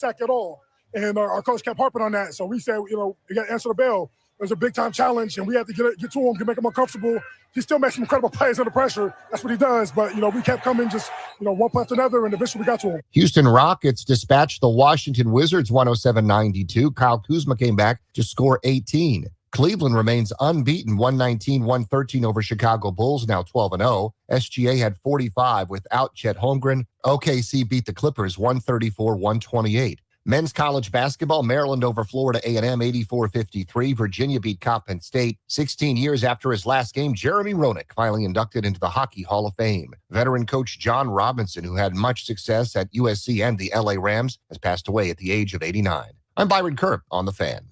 sack at all. And our coach kept harping on that. So we said, you know, we got to answer the bell. It was a big-time challenge, and we had to get to him to make him more comfortable. He still makes some incredible plays under pressure. That's what he does. But, you know, we kept coming just, you know, one play after another, and eventually we got to him. Houston Rockets dispatched the Washington Wizards 107-92. Kyle Kuzma came back to score 18. Cleveland remains unbeaten, 119-113 over Chicago Bulls, now 12-0. SGA had 45 without Chet Holmgren. OKC beat the Clippers 134-128. Men's college basketball, Maryland over Florida A&M 84-53. Virginia beat Coppin State. 16 years after his last game, Jeremy Roenick finally inducted into the Hockey Hall of Fame. Veteran coach John Robinson, who had much success at USC and the LA Rams, has passed away at the age of 89. I'm Byron Kerr on The Fan.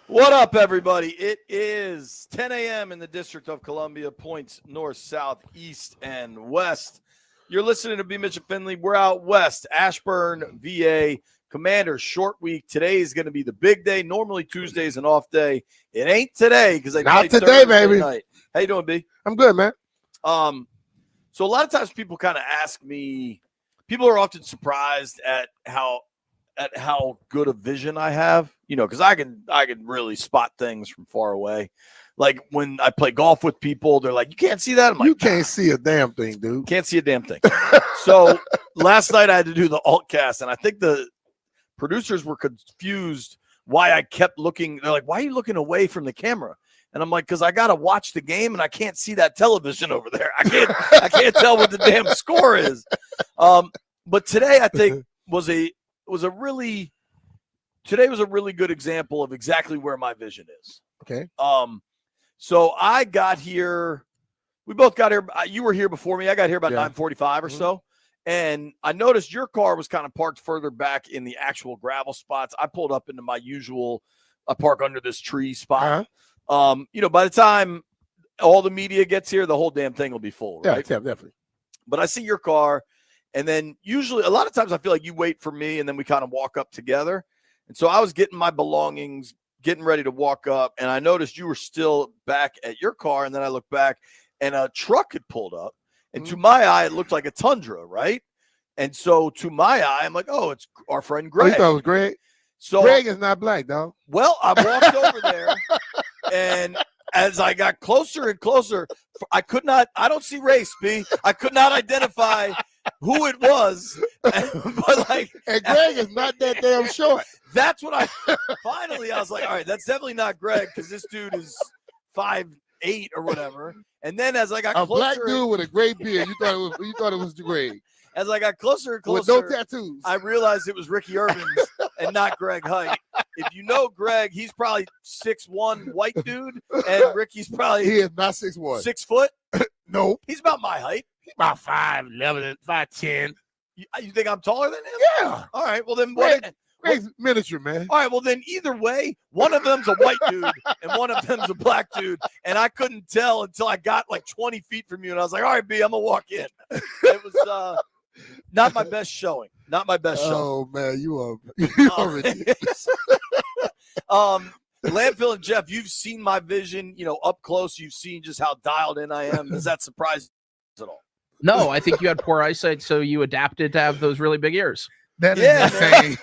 What up, everybody? It is 10 a.m. in the District of Columbia, points north, south, east, and west. You're listening to Mitch Finley. We're out west, Ashburn, VA. Commanders, short week. Today is going to be the big day. Normally Tuesday's an off day. It ain't today because they not play today, Thursday baby. night. How you doing, B? I'm good, man. So a lot of times people kind of ask me. People are often surprised at how good a vision I have, you know, because I can really spot things from far away. Like when I play golf with people, they're like, "You can't see that." I'm like, "You can't see a damn thing, dude. Can't see a damn thing." So last night I had to do the alt cast, and I think the producers were confused why I kept looking. They're like, "Why are you looking away from the camera?" And I'm like, "Because I gotta watch the game, and I can't see that television over there. I can't tell what the damn score is." But today I think was a really good example of exactly where my vision is. Okay. So I got here. We both got here. You were here before me. I got here about 9:45 or so. And I noticed your car was kind of parked further back in the actual gravel spots. I pulled up into my usual, I park under this tree spot. You know, by the time all the media gets here, the whole damn thing will be full, right? Yeah, definitely. But I see your car. And then usually, a lot of times I feel like you wait for me and then we kind of walk up together. And so I was getting my belongings, getting ready to walk up. And I noticed you were still back at your car. And then I looked back and a truck had pulled up. And to my eye, it looked like a Tundra, right? And so to my eye, I'm like, oh, it's our friend Greg. You thought it was Greg? So Greg is not black, dog. Well, I walked over there. And as I got closer and closer, I don't see race, B. I could not identify who it was, but like, and Greg is not that damn short. That's what I was like, all right, that's definitely not Greg because this dude is 5'8" or whatever. And then as I got a closer, black dude with a gray beard, you thought it was Greg. As I got closer and closer, with no tattoos, I realized it was Ricky Irvins and not Greg Height. If you know Greg, he's probably 6'1" white dude, and Ricky's probably he is not 6'1", 6 foot. No, he's about my height. About 5'11", 5'10". You think I'm taller than him? Yeah. All right. Well, then Greg's miniature, man. All right. Well, then either way, one of them's a white dude and one of them's a black dude. And I couldn't tell until I got like 20 feet from you. And I was like, all right, B, I'm going to walk in. It was not my best showing. Not my best showing. Oh, man. You are ridiculous. Landfill and Jeff, you've seen my vision, you know, up close. You've seen just how dialed in I am. Does that surprise you at all? No, I think you had poor eyesight, so you adapted to have those really big ears. That is insane.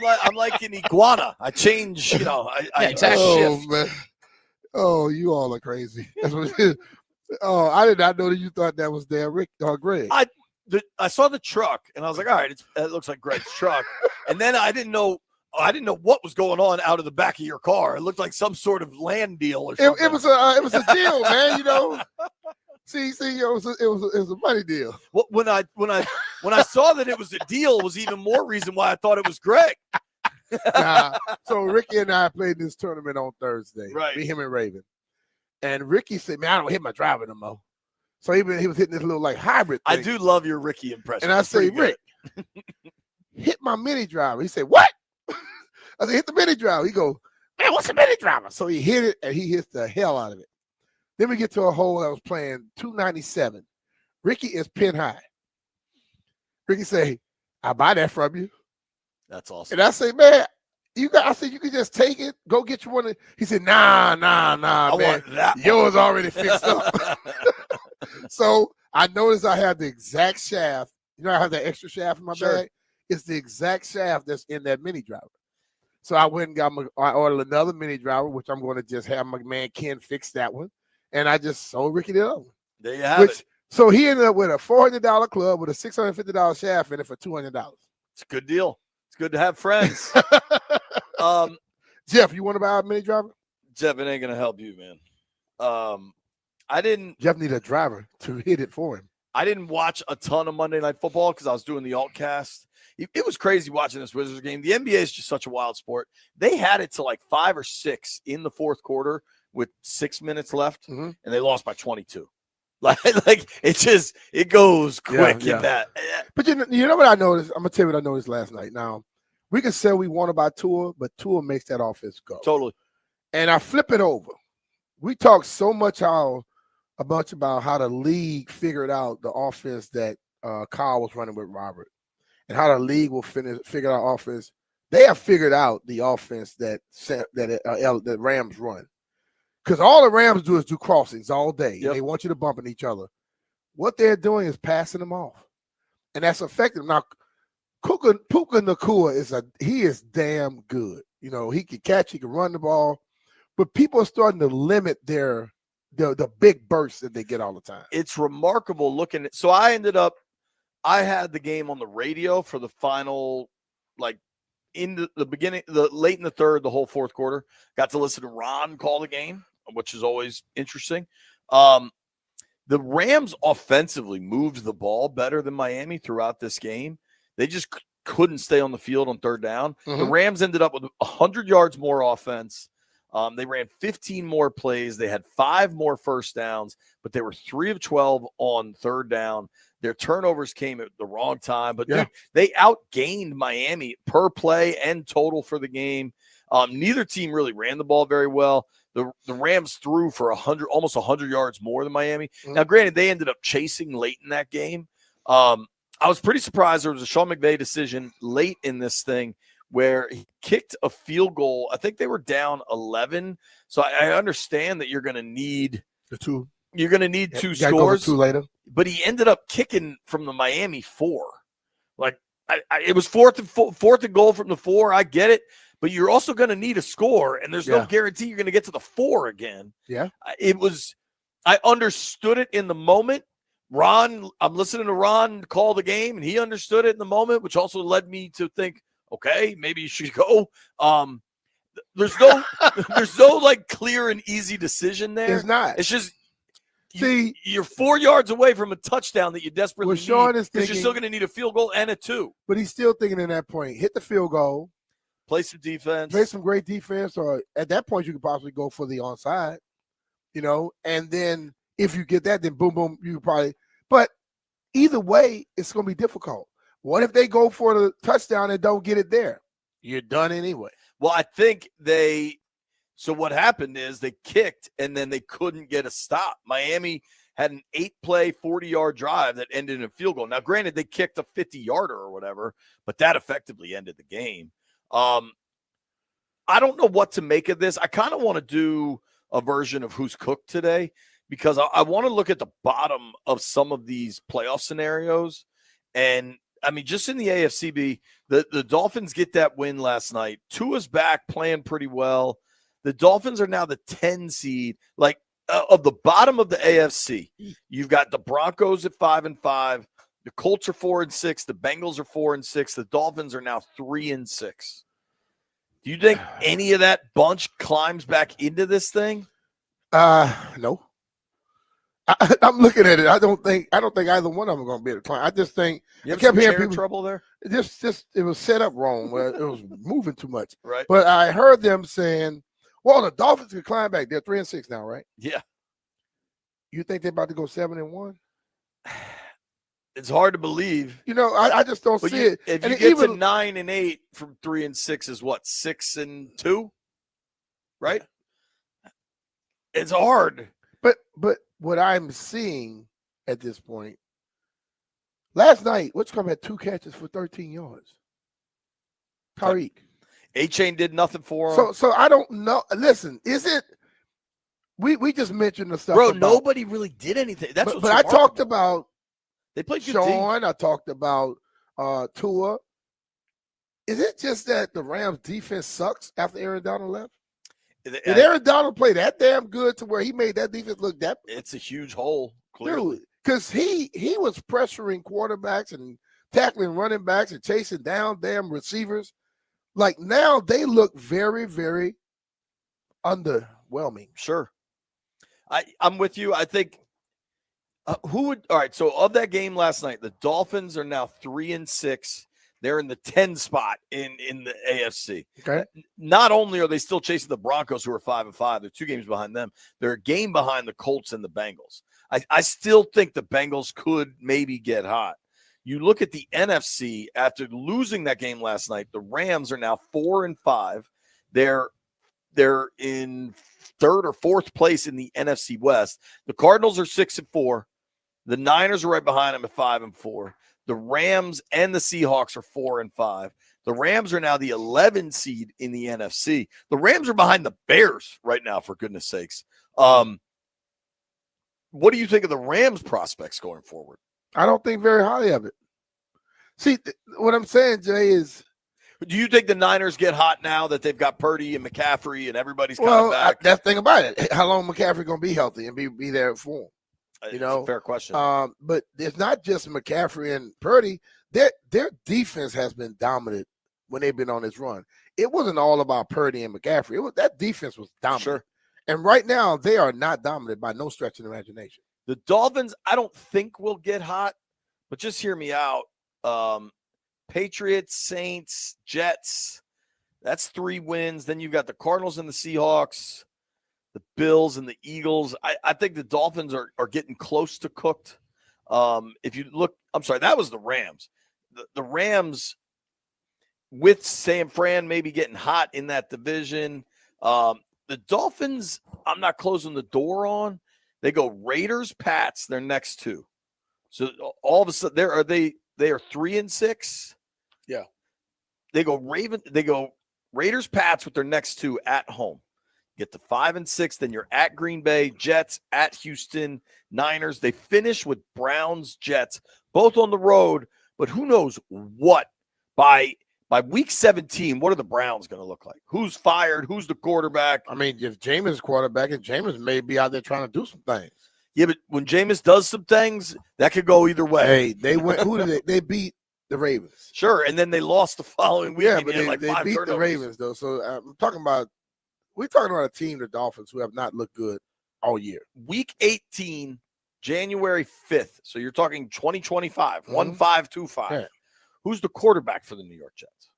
I'm like an iguana. I change, I exactly. Oh, shift. man. Oh, you all are crazy. That's what it is. Oh, I did not know that you thought that was damn Rick or Greg. I saw the truck and I was like, all right, it looks like Greg's truck. And then I didn't know what was going on out of the back of your car. It looked like some sort of land deal or something. It was a deal, man. See, it was a money deal. Well, when I saw that it was a deal, was even more reason why I thought it was Greg. So Ricky and I played this tournament on Thursday. Right. Me, him, and Raven. And Ricky said, "Man, I don't hit my driver no more." So he was hitting this little like hybrid thing. I do love your Ricky impression. And I say, Rick, hit my mini driver. He said, "What?" I said, "Hit the mini driver." He goes, "Man, what's a mini driver?" So he hit it and he hits the hell out of it. Then we get to a hole that was playing 297. Ricky is pin high. Ricky say, "I'll buy that from you." That's awesome. And I say, "Man, I said, you can just take it, go get you one." He said, nah, I man. want that Yours already fixed up. So I noticed I have the exact shaft. You know, I have that extra shaft in my bag. It's the exact shaft that's in that mini driver. So I went and I ordered another mini driver, which I'm going to just have my man Ken fix that one. And I just sold Ricky the other one. There you have it. So he ended up with a $400 club with a $650 shaft in it for $200. It's a good deal. It's good to have friends. Jeff, you want to buy a mini driver? Jeff, it ain't gonna help you, man. Jeff need a driver to hit it for him. I didn't watch a ton of Monday Night Football because I was doing the alt cast. It was crazy watching this Wizards game. The NBA is just such a wild sport. They had it to like 5 or 6 in the fourth quarter with 6 minutes left, and they lost by 22. Like it goes quick in that. But you know what I noticed? I'm gonna tell you what I noticed last night. Now, we can say we want about Tua, but Tua makes that offense go. Totally. And I flip it over. We talked so much about how the league figured out the offense that Kyle was running with Robert, and how the league will figure out offense. They have figured out the offense that the Rams run, because all the Rams do is do crossings all day. Yep. They want you to bump in each other. What they're doing is passing them off, and that's effective. Now, Puka Nacua he is damn good. You know, he can catch, he can run the ball, but people are starting to limit the big bursts that they get all the time. It's remarkable looking at. So I had the game on the radio for the final, like in the beginning, late in the third, the whole fourth quarter. Got to listen to Ron call the game, which is always interesting. The Rams offensively moved the ball better than Miami throughout this game. They just couldn't stay on the field on third down. The Rams ended up with 100 yards more offense. They ran 15 more plays. They had 5 more first downs, but they were 3 of 12 on third down. Their turnovers came at the wrong time, but dude, they outgained Miami per play and total for the game. Neither team really ran the ball very well. The Rams threw for almost 100 yards more than Miami. Now, granted, they ended up chasing late in that game. I was pretty surprised there was a Sean McVay decision late in this thing where he kicked a field goal. I think they were down 11. So I understand that you're going to need the 2. You're going to need 2 scores. 2 later. But he ended up kicking from the Miami 4. Like it was fourth and goal from the 4. I get it. But you're also going to need a score, and there's no guarantee you're going to get to the 4 again. Yeah. I understood it in the moment. I'm listening to Ron call the game, and he understood it in the moment, which also led me to think, okay, maybe you should go. There's no like clear and easy decision there. It's not. It's just you're 4 yards away from a touchdown that you desperately need. Sean is because you're still going to need a field goal and a 2. But he's still thinking in that point, hit the field goal, play some defense, play some great defense, or at that point you could possibly go for the onside, and then if you get that, then boom, boom, you probably. But either way, it's going to be difficult. What if they go for the touchdown and don't get it there? You're done anyway. Well, I think so what happened is they kicked and then they couldn't get a stop. Miami had an 8-play, 40-yard drive that ended in a field goal. Now, granted, they kicked a 50-yarder or whatever, but that effectively ended the game. I don't know what to make of this. I kind of want to do a version of Who's Cooked today because I want to look at the bottom of some of these playoff scenarios and I mean, just in the AFCB, the Dolphins get that win last night. Tua's back playing pretty well. The Dolphins are now the 10 seed. Like, of the bottom of the AFC, you've got the Broncos at 5-5. The Colts are 4-6. The Bengals are 4-6. The Dolphins are now 3-6. Do you think any of that bunch climbs back into this thing? No. I'm looking at it. I don't think either one of them are going to be able to climb. I just think You I have kept some hearing chair people. trouble there? It was set up wrong. Where it was moving too much. Right. But I heard them saying, "Well, the Dolphins can climb back. They're 3-6 now, right? Yeah. You think they're about to go 7-1? It's hard to believe. You know, I just don't But see it. If And you get even- to 9-8 from 3-6 is what, 6-2, right? It's hard. But what I'm seeing at this point, last night, Whitcomb had 2 catches for 13 yards. Tariq. A-Chain did nothing for him. So I don't know. Listen, is it? We just mentioned the stuff. Bro, about, nobody really did anything. That's but what's I talked remarkable. about They played good Sean. I talked about Tua. Is it just that the Rams defense sucks after Aaron Donald left? D. Did Aaron Donald play that damn good to where he made that defense look that? It's a huge hole, clearly. Dude, because he was pressuring quarterbacks and tackling running backs and chasing down damn receivers. Like now they look very, very underwhelming. Sure. I'm with you. I think all right. So of that game last night, the Dolphins are now 3-6. They're in the 10 spot in the AFC. Okay. Not only are they still chasing the Broncos, who are 5-5, they're 2 games behind them. They're a game behind the Colts and the Bengals. I still think the Bengals could maybe get hot. You look at the NFC after losing that game last night. The Rams are now 4-5. They're in 3rd or 4th place in the NFC West. The Cardinals are 6-4. The Niners are right behind them at 5-4. The Rams and the Seahawks are 4-5. The Rams are now the 11 seed in the NFC. The Rams are behind the Bears right now, for goodness sakes. What do you think of the Rams prospects going forward? I don't think very highly of it. See, what I'm saying, Jay, is Do you think the Niners get hot now that they've got Purdy and McCaffrey and everybody's coming back? that's the thing about it. How long McCaffrey going to be healthy and be there for him? It's You know, a fair question. But it's not just McCaffrey and Purdy. Their defense has been dominant when they've been on this run. It wasn't all about Purdy and McCaffrey. That defense was dominant. Sure. And right now, they are not dominant by no stretch of the imagination. The Dolphins, I don't think will get hot, but just hear me out. Patriots, Saints, Jets, that's 3 wins. Then you've got the Cardinals and the Seahawks, the Bills and the Eagles. I think the Dolphins are getting close to cooked. If you look, I'm sorry, that was the Rams. The Rams with San Fran maybe getting hot in that division. The Dolphins, I'm not closing the door on. They go Raiders, Pats, their next 2. So all of a sudden, they are 3-6. Yeah. They go Raiders, Pats with their next 2 at home. Get to 5-6, then you're at Green Bay, Jets, at Houston, Niners. They finish with Browns, Jets, both on the road. But who knows what by week 17, what are the Browns going to look like? Who's fired? Who's the quarterback? I mean, if Jameis is quarterback, and Jameis may be out there trying to do some things. Yeah, but when Jameis does some things, that could go either way. Hey, they went. Who did they beat? The Ravens. Sure, and then they lost the following week. Yeah, but they like 5 beat turnovers. the Ravens though. So we're talking about a team, the Dolphins, who have not looked good all year. Week 18, January 5th. So you're talking 2025, 1525. Yeah. Who's the quarterback for the New York Jets?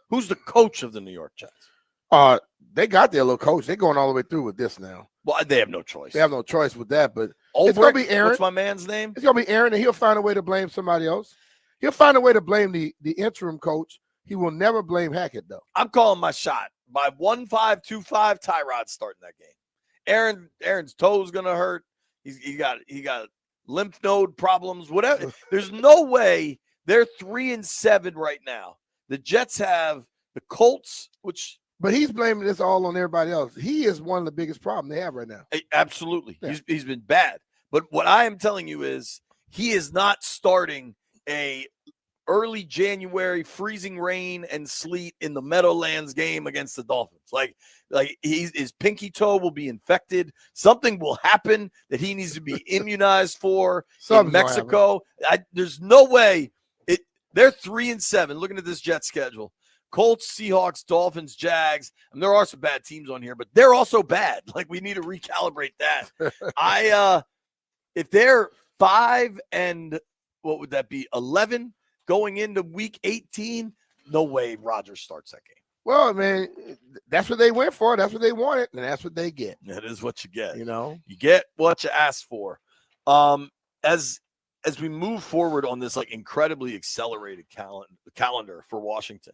Who's the coach of the New York Jets? They got their little coach. They're going all the way through with this now. Well, they have no choice. They have no choice with that, but Ulbrich, it's going to be Aaron. What's my man's name? It's going to be Aaron, and he'll find a way to blame somebody else. He'll find a way to blame the interim coach. He will never blame Hackett, though. I'm calling my shot. By 1525, Tyrod's starting that game. Aaron's toe's gonna hurt. He got lymph node problems. Whatever. There's no way they're 3-7 right now. The Jets have the Colts, But he's blaming this all on everybody else. He is one of the biggest problems they have right now. Absolutely. Yeah. He's been bad. But what I am telling you is he is not starting a early January freezing rain and sleet in the Meadowlands game against the Dolphins. Like his pinky toe will be infected. Something will happen that he needs to be immunized for in Mexico. There's no way. They're 3-7. Looking at this Jet schedule. Colts, Seahawks, Dolphins, Jags. And there are some bad teams on here, but they're also bad. Like, we need to recalibrate that. If they're 5 and what would that be? 11 going into week 18, no way Rodgers starts that game. Well, man, that's what they went for. That's what they wanted, and that's what they get. That is what you get. You know, you get what you asked for. As we move forward on this like incredibly accelerated calendar for Washington,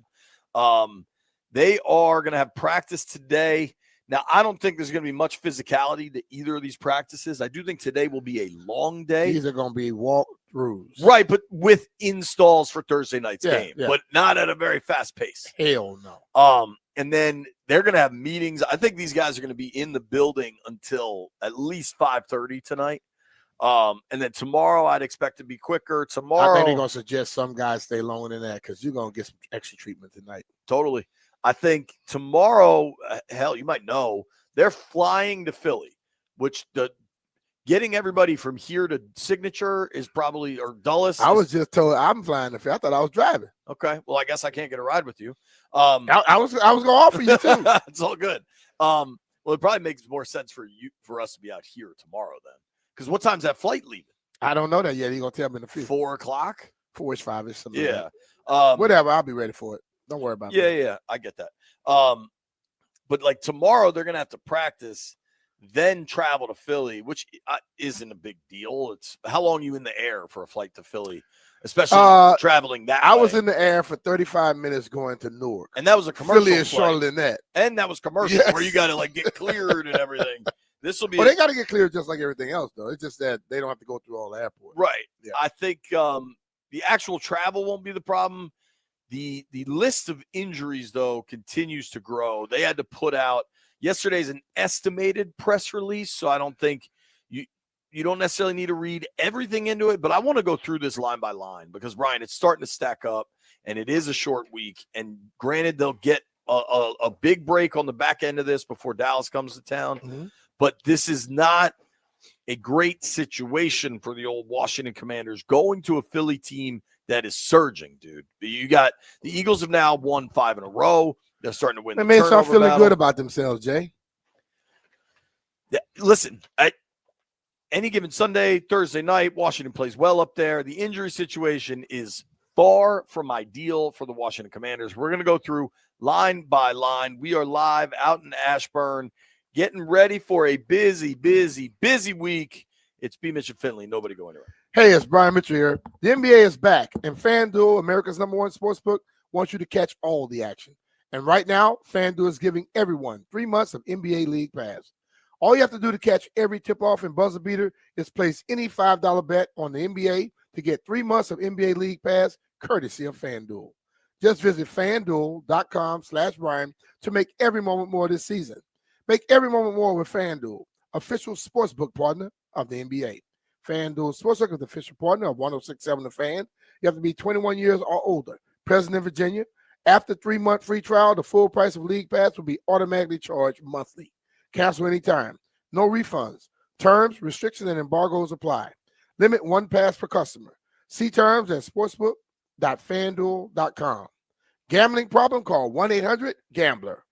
they are going to have practice today. Now, I don't think there's going to be much physicality to either of these practices. I do think today will be a long day. These are going to be walkthroughs. Right, but with installs for Thursday night's game, but not at a very fast pace. Hell no. And then they're going to have meetings. I think these guys are going to be in the building until at least 5:30 tonight. And then tomorrow I'd expect to be quicker. Tomorrow, I think they're going to suggest some guys stay longer than that because you're going to get some extra treatment tonight. Totally. I think tomorrow, hell, you might know, they're flying to Philly, which getting everybody from here to Signature is probably, or Dulles. I was just told I'm flying to Philly. I thought I was driving. Okay. Well, I guess I can't get a ride with you. I was going to offer you too. It's all good. Well, it probably makes more sense for us to be out here tomorrow then. Because what time's that flight leaving? I don't know that yet. He's going to tell me in the field. 4 o'clock? 4-ish, 5-ish, something. Yeah. Like whatever. I'll be ready for it. Don't worry about it. Yeah, I get that. But like tomorrow, they're going to have to practice, then travel to Philly, which isn't a big deal. It's how long are you in the air for a flight to Philly, especially traveling that I way? was in the air for 35 minutes going to Newark. And that was a commercial Philly is flight. shorter than that. And that was commercial where you got to like get cleared and everything. This will be. Well, they got to get cleared just like everything else, though. It's just that they don't have to go through all the airport. Right. Yeah. I think the actual travel won't be the problem. The list of injuries, though, continues to grow. They had to put out yesterday's an estimated press release, so I don't think you don't necessarily need to read everything into it, but I want to go through this line by line because, Brian, it's starting to stack up, and it is a short week. And granted, they'll get a big break on the back end of this before Dallas comes to town, but this is not a great situation for the old Washington Commanders going to a Philly team that is surging, dude. You got the Eagles have now won 5 in a row. They're starting to win. They may start feeling good about themselves, Jay. Yeah, listen, any given Sunday, Thursday night, Washington plays well up there. The injury situation is far from ideal for the Washington Commanders. We're going to go through line by line. We are live out in Ashburn, getting ready for a busy week. It's B. Mitch Finley. Nobody go anywhere. Hey, it's Brian Mitchell here. The NBA is back, and FanDuel, America's #1 sportsbook, wants you to catch all the action. And right now, FanDuel is giving everyone 3 months of NBA League Pass. All you have to do to catch every tip-off and buzzer beater is place any $5 bet on the NBA to get 3 months of NBA League Pass, courtesy of FanDuel. Just visit FanDuel.com/Brian to make every moment more this season. Make every moment more with FanDuel, official sportsbook partner of the NBA. FanDuel Sportsbook is the official partner of 106.7 The Fan. You have to be 21 years or older. Present in Virginia. After 3-month free trial, the full price of League Pass will be automatically charged monthly. Cancel anytime. No refunds. Terms, restrictions, and embargoes apply. Limit 1 pass per customer. See terms at sportsbook.fanduel.com. Gambling problem? Call 1-800-GAMBLER.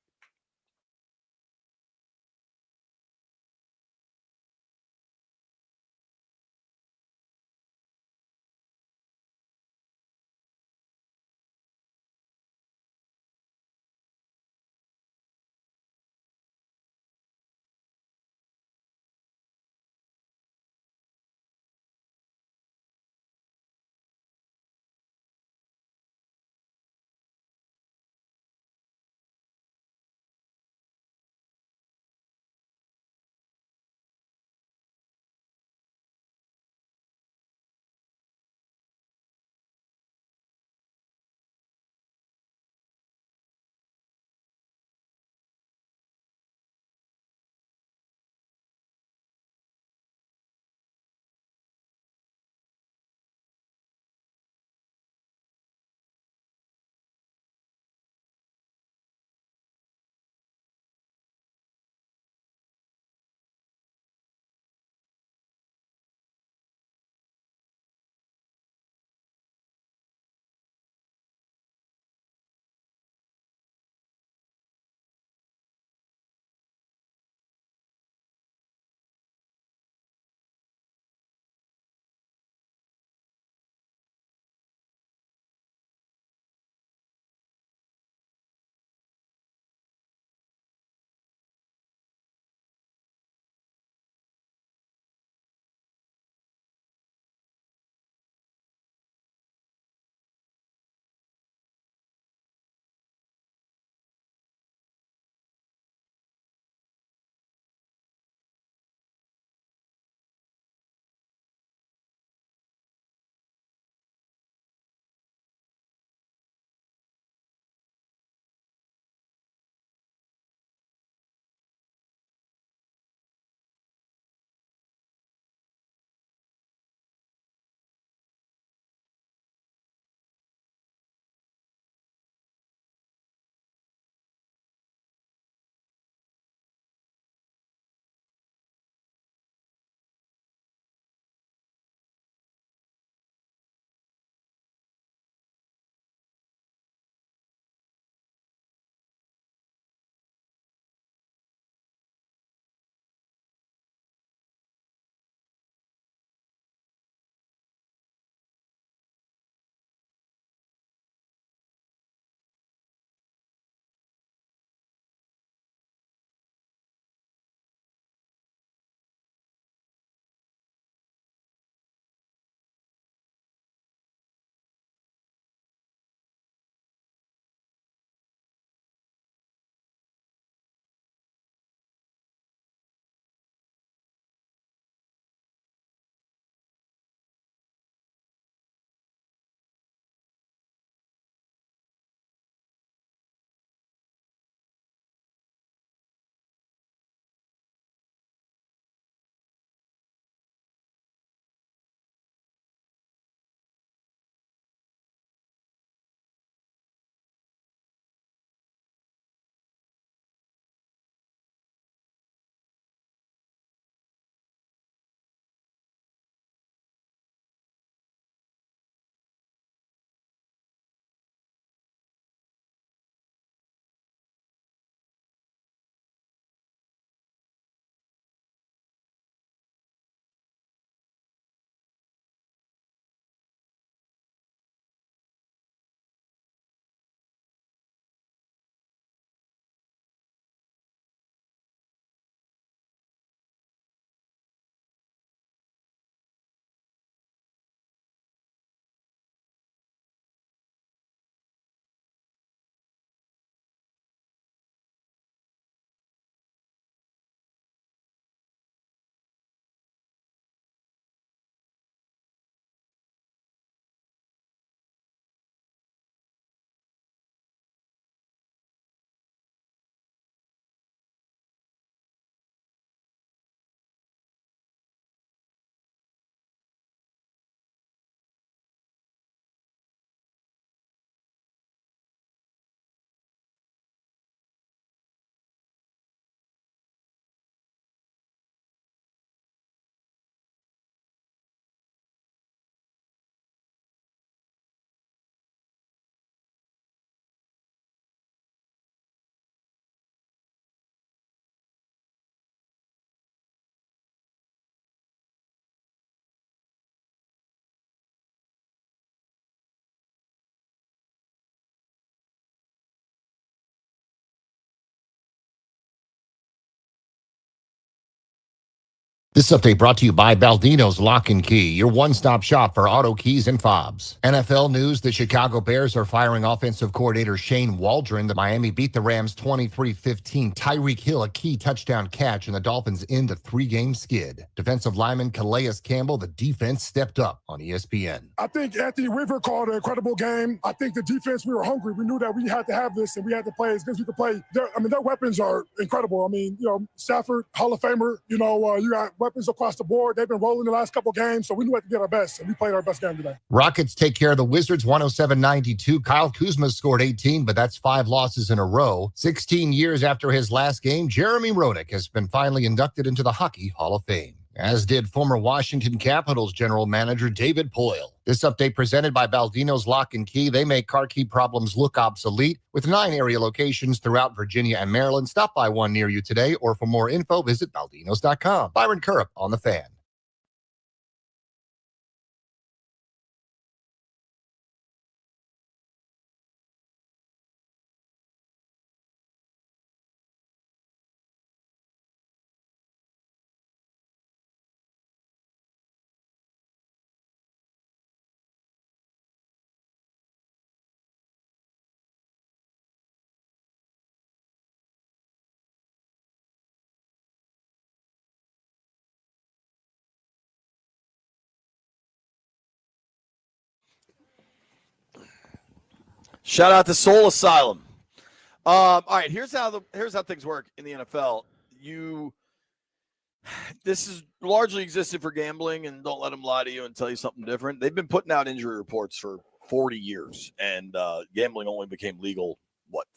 This update brought to you by Baldino's Lock and Key, your one-stop shop for auto keys and fobs. NFL news, the Chicago Bears are firing offensive coordinator Shane Waldron. The Miami beat the Rams 23-15. Tyreek Hill, a key touchdown catch, and the Dolphins end a 3-game skid. Defensive lineman Calais Campbell, the defense stepped up on ESPN. I think Anthony Weaver called an incredible game. I think the defense, we were hungry. We knew that we had to have this, and we had to play as good as we could play. Their weapons are incredible. Stafford, Hall of Famer, you got weapons across the board. They've been rolling the last couple games, so we knew we had to get our best, and we played our best game today. Rockets take care of the Wizards 107-92. Kyle Kuzma scored 18, but that's 5 losses in a row. 16 years after his last game, Jeremy Roenick has been finally inducted into the Hockey Hall of Fame, as did former Washington Capitals general manager David Poile. This update presented by Baldino's Lock and Key. They make car key problems look obsolete. With 9 area locations throughout Virginia and Maryland, stop by one near you today, or for more info, visit baldinos.com. Byron Currup on the Fan. Shout out to Soul Asylum. All right, here's how things work in the NFL. This is largely existed for gambling, and don't let them lie to you and tell you something different. They've been putting out injury reports for 40 years, and gambling only became legal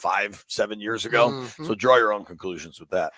5-7 years ago. Mm-hmm. So draw your own conclusions with that.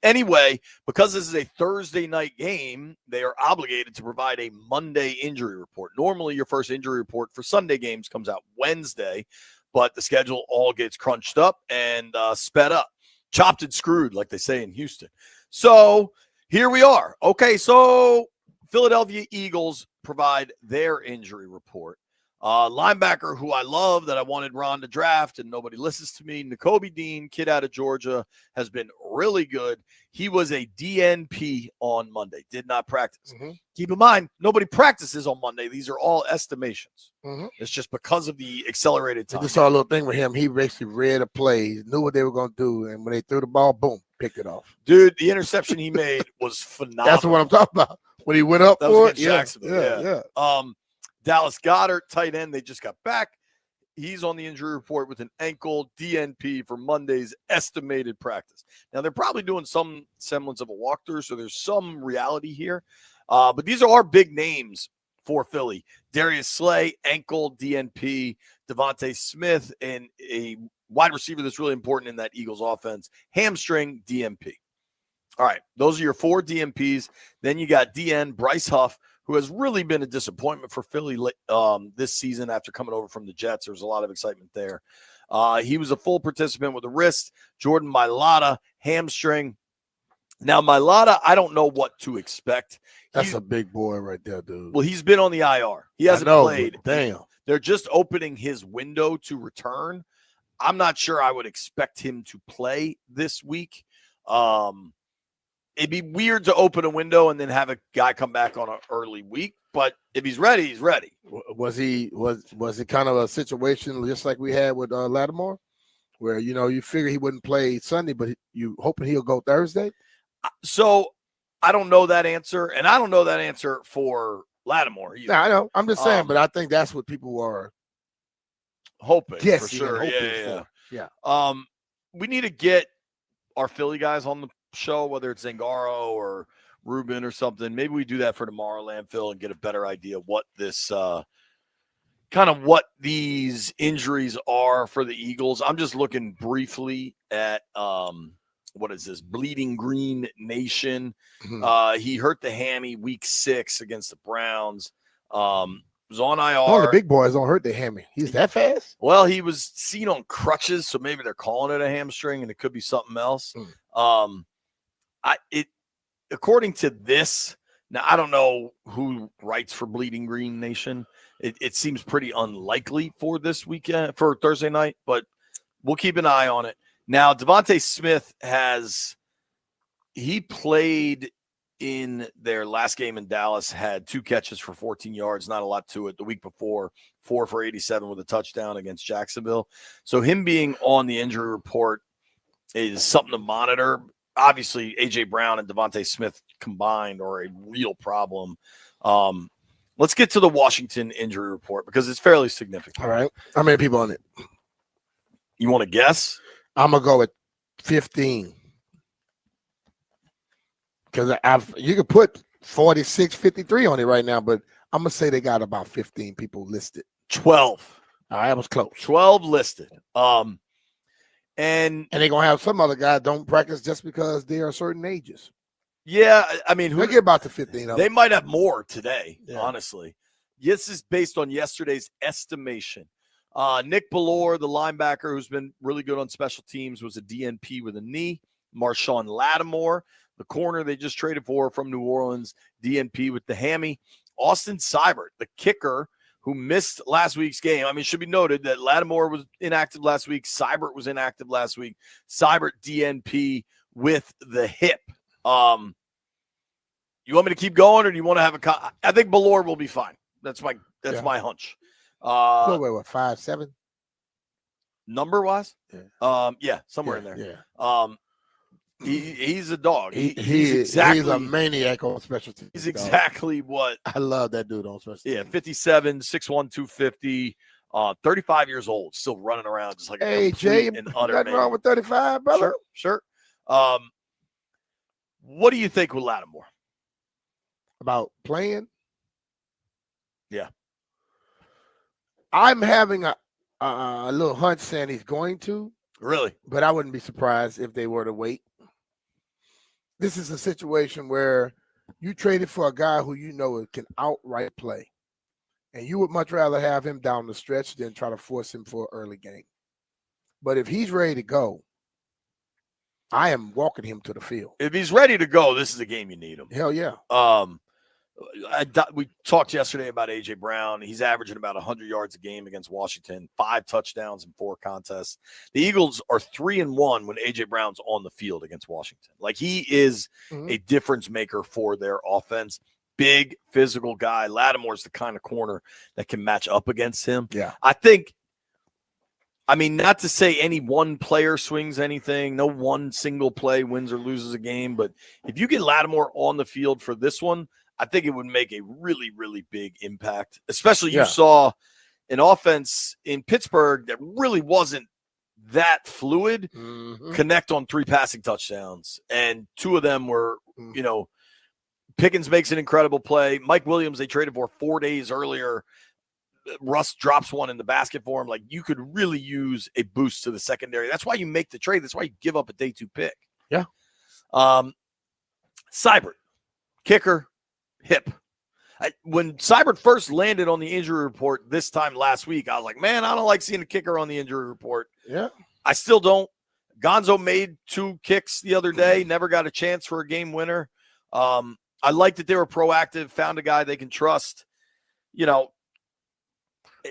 Anyway, because this is a Thursday night game, they are obligated to provide a Monday injury report. Normally, your first injury report for Sunday games comes out Wednesday, but the schedule all gets crunched up and sped up, chopped and screwed, like they say in Houston. So here we are. Okay, so Philadelphia Eagles provide their injury report. Linebacker who I love that I wanted Ron to draft and nobody listens to me, Nakobe Dean, kid out of Georgia, has been really good. He was a DNP on Monday, did not practice. Mm-hmm. Keep in mind, nobody practices on Monday. These are all estimations. Mm-hmm. It's just because of the accelerated time. I just saw a little thing with him. He basically read a play, knew what they were going to do, and when they threw the ball, boom, picked it off. Dude, the interception he made was phenomenal. That's what I'm talking about. When he went up that for was it, against Jacksonville. yeah. Dallas Goedert, tight end, they just got back. He's on the injury report with an ankle DNP for Monday's estimated practice. Now, they're probably doing some semblance of a walkthrough, so there's some reality here. But these are our big names for Philly. Darius Slay, ankle DNP. Devontae Smith, and a wide receiver that's really important in that Eagles offense, hamstring DNP. All right, those are your 4 DNPs. Then you got DN Bryce Huff, who has really been a disappointment for Philly this season after coming over from the Jets. There's a lot of excitement there. He was a full participant with a wrist. Jordan Mailata, hamstring. Now, Mailata, I don't know what to expect. That's a big boy right there, dude. Well, he's been on the IR. He hasn't played. Damn. They're just opening his window to return. I'm not sure I would expect him to play this week. It'd be weird to open a window and then have a guy come back on an early week. But if he's ready, he's ready. Was it kind of a situation just like we had with Latimore, where you figure he wouldn't play Sunday, but you hoping he'll go Thursday? So I don't know that answer, and I don't know that answer for Latimore either. No, I know. I'm just saying, but I think that's what people are hoping. Yes, for sure. Yeah. We need to get our Philly guys on the show, whether it's Zangaro or Ruben or something. Maybe we do that for tomorrow, Landfill, and get a better idea what this what these injuries are for the Eagles. I'm just looking briefly at what is this? Bleeding Green Nation. Mm-hmm. He hurt the hammy week 6 against the Browns. Was on IR. All the big boys don't hurt their hammy. He's that fast? Well, he was seen on crutches, so maybe they're calling it a hamstring, and it could be something else. According to this, now I don't know who writes for Bleeding Green Nation. It seems pretty unlikely for this weekend, for Thursday night, but we'll keep an eye on it. Now, Devontae Smith he played in their last game in Dallas had 2 catches for 14 yards, not a lot to it. The week before, 4 for 87 with a touchdown against Jacksonville. So him being on the injury report is something to monitor. Obviously, A.J. Brown and Devontae Smith combined are a real problem. Let's get to the Washington injury report because it's fairly significant. All right. How many people on it? You want to guess? I'm going to go with 15. Because you could put 46, 53 on it right now, but I'm going to say they got about 15 people listed. 12. All right, that was close. 12 listed. And they're going to have some other guys don't practice just because they are certain ages. Yeah, I mean, they'll get about the 15 of they them. might have more today, Yeah. honestly. This is based on yesterday's estimation. Nick Bellore, the linebacker who's been really good on special teams, was a DNP with a knee. Marshawn Latimore, the corner they just traded for from New Orleans, DNP with the hammy. Austin Seibert, the kicker who missed last week's game. I mean, it should be noted that Latimore was inactive last week. Seibert was inactive last week. Seibert DNP with the hip. You want me to keep going, or do you want to have I think Bellore will be fine. That's my hunch. Wait, what, 5'7"? Number wise? Yeah. Somewhere in there. Yeah. He's a dog. He's a maniac on special teams. He's exactly what I love that dude on special teams. Yeah, 57, 6'1", 250, 35 years old, still running around just like a Jay, and utter nothing man. wrong with 35, brother. Sure. What do you think with Latimore? About playing? Yeah. I'm having a little hunch saying he's going to. Really? But I wouldn't be surprised if they were to wait. This is a situation where you traded for a guy who you know can outright play. And you would much rather have him down the stretch than try to force him for an early game. But if he's ready to go, I am walking him to the field. If he's ready to go, this is a game you need him. Hell yeah. We talked yesterday about A.J. Brown. He's averaging about 100 yards a game against Washington, 5 touchdowns in 4 contests. The Eagles are 3-1 when A.J. Brown's on the field against Washington. Like, he is a difference maker for their offense. Big, physical guy. Latimore's the kind of corner that can match up against him. Yeah. I mean, not to say any one player swings anything. No one single play wins or loses a game. But if you get Latimore on the field for this one, I think it would make a really, really big impact. Especially you saw an offense in Pittsburgh that really wasn't that fluid connect on 3 passing touchdowns. And 2 of them were, Pickens makes an incredible play. Mike Williams, they traded for 4 days earlier. Russ drops one in the basket for him. Like, you could really use a boost to the secondary. That's why you make the trade. That's why you give up a day 2 pick. Yeah. Seibert, kicker, hip. When Seibert first landed on the injury report this time last week, I was like, man, I don't like seeing a kicker on the injury report. Yeah. I still don't. Gonzo made 2 kicks the other day, never got a chance for a game winner. I like that they were proactive, found a guy they can trust.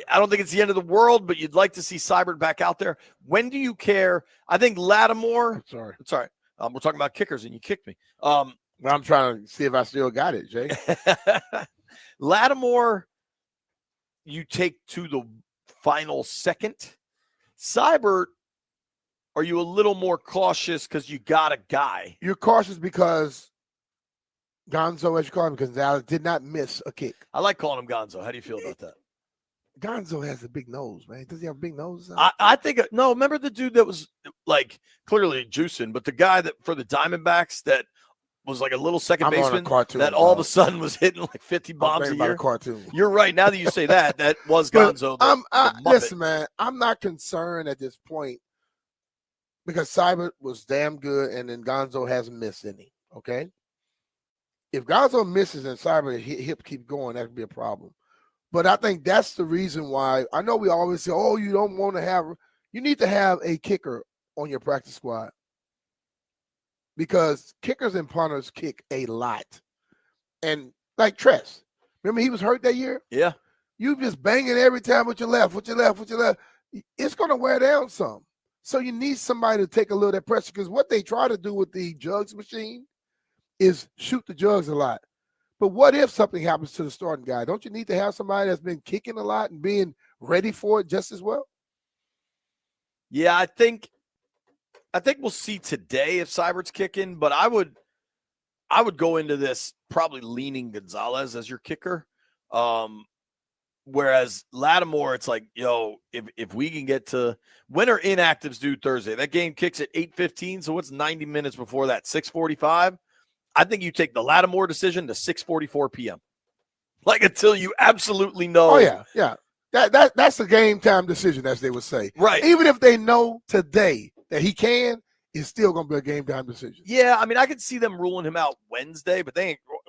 I don't think it's the end of the world, but you'd like to see Seibert back out there. When do you care? I think Latimore. Sorry. It's all right. We're talking about kickers, and you kicked me. I'm trying to see if I still got it, Jay. Latimore, you take to the final second. Seibert, are you a little more cautious because you got a guy? You're cautious because Gonzo, as you call him, Gonzalez, did not miss a kick. I like calling him Gonzo. How do you feel about that? Gonzo has a big nose, man. Does he have a big nose? I think no. Remember the dude that was like clearly juicing, but the guy that for the Diamondbacks that was like a little second baseman that all of a sudden was hitting like 50 bombs a year. Cartoon. You're right. Now that you say that, that was Gonzo. Listen, man, I'm not concerned at this point because Seibert was damn good, and then Gonzo hasn't missed any. Okay, if Gonzo misses and Seibert hip keep going, that could be a problem. But I think that's the reason why. I know we always say, oh, you don't want to have – you need to have a kicker on your practice squad because kickers and punters kick a lot. And like Tress, remember he was hurt that year? Yeah. You just banging every time with your left. It's going to wear down some. So you need somebody to take a little of that pressure because what they try to do with the jugs machine is shoot the jugs a lot. But what if something happens to the starting guy? Don't you need to have somebody that's been kicking a lot and being ready for it just as well? Yeah, I think we'll see today if Seibert's kicking, but I would go into this probably leaning Gonzalez as your kicker. Whereas Latimore, it's like, if we can get to when are inactives due Thursday? That game kicks at 8:15, so what's 90 minutes before that? 6:45. I think you take the Latimore decision to 6:44 p.m. Like until you absolutely know. Oh yeah. That's a game time decision, as they would say. Right. Even if they know today that he can, it's still going to be a game time decision. Yeah, I mean, I could see them ruling him out Wednesday, but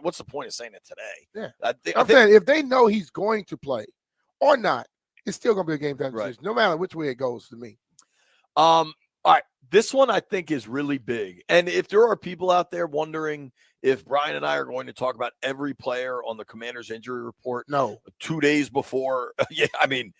what's the point of saying it today? Yeah. I'm saying if they know he's going to play or not, it's still going to be a game time decision, no matter which way it goes to me. All right. This one I think is really big. And if there are people out there wondering if Brian and I are going to talk about every player on the Commander's injury report 2 days before, I mean,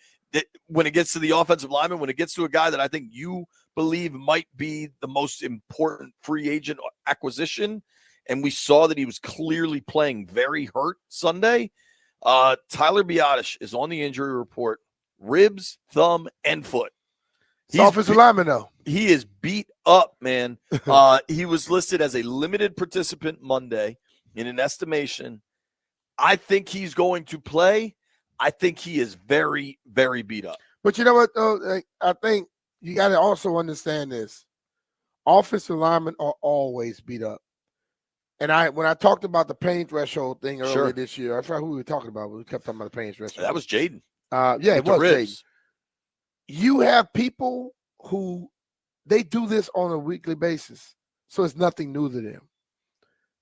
when it gets to the offensive lineman, when it gets to a guy that I think you believe might be the most important free agent acquisition, and we saw that he was clearly playing very hurt Sunday, Tyler Biadasz is on the injury report, ribs, thumb, and foot. He's offensive lineman, though. He is beat up, man. He was listed as a limited participant Monday in an estimation. I think he's going to play. I think he is very, very beat up. But you know what, though? I think you got to also understand this. Offensive linemen are always beat up. And when I talked about the pain threshold thing earlier this year, I forgot who we were talking about, but we kept talking about the pain threshold. That was Jaden. It was Jaden. You have people who they do this on a weekly basis, so it's nothing new to them.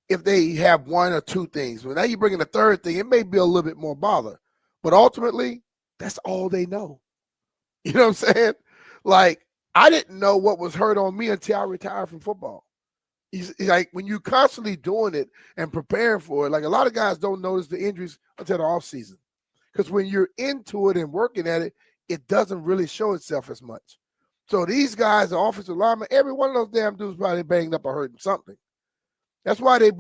If they have one or two things, well, now you bring in a third thing, it may be a little bit more bother. But ultimately, that's all they know. You know what I'm saying? Like, I didn't know what was hurt on me until I retired from football. He's like, when you're constantly doing it and preparing for it, like a lot of guys don't notice the injuries until the offseason. Because when you're into it and working at it, it doesn't really show itself as much. So these guys, the offensive linemen, every one of those damn dudes probably banged up or hurting something. That's why they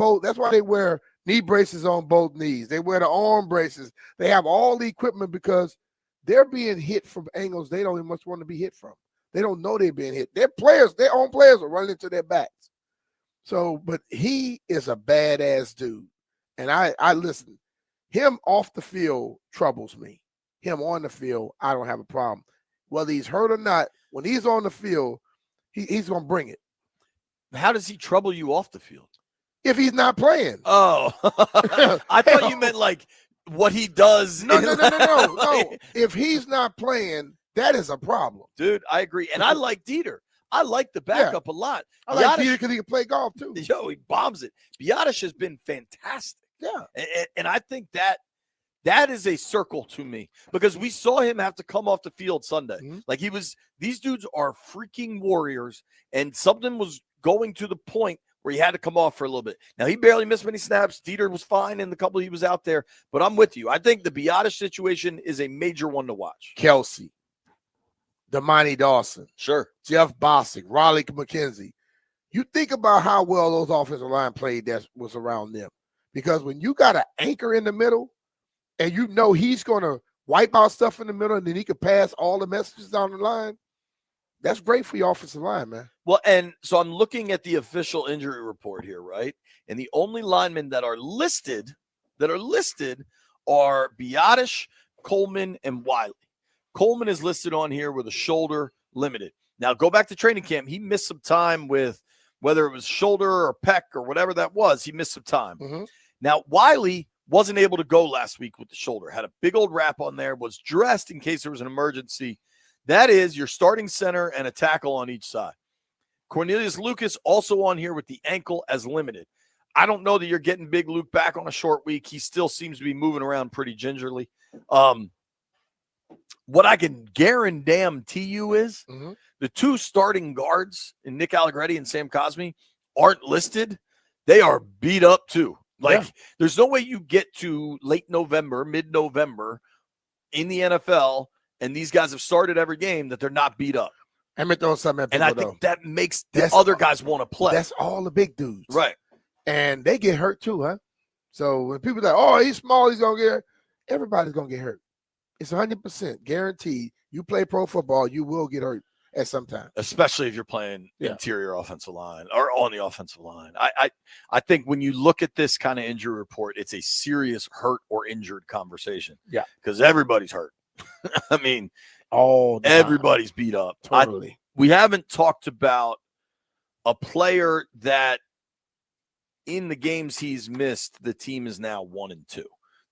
wear knee braces on both knees. They wear the arm braces. They have all the equipment because they're being hit from angles they don't even much want to be hit from. They don't know they're being hit. Their own players are running into their backs. So, but he is a badass dude. And I listen, him off the field troubles me. Him on the field, I don't have a problem. Whether he's hurt or not, when he's on the field, he's going to bring it. How does he trouble you off the field? If he's not playing. Oh, I thought you meant like what he does. No. If he's not playing, that is a problem. Dude, I agree. And I like Dieter. I like the backup a lot. I like Dieter because he can play golf too. He bombs it. Biadasz has been fantastic. Yeah. And I think that is a circle to me because we saw him have to come off the field Sunday. Mm-hmm. Like these dudes are freaking warriors, and something was going to the point where he had to come off for a little bit. Now, he barely missed many snaps. Dieter was fine in the couple he was out there, but I'm with you. I think the Biadasz situation is a major one to watch. Kelsey, Damani Dawson, Jeff Bostic, Raleigh McKenzie. You think about how well those offensive line played that was around them. Because when you got an anchor in the middle, and you know he's going to wipe out stuff in the middle and then he can pass all the messages down the line, that's great for your offensive line, man. Well, and so I'm looking at the official injury report here, right? And the only linemen that are listed are Biadasz, Coleman, and Wiley. Coleman is listed on here with a shoulder limited. Now, go back to training camp. He missed some time with whether it was shoulder or pec or whatever that was. He missed some time. Mm-hmm. Now, Wiley wasn't able to go last week with the shoulder. Had a big old wrap on there, was dressed in case there was an emergency. That is your starting center and a tackle on each side. Cornelius Lucas also on here with the ankle as limited. I don't know that you're getting Big Luke back on a short week. He still seems to be moving around pretty gingerly. What I can guarantee you is the two starting guards in Nick Allegretti and Sam Cosmi aren't listed. They are beat up too. There's no way you get to late November, mid-November in the NFL, and these guys have started every game that they're not beat up. I'm going to throw something at people, and I think that makes the other guys want to play. That's all the big dudes. Right. and they get hurt too, huh? So when people say, "Oh, he's small, he's gonna get hurt," everybody's gonna get hurt. It's 100% guaranteed. You play pro football, you will get hurt at some time, especially if you're playing interior offensive line or on the offensive line. I think when you look at this kind of injury report, it's a serious hurt or injured conversation. Yeah, because everybody's hurt. I mean, everybody's beat up. Totally. We haven't talked about a player that in the games he's missed, the team is now 1-2.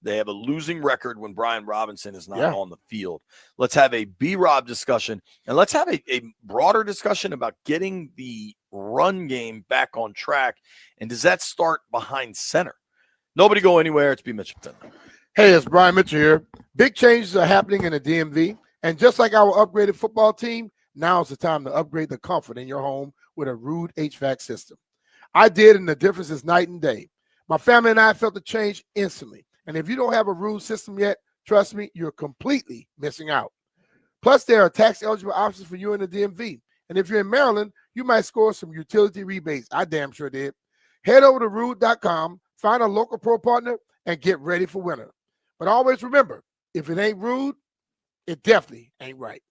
They have a losing record when Brian Robinson is not on the field. Let's have a B-Rob discussion, and let's have a broader discussion about getting the run game back on track. And does that start behind center? Nobody go anywhere. It's B. Mitch Finley. Hey, it's Brian Mitchell here. Big changes are happening in the DMV. And just like our upgraded football team, now's the time to upgrade the comfort in your home with a Rude HVAC system. I did, and the difference is night and day. My family and I felt the change instantly. And if you don't have a Rude system yet, trust me, you're completely missing out. Plus, there are tax-eligible options for you in the DMV. And if you're in Maryland, you might score some utility rebates. I damn sure did. Head over to Rude.com, find a local pro partner, and get ready for winter. But always remember, if it ain't Rude, it definitely ain't right.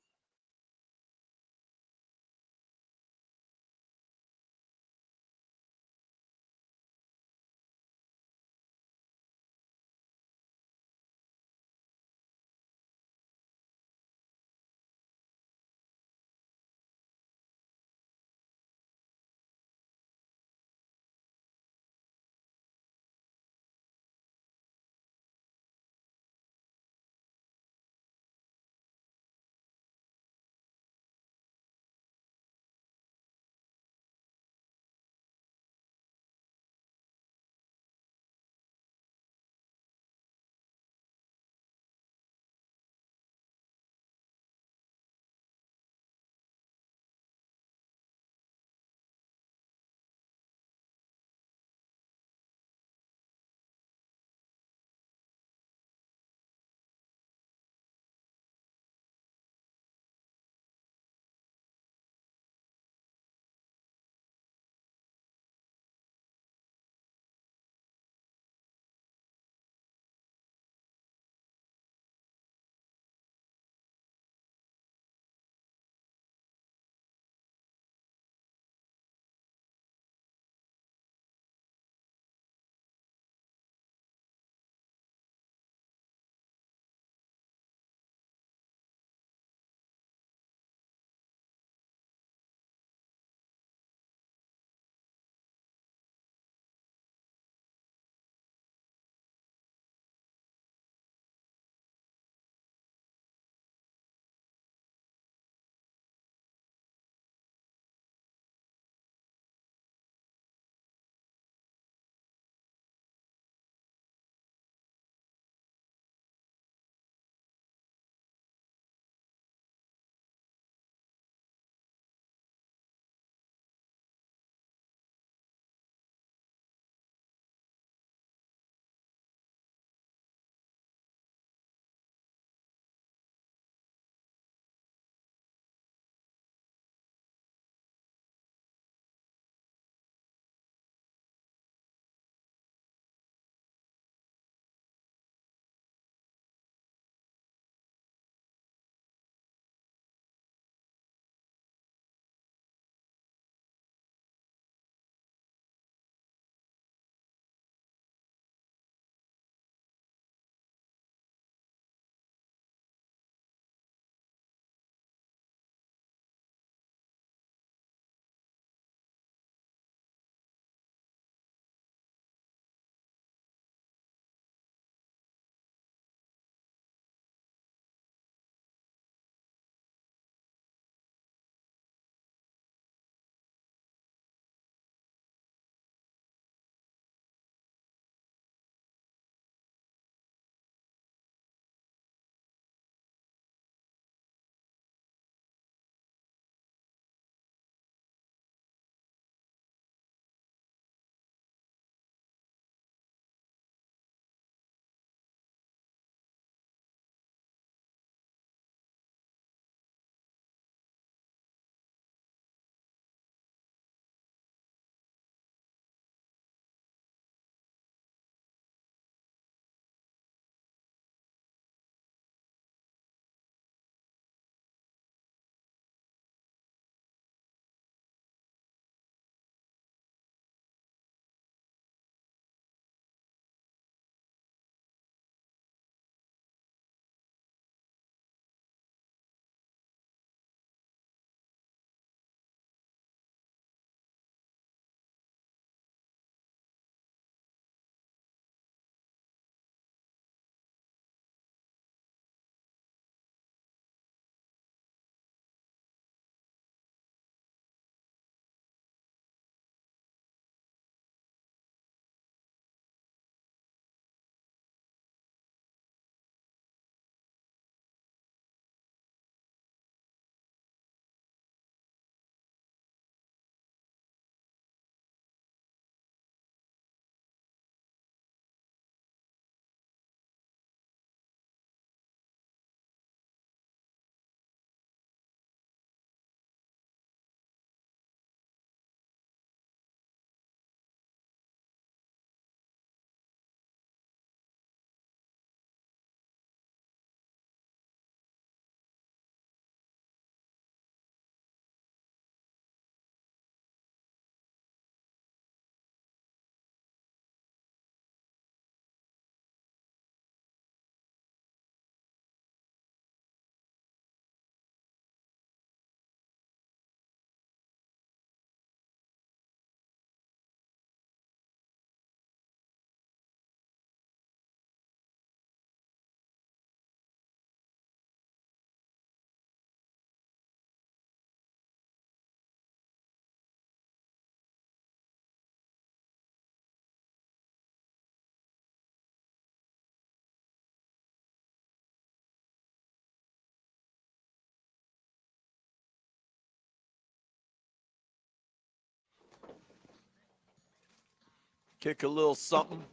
Kick a little something.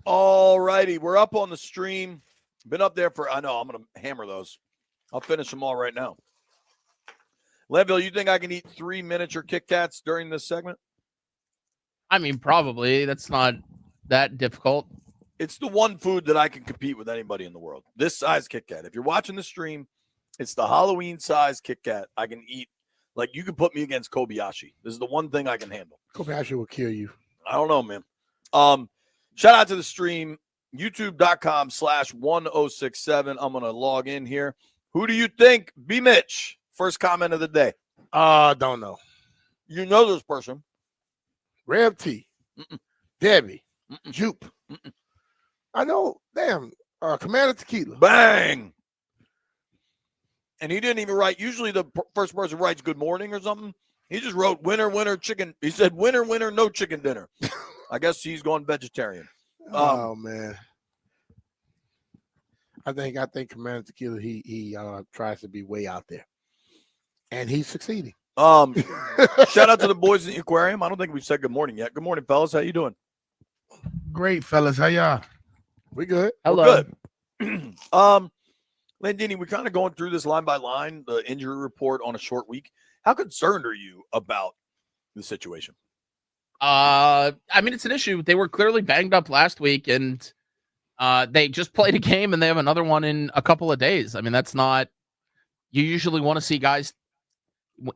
All righty. We're up on the stream. Been up there for, I know, I'm going to hammer those. I'll finish them all right now. Leadville, you think I can eat 3 miniature Kit Kats during this segment? I mean, probably. That's not that difficult. It's the one food that I can compete with anybody in the world. This size Kit Kat. If you're watching the stream, it's the Halloween size Kit Kat. I can eat. Like, you can put me against Kobayashi. This is the one thing I can handle. Kobayashi will kill you. I don't know, man. Shout out to the stream, youtube.com/1067. I'm going to log in here. Who do you think? B. Mitch. First comment of the day. Don't know. You know this person. Rev T. Debbie. Jupe. Mm-mm. I know. Damn. Commander Tequila. Bang. And he didn't even write. Usually the first person writes good morning or something. He just wrote winner, winner, chicken. He said winner, winner, no chicken dinner. I guess he's going vegetarian. Oh, man. I think Commander Tequila, he tries to be way out there. And he's succeeding. Shout out to the boys in the aquarium. I don't think we've said good morning yet. Good morning, fellas. How you doing? Great, fellas. How y'all? We good. Hello. We're good. Landini, we're kind of going through this line by line, the injury report on a short week. How concerned are you about the situation? I mean, it's an issue. They were clearly banged up last week, and they just played a game, and they have another one in a couple of days. I mean, that's not – you usually want to see guys,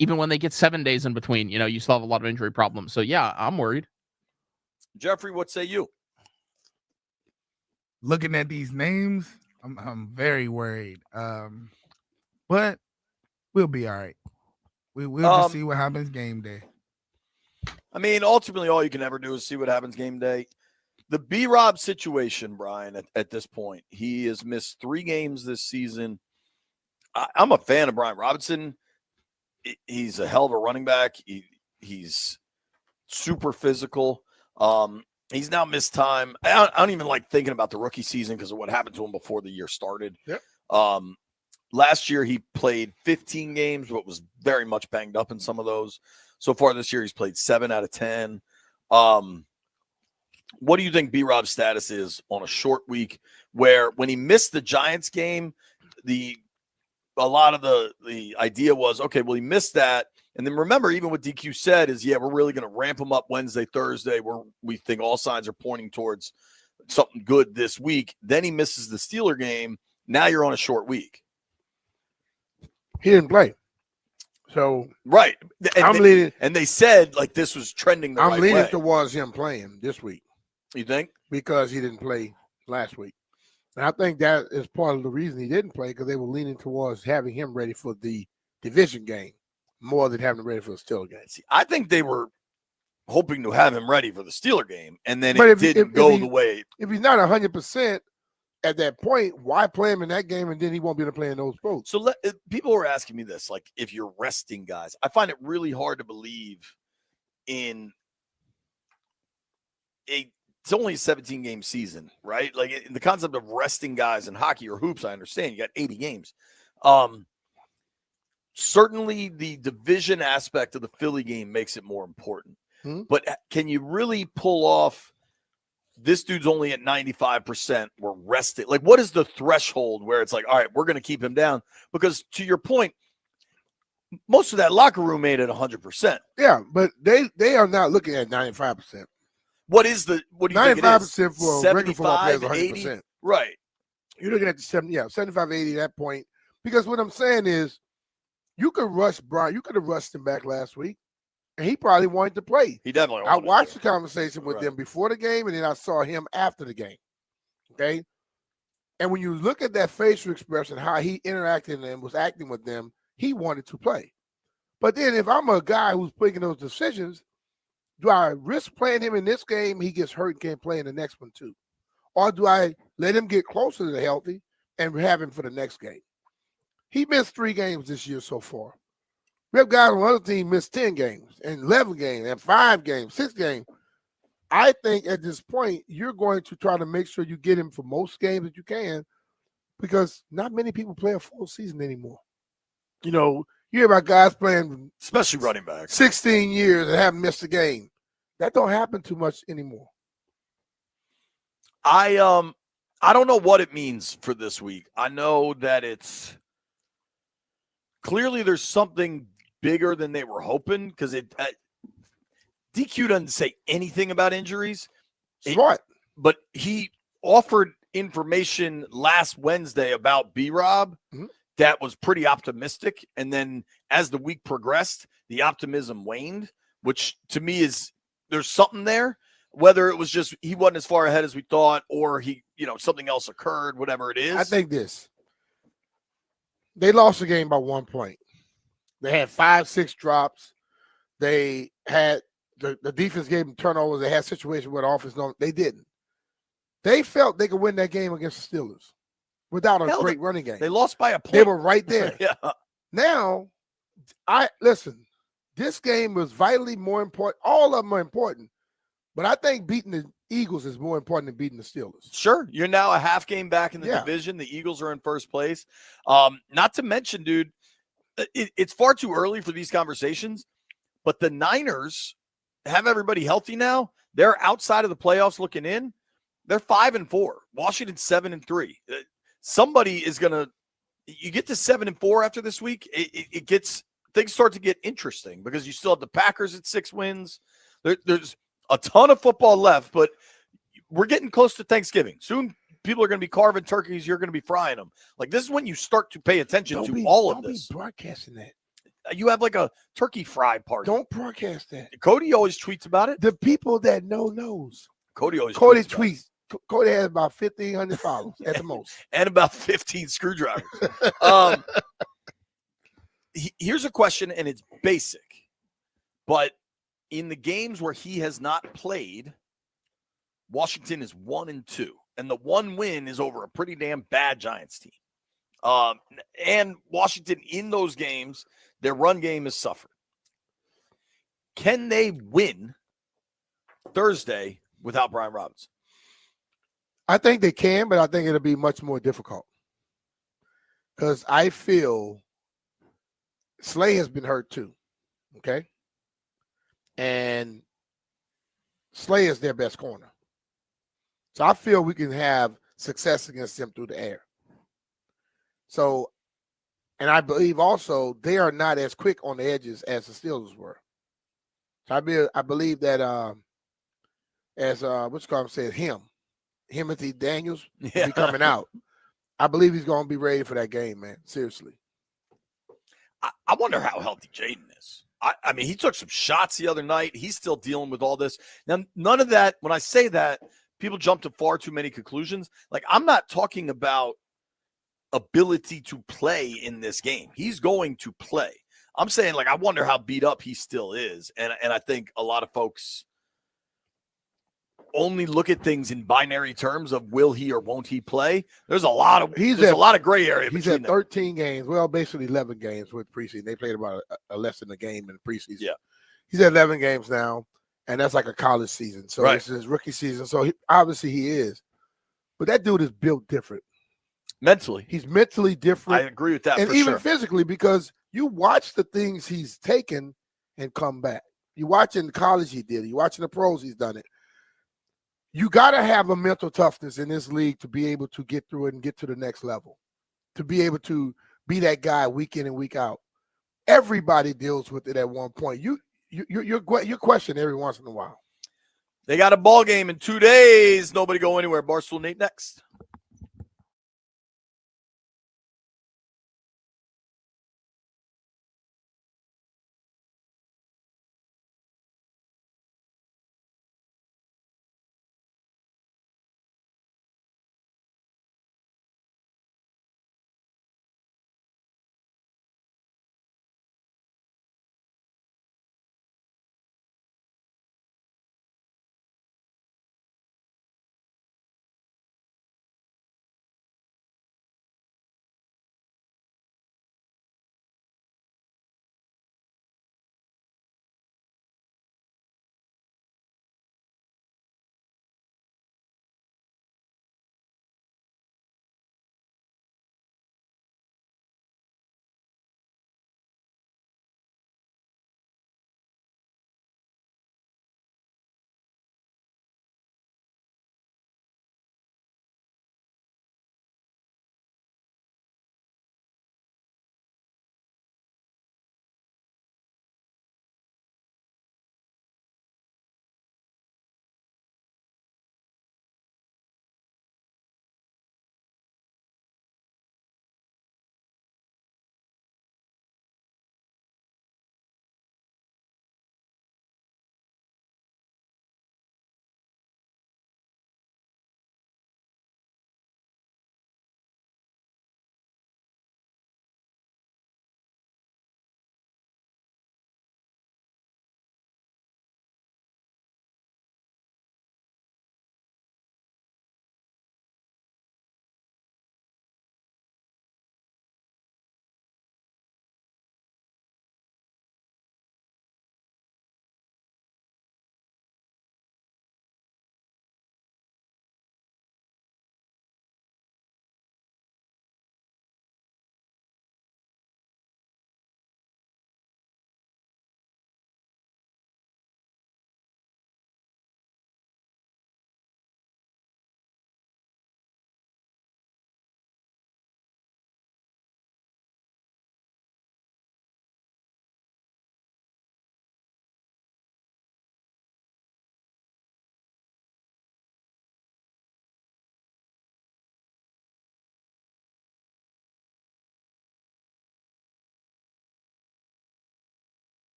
even when they get 7 days in between, you still have a lot of injury problems. So, yeah, I'm worried. Jeffrey, what say you? Looking at these names, I'm very worried. But we'll be all right. We'll just see what happens game day. I mean, ultimately, all you can ever do is see what happens game day. The B-Rob situation, Brian, at this point, he has missed 3 games this season. I'm a fan of Brian Robinson. He's a hell of a running back. He's super physical. He's now missed time. I don't even like thinking about the rookie season because of what happened to him before the year started. Yep. Last year, he played 15 games, but was very much banged up in some of those. So far this year, he's played 7 out of 10. What do you think B-Rob's status is on a short week where when he missed the Giants game, a lot of the idea was, okay, well, he missed that. And then remember, even what DQ said is, yeah, we're really going to ramp him up Wednesday, Thursday, where we think all signs are pointing towards something good this week. Then he misses the Steeler game. Now you're on a short week. He didn't play. So right. And they said like this was trending the right way. I'm leaning towards him playing this week. You think? Because he didn't play last week. And I think that is part of the reason he didn't play, because they were leaning towards having him ready for the division game more than having him ready for the Steeler game. See, I think they were hoping to have him ready for the Steeler game, and then it didn't go the way. If he's not 100% at that point, why play him in that game and then he won't be able to play in those boats? So people are asking me this, like if you're resting guys. I find it really hard to believe in it's only a 17-game season, right? Like the concept of resting guys in hockey or hoops, I understand. You got 80 games. Certainly the division aspect of the Philly game makes it more important. But can you really pull off this dude's only at 95%, we're rested? Like, what is the threshold where it's like, all right, we're going to keep him down? Because to your point, most of that locker room made it 100%. Yeah, but they are not looking at 95%. What do you think it is? 95% for 75, regular football players, 100%. 80? Right. You're looking at the 75, 80 at that point. Because what I'm saying is, you could rush Brian. You could have rushed him back last week, and he probably wanted to play. He definitely wanted I watched to the conversation with them before the game, and then I saw him after the game. Okay? And when you look at that facial expression, how he interacted and was acting with them, he wanted to play. But then if I'm a guy who's making those decisions, do I risk playing him in this game? He gets hurt and can't play in the next one too. Or do I let him get closer to healthy and have him for the next game? He missed 3 games this year so far. We have guys on the other team missed 10 games and 11 games and 5 games, 6 games. I think at this point, you're going to try to make sure you get him for most games that you can, because not many people play a full season anymore. You know, you hear about guys playing, especially running backs, 16 years and haven't missed a game. That don't happen too much anymore. I don't know what it means for this week. I know that it's clearly there's something bigger than they were hoping because DQ doesn't say anything about injuries. Smart. But he offered information last Wednesday about B-Rob that was pretty optimistic. And then as the week progressed, the optimism waned, which to me is there's something there. Whether it was just he wasn't as far ahead as we thought or he, something else occurred, whatever it is. I think this. They lost the game by 1 point. They had 5-6 drops. They had the defense gave them turnovers. They had situations where the offense they didn't. They felt they could win that game against the Steelers without a great running game. They lost by a point. They were right there. Yeah. Now, listen, this game was vitally more important. All of them are important. But I think beating the Eagles is more important than beating the Steelers. Sure. You're now a half game back in the division. The Eagles are in first place. Not to mention, dude, it's far too early for these conversations, but the Niners have everybody healthy now. They're outside of the playoffs looking in. They're 5-4. Washington's 7-3. Somebody is going to – you get to 7-4 after this week, things start to get interesting because you still have the Packers at 6 wins. There's a ton of football left, but we're getting close to Thanksgiving. Soon people are going to be carving turkeys. You're going to be frying them. Like, this is when you start to pay attention to all of this. Don't be broadcasting that. You have like a turkey fry party. Don't broadcast that. Cody always tweets about it. The people that knows. Cody always tweets. Cody has about 1,500 followers at the most. And about 15 screwdrivers. Here's a question, and it's basic. But in the games where he has not played, Washington is 1-2. And the one win is over a pretty damn bad Giants team. And Washington, in those games, their run game has suffered. Can they win Thursday without Brian Robinson? I think they can, but I think it'll be much more difficult. Because I feel Slay has been hurt too. Okay? And Slay is their best corner. So I feel we can have success against them through the air. So, and I believe also they are not as quick on the edges as the Steelers were. So I believe that Timothy Daniels will be coming out. I believe he's going to be ready for that game, man. Seriously. I wonder how healthy Jaden is. I mean, he took some shots the other night. He's still dealing with all this. Now, none of that, when I say that, people jump to far too many conclusions. Like, I'm not talking about ability to play in this game. He's going to play. I'm saying, like, I wonder how beat up he still is. And I think a lot of folks only look at things in binary terms of will he or won't he play. There's a lot of gray area. He's at 13 games. Well, basically 11 games with preseason. They played about a less than a game in preseason. Yeah. He's at 11 games now, and that's like a college season. So This is his rookie season. So obviously he is. But that dude is built different. Mentally. He's mentally different. I agree with that. And even physically, because you watch the things he's taken and come back. You watch in college he did it. You watch in the pros he's done it. You got to have a mental toughness in this league to be able to get through it and get to the next level, to be able to be that guy week in and week out. Everybody deals with it at one point. You question every once in a while. They got a ball game in 2 days. Nobody go anywhere. Barstool Nate next.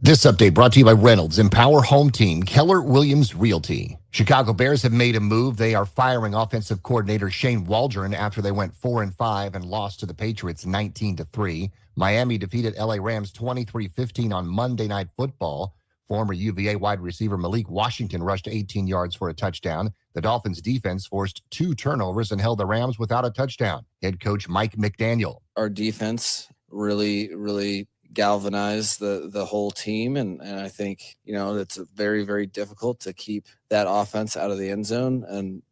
This update brought to you by Reynolds, Empower Home Team, Keller Williams Realty. Chicago Bears have made a move. They are firing offensive coordinator Shane Waldron after they went 4-5 and lost to the Patriots 19-3. Miami defeated LA Rams 23-15 on Monday Night Football. Former UVA wide receiver Malik Washington rushed 18 yards for a touchdown. The Dolphins defense forced 2 turnovers and held the Rams without a touchdown. Head coach Mike McDaniel. Our defense really galvanized the whole team, and I think it's very, very difficult to keep that offense out of the end zone. And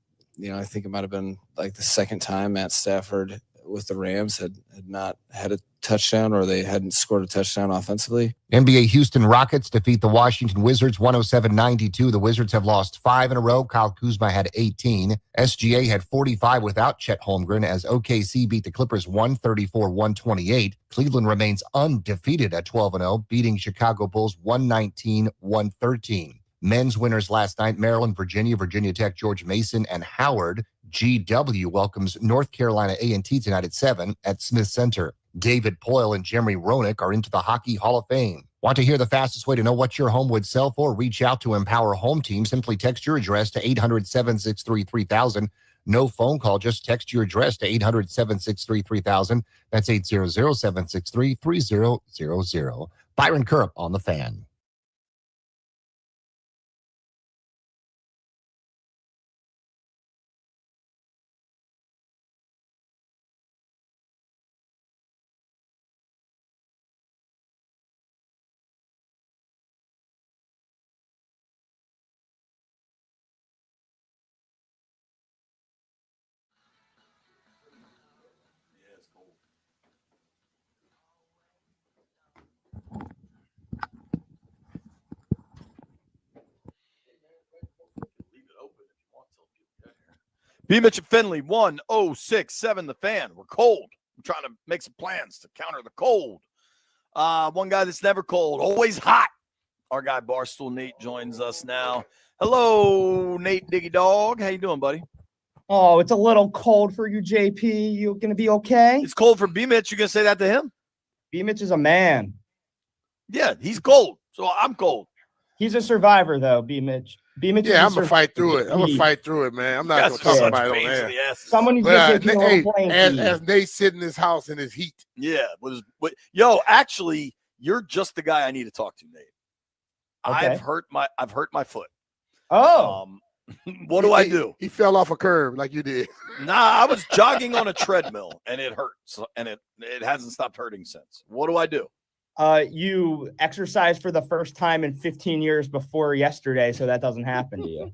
I think it might have been like the second time Matt Stafford with the Rams had not had a touchdown, or they hadn't scored a touchdown offensively. NBA Houston Rockets defeat the Washington Wizards 107-92. The Wizards have lost 5 in a row. Kyle Kuzma had 18. SGA had 45 without Chet Holmgren as OKC beat the Clippers 134-128. Cleveland remains undefeated at 12-0, beating Chicago Bulls 119-113. Men's winners last night, Maryland, Virginia Tech, George Mason, and Howard. GW welcomes North Carolina A&T tonight at 7 at Smith Center. David Poyle and Jeremy Roenick are into the Hockey Hall of Fame. Want to hear the fastest way to know what your home would sell for? Reach out to Empower Home Team. Simply text your address to 800-763-3000. No phone call, just text your address to 800-763-3000. That's 800-763-3000. Byron Curp on the Fan. Mitch Finley, 106.7 The Fan. We're cold. I'm trying to make some plans to counter the cold. One guy that's never cold, always hot. Our guy Barstool Nate joins us now. Hello, Nate Diggy Dog. How you doing, buddy? Oh, it's a little cold for you, JP. You gonna be okay? It's cold for B-Mitch. You gonna say that to him? B-Mitch is a man. Yeah, he's cold. So I'm cold. He's a survivor, though, B-Mitch. B-Mitch. Yeah, I'm gonna fight through it. I'm gonna fight through it, man. I'm not gonna talk about it on air. Someone needs to get as Nate sitting in his house in his heat. Yeah. Actually, you're just the guy I need to talk to, Nate. Okay. I've hurt my foot. Oh. What do I do? He fell off a curb like you did. Nah, I was jogging on a treadmill and it hurt. And it hasn't stopped hurting since. What do I do? You exercised for the first time in 15 years before yesterday, so that doesn't happen to you.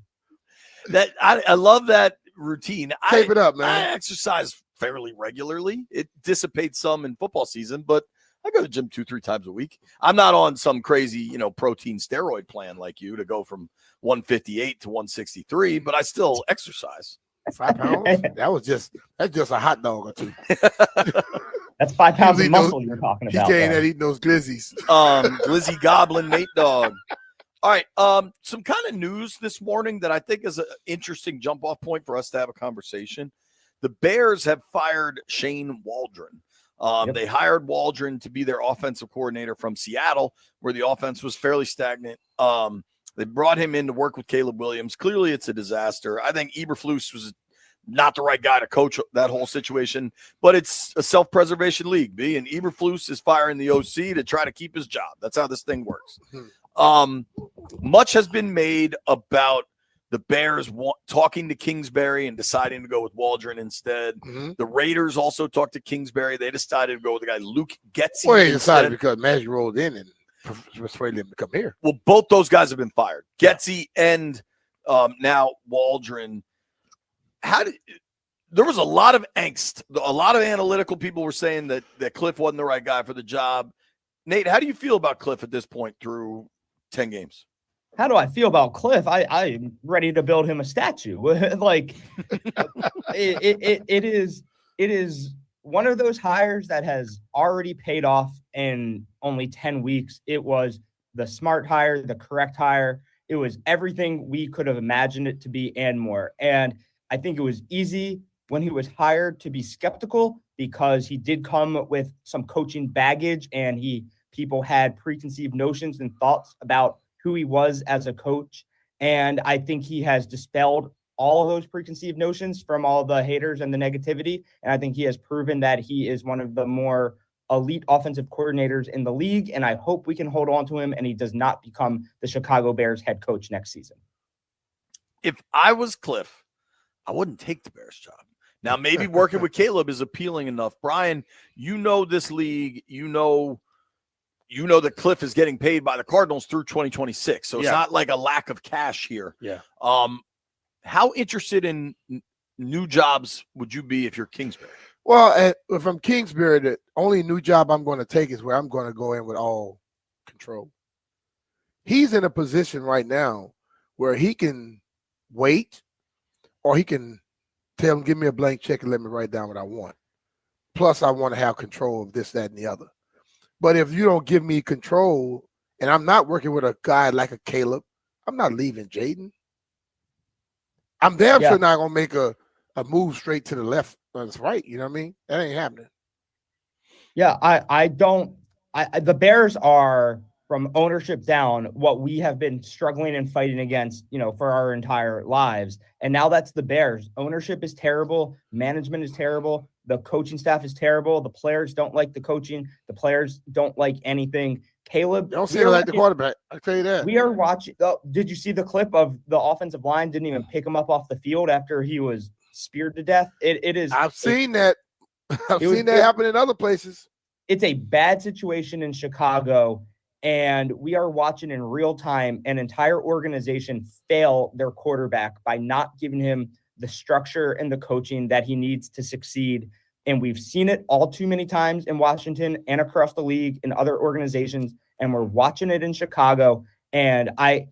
I love that routine. Tape it up, man. I exercise fairly regularly. It dissipates some in football season, but I go to the gym 2-3 times a week. I'm not on some crazy, protein steroid plan like you to go from 158 to 163, but I still exercise. 5 pounds? That's just a hot dog or two. That's 5 pounds of muscle you're talking about. He ain't eating those glizzies. Glizzy Goblin, Nate Dog. All right. Some kind of news this morning that I think is an interesting jump off point for us to have a conversation. The Bears have fired Shane Waldron. They hired Waldron to be their offensive coordinator from Seattle, where the offense was fairly stagnant. They brought him in to work with Caleb Williams. Clearly, it's a disaster. I think Eberflus was not the right guy to coach that whole situation, but it's a self-preservation league, B, and Eberflus is firing the OC to try to keep his job. That's how this thing works. Much has been made about the Bears talking to Kingsbury and deciding to go with Waldron instead. Mm-hmm. The Raiders also talked to Kingsbury. They decided to go with the guy Luke Getsy. Well, they decided because Magic rolled in and persuaded him to come here. Well, both those guys have been fired. Getsy and now Waldron. There was a lot of angst. A lot of analytical people were saying that Cliff wasn't the right guy for the job. Nate, how do you feel about Cliff at this point through 10 games? How do I feel about Cliff? I'm ready to build him a statue. Like it is one of those hires that has already paid off in only 10 weeks. It was the smart hire, the correct hire. It was everything we could have imagined it to be and more. And I think it was easy when he was hired to be skeptical because he did come with some coaching baggage and he people had preconceived notions and thoughts about who he was as a coach. And I think he has dispelled all of those preconceived notions from all the haters and the negativity. And I think he has proven that he is one of the more elite offensive coordinators in the league. And I hope we can hold on to him and he does not become the Chicago Bears head coach next season. If I was Cliff, I wouldn't take the Bears job. Now, maybe working with Caleb is appealing enough. Brian, you know this league. You know that Cliff is getting paid by the Cardinals through 2026. So it's not like a lack of cash here. Yeah. How interested in new jobs would you be if you're Kingsbury? Well, if I'm Kingsbury, the only new job I'm going to take is where I'm going to go in with all control. He's in a position right now where he can wait, or he can tell him, give me a blank check and let me write down what I want. Plus, I want to have control of this, that, and the other. But if you don't give me control, and I'm not working with a guy like a Caleb, I'm not leaving Jaden. I'm damn sure not going to make a move straight to the left. That's right. You know what I mean? That ain't happening. Yeah, the Bears are, from ownership down, what we have been struggling and fighting against, for our entire lives. And now that's the Bears. Ownership is terrible. Management is terrible. The coaching staff is terrible. The players don't like the coaching. The players don't like anything. Caleb, they don't seem like the quarterback. I'll tell you that. We are watching. Did you see the clip of the offensive line didn't even pick him up off the field after he was speared to death? It is. I've seen that. I've seen that happen in other places. It's a bad situation in Chicago, and we are watching in real time an entire organization fail their quarterback by not giving him the structure and the coaching that he needs to succeed. And we've seen it all too many times in Washington and across the league in other organizations. And we're watching it in Chicago. And I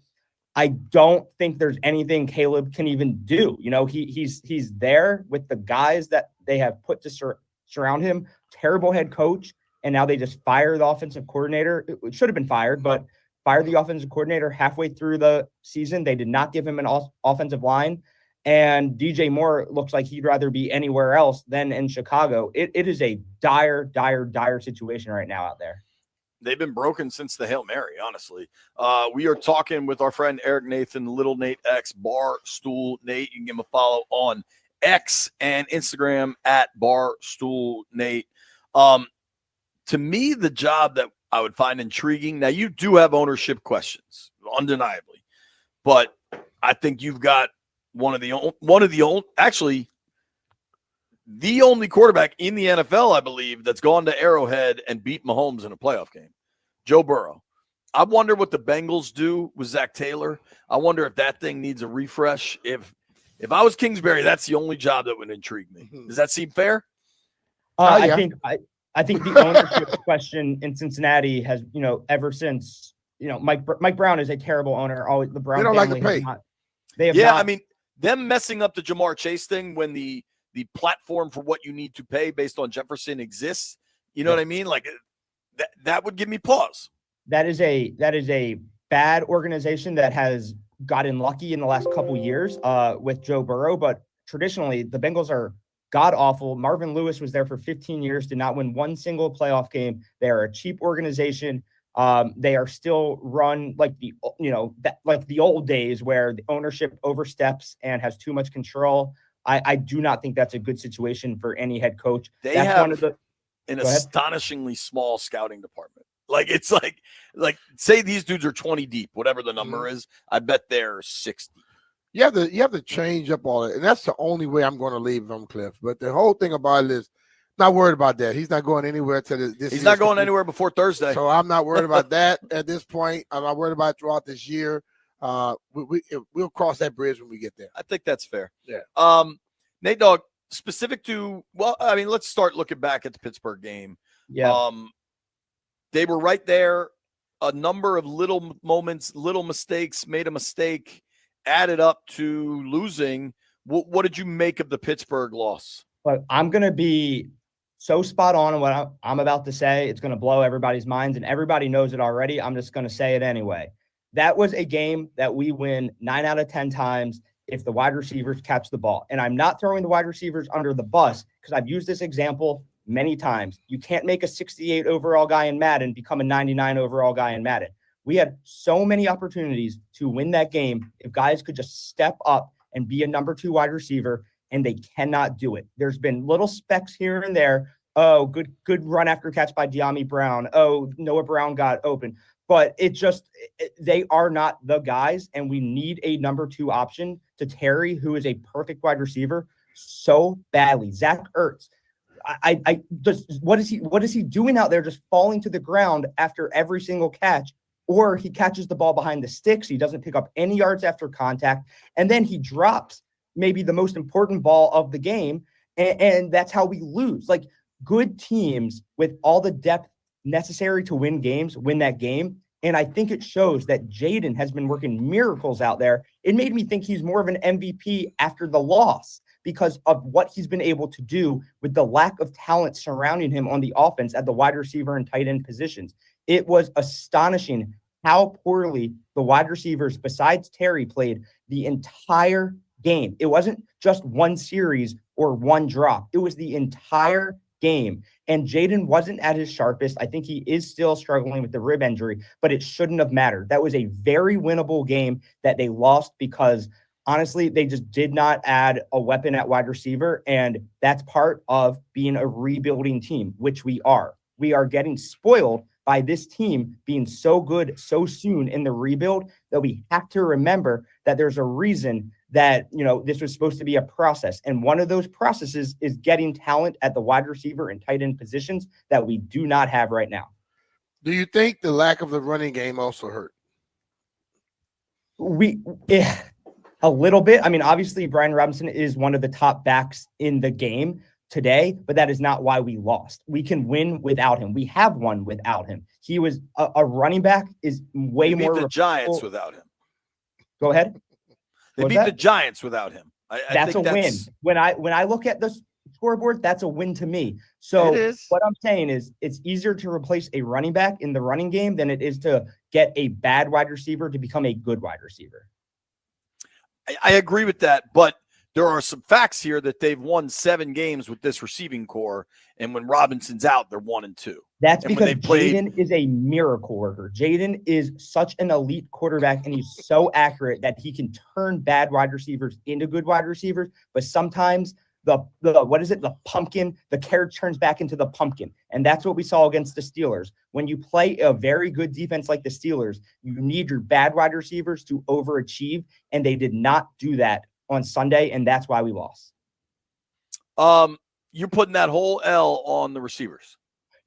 don't think there's anything Caleb can even do. He's there with the guys that they have put to surround him. Terrible head coach. And now they just fire the offensive coordinator. It should have been fired, but fired the offensive coordinator halfway through the season. They did not give him an offensive line. And DJ Moore looks like he'd rather be anywhere else than in Chicago. It is a dire situation right now out there. They've been broken since the Hail Mary, honestly. We are talking with our friend Eric Nathan, Little Nate X, Barstool Nate. You can give him a follow on X and Instagram at Barstool Nate. To me, the job that I would find intriguing, now you do have ownership questions, undeniably, but I think you've got the only quarterback in the NFL, I believe, that's gone to Arrowhead and beat Mahomes in a playoff game, Joe Burrow. I wonder what the Bengals do with Zach Taylor. I wonder if that thing needs a refresh. If I was Kingsbury, that's the only job that would intrigue me. Does that seem fair? I think the ownership question in Cincinnati has, ever since, Mike Brown is a terrible owner. Always the Brown. They don't like to pay. I mean, them messing up the Jamar Chase thing when the platform for what you need to pay based on Jefferson exists. You know what I mean? Like that would give me pause. That is a bad organization that has gotten lucky in the last couple years with Joe Burrow, but traditionally the Bengals are god awful. Marvin Lewis was there for 15 years, did not win one single playoff game. They are a cheap organization. They are still run like the old days where the ownership oversteps and has too much control. I do not think that's a good situation for any head coach. That's have an astonishingly small scouting department. Like it's like say these dudes are 20 deep, whatever the number is. I bet they're 60. You have to change up all it, and that's the only way I'm going to leave him, Cliff. But the whole thing about it is, not worried about that. He's not going anywhere to this. He's not going anywhere before Thursday. So I'm not worried about that at this point. I'm not worried about it throughout this year. We'll cross that bridge when we get there. I think that's fair. Yeah. Nate Dogg, specific to, let's start looking back at the Pittsburgh game. Yeah. They were right there. A number of little moments, little mistakes, made a mistake, added up to losing. What did you make of the Pittsburgh loss? But I'm going to be so spot on what I'm about to say. It's going to blow everybody's minds, and everybody knows it already. I'm just going to say it anyway. That was a game that we win 9 out of 10 times if the wide receivers catch the ball. And I'm not throwing the wide receivers under the bus because I've used this example many times. You can't make a 68 overall guy in Madden become a 99 overall guy in Madden. We had so many opportunities to win that game if guys could just step up and be a number 2 wide receiver, and they cannot do it. There's been little specks here and there. Oh, good run after catch by De'Ami Brown. Oh, Noah Brown got open. But they are not the guys, and we need a number 2 option to Terry, who is a perfect wide receiver, so badly. Zach Ertz, what is he doing out there, just falling to the ground after every single catch? Or he catches the ball behind the sticks. He doesn't pick up any yards after contact, and then he drops maybe the most important ball of the game, and that's how we lose. Like, good teams with all the depth necessary to win games win that game. And I think it shows that Jaden has been working miracles out there. It made me think he's more of an MVP after the loss because of what he's been able to do with the lack of talent surrounding him on the offense at the wide receiver and tight end positions. It was astonishing how poorly the wide receivers besides Terry played the entire game. It wasn't just one series or one drop. It was the entire game. And Jaden wasn't at his sharpest. I think he is still struggling with the rib injury, but it shouldn't have mattered. That was a very winnable game that they lost because honestly, they just did not add a weapon at wide receiver. And that's part of being a rebuilding team, which we are. We are getting spoiled by this team being so good so soon in the rebuild that we have to remember that there's a reason that, this was supposed to be a process. And one of those processes is getting talent at the wide receiver and tight end positions that we do not have right now. Do you think the lack of the running game also hurt? A little bit. I mean, obviously, Brian Robinson is one of the top backs in the game today, but that is not why we lost. We can win without him. We have won without him. He was a running back is way more. The Giants without him. Go ahead. They beat the Giants without him. That's a win. When I look at the scoreboard, that's a win to me. So what I'm saying is it's easier to replace a running back in the running game than it is to get a bad wide receiver to become a good wide receiver. I agree with that, but there are some facts here that they've won 7 games with this receiving core, and when Robinson's out, they're 1-2. That's because Jaden is a miracle worker. Jaden is such an elite quarterback, and he's so accurate that he can turn bad wide receivers into good wide receivers. But sometimes the pumpkin, the carrot turns back into the pumpkin, and that's what we saw against the Steelers. When you play a very good defense like the Steelers, you need your bad wide receivers to overachieve, and they did not do that on Sunday, and that's why we lost. You're putting that whole L on the receivers.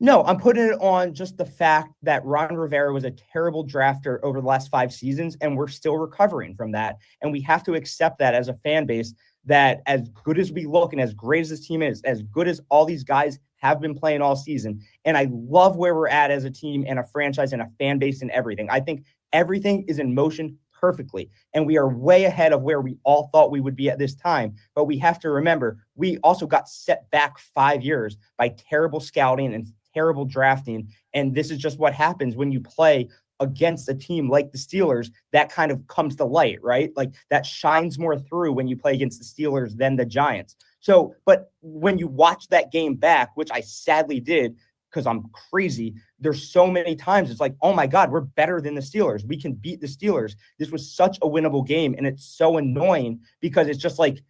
No, I'm putting it on just the fact that Ron Rivera was a terrible drafter over the last 5 seasons, and we're still recovering from that. And we have to accept that as a fan base, that as good as we look and as great as this team is, as good as all these guys have been playing all season, and I love where we're at as a team and a franchise and a fan base and everything. I think everything is in motion perfectly, and we are way ahead of where we all thought we would be at this time. But we have to remember, we also got set back 5 years by terrible scouting and terrible drafting, and this is just what happens when you play against a team like the Steelers. That kind of comes to light, right? Like, that shines more through when you play against the Steelers than the Giants. So, but when you watch that game back, which I sadly did, because I'm crazy, there's so many times it's like, oh my God, we're better than the Steelers. We can beat the Steelers. This was such a winnable game, and it's so annoying because it's just like,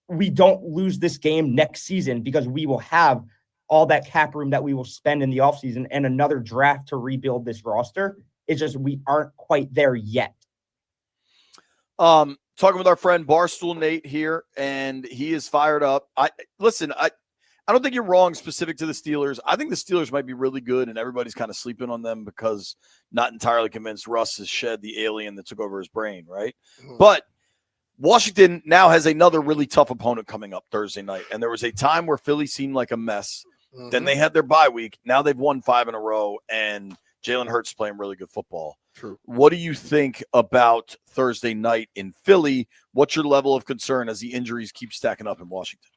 we don't lose this game next season because we will have all that cap room that we will spend in the offseason and another draft to rebuild this roster. It's just we aren't quite there yet. Talking with our friend Barstool Nate here, and he is fired up. I don't think you're wrong specific to the Steelers. I think the Steelers might be really good, and everybody's kind of sleeping on them because not entirely convinced Russ has shed the alien that took over his brain, right? Mm-hmm. But Washington now has another really tough opponent coming up Thursday night, and there was a time where Philly seemed like a mess. Mm-hmm. Then they had their bye week. Now they've won 5 in a row, and Jalen Hurts playing really good football. True. What do you think about Thursday night in Philly? What's your level of concern as the injuries keep stacking up in Washington?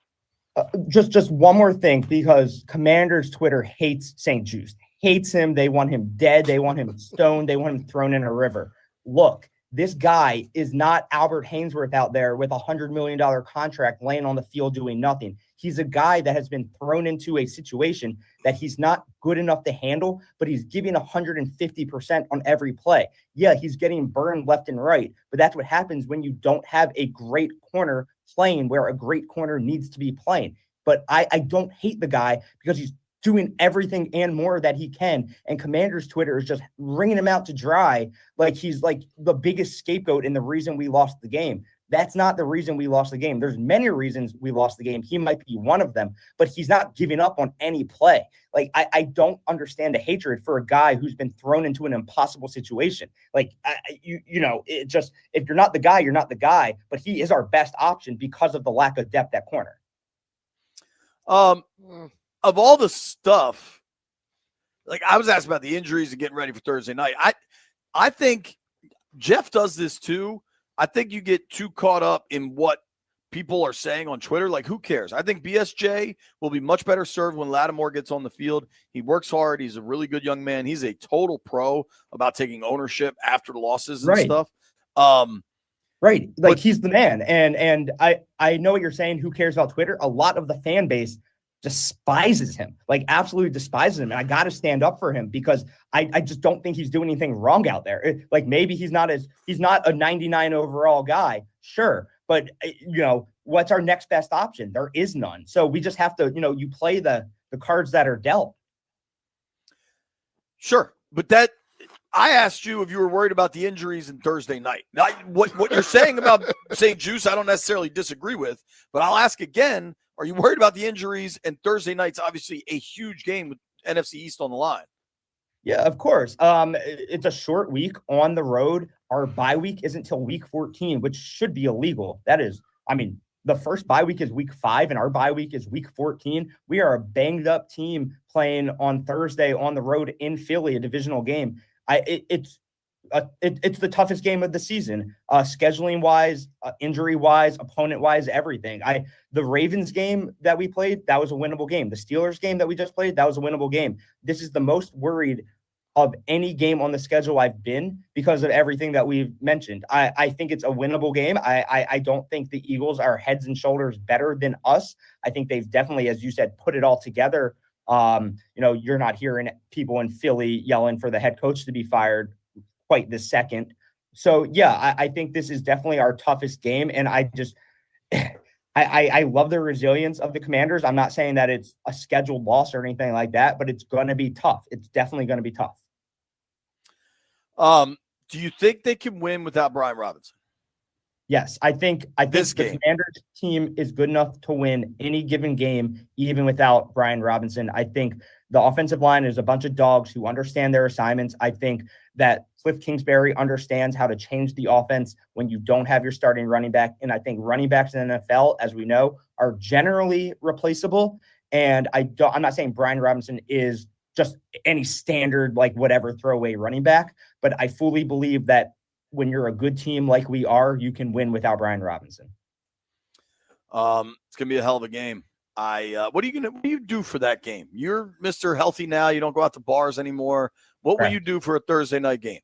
Just one more thing, because Commanders Twitter hates St. Juice, hates him. They want him dead. They want him stoned. They want him thrown in a river. Look, This guy is not Albert Hainsworth out there with $100 million contract laying on the field doing nothing. He's a guy that has been thrown into a situation that he's not good enough to handle, but he's giving 150% on every play. Yeah, he's getting burned left and right, but that's what happens when you don't have a great corner playing where a great corner needs to be playing. But I don't hate the guy because he's doing everything and more that he can. And Commanders Twitter is just wringing him out to dry like he's like the biggest scapegoat and the reason we lost the game. That's not the reason we lost the game. There's many reasons we lost the game. He might be one of them, but he's not giving up on any play. Like, I don't understand the hatred for a guy who's been thrown into an impossible situation. Like, it just, if you're not the guy, you're not the guy, but he is our best option because of the lack of depth at corner. Of all the stuff, like I was asked about the injuries and getting ready for Thursday night. I think Jeff does this too. I think you get too caught up in what people are saying on Twitter. Like, who cares? I think BSJ will be much better served when Latimore gets on the field. He works hard. He's a really good young man. He's a total pro about taking ownership after the losses and stuff. Right. Like, he's the man. And I know what you're saying. Who cares about Twitter? A lot of the fan base despises him, like absolutely despises him. And I got to stand up for him because I just don't think he's doing anything wrong out there. Like, maybe he's not a 99 overall guy. Sure. But what's our next best option? There is none. So we just have to, you play the cards that are dealt. Sure. But that, I asked you if you were worried about the injuries in Thursday night. Now, what you're saying about St. Juice, I don't necessarily disagree with, but I'll ask again, are you worried about the injuries? And Thursday night's obviously a huge game with NFC East on the line. Yeah, of course. It's a short week on the road. Our bye week isn't till week 14, which should be illegal. That is, the first bye week is week 5 and our bye week is week 14. We are a banged up team playing on Thursday on the road in Philly, a divisional game. It's the toughest game of the season, scheduling wise, injury wise, opponent wise, everything. The Ravens game that we played, that was a winnable game. The Steelers game that we just played, that was a winnable game. This is the most worried of any game on the schedule I've been because of everything that we've mentioned. I think it's a winnable game. I don't think the Eagles are heads and shoulders better than us. I think they've definitely, as you said, put it all together. You're not hearing people in Philly yelling for the head coach to be fired quite this second. So yeah, I think this is definitely our toughest game. And I just, I love the resilience of the Commanders. I'm not saying that it's a scheduled loss or anything like that, but it's going to be tough. It's definitely going to be tough. Do you think they can win without Brian Robinson? Yes, I think the Commanders team is good enough to win any given game, even without Brian Robinson. I think the offensive line is a bunch of dogs who understand their assignments. I think that Cliff Kingsbury understands how to change the offense when you don't have your starting running back. And I think running backs in the NFL, as we know, are generally replaceable. And I'm not saying Brian Robinson is just any standard, like whatever throwaway running back, but I fully believe that when you're a good team like we are, you can win without Brian Robinson. It's gonna be a hell of a game. What do you do for that game? You're Mr. Healthy now. You don't go out to bars anymore. What will you do for a Thursday night game?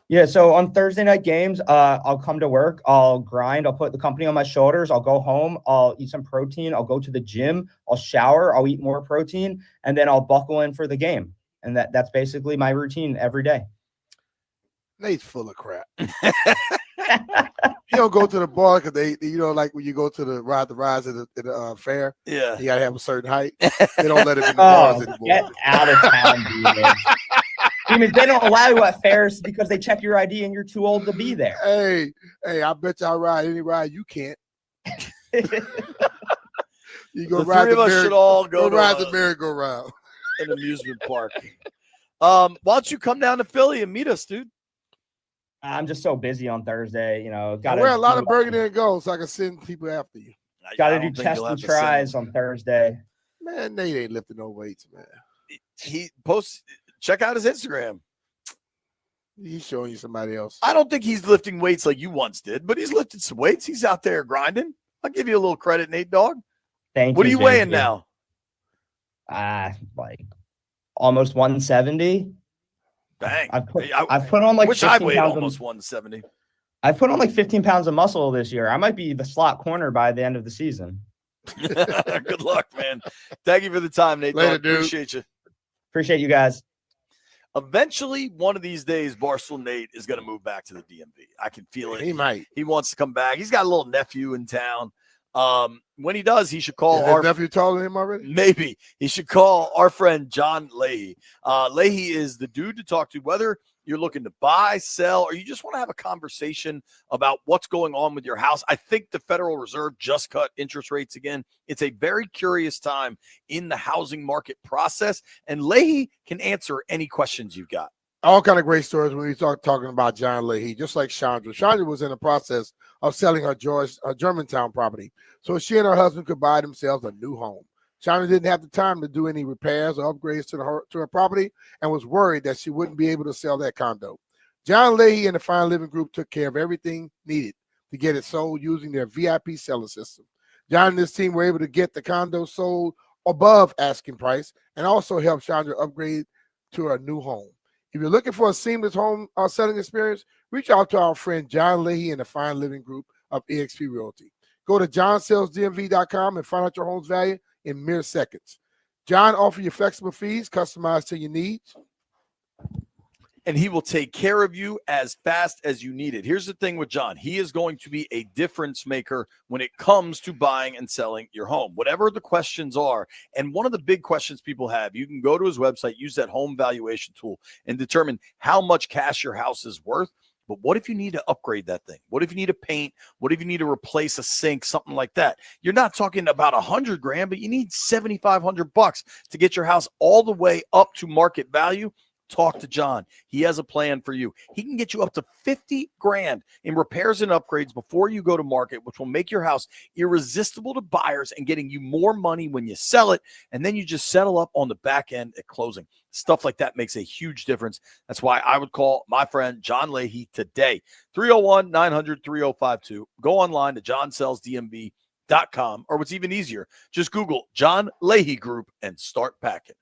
Yeah, so on Thursday night games, I'll come to work. I'll grind. I'll put the company on my shoulders. I'll go home. I'll eat some protein. I'll go to the gym. I'll shower. I'll eat more protein, and then I'll buckle in for the game. And that's basically my routine every day. Nate's full of crap. You don't go to the bar because they like when you go to the rides at the fair. Yeah, you gotta have a certain height. They don't let it in the bars anymore. Get out of town, Demons. Demons, they don't allow you at fairs because they check your ID and you're too old to be there. Hey, I bet y'all ride any ride you can't. You go the three of us should all go ride the merry-go-round. An amusement park. Why don't you come down to Philly and meet us, dude? I'm just so busy on Thursday, I wear a lot of burgundy and gold so I can send people after you. Got to do test and tries on Thursday. Man, Nate ain't lifting no weights, man. He posts. Check out his Instagram. He's showing you somebody else. I don't think he's lifting weights like you once did, but he's lifted some weights. He's out there grinding. I'll give you a little credit, Nate Dogg. Thank you. What are you weighing now? Like almost 170. Dang. I've put on like which I weighed almost 170. I've put on like 15 pounds of muscle this year. I might be the slot corner by the end of the season. Good luck, man. Thank you for the time, Nate. Later, Dogg. dude. Appreciate you. Appreciate you guys. Eventually, one of these days, Barstool Nate is going to move back to the DMV. I can feel it. He might. He wants to come back. He's got a little nephew in town. When he does, he should call Is our his nephew taller than him already? Maybe he should call our friend John Leahy. Leahy is the dude to talk to, whether you're looking to buy, sell, or you just want to have a conversation about what's going on with your house. I think the Federal Reserve just cut interest rates again. It's a very curious time in the housing market process, and Leahy can answer any questions you've got. All kind of great stories when we start talking about John Leahy, just like Chandra. Chandra was in the process of selling her Germantown property so she and her husband could buy themselves a new home. Chandra didn't have the time to do any repairs or upgrades to her property and was worried that she wouldn't be able to sell that condo. John Leahy and the Fine Living Group took care of everything needed to get it sold using their VIP seller system. John and his team were able to get the condo sold above asking price and also help Chandra upgrade to her new home. If you're looking for a seamless home selling experience, reach out to our friend John Leahy and the Fine Living Group of eXp Realty. Go to johnsellsdmv.com and find out your home's value in mere seconds. John offers you flexible fees customized to your needs. And he will take care of you as fast as you need it. Here's the thing with John. He is going to be a difference maker when it comes to buying and selling your home, whatever the questions are. And one of the big questions people have, you can go to his website, use that home valuation tool, and determine how much cash your house is worth. But what if you need to upgrade that thing? What if you need to paint? What if you need to replace a sink, something like that? You're not talking about $100,000, but you need $7,500 to get your house all the way up to market value. Talk to John. He has a plan for you. He can get you up to $50,000 in repairs and upgrades before you go to market, which will make your house irresistible to buyers and getting you more money when you sell it. And then you just settle up on the back end at closing. Stuff like that makes a huge difference. That's why I would call my friend John Leahy today. 301-900-3052. Go online to johnsellsdmv.com, or what's even easier, just Google John Leahy Group and start packing.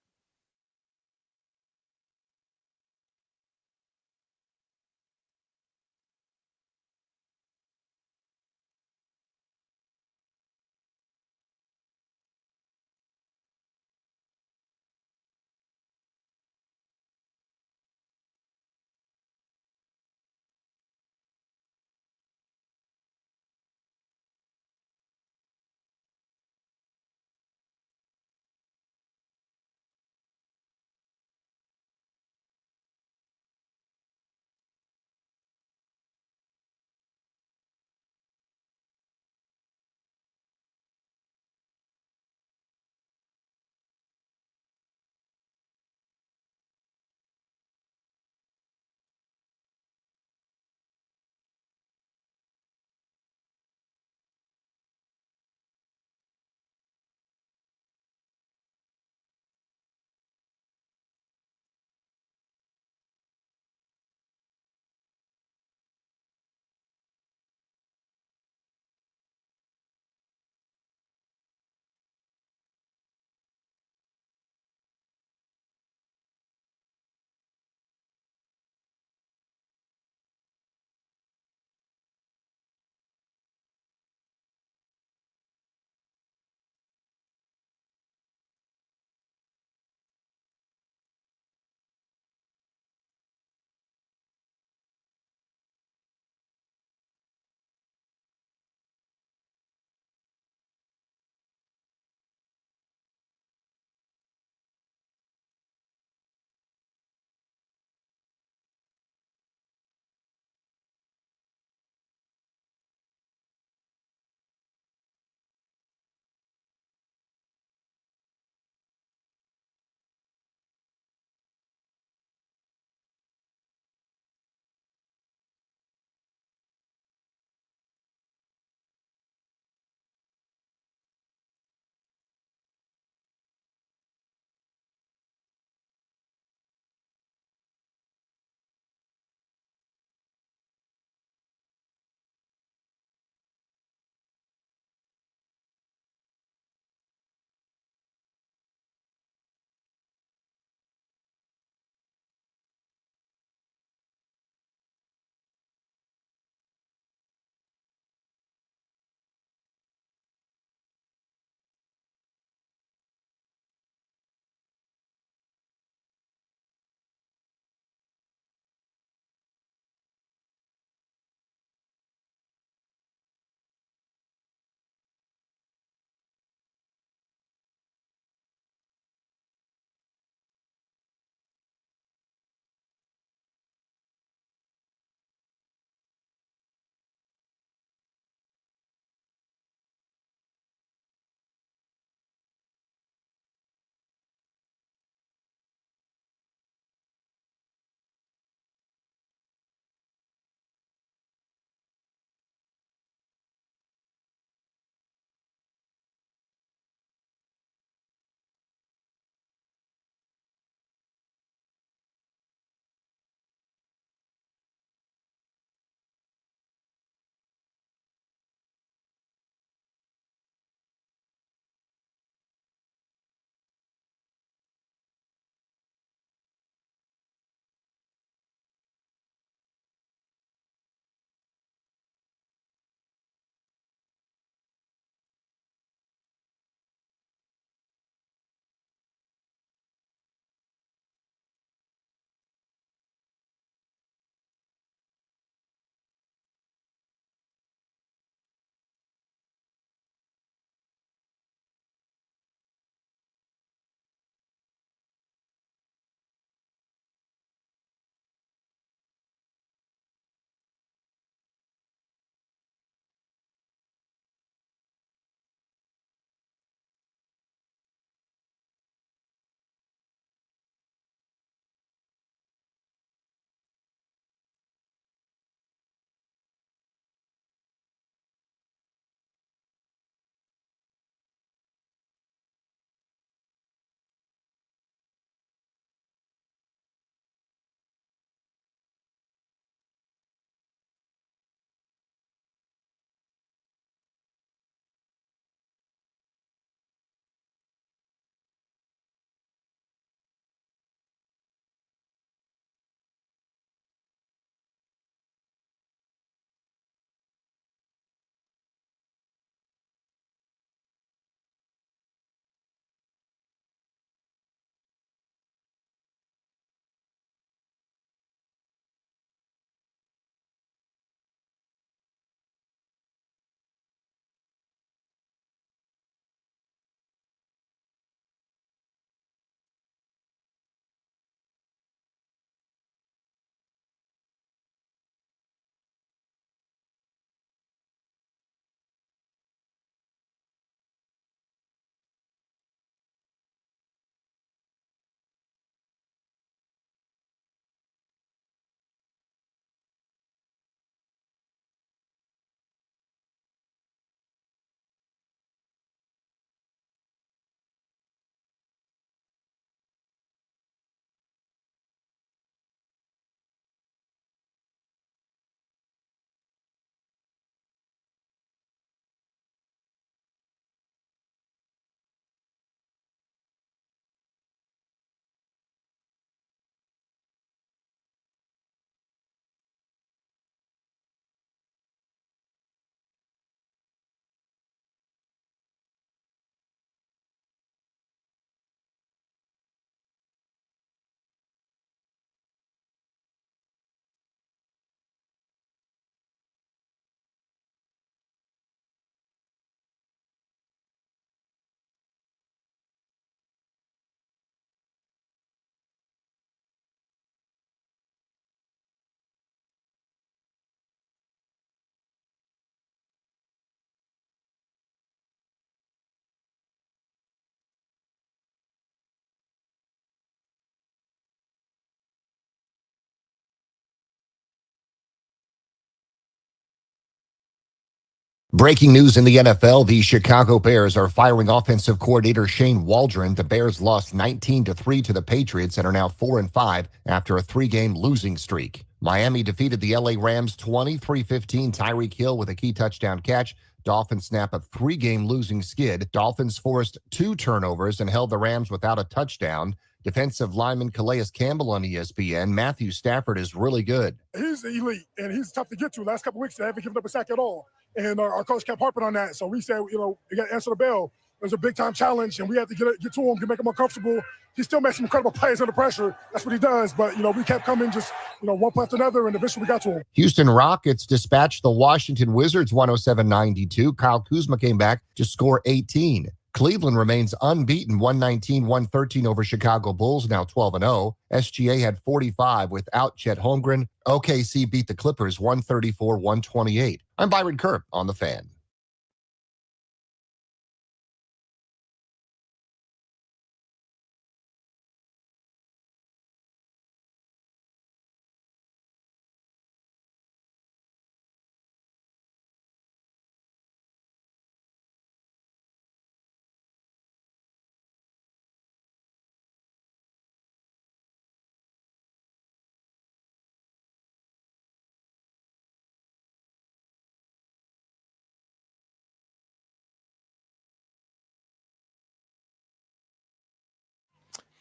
Breaking news in the NFL, the Chicago Bears are firing offensive coordinator Shane Waldron. The Bears lost 19-3 to the Patriots and are now 4-5 after a 3-game losing streak. Miami defeated the LA Rams 23-15. Tyreek Hill with a key touchdown catch. Dolphins snap a 3-game losing skid. Dolphins forced 2 turnovers and held the Rams without a touchdown. Defensive lineman Calais Campbell on ESPN. Matthew Stafford is really good. He's elite, and he's tough to get to. Last couple of weeks, they haven't given up a sack at all. And our coach kept harping on that. So we said, you got to answer the bell. There's a big-time challenge, and we have to get to him to make him uncomfortable. He still makes some incredible plays under pressure. That's what he does. But, we kept coming just, one play after another, and eventually we got to him. Houston Rockets dispatched the Washington Wizards 107-92. Kyle Kuzma came back to score 18. Cleveland remains unbeaten, 119-113 over Chicago Bulls, now 12-0. SGA had 45 without Chet Holmgren. OKC beat the Clippers 134-128. I'm Byron Kerp on The Fan.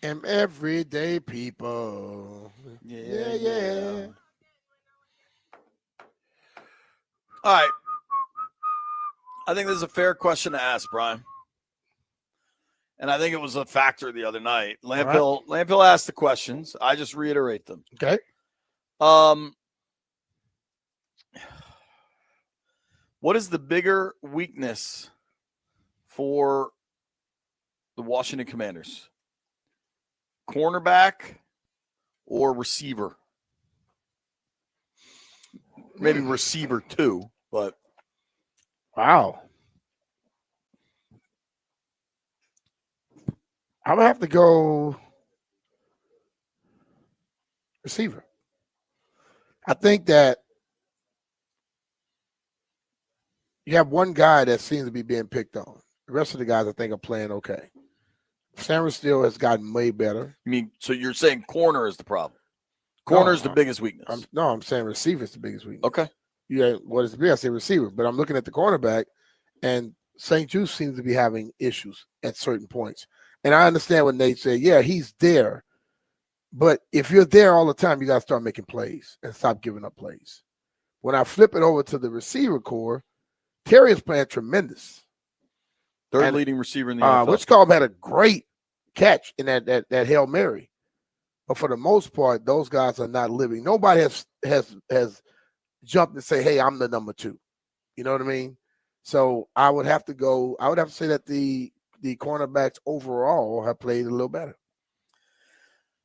And everyday people. Yeah. All right. I think this is a fair question to ask, Brian. And I think it was a factor the other night. Lampville asked the questions. I just reiterate them. Okay. What is the bigger weakness for the Washington Commanders? Cornerback or receiver? Maybe receiver too, but wow. I would have to go receiver. I think that you have one guy that seems to be being picked on. The rest of the guys I think are playing okay. Sam still has gotten way better. I mean, so you're saying corner is the problem? Corner is the biggest weakness. I'm saying receiver is the biggest weakness. Okay. Yeah, what is the biggest? I say receiver, but I'm looking at the cornerback, and St. Jude seems to be having issues at certain points. And I understand when they say, yeah, he's there. But if you're there all the time, you got to start making plays and stop giving up plays. When I flip it over to the receiver core, Terry is playing tremendous. Third leading receiver in the NFL. Which Cobb had a great catch in that Hail Mary. But for the most part, those guys are not living. Nobody has jumped and say, hey, I'm the number 2. You know what I mean? So I would have to say that the cornerbacks overall have played a little better.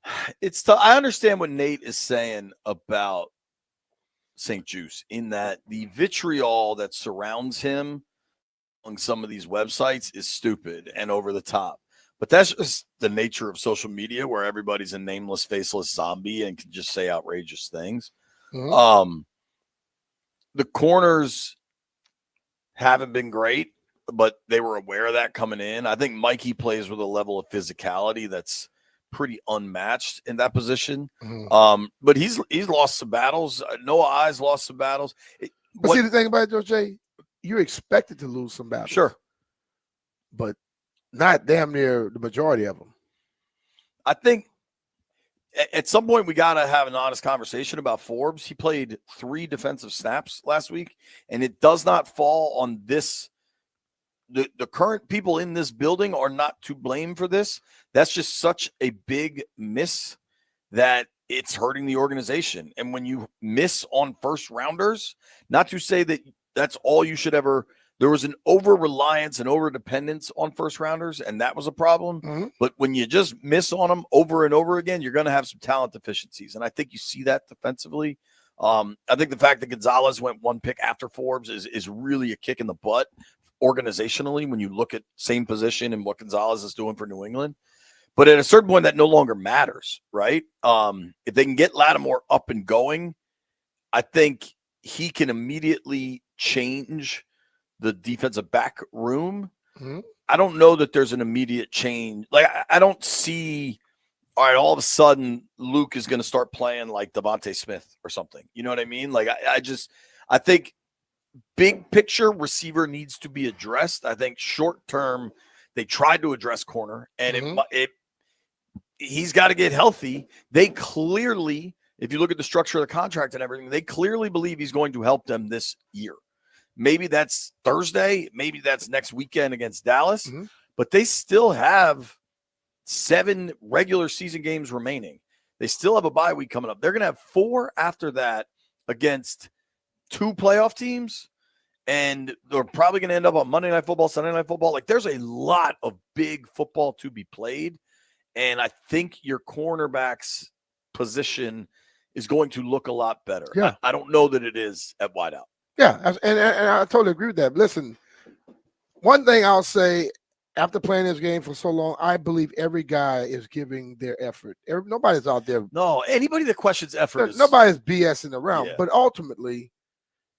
I understand what Nate is saying about St. Juice in that the vitriol that surrounds him on some of these websites is stupid and over the top. But that's just the nature of social media where everybody's a nameless, faceless zombie and can just say outrageous things. Mm-hmm. The corners haven't been great, but they were aware of that coming in. I think Mikey plays with a level of physicality that's pretty unmatched in that position. Mm-hmm. But he's lost some battles. Noah I's lost some battles. See the thing about it, Joe J, you're expected to lose some battles. Sure. But not damn near the majority of them. I think at some point we got to have an honest conversation about Forbes. He played 3 defensive snaps last week, and it does not fall on this. The current people in this building are not to blame for this. That's just such a big miss that it's hurting the organization. And when you miss on first rounders, not to say that that's all you should ever. There was an over-reliance and over-dependence on first rounders, and that was a problem. Mm-hmm. But when you just miss on them over and over again, you're going to have some talent deficiencies. And I think you see that defensively. I think the fact that Gonzalez went 1 pick after Forbes is really a kick in the butt organizationally when you look at same position and what Gonzalez is doing for New England. But at a certain point, that no longer matters, right? If they can get Latimore up and going, I think he can immediately change the defensive back room, Mhm. I don't know that there's an immediate change. Like, I don't see, all right, all of a sudden Luke is going to start playing like Devontae Smith or something. You know what I mean? Like, I think big picture receiver needs to be addressed. I think short term, they tried to address corner, and he's got to get healthy. They clearly, if you look at the structure of the contract and everything, they clearly believe he's going to help them this year. Maybe that's Thursday. Maybe that's next weekend against Dallas. But they still have 7 regular season games remaining. They still have a bye week coming up. They're going to have 4 after that against 2 playoff teams. And they're probably going to end up on Monday Night Football, Sunday Night Football. Like, there's a lot of big football to be played. And I think your cornerback's position is going to look a lot better. Yeah. I don't know that it is at wideout. Yeah, and I totally agree with that. Listen, one thing I'll say, after playing this game for so long, I believe every guy is giving their effort. Nobody's out there. No, anybody that questions effort Nobody's BSing around. Yeah. But ultimately,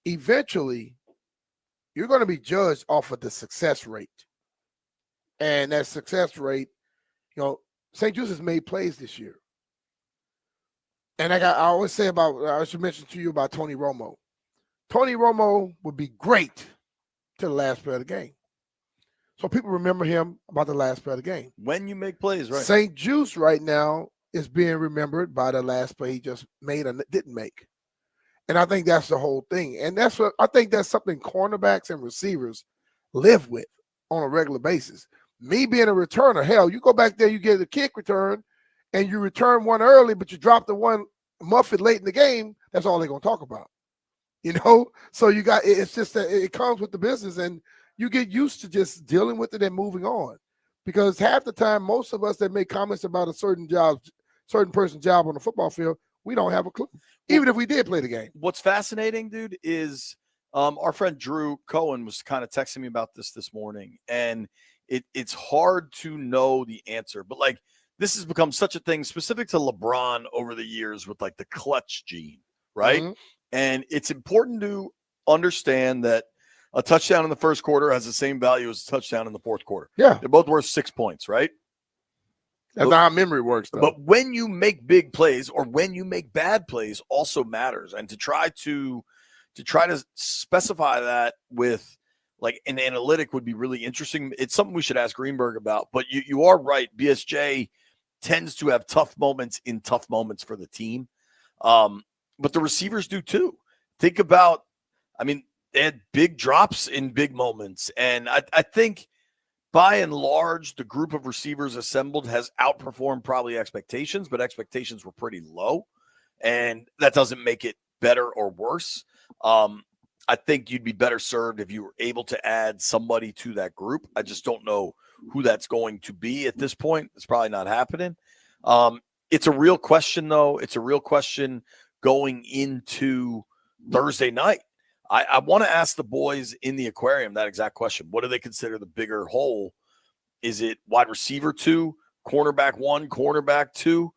eventually, you're going to be judged off of the success rate. And that success rate, St. Jude's has made plays this year. And I always say I should mention to you about Tony Romo. Tony Romo would be great to the last play of the game. So people remember him about the last play of the game. When you make plays, right? St. Jude's right now is being remembered by the last play he just made or didn't make. And I think that's the whole thing. And I think that's something cornerbacks and receivers live with on a regular basis. Me being a returner, hell, you go back there, you get a kick return, and you return one early, but you drop the one muffin late in the game, that's all they're going to talk about. So it's just that it comes with the business, and you get used to just dealing with it and moving on. Because half the time, most of us that make comments about a certain person's job on the football field, we don't have a clue, even if we did play the game. What's fascinating, dude, is our friend Drew Cohen was kind of texting me about this morning, and it's hard to know the answer. But, like, this has become such a thing specific to LeBron over the years with, like, the clutch gene, right? Mm-hmm. And it's important to understand that a touchdown in the first quarter has the same value as a touchdown in the fourth quarter. Yeah. They're both worth 6 points, right? That's not how memory works, though. But when you make big plays or when you make bad plays also matters. And to try to specify that with like an analytic would be really interesting. It's something we should ask Greenberg about. But you are right. BSJ tends to have tough moments for the team. But the receivers do too. Think about, they had big drops in big moments. And I think by and large, the group of receivers assembled has outperformed probably expectations, but expectations were pretty low. And that doesn't make it better or worse. I think you'd be better served if you were able to add somebody to that group. I just don't know who that's going to be at this point. It's probably not happening. It's a real question, though. It's a real question going into Thursday night. I want to ask the boys in the aquarium that exact question. What do they consider the bigger hole? Is it wide receiver 2, cornerback 1, cornerback 2?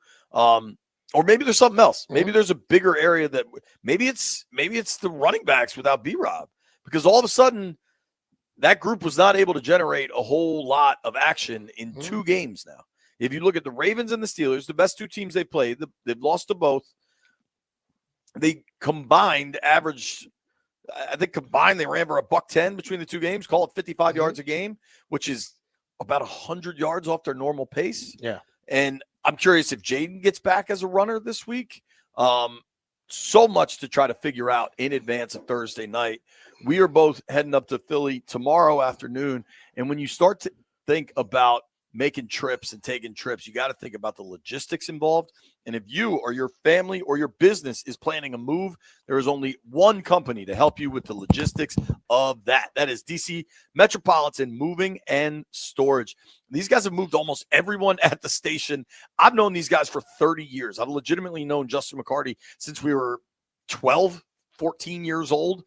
Or maybe there's something else. Maybe there's a bigger area that maybe it's the running backs without B-Rob, because all of a sudden that group was not able to generate a whole lot of action in 2 games now. If you look at the Ravens and the Steelers, the best 2 teams they played, they've lost to both. They combined averaged, I think combined they ran for $110 between the 2 games, call it 55 yards a game, which is about 100 yards off their normal pace. Yeah. And I'm curious if Jaden gets back as a runner this week. So much to try to figure out in advance of Thursday night. We are both heading up to Philly tomorrow afternoon. And when you start to think about making trips and taking trips, you got to think about the logistics involved. And if you or your family or your business is planning a move, there is only one company to help you with the logistics of that. That is DC Metropolitan Moving and Storage. These guys have moved almost everyone at the station. I've known these guys for 30 years. I've legitimately known Justin McCarty since we were 12, 14 years old.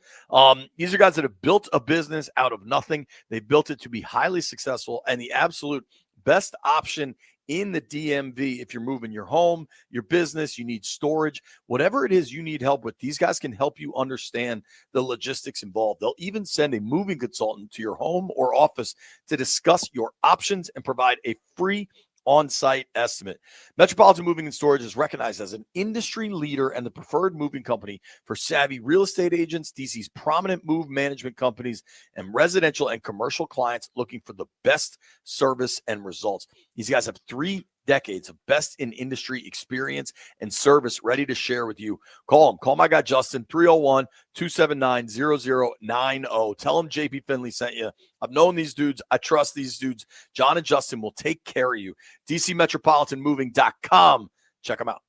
These are guys that have built a business out of nothing. They built it to be highly successful, and the absolute best option in the DMV. If you're moving your home, your business, you need storage, whatever it is you need help with, these guys can help you understand the logistics involved. They'll even send a moving consultant to your home or office to discuss your options and provide a free on-site estimate. Metropolitan Moving and Storage is recognized as an industry leader and the preferred moving company for savvy real estate agents, DC's prominent move management companies, and residential and commercial clients looking for the best service and results. These guys have 3 decades of best in industry experience and service ready to share with you. Call them. Call my guy Justin, 301-279-0090. Tell him JP Finley sent you. I've known these dudes. I trust these dudes. John and Justin will take care of you. DCMetropolitanMoving.com. Check them out.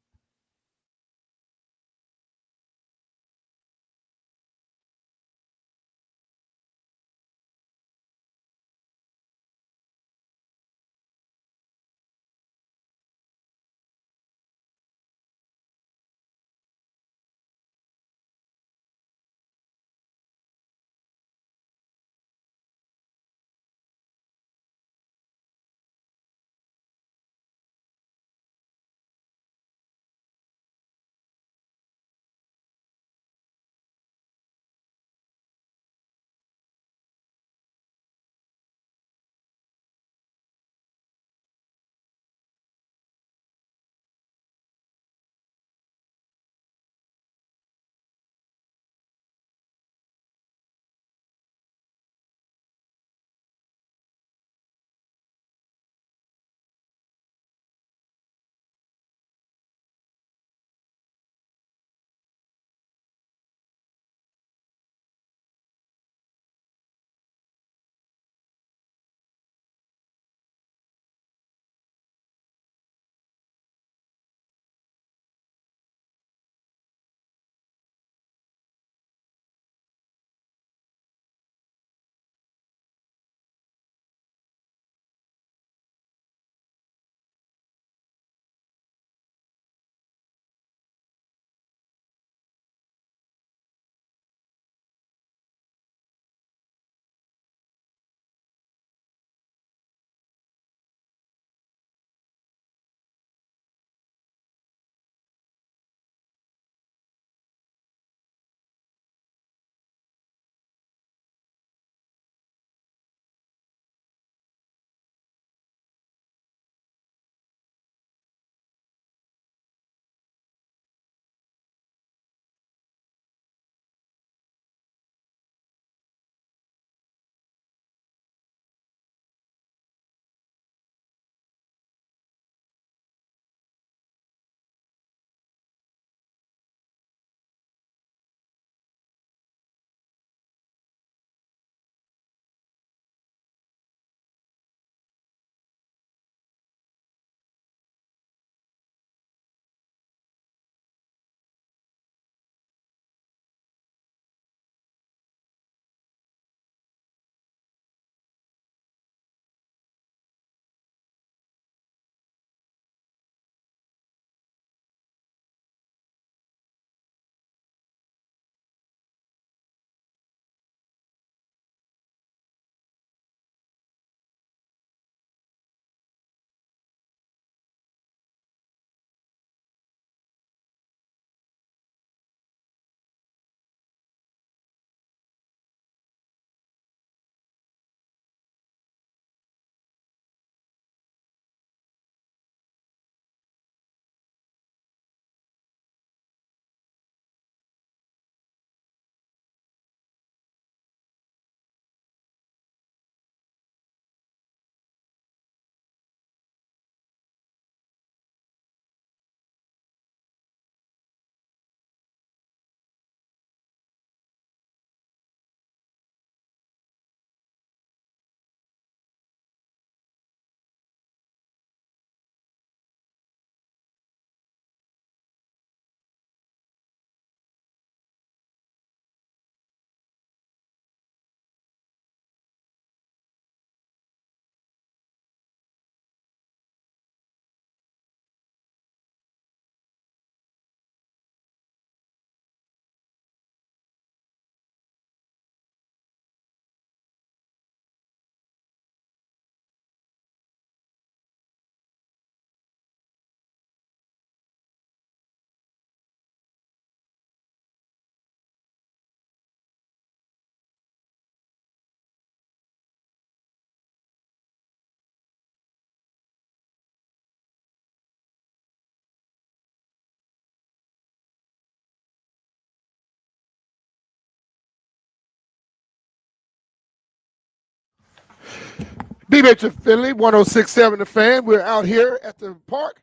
Mitch Finley, 106.7 The Fan. We're out here at the park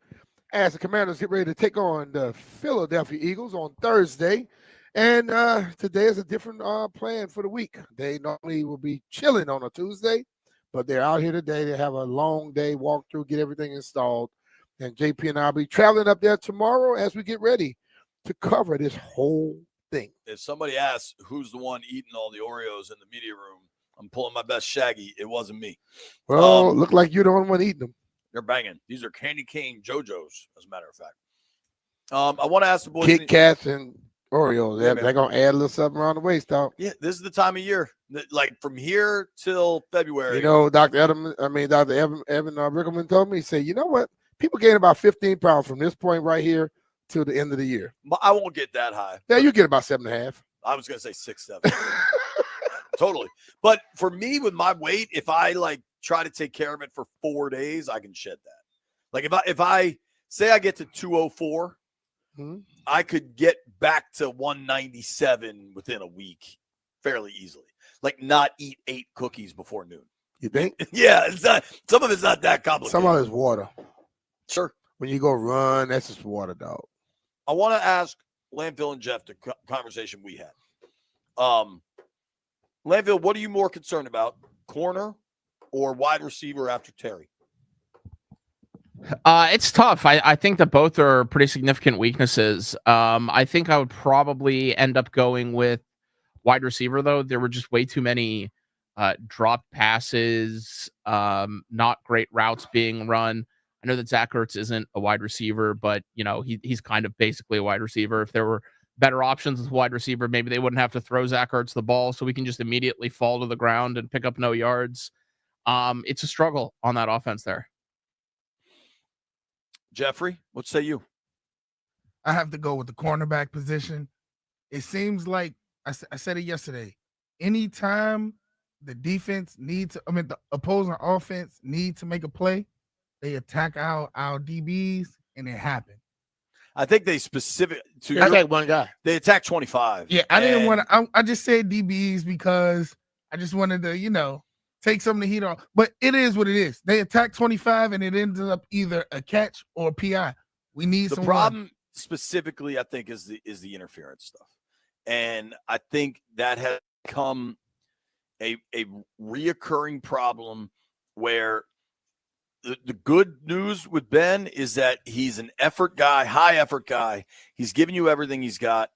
as the Commanders get ready to take on the Philadelphia Eagles on Thursday. And today is a different plan for the week. They normally will be chilling on a Tuesday, but they're out here today. They have a long day, walk through, get everything installed. And JP and I will be traveling up there tomorrow as we get ready to cover this whole thing. If somebody asks who's the one eating all the Oreos in the media room, I'm pulling my best Shaggy. It wasn't me. Well, look like you're the only one eating them. They're banging. These are candy cane JoJo's, as a matter of fact. I want to ask the boys. Kit Kats and Oreos. Yeah, they're going to add a little something around the waist, dog. Yeah, this is the time of year. Like from here till February. You know, Dr. Evan Rickleman told me, he said, you know what? People gain about 15 pounds from this point right here till the end of the year. I won't get that high. Yeah, you get about 7.5. I was going to say 6, 7. Totally. But for me, with my weight, if I like try to take care of it for 4 days, I can shed that. Like if I say I get to 204, I could get back to 197 within a week fairly easily. Like not eat 8 cookies before noon. You think? Yeah, it's not. Some of it's not that complicated. Some of it's water. Sure. When you go run, that's just water, dog. I want to ask Landfill and Jeff the conversation we had. Landfill, what are you more concerned about, corner or wide receiver after Terry? It's tough. I think that both are pretty significant weaknesses. I think I would probably end up going with wide receiver, though. There were just way too many dropped passes, not great routes being run. I know that Zach Ertz isn't a wide receiver, but he's kind of basically a wide receiver. If there were better options as a wide receiver, maybe they wouldn't have to throw Zach Ertz the ball, so we can just immediately fall to the ground and pick up no yards. It's a struggle on that offense there. Jeffrey, what say you? I have to go with the cornerback position. It seems like I said it yesterday. Anytime the defense the opposing offense needs to make a play, they attack our DBs, and it happened. I think they attack one guy. They attacked 25. Yeah, I didn't want to. I just said DBs because I just wanted to, take some of the heat off. But it is what it is. They attacked 25, and it ended up either a catch or a PI. We need the problem specifically, I think, is the interference stuff, and I think that has become a reoccurring problem where. The good news with Ben is that he's an effort guy, high effort guy. He's giving you everything he's got.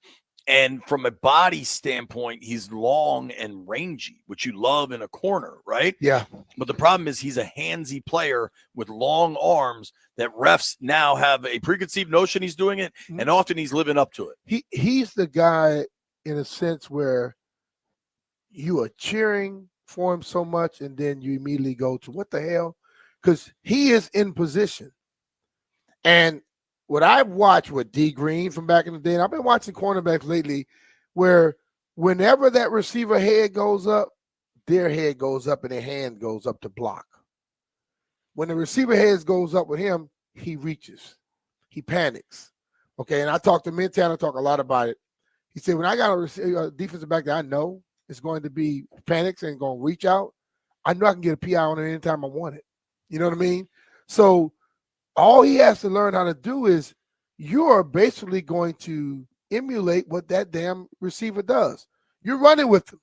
And from a body standpoint, he's long and rangy, which you love in a corner, right? Yeah. But the problem is he's a handsy player with long arms that refs now have a preconceived notion he's doing it, and often he's living up to it. He's the guy in a sense where you are cheering for him so much, and then you immediately go to what the hell? Because he is in position. And what I've watched with D Green from back in the day, and I've been watching cornerbacks lately, where whenever that receiver head goes up, their head goes up and their hand goes up to block. When the receiver head goes up with him, he reaches. He panics. Okay, and I talked to Mintown, I talk a lot about it. He said, when I got a defensive back that I know is going to be panics and going to reach out, I know I can get a PI on it anytime I want it. You know what I mean? So all he has to learn how to do is you are basically going to emulate what that damn receiver does. You're running with him.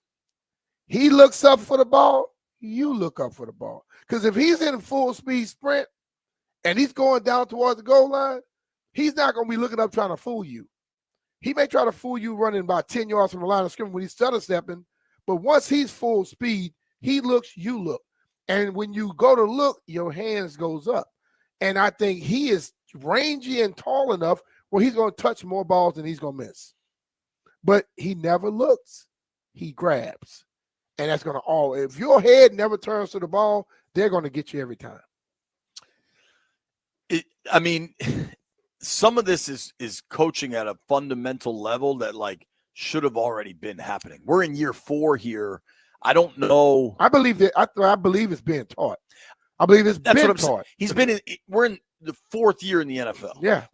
He looks up for the ball, you look up for the ball. Because if he's in a full speed sprint and he's going down towards the goal line, he's not going to be looking up trying to fool you. He may try to fool you running about 10 yards from the line of scrimmage when he's stutter stepping, but once he's full speed, he looks, you look. And when you go to look, your hands goes up. And I think he is rangy and tall enough where he's going to touch more balls than he's going to miss. But he never looks. He grabs. And that's going to all. If your head never turns to the ball, they're going to get you every time. Some of this is coaching at a fundamental level that should have already been happening. We're in year 4 here. I don't know. I believe it's being taught. I believe it's been taught. We're in the 4th year in the NFL. Yeah.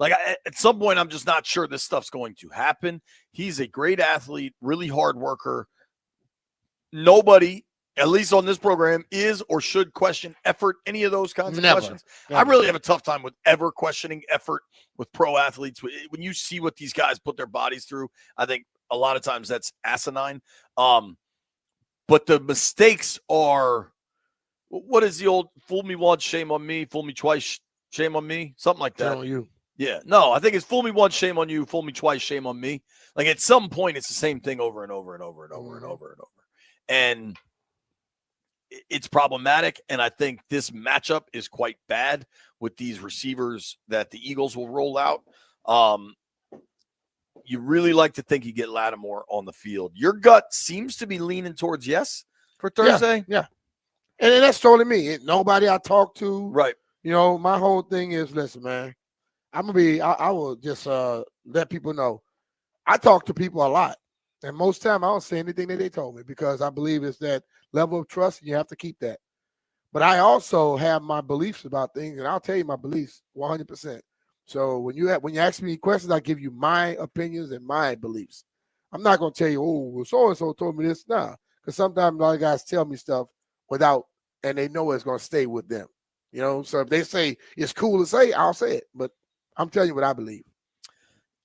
At some point, I'm just not sure this stuff's going to happen. He's a great athlete, really hard worker. Nobody at least on this program, is or should question effort, any of those kinds of Never. questions. I Never. really have a tough time with ever questioning effort with pro athletes. When you see what these guys put their bodies through, I think a lot of times that's asinine. But the mistakes are, what is the old fool me once, shame on me, fool me twice, shame on me, something like that. Shame on you. Yeah, no, I think it's fool me once, shame on you, fool me twice, shame on me. Like at some point, it's the same thing over and over and over and over and over and over. And it's problematic. And I think this matchup is quite bad with these receivers that the Eagles will roll out. You really like to think you get Latimore on the field. Your gut seems to be leaning towards yes for Thursday. Yeah. And that's totally me. Nobody I talk to. Right. You know, my whole thing is, listen, man, I will just let people know. I talk to people a lot. And most time I don't say anything that they told me because I believe it's that level of trust and you have to keep that. But I also have my beliefs about things, and I'll tell you my beliefs 100%. So when you ask me questions, I give you my opinions and my beliefs. I'm not going to tell you, oh, well, so-and-so told me this. Nah, because sometimes a lot of guys tell me stuff and they know it's going to stay with them. You know, so if they say it's cool to say, I'll say it. But I'm telling you what I believe.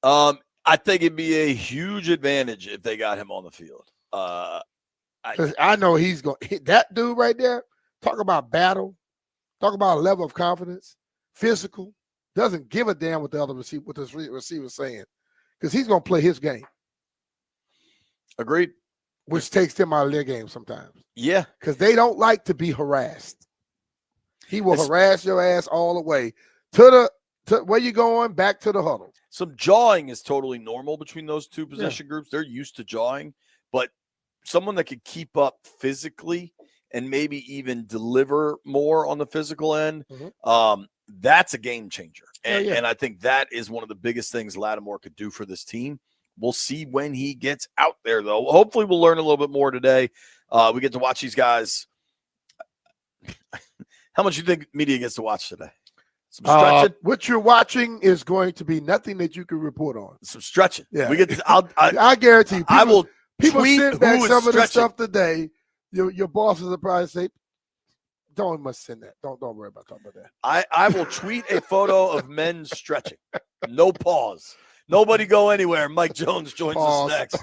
I think it'd be a huge advantage if they got him on the field. I know he's going to hit that dude right there. Talk about battle. Talk about a level of confidence. Physical. Doesn't give a damn what the other receiver's saying. Because he's going to play his game. Agreed. Which takes them out of their game sometimes. Yeah. Because they don't like to be harassed. He will harass your ass all the way to where you going, back to the huddle. Some jawing is totally normal between those two position groups. They're used to jawing, but someone that could keep up physically and maybe even deliver more on the physical end, that's a game changer. And I think that is one of the biggest things Latimore could do for this team. We'll see when he gets out there, though. Hopefully we'll learn a little bit more today. We get to watch these guys. How much do you think media gets to watch today? Some stretching. What you're watching is going to be nothing that you can report on. Some stretching. Yeah. We get to, I guarantee you. People tweet send back who is some of the stretching. stuff today. Your bosses will probably say, don't must send that. Don't worry about talking about that. I will tweet a photo of men stretching. No pause. Nobody go anywhere. Mike Jones joins us next.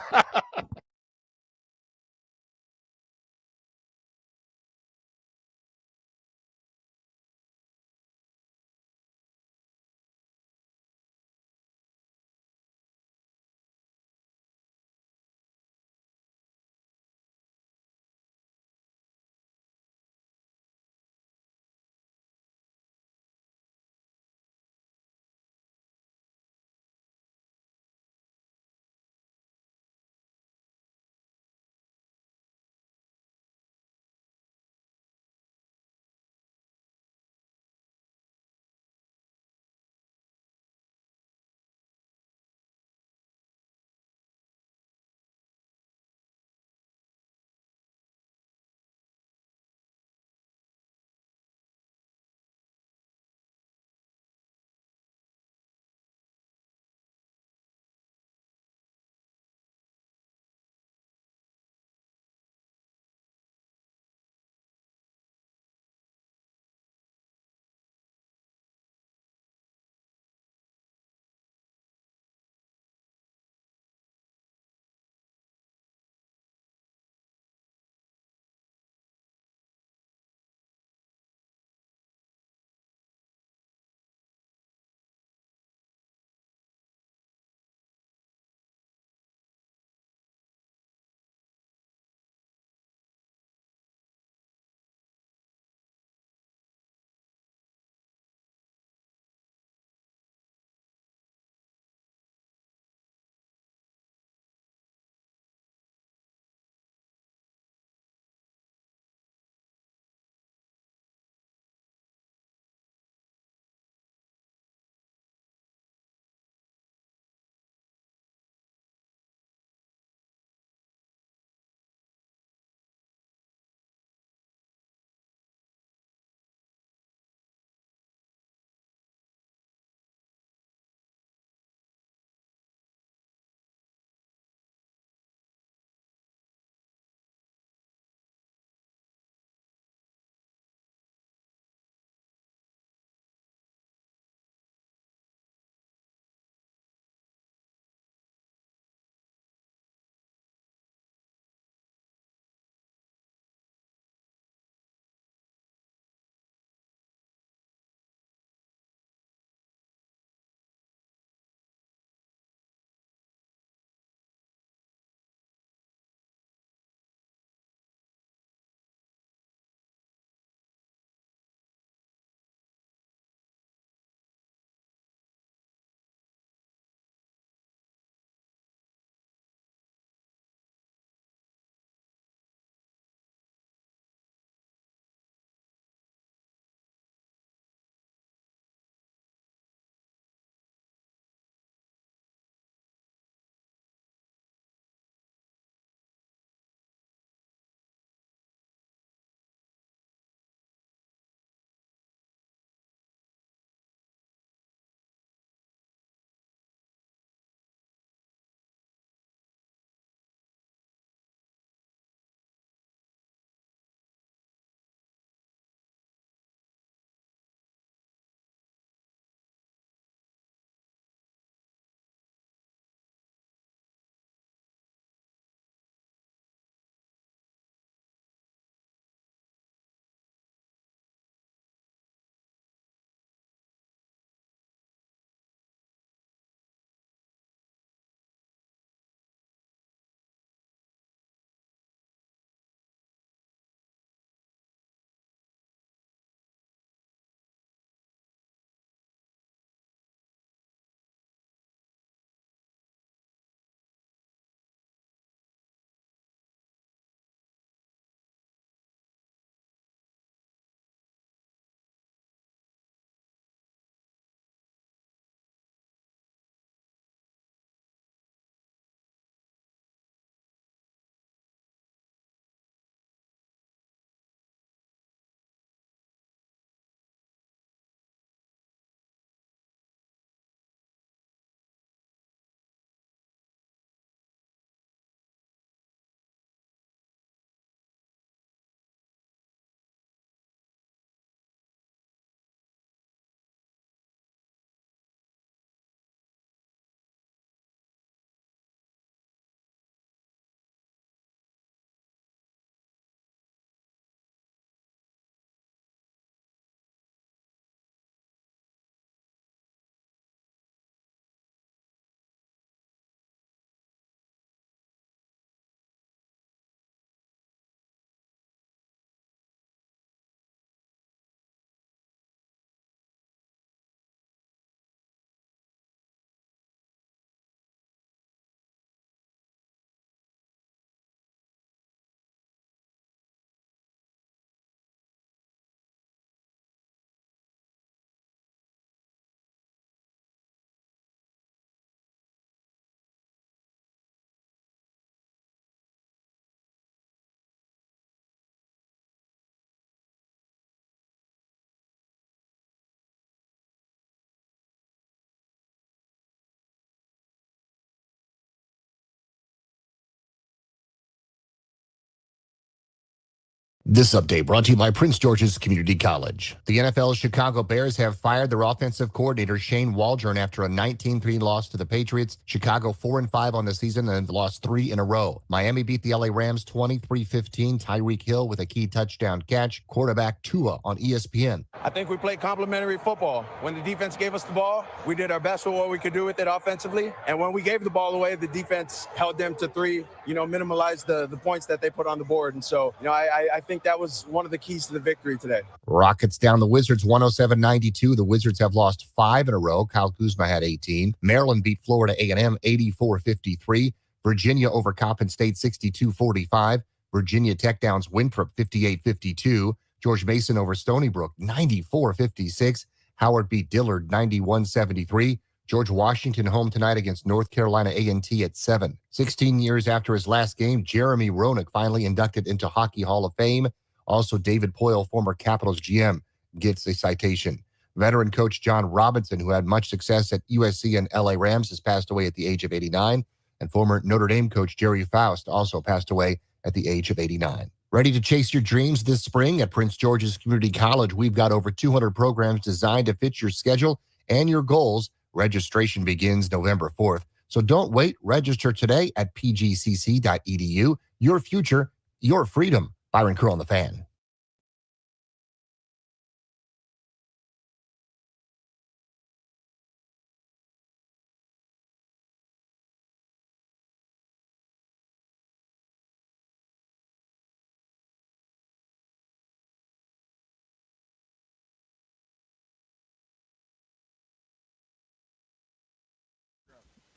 This update brought to you by Prince George's Community College. The NFL's Chicago Bears have fired their offensive coordinator Shane Waldron after a 19-3 loss to the Patriots. Chicago 4-5 on the season and lost 3 in a row. Miami beat the LA Rams 23-15. Tyreek Hill with a key touchdown catch. Quarterback Tua on ESPN. I think we played complementary football. When the defense gave us the ball, we did our best with what we could do with it offensively. And when we gave the ball away, the defense held them to 3, minimalized the points that they put on the board. And so, I think that was one of the keys to the victory today. Rockets down the Wizards 107-92. The Wizards have lost 5 in a row. Kyle Kuzma had 18. Maryland beat Florida A&M 84-53. Virginia over Coppin State 62-45. Virginia Tech downs Winthrop 58-52. George Mason over Stony Brook 94-56. Howard beat Dillard 91-73. George Washington home tonight against North Carolina A&T at 7. 16 years after his last game, Jeremy Roenick finally inducted into Hockey Hall of Fame. Also, David Poyle, former Capitals GM, gets a citation. Veteran coach John Robinson, who had much success at USC and LA Rams, has passed away at the age of 89. And former Notre Dame coach Jerry Faust also passed away at the age of 89. Ready to chase your dreams this spring at Prince George's Community College? We've got over 200 programs designed to fit your schedule and your goals. Registration begins November 4th. So don't wait. Register today at pgcc.edu. Your future, your freedom. Byron Curl on the Fan.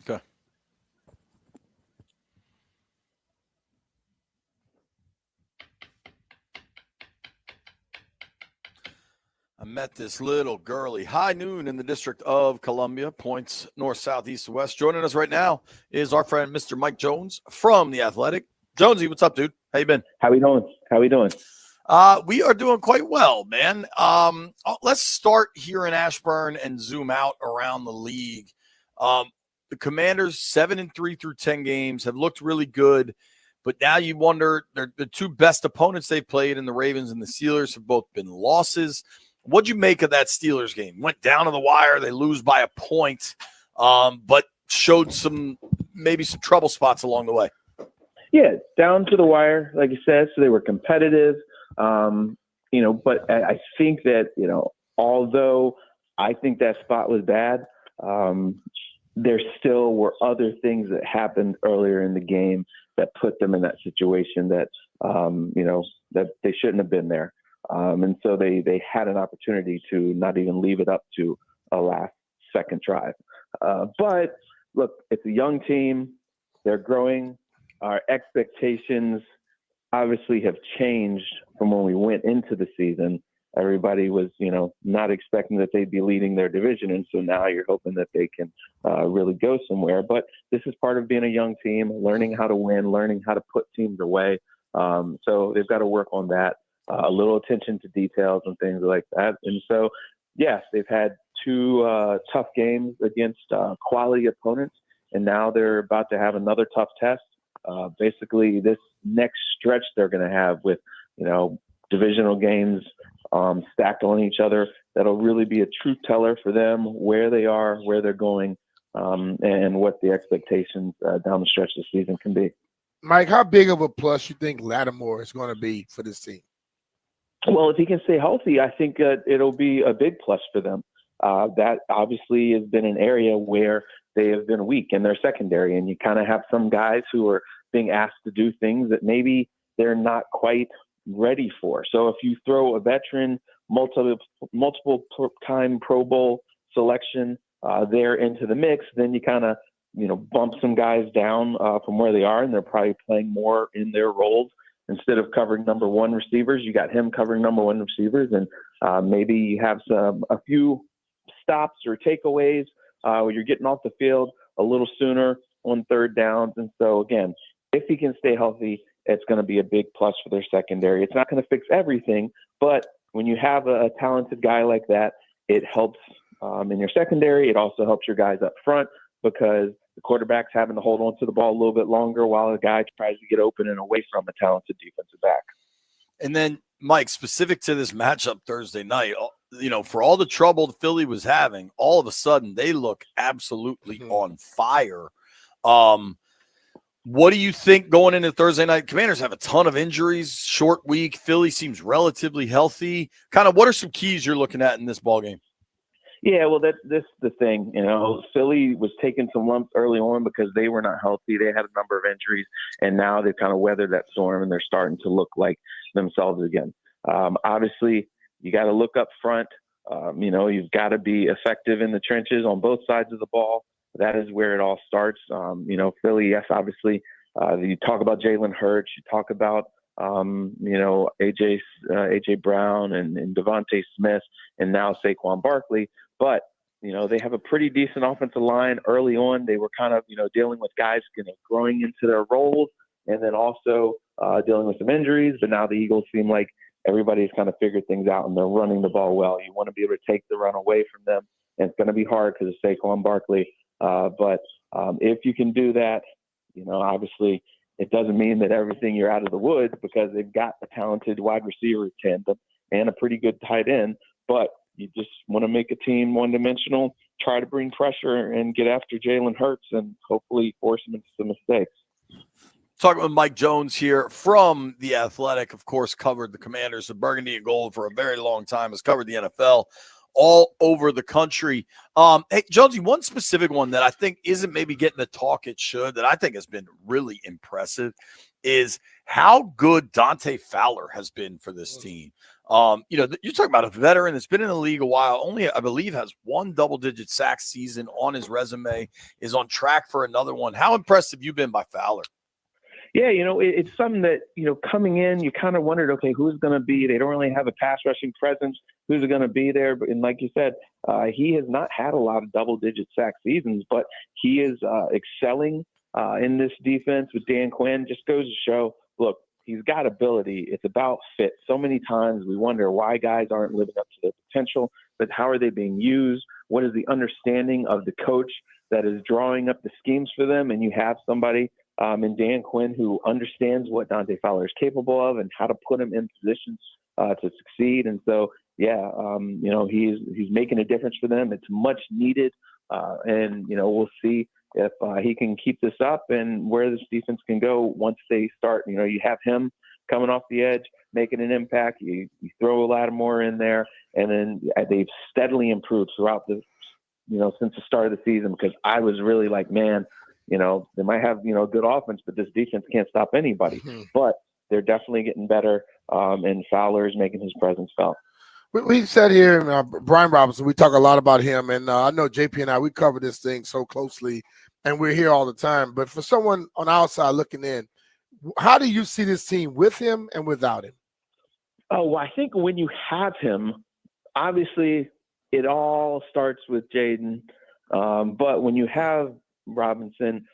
Okay. I met this little girly high noon in the District of Columbia, points north, south, east, and west. Joining us right now is our friend Mr. Mike Jones from The Athletic. Jonesy, what's up, dude? How you been? How we doing? We are doing quite well, man. Let's start here in Ashburn and zoom out around the league. The Commanders 7-3 through 10 games have looked really good, but now you wonder, the 2 best opponents they've played in the Ravens and the Steelers have both been losses. What'd you make of that Steelers game? Went down to the wire. They lose by a point, but showed maybe some trouble spots along the way. Yeah, down to the wire, like you said. So they were competitive, but I think that, although I think that spot was bad, there still were other things that happened earlier in the game that put them in that situation that, that they shouldn't have been there. And so they had an opportunity to not even leave it up to a last second drive. But look, it's a young team. They're growing. Our expectations obviously have changed from when we went into the season. Everybody was, not expecting that they'd be leading their division. And so now you're hoping that they can really go somewhere. But this is part of being a young team, learning how to win, learning how to put teams away. So they've got to work on that, a little attention to details and things like that. And so, yes, they've had 2 tough games against quality opponents. And now they're about to have another tough test. Basically, this next stretch they're going to have with, divisional games stacked on each other, that'll really be a truth teller for them, where they are, where they're going, and what the expectations down the stretch this season can be. Mike, how big of a plus you think Latimore is going to be for this team? Well, if he can stay healthy, I think it'll be a big plus for them. That obviously has been an area where they have been weak in their secondary, and you kind of have some guys who are being asked to do things that maybe they're not quite ready for. So if you throw a veteran, multiple time Pro Bowl selection there into the mix, then you kind of, bump some guys down from where they are, and they're probably playing more in their roles. Instead of covering number 1 receivers, you got him covering number 1 receivers, and maybe you have a few stops or takeaways where you're getting off the field a little sooner on 3rd downs. And so again, if he can stay healthy, it's going to be a big plus for their secondary. It's not going to fix everything, but when you have a talented guy like that, it helps in your secondary. It also helps your guys up front because the quarterback's having to hold on to the ball a little bit longer while the guy tries to get open and away from a talented defensive back. And then, Mike, specific to this matchup Thursday night, for all the trouble Philly was having, all of a sudden they look absolutely on fire. What do you think going into Thursday night? Commanders have a ton of injuries, short week. Philly seems relatively healthy. Kind of what are some keys you're looking at in this ballgame? Yeah, well, that's the thing. Philly was taking some lumps early on because they were not healthy. They had a number of injuries, and now they've kind of weathered that storm, and they're starting to look like themselves again. Obviously, you got to look up front. You've got to be effective in the trenches on both sides of the ball. That is where it all starts. Philly, yes, obviously, you talk about Jalen Hurts, you talk about AJ Brown and Devontae Smith, and now Saquon Barkley. But, they have a pretty decent offensive line. Early on, they were kind of, dealing with guys, growing into their roles and then also dealing with some injuries. But now the Eagles seem like everybody's kind of figured things out and they're running the ball well. You want to be able to take the run away from them. And it's going to be hard because of Saquon Barkley. But if you can do that, obviously it doesn't mean that everything you're out of the woods because they've got a talented wide receiver tandem and a pretty good tight end. But you just want to make a team one-dimensional, try to bring pressure and get after Jalen Hurts and hopefully force him into some mistakes. Talking with Mike Jones here from The Athletic, of course, covered the Commanders, the Burgundy and Gold for a very long time, has covered the NFL all over the country. Hey, Jonesy, one specific one that I think isn't maybe getting the talk it should, that I think has been really impressive, is how good Dante Fowler has been for this team. You're talking about a veteran that's been in the league a while, only, I believe, has one double-digit sack season on his resume, is on track for another one. How impressed have you been by Fowler? Yeah, it's something that, coming in, you kind of wondered, okay, who's going to be? They don't really have a pass rushing presence. Who's going to be there? And like you said, he has not had a lot of double-digit sack seasons, but he is excelling in this defense with Dan Quinn. Just goes to show, look, he's got ability. It's about fit. So many times we wonder why guys aren't living up to their potential, but how are they being used? What is the understanding of the coach that is drawing up the schemes for them? And you have somebody in Dan Quinn who understands what Dante Fowler is capable of and how to put him in positions to succeed. And so, he's making a difference for them. It's much needed. And we'll see if he can keep this up and where this defense can go once they start. You have him coming off the edge, making an impact. You throw Latimore in there, and then they've steadily improved throughout the, since the start of the season, because I was really like, man, they might have, good offense, but this defense can't stop anybody. But they're definitely getting better, and Fowler is making his presence felt. We said here, Brian Robinson, we talk a lot about him, and I know JP and I, we cover this thing so closely, and we're here all the time. But for someone on the outside looking in, how do you see this team with him and without him? Oh, well, I think when you have him, obviously it all starts with Jaden. But when you have Robinson,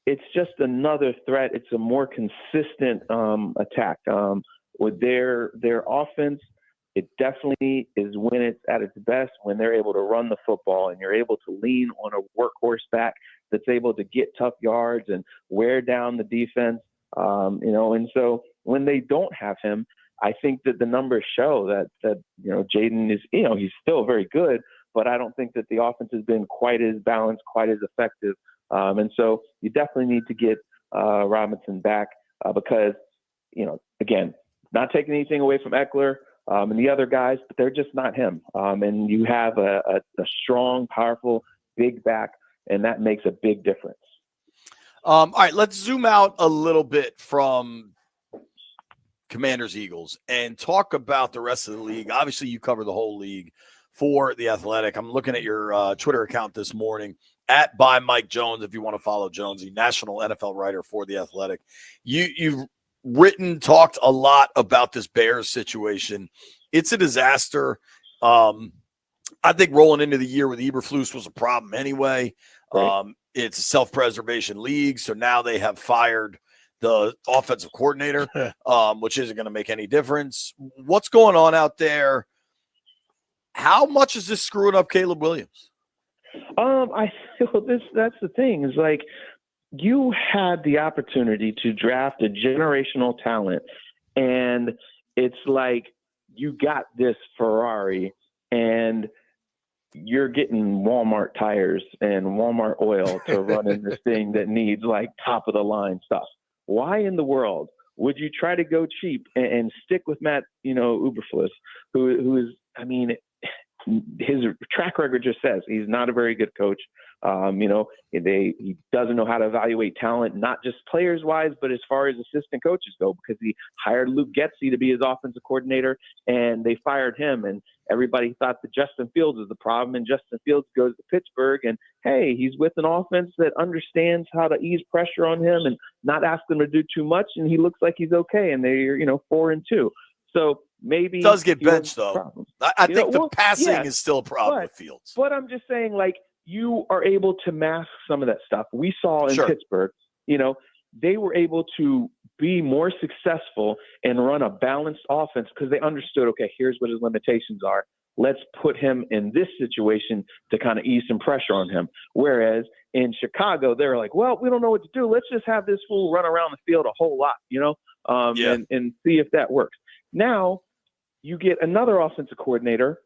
it's just another threat. It's a more consistent attack. With their offense, it definitely is when it's at its best, when they're able to run the football and you're able to lean on a workhorse back that's able to get tough yards and wear down the defense. And so when they don't have him, I think that the numbers show that Jaden is, he's still very good, but I don't think that the offense has been quite as balanced, quite as effective. And so you definitely need to get Robinson back because, again, not taking anything away from Eckler and the other guys, but they're just not him. And you have a strong, powerful, big back, and that makes a big difference. All right, let's zoom out a little bit from Commanders Eagles and talk about the rest of the league. Obviously, you cover the whole league for The Athletic. I'm looking at your Twitter account this morning at by Mike Jones. If you want to follow Jonesy, national NFL writer for The Athletic, you've talked a lot about this Bears situation. It's a disaster. I think rolling into the year with Eberflus was a problem anyway. Right. It's a self-preservation league, so now they have fired the offensive coordinator, which isn't going to make any difference. What's going on out there? How much is this screwing up Caleb Williams? I feel that's the thing, is like you had the opportunity to draft a generational talent, and it's like you got this Ferrari and you're getting Walmart tires and Walmart oil to run in this thing that needs like top of the line stuff. Why in the world would you try to go cheap and stick with Matt, Eberflus, who is, I mean, his track record just says he's not a very good coach. He doesn't know how to evaluate talent, not just players wise, but as far as assistant coaches go, because he hired Luke Getsy to be his offensive coordinator and they fired him. And everybody thought that Justin Fields was the problem. And Justin Fields goes to Pittsburgh and, hey, he's with an offense that understands how to ease pressure on him and not ask him to do too much. And he looks like he's okay. And they're, 4-2. So maybe does get benched though. I think the passing is still a problem with Fields. But I'm just saying, like, you are able to mask some of that stuff. We saw in Pittsburgh, they were able to be more successful and run a balanced offense because they understood, okay, here's what his limitations are. Let's put him in this situation to kind of ease some pressure on him. Whereas in Chicago, they're like, well, we don't know what to do. Let's just have this fool run around the field a whole lot, and see if that works. Now you get another offensive coordinator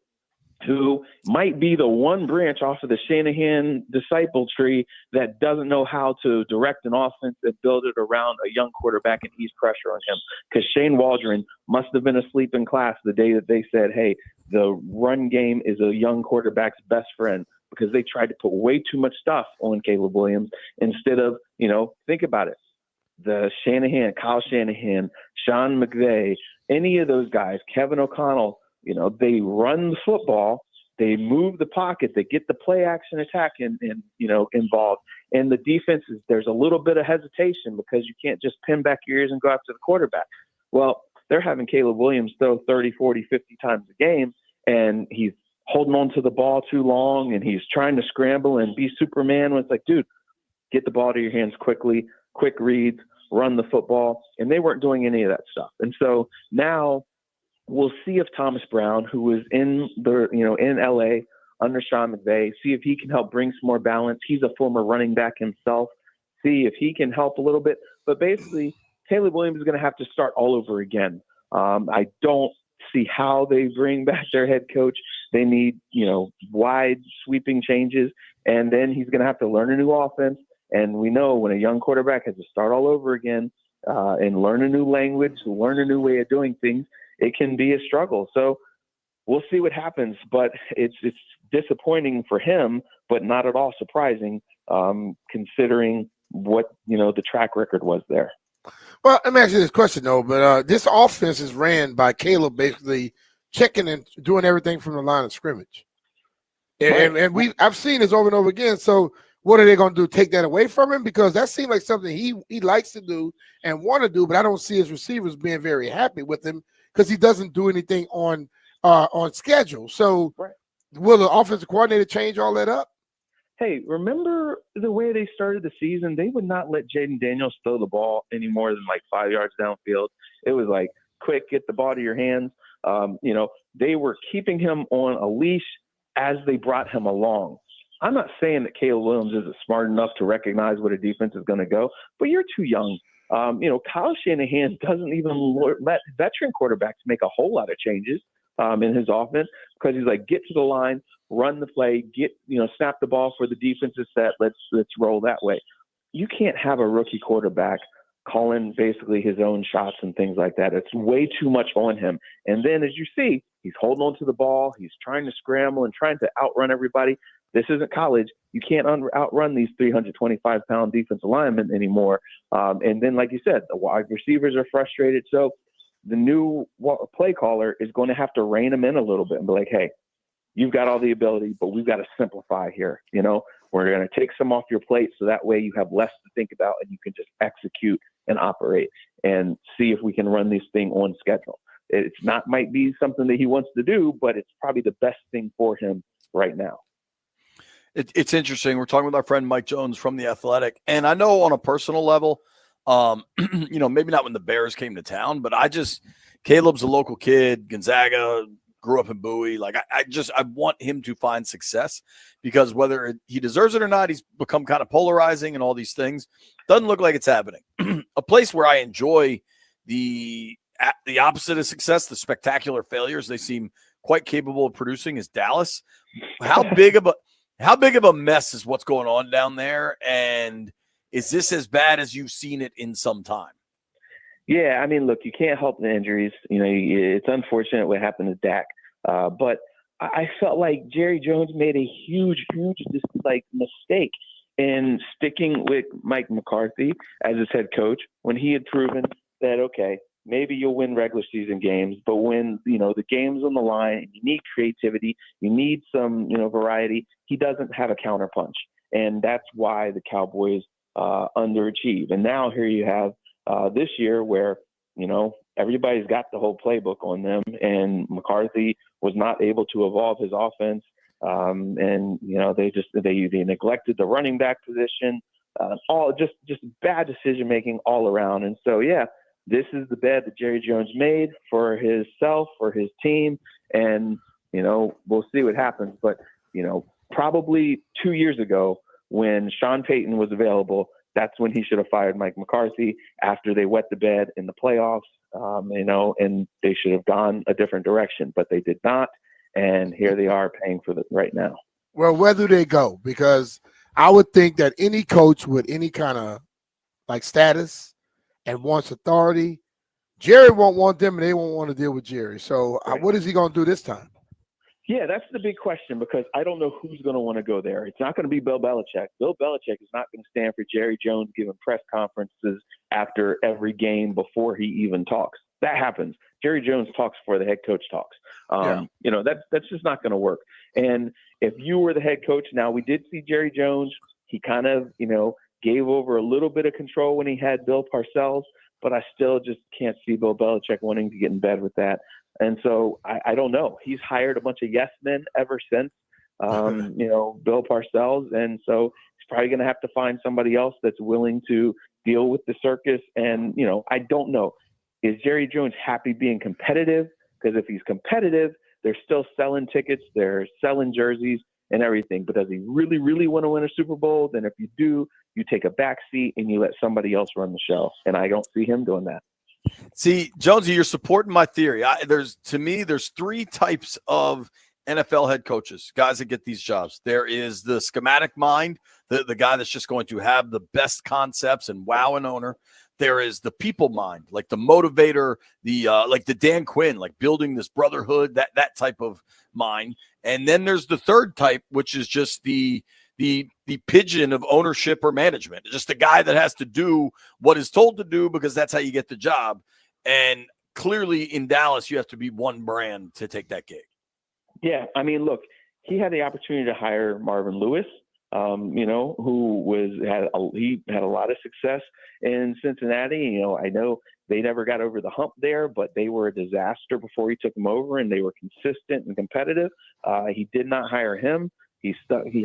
who might be the one branch off of the Shanahan disciple tree that doesn't know how to direct an offense and build it around a young quarterback and ease pressure on him. Because Shane Waldron must have been asleep in class the day that they said, hey, the run game is a young quarterback's best friend, because they tried to put way too much stuff on Caleb Williams instead of, think about it. The Kyle Shanahan, Sean McVay, any of those guys, Kevin O'Connell, they run the football, they move the pocket, they get the play action attack involved. And the defense there's a little bit of hesitation because you can't just pin back your ears and go after the quarterback. Well, they're having Caleb Williams throw 30, 40, 50 times a game, and he's holding on to the ball too long, and he's trying to scramble and be Superman when it's like, dude, get the ball to your hands quickly, quick reads, run the football. And they weren't doing any of that stuff. And so now we'll see if Thomas Brown, who was in LA under Sean McVay, see if he can help bring some more balance. He's a former running back himself. See if he can help a little bit. But basically, Caleb Williams is going to have to start all over again. I don't see how they bring back their head coach. They need, wide sweeping changes. And then he's going to have to learn a new offense. And we know when a young quarterback has to start all over again and learn a new language, learn a new way of doing things, it can be a struggle. So we'll see what happens, but it's disappointing for him, but not at all surprising, considering what, the track record was there. Well, let me ask you this question, though. But this offense is ran by Caleb basically checking and doing everything from the line of scrimmage. And I've seen this over and over again. So what are they going to do? Take that away from him? Because that seems like something he likes to do and want to do, but I don't see his receivers being very happy with him because he doesn't do anything on schedule. So will the offensive coordinator change all that up? Hey, remember the way they started the season? They would not let Jaden Daniels throw the ball any more than like 5 yards downfield. It was like, quick, get the ball to your hands. They were keeping him on a leash as they brought him along. I'm not saying that Caleb Williams isn't smart enough to recognize where a defense is going to go, but you're too young. Kyle Shanahan doesn't even let veteran quarterbacks make a whole lot of changes in his offense because he's like, get to the line, run the play, snap the ball for the defensive set. Let's roll that way. You can't have a rookie quarterback calling basically his own shots and things like that. It's way too much on him. And then as you see, he's holding on to the ball. He's trying to scramble and trying to outrun everybody. This isn't college. You can't outrun these 325-pound defensive linemen anymore. And then, like you said, the wide receivers are frustrated. So the new play caller is going to have to rein them in a little bit and be like, hey, you've got all the ability, but we've got to simplify here. We're going to take some off your plate so that way you have less to think about and you can just execute and operate and see if we can run this thing on schedule. Might be something that he wants to do, but it's probably the best thing for him right now. It's interesting. We're talking with our friend Mike Jones from The Athletic. And I know on a personal level, maybe not when the Bears came to town, but Caleb's a local kid, Gonzaga, grew up in Bowie. Like I want him to find success because whether he deserves it or not, he's become kind of polarizing and all these things. Doesn't look like it's happening. A place where I enjoy the the opposite of success, the spectacular failures they seem quite capable of producing, is Dallas. How big of a mess is what's going on down there? And is this as bad as you've seen it in some time? Yeah, I mean, look, you can't help the injuries. It's unfortunate what happened to Dak, but I felt like Jerry Jones made a huge mistake in sticking with Mike McCarthy as his head coach when he had proven that, okay, maybe you'll win regular season games, but when, the game's on the line, you need creativity, you need some, variety. He doesn't have a counterpunch. And that's why the Cowboys underachieve. And now here you have this year where, everybody's got the whole playbook on them, and McCarthy was not able to evolve his offense. They neglected the running back position, all just bad decision making all around. And so, yeah, this is the bed that Jerry Jones made for himself, for his team, and we'll see what happens. But probably 2 years ago, when Sean Payton was available, that's when he should have fired Mike McCarthy after they wet the bed in the playoffs, and they should have gone a different direction, but they did not. And here they are paying for it right now. Well, where do they go? Because I would think that any coach with any kind of status and wants authority, Jerry won't want them and they won't want to deal with Jerry. So what is he going to do this time? Yeah, that's the big question, because I don't know who's going to want to go there. It's not going to be Bill Belichick. Bill Belichick is not going to stand for Jerry Jones giving press conferences after every game before he even talks. That happens. Jerry Jones talks before the head coach talks. That's just not going to work. And if you were the head coach, now we did see Jerry Jones. He kind of, gave over a little bit of control when he had Bill Parcells, but I still just can't see Bill Belichick wanting to get in bed with that. And so I don't know. He's hired a bunch of yes men ever since, Bill Parcells. And so he's probably going to have to find somebody else that's willing to deal with the circus. And, I don't know. Is Jerry Jones happy being competitive? Because if he's competitive, they're still selling tickets, they're selling jerseys and everything. But does he really, really want to win a Super Bowl? Then if you do, you take a back seat and you let somebody else run the show. And I don't see him doing that. See, Jonesy, you're supporting my theory. There's three types of NFL head coaches, guys that get these jobs. There is the schematic mind, the guy that's just going to have the best concepts and wow an owner. There is the people mind, like the motivator, like the Dan Quinn, like building this brotherhood, that type of mind. And then there's the third type, which is just the pigeon of ownership or management, just a guy that has to do what is told to do because that's how you get the job. And clearly in Dallas, you have to be one brand to take that gig. Yeah, I mean, look, he had the opportunity to hire Marvin Lewis, who had a lot of success in Cincinnati. I know they never got over the hump there, but they were a disaster before he took them over, and they were consistent and competitive. He did not hire him. He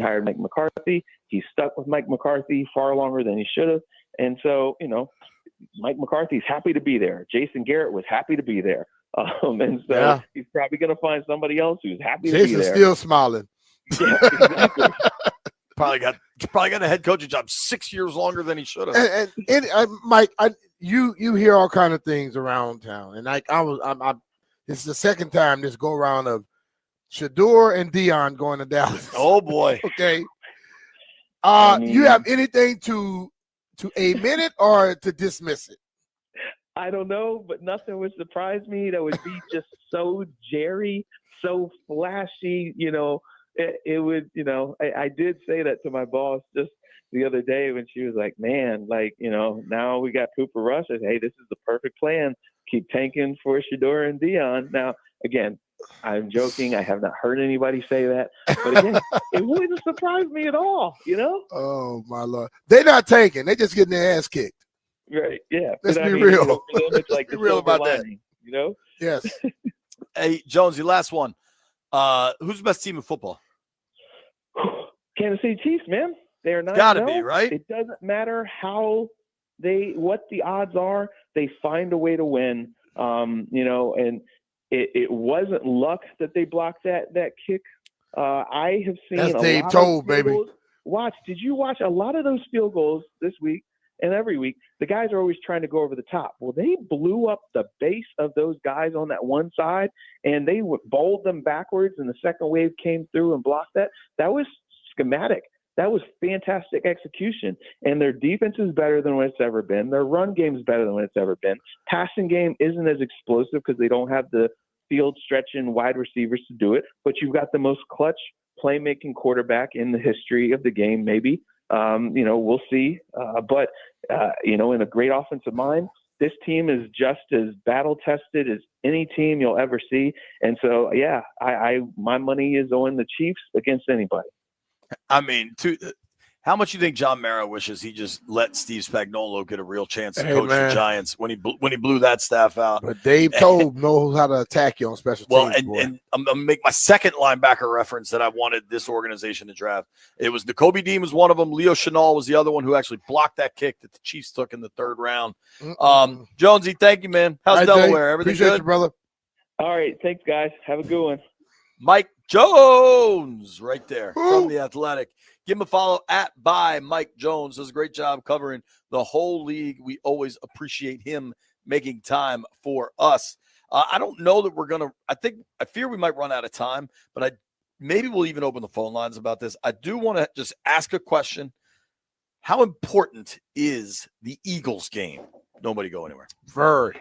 hired Mike McCarthy. He stuck with Mike McCarthy far longer than he should have. And so, Mike McCarthy's happy to be there. Jason Garrett was happy to be there. And so he's probably going to find somebody else who's happy to be there. Jason's still smiling. Yeah, exactly. Probably got a head coaching job 6 years longer than he should have. And Mike, you hear all kind of things around town, and this is the second time this go around of Shador and Dion going to Dallas. Oh boy. Okay. You have anything to amen it or to dismiss it? I don't know, but nothing would surprise me. That would be just so Jerry, so flashy. It would. I did say that to my boss just the other day when she was like, "Man, now we got Cooper Rush." I said, "Hey, this is the perfect plan. Keep tanking for Shador and Dion." Now, again, I'm joking. I have not heard anybody say that. But again, it wouldn't surprise me at all, Oh, my Lord. They're not tanking. They're just getting their ass kicked. Right, yeah. Let's be real. For them, it's like Be the real silver about that. lining, Yes. Hey, Jonesy, last one. Who's the best team in football? Kansas City Chiefs, man. They're not. Gotta be, right? It doesn't matter what the odds are. They find a way to win. And it wasn't luck that they blocked that kick. I have seen That's a Dave lot Toll, of field baby. goals. Did you watch a lot of those field goals this week? and every week, the guys are always trying to go over the top. Well, they blew up the base of those guys on that one side, and they bowled them backwards, and the second wave came through and blocked that. That was schematic. That was fantastic execution. And their defense is better than what it's ever been. Their run game is better than what it's ever been. Passing game isn't as explosive because they don't have the field stretching wide receivers to do it, but you've got the most clutch playmaking quarterback in the history of the game, maybe. We'll see. But in a great offensive mind, this team is just as battle tested as any team you'll ever see. And so, yeah, my money is on the Chiefs against anybody. I mean, how much you think John Mara wishes he just let Steve Spagnuolo get a real chance to coach the Giants when he blew that staff out? But Dave Tobe knows how to attack you on special teams. And I'm going to make my second linebacker reference that I wanted this organization to draft. It was N'Kobe Dean was one of them. Leo Chenal was the other one who actually blocked that kick that the Chiefs took in the third round. Jonesy, thank you, man. How's Delaware? Dave, Everything appreciate good? you, brother. All right. Thanks, guys. Have a good one. Mike Jones right there from The Athletic. Give him a follow by Mike Jones. Does a great job covering the whole league. We always appreciate him making time for us. I don't know that we're going to – I fear we might run out of time, but maybe we'll even open the phone lines about this. I do want to just ask a question. How important is the Eagles game? Nobody go anywhere. Very.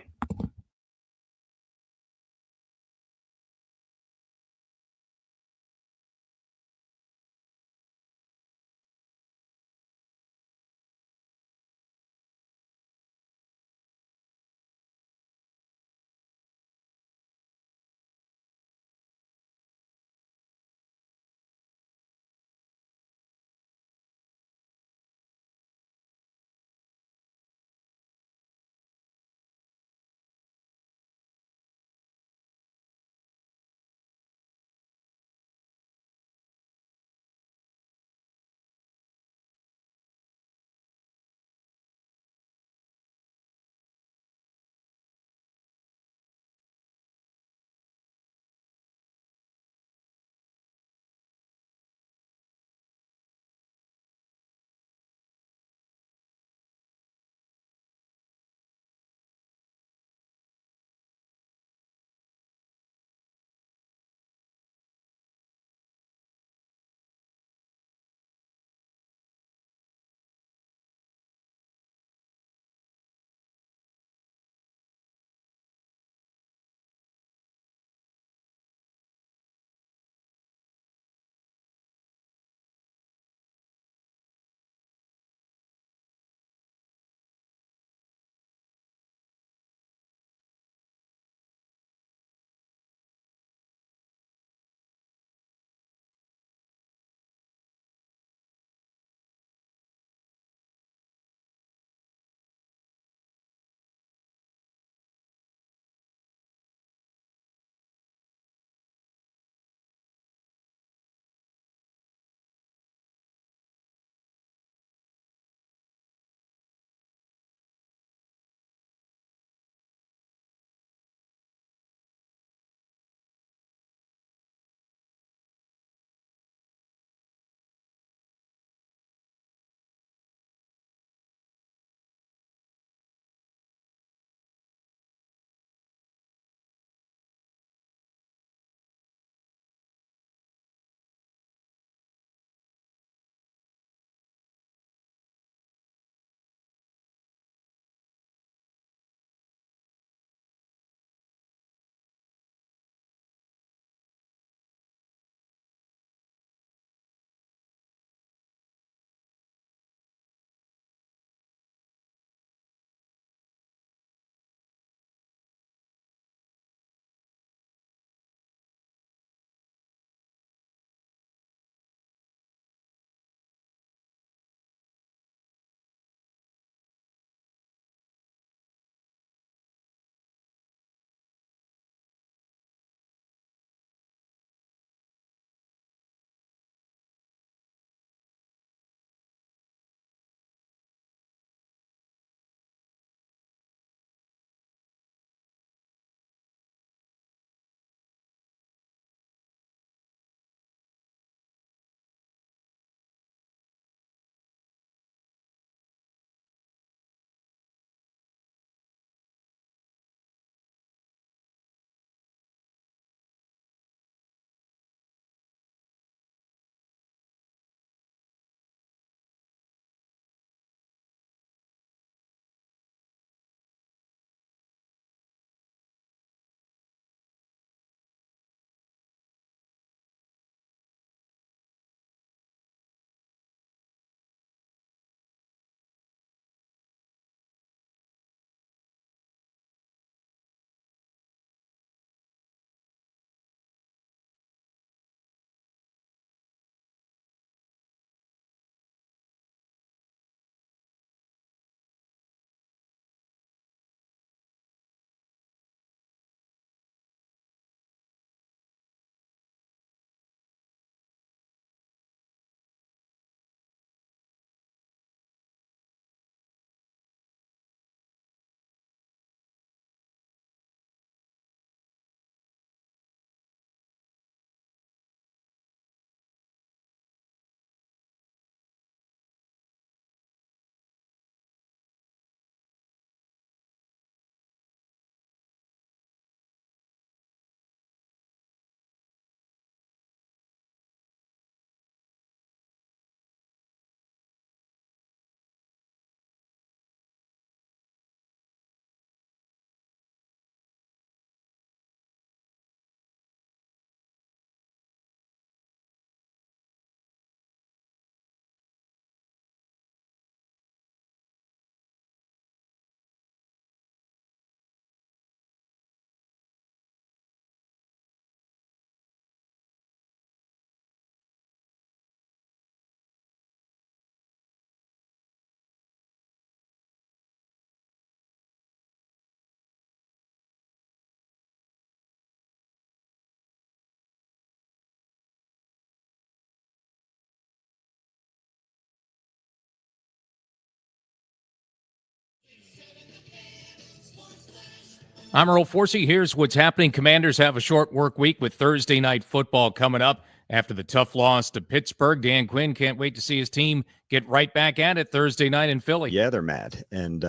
I'm Earl Forsey. Here's what's happening. Commanders have a short work week with Thursday night football coming up after the tough loss to Pittsburgh. Dan Quinn can't wait to see his team get right back at it Thursday night in Philly. Yeah, they're mad. And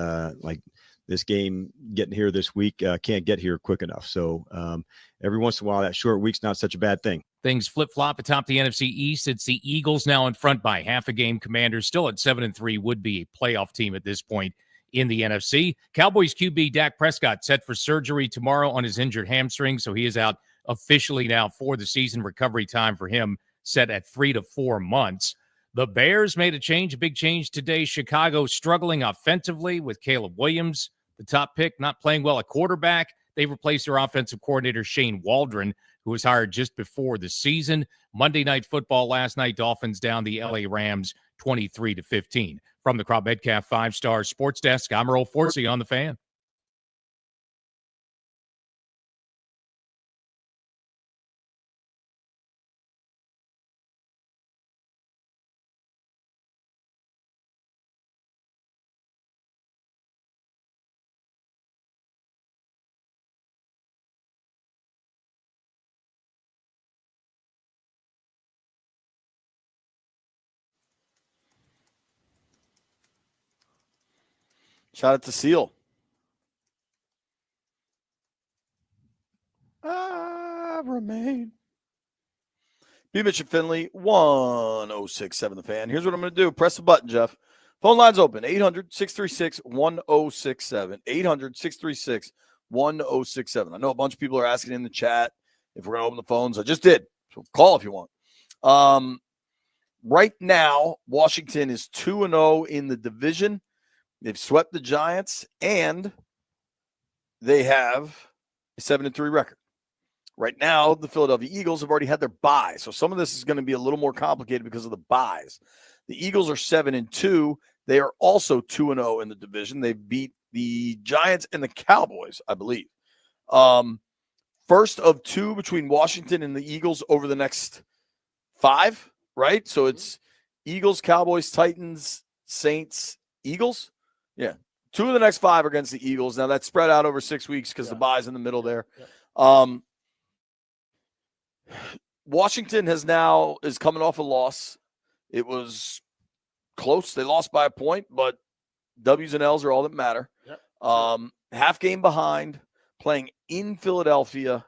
this game getting here this week can't get here quick enough. So every once in a while, that short week's not such a bad thing. Things flip-flop atop the NFC East. It's the Eagles now in front by half a game. Commanders still at 7-3 would be a playoff team at this point in the NFC. Cowboys QB Dak Prescott set for surgery tomorrow on his injured hamstring, so he is out officially now for the season. Recovery time for him set at 3 to 4 months. The Bears made a big change today. Chicago struggling offensively with Caleb Williams, the top pick, not playing well at quarterback. They replaced their offensive coordinator, Shane Waldron, who was hired just before the season. Monday Night Football last night, Dolphins down the LA Rams 23-15. From the Crop Metcalf 5-Star Sports Desk, I'm Earl Forsey on the Fan. Shout out to Seal. I remain. B. Mitch Finley, 1067 The Fan. Here's what I'm going to do. Press the button, Jeff. Phone line's open. 800-636-1067. 800-636-1067. I know a bunch of people are asking in the chat if we're going to open the phones. I just did. So call if you want. Right now, Washington is 2-0 in the division. They've swept the Giants, and they have a 7-3 record. Right now, the Philadelphia Eagles have already had their bye, so some of this is going to be a little more complicated because of the byes. The Eagles are 7-2. They are also 2-0 in the division. They beat the Giants and the Cowboys, I believe. First of two between Washington and the Eagles over the next 5, right? So it's Eagles, Cowboys, Titans, Saints, Eagles. Yeah. 2 of the next 5 are against the Eagles. Now that's spread out over 6 weeks because the bye's in the middle there. Washington is coming off a loss. It was close. They lost by a point, but W's and L's are all that matter. Half game behind, playing in Philadelphia.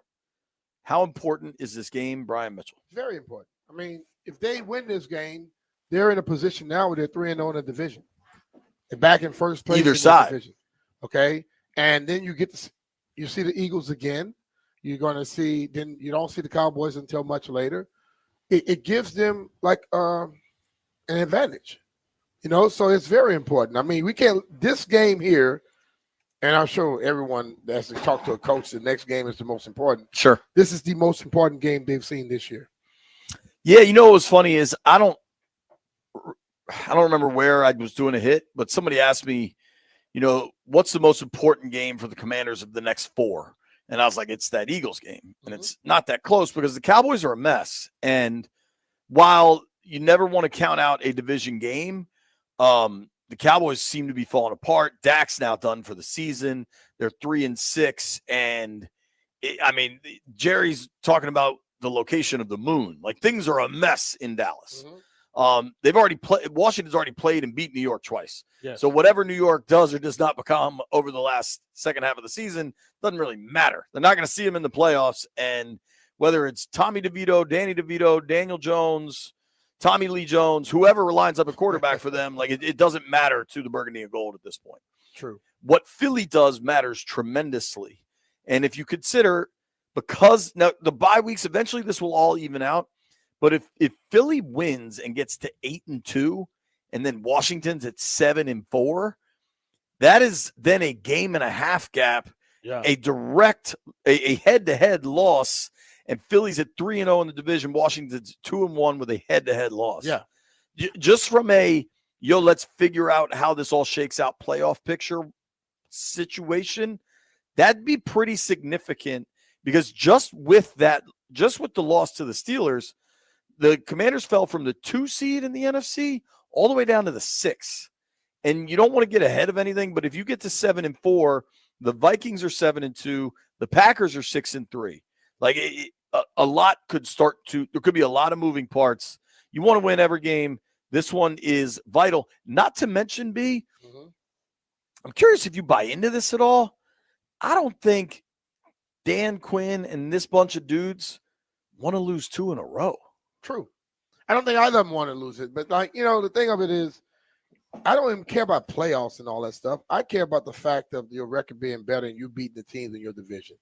How important is this game, Brian Mitchell? Very important. I mean, if they win this game, they're in a position now where they're 3-0 in the division. They're back in first place. Either side. Division. Okay. And then you see the Eagles again. You're going to see, then you don't see the Cowboys until much later. It gives them like an advantage, so it's very important. I mean, this game here, and I'm sure everyone that has to talk to a coach, the next game is the most important. Sure. This is the most important game they've seen this year. Yeah, what was funny is I don't remember where I was doing a hit, but somebody asked me, what's the most important game for the Commanders of the next 4? And I was like, it's that Eagles game. And it's not that close because the Cowboys are a mess. And while you never want to count out a division game, the Cowboys seem to be falling apart. Dak's now done for the season. They're 3-6. And Jerry's talking about the location of the moon. Like, things are a mess in Dallas. They've already played. Washington's already played and beat New York twice. Yes. So whatever New York does or does not become over the last second half of the season doesn't really matter. They're not going to see them in the playoffs. And whether it's Tommy DeVito, Danny DeVito, Daniel Jones, Tommy Lee Jones, whoever lines up a quarterback for them, like it doesn't matter to the Burgundy and Gold at this point. True. What Philly does matters tremendously. And if you consider, because now the bye weeks, eventually this will all even out. But if Philly wins and gets to 8-2, and then Washington's at 7-4, that is then a game and a half gap, a direct, a head-to-head loss, and Philly's at 3-0 in the division. Washington's 2-1 with a head-to-head loss. Yeah, just from let's figure out how this all shakes out playoff picture situation, that'd be pretty significant because just with the loss to the Steelers, the Commanders fell from the 2 seed in the NFC all the way down to the 6. And you don't want to get ahead of anything, but if you get to 7-4, The Vikings are 7-2. The Packers are 6-3. Like a lot could start to. There could be a lot of moving parts. You want to win every game. This one is vital. Not to mention, B. I'm curious if you buy into this at all. I don't think Dan Quinn and this bunch of dudes want to lose 2 in a row. True. I don't think either of them want to lose it. But, the thing of it is, I don't even care about playoffs and all that stuff. I care about the fact of your record being better and you beating the teams in your division.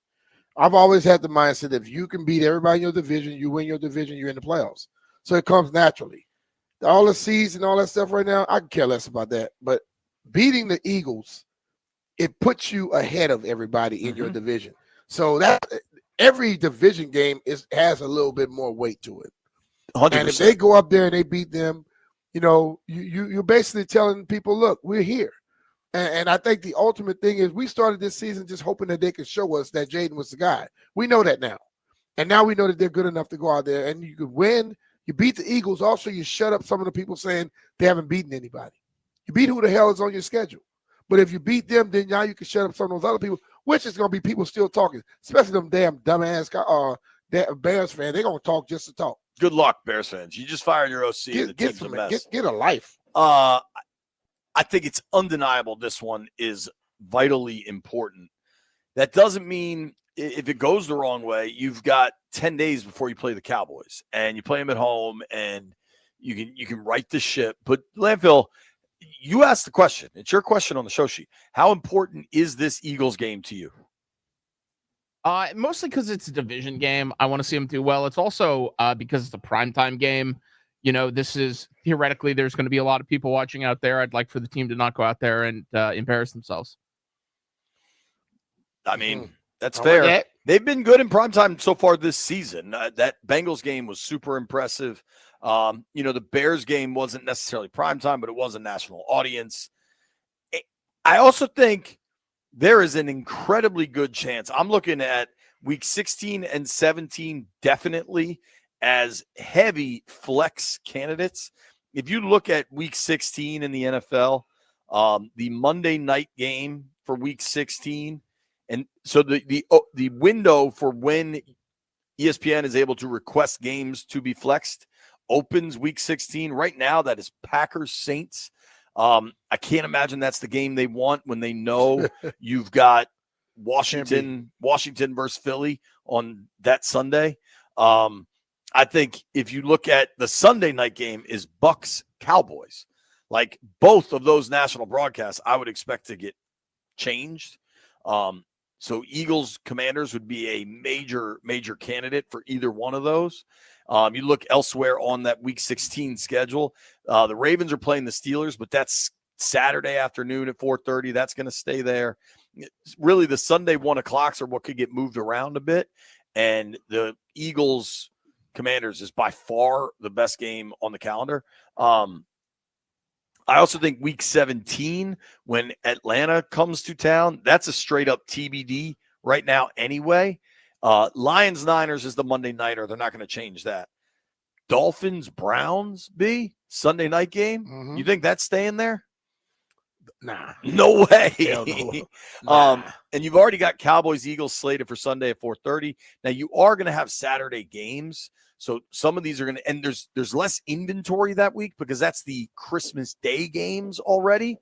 I've always had the mindset if you can beat everybody in your division, you win your division, you're in the playoffs. So it comes naturally. All the seeds and all that stuff right now, I can care less about that. But beating the Eagles, it puts you ahead of everybody in your division. So that every division game has a little bit more weight to it. 100%. And if they go up there and they beat them, you're basically telling people, look, we're here. And I think the ultimate thing is we started this season just hoping that they could show us that Jaden was the guy. We know that now. And now we know that they're good enough to go out there and you could win. You beat the Eagles. Also, you shut up some of the people saying they haven't beaten anybody. You beat who the hell is on your schedule. But if you beat them, then now you can shut up some of those other people, which is going to be people still talking, especially them damn dumbass Bears fans. They're going to talk just to talk. Good luck, Bears fans. You just fired your OC. Get a life. I think it's undeniable this one is vitally important. That doesn't mean if it goes the wrong way, you've got 10 days before you play the Cowboys and you play them at home and you can right the ship. But Landfill, you asked the question. It's your question on the show sheet. How important is this Eagles game to you? Mostly because it's a division game. I want to see them do well. It's also because it's a primetime game. This is theoretically there's going to be a lot of people watching out there. I'd like for the team to not go out there and embarrass themselves. I mean, that's fair. They've been good in primetime so far this season. That Bengals game was super impressive. The Bears game wasn't necessarily primetime, but it was a national audience. I also think there is an incredibly good chance. I'm looking at week 16 and 17 definitely as heavy flex candidates. If you look at week 16 in the NFL, the Monday night game for week 16, and so the window for when ESPN is able to request games to be flexed opens week 16. Right now, that is Packers Saints. I can't imagine that's the game they want when they know you've got Washington versus Philly on that Sunday. I think if you look at the Sunday night game is Bucks Cowboys, like both of those national broadcasts, I would expect to get changed. So Eagles Commanders would be a major candidate for either one of those. You look elsewhere on that week 16 schedule. The Ravens are playing the Steelers, but that's Saturday afternoon at 4:30. That's going to stay there. It's really, the Sunday 1 o'clocks are what could get moved around a bit. And the Eagles Commanders is by far the best game on the calendar. I also think week 17, when Atlanta comes to town, that's a straight up TBD right now anyway. Lions Niners is the Monday nighter. They're not going to change that. Dolphins Browns, B, Sunday night game. You think that's staying there? Nah. No way. Nah. And you've already got Cowboys Eagles slated for Sunday at 4:30. Now you are going to have Saturday games. So some of these are going to, and there's less inventory that week because that's the Christmas Day games already.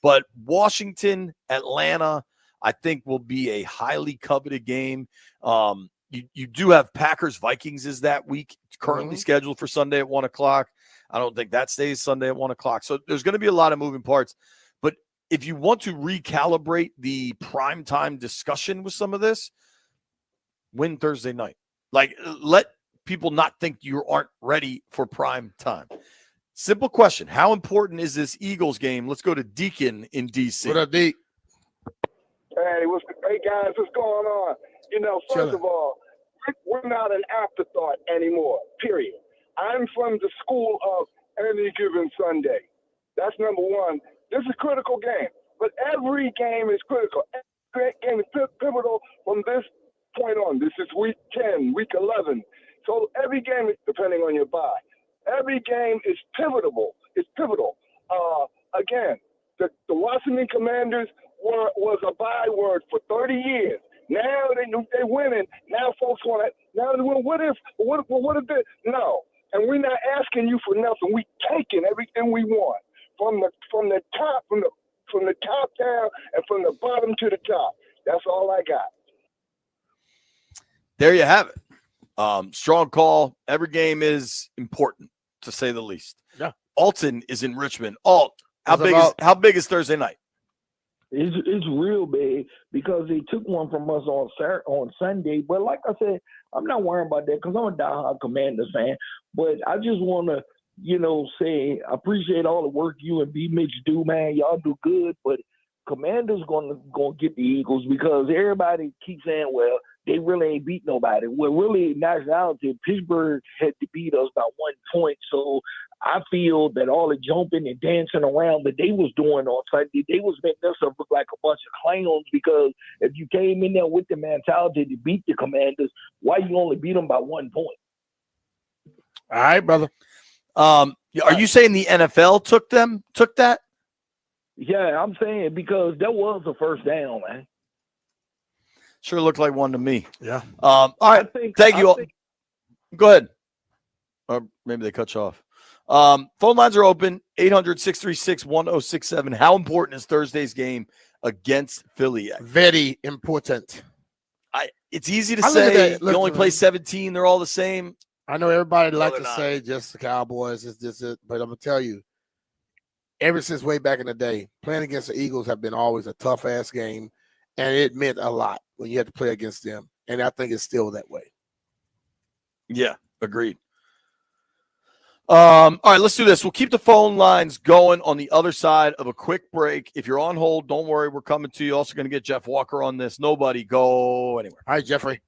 But Washington, Atlanta, I think will be a highly coveted game. You do have Packers Vikings is that week currently scheduled for Sunday at 1 o'clock. I don't think that stays Sunday at 1 o'clock. So there's going to be a lot of moving parts. But if you want to recalibrate the primetime discussion with some of this, win Thursday night. Like, let people not think you aren't ready for prime time. Simple question. How important is this Eagles game? Let's go to Deacon in D.C. What up, Deke? Hey, guys, what's going on? First of all, we're not an afterthought anymore, period. I'm from the school of any given Sunday. That's number one. This is a critical game, but every game is critical. Every game is pivotal from this point on. This is week 10, week 11. So every game, depending on your bye, every game is pivotal. It's pivotal. Again, the Washington Commanders was a byword for 30 years. Now they winning. Now folks want to. Now what if this? No, and we're not asking you for nothing. We taking everything we want from the top down and from the bottom to the top. That's all I got. There you have it. Strong call. Every game is important, to say the least. Yeah. Alton is in Richmond. Alt, how big is Thursday night? It's real big because they took one from us on Sunday. But like I said, I'm not worrying about that because I'm a diehard Commanders fan. But I just want to, say I appreciate all the work you and B Mitch do, man. Y'all do good, but Commanders gonna get the Eagles because everybody keeps saying, well, they really ain't beat nobody. Well, really, nationality, Pittsburgh had to beat us by 1 point. So I feel that all the jumping and dancing around that they was doing on Sunday, they was making us look like a bunch of clowns because if you came in there with the mentality to beat the Commanders, why you only beat them by 1 point? All right, brother. Are you saying the NFL took that? Yeah, I'm saying because that was the first down, man. Sure looked like one to me. Yeah. All right. Thank you all. Go ahead. Or maybe they cut you off. Phone lines are open. 800-636-1067. How important is Thursday's game against Philly? Very important. It's easy to say. You only play 17. They're all the same. I know everybody like to not. say just the Cowboys is this it, but I'm gonna tell you, ever since way back in the day, playing against the Eagles have been always a tough ass game, and it meant a lot when you had to play against them. And I think it's still that way. Yeah, agreed. All right, let's do this. We'll keep the phone lines going on the other side of a quick break. If you're on hold, don't worry, we're coming to you. Also going to get Jeff Walker on this. Nobody go anywhere. All right, Jeffrey.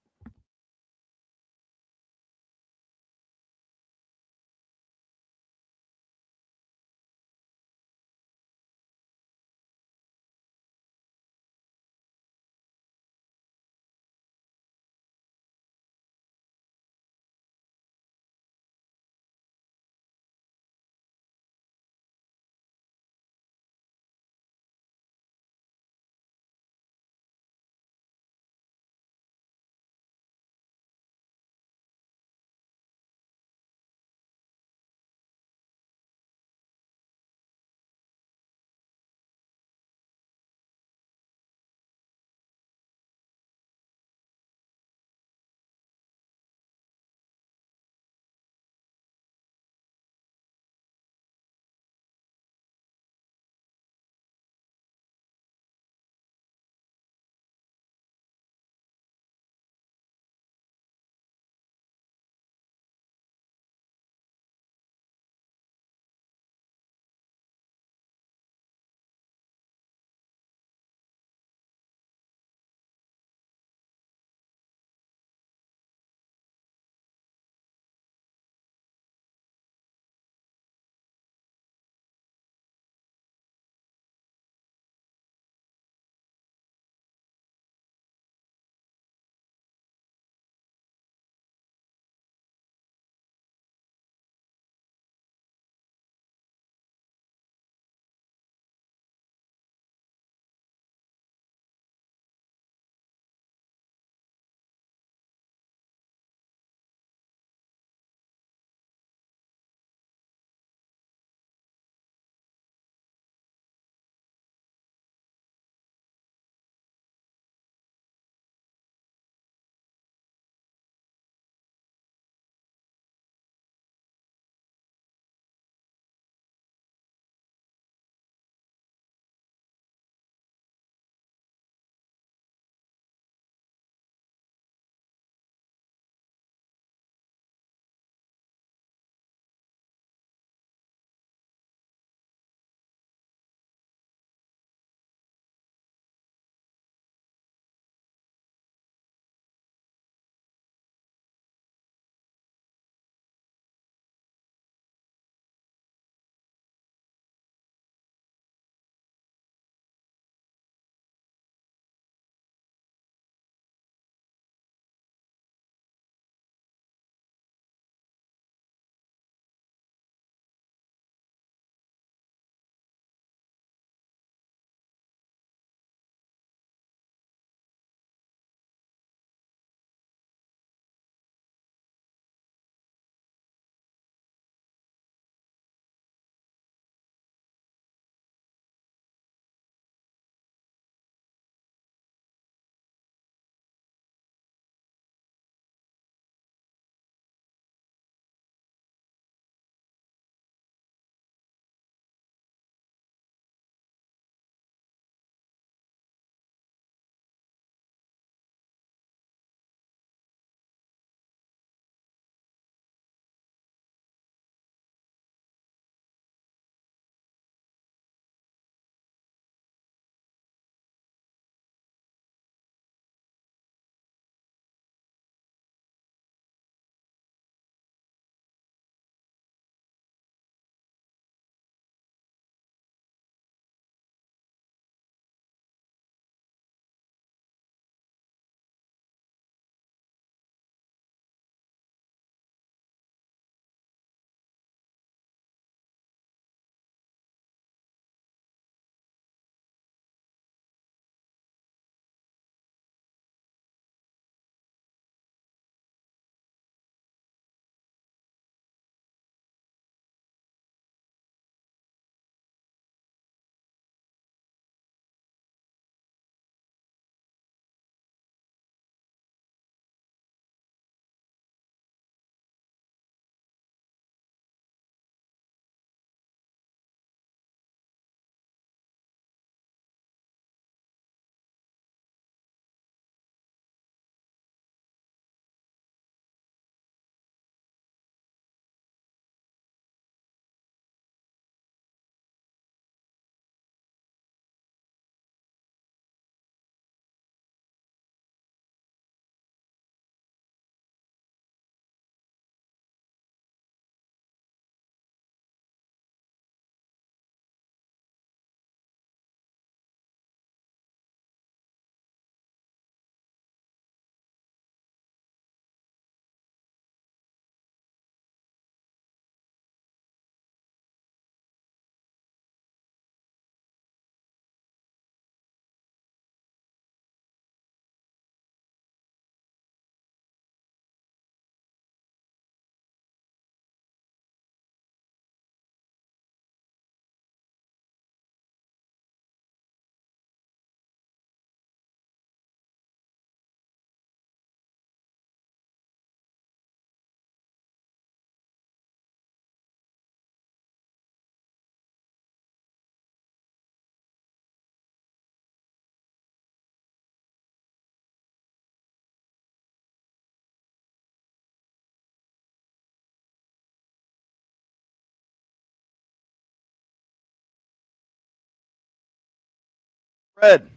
Ed.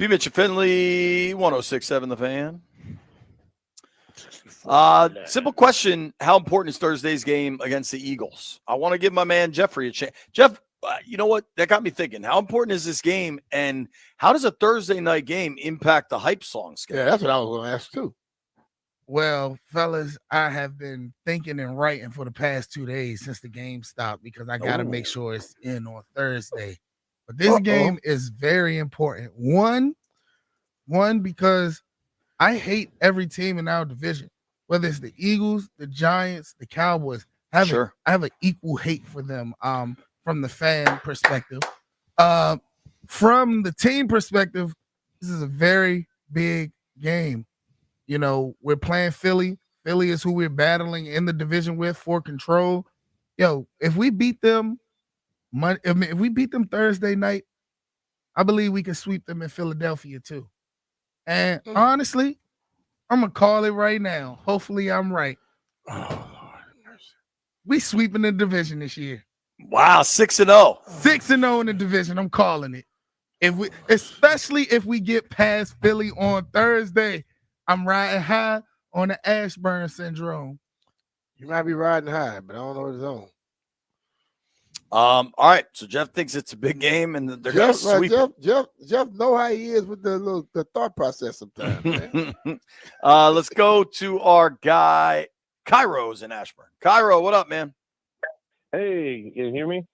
Mitch Finley, 106.7 The Fan. Simple question. How important is Thursday's game against the Eagles? I want to give my man Jeffrey a chance. Jeff, you know what? That got me thinking. How important is this game, and how does a Thursday night game impact the hype song schedule? Yeah, that's what I was going to ask too. Well, fellas, I have been thinking and writing for the past 2 days since the game stopped because I got to make sure it's in on Thursday. But this game is very important. One, because I hate every team in our division, whether it's the Eagles, the Giants, the Cowboys. I have an equal hate for them from the fan perspective. From the team perspective, this is a very big game. You know, we're playing Philly. Philly is who we're battling in the division with for control. Yo, if we beat them if we beat them Thursday night, I believe we can sweep them in Philadelphia too. And honestly, I'm gonna call it right now. Hopefully, I'm right. We sweeping the division this year. Wow, 6-0. 6-0 in the division. I'm calling it. Especially if we get past Philly on Thursday, I'm riding high on the Ashburn syndrome. You might be riding high, but I don't know what it's on. All right, so Jeff thinks it's a big game, and they're going to sweep. Jeff know how he is with the thought process sometimes. Man. Let's go to our guy, Cairo's in Ashburn. Cairo, what up, man? Hey, you hear me?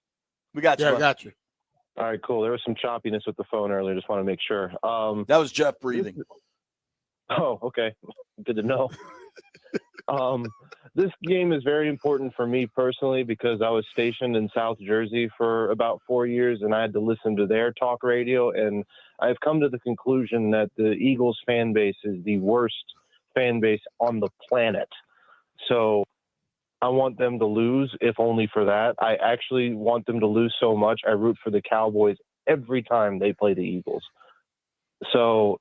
We got you. Yeah, I got you. All right, cool. There was some choppiness with the phone earlier. Just want to make sure. That was Jeff breathing. Oh, okay. Good to know. This game is very important for me personally because I was stationed in South Jersey for about 4 years and I had to listen to their talk radio. And I've come to the conclusion that the Eagles fan base is the worst fan base on the planet. So I want them to lose, if only for that. I actually want them to lose so much. I root for the Cowboys every time they play the Eagles. So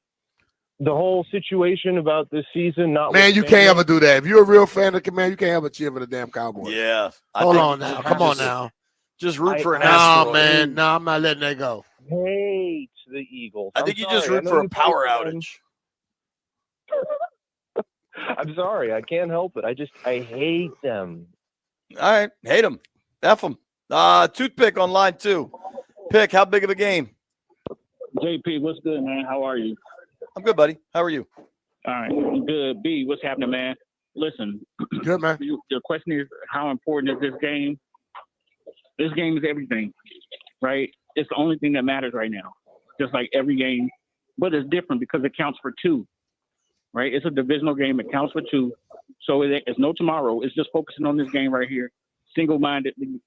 the whole situation about this season, man, you can't ever do that. If you're a real fan of Command, you can't ever cheer for the damn Cowboys. Yeah. Hold on now. Come on now. Just root for an asteroid. Man. No, I'm not letting that go. Hate the Eagles. I think you just root for a power outage. I'm sorry. I can't help it. I hate them. All right. Hate them. F them. Toothpick on line 2. Pick, how big of a game? JP, what's good, man? How are you? I'm good, buddy. How are you? All right. Good. B, what's happening, man? Listen. Good, man. Your question is, how important is this game? This game is everything, right? It's the only thing that matters right now, just like every game. But it's different because it counts for 2, right? It's a divisional game. It counts for 2. So it's no tomorrow. It's just focusing on this game right here, single-mindedly,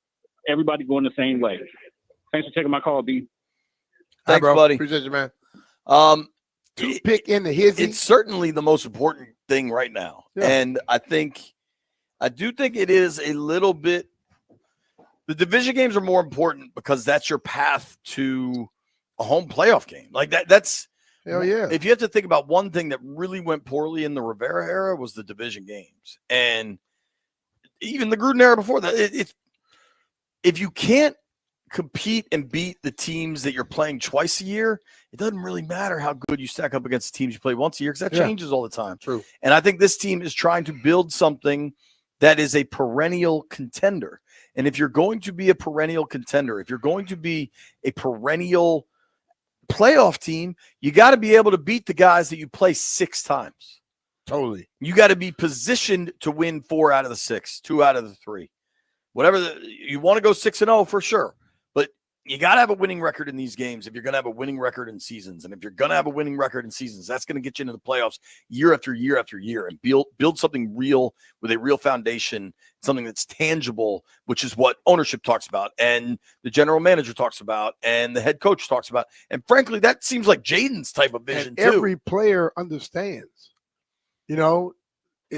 everybody going the same way. Thanks for taking my call, B. Thanks, bro. buddy. Appreciate you, man. Pick in the hizzy. It's certainly the most important thing right now. Yeah. And I do think it is a little bit, the division games are more important because that's your path to a home playoff game. Like that's hell yeah. If you have to think about one thing that really went poorly in the Rivera era was the division games. And even the Gruden era before that, it's if you can't compete and beat the teams that you're playing twice a year, it doesn't really matter how good you stack up against the teams you play once a year because that changes all the time. True. And I think this team is trying to build something that is a perennial contender. And if you're going to be a perennial contender, if you're going to be a perennial playoff team, you got to be able to beat the guys that you play 6 times. Totally. You got to be positioned to win 4 out of the 6, 2 out of the 3. Whatever you want to go 6-0 for sure. You got to have a winning record in these games if you're going to have a winning record in seasons. And if you're going to have a winning record in seasons, that's going to get you into the playoffs year after year after year and build something real with a real foundation, something that's tangible, which is what ownership talks about and the general manager talks about and the head coach talks about. And frankly, that seems like Jaden's type of vision too. Every player understands. You know,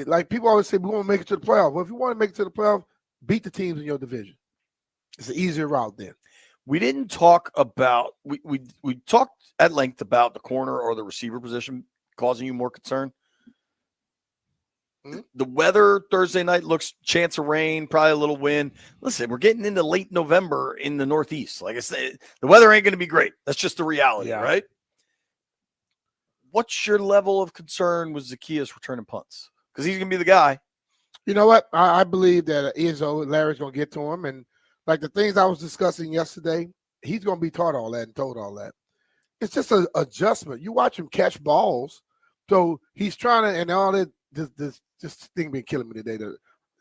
like people always say, we want to make it to the playoff. Well, if you want to make it to the playoff, beat the teams in your division. It's an easier route then. We didn't talk about we talked at length about the corner or the receiver position causing you more concern? Hmm? The weather Thursday night looks chance of rain, probably a little wind. Listen, we're getting into late November in the Northeast. Like I said, the weather ain't going to be great. That's just the reality, right? What's your level of concern with Zacchaeus returning punts? Because he's going to be the guy. You know what? I believe that Larry's going to get to him. And like the things I was discussing yesterday, he's going to be taught all that and told all that. It's just an adjustment. You watch him catch balls. So he's trying to, and all that, this thing been killing me today.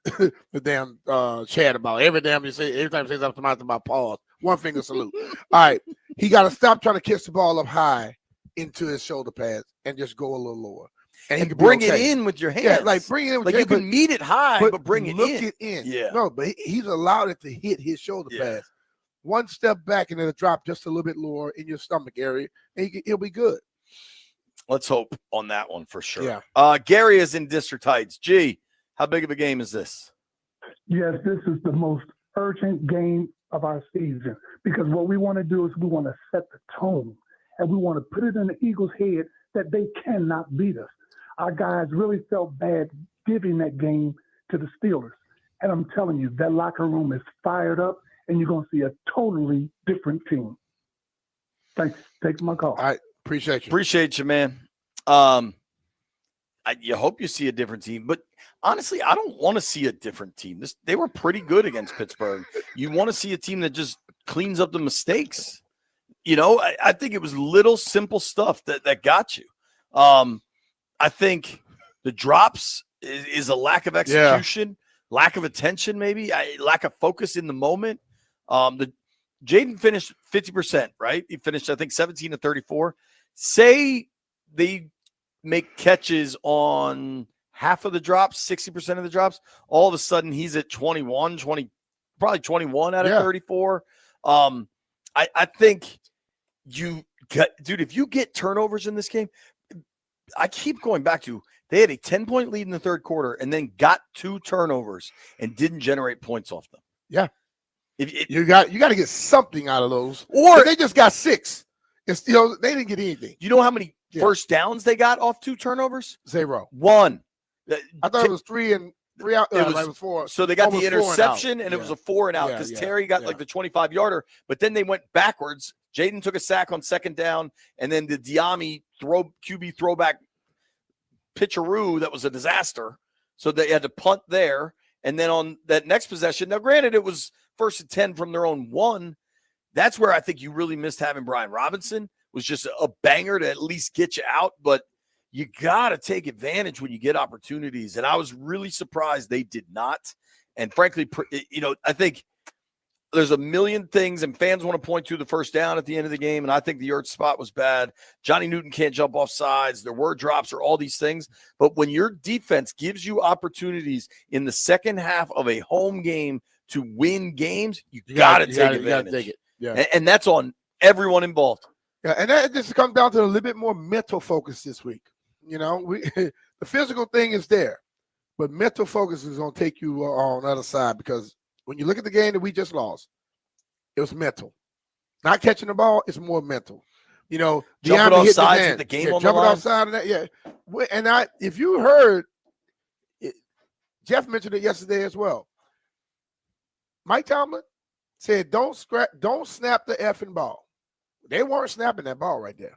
The damn chat about every time you say something about pause, one finger salute. All right. He got to stop trying to catch the ball up high into his shoulder pads and just go a little lower. And he can bring be okay. it in with your hands. Yeah, like bring it in with like your you hands. can meet it high, but bring it in. Look it in. Yeah. No, but he's allowed it to hit his shoulder pads. One step back and it'll drop just a little bit lower in your stomach area, and he'll be good. Let's hope on that one for sure. Yeah. Gary is in District Heights. Gee, how big of a game is this? Yes, this is the most urgent game of our season because what we want to do is we want to set the tone and we want to put it in the Eagles' head that they cannot beat us. Our guys really felt bad giving that game to the Steelers. And I'm telling you, that locker room is fired up and you're going to see a totally different team. Thanks. Take my call. All right. Appreciate you. Appreciate you, man. You hope you see a different team, but honestly, I don't want to see a different team. They were pretty good against Pittsburgh. You want to see a team that just cleans up the mistakes. You know, I think it was little simple stuff that got you. I think the drops is a lack of execution, lack of attention, maybe lack of focus in the moment. Jaden finished 50%, right? He finished, I think, 17 to 34. Say they make catches on half of the drops, 60% of the drops. All of a sudden, he's at 20, probably 21 out of 34. I think if you get turnovers in this game, I keep going back to they had a 10-point lead in the third quarter and then got 2 turnovers and didn't generate points off them. Yeah. You got to get something out of those. Or they just got 6. And still they didn't get anything. You know how many first downs they got off 2 turnovers? 0. 1. I thought it was 3 and 3 out. It was 4. So they got the 4 and interception, out. and it was a 4 and out because Terry got like the 25-yarder. But then they went backwards. Jaden took a sack on second down, and then the Diami QB throwback pitcheroo that was a disaster. So they had to punt there. And then on that next possession, now granted it was 1st and 10 from their own 1. That's where I think you really missed having Brian Robinson. Was just a banger to at least get you out. But you got to take advantage when you get opportunities. And I was really surprised they did not. And frankly, I think there's a million things, and fans want to point to the first down at the end of the game, and I think the Ertz spot was bad. Johnny Newton can't jump off sides. There were drops or all these things. But when your defense gives you opportunities in the second half of a home game to win games, you got to take advantage. You got to take it. Yeah. And that's on everyone involved. Yeah, and that just comes down to a little bit more mental focus this week. You know, the physical thing is there, but mental focus is going to take you on the other side because when you look at the game that we just lost, it was mental. Not catching the ball, it's more mental. You know, jumping off sides with the game on the line. Jumping off side of that, yeah. And if you heard, Jeff mentioned it yesterday as well. Mike Tomlin said, don't snap the effing ball. They weren't snapping that ball right there.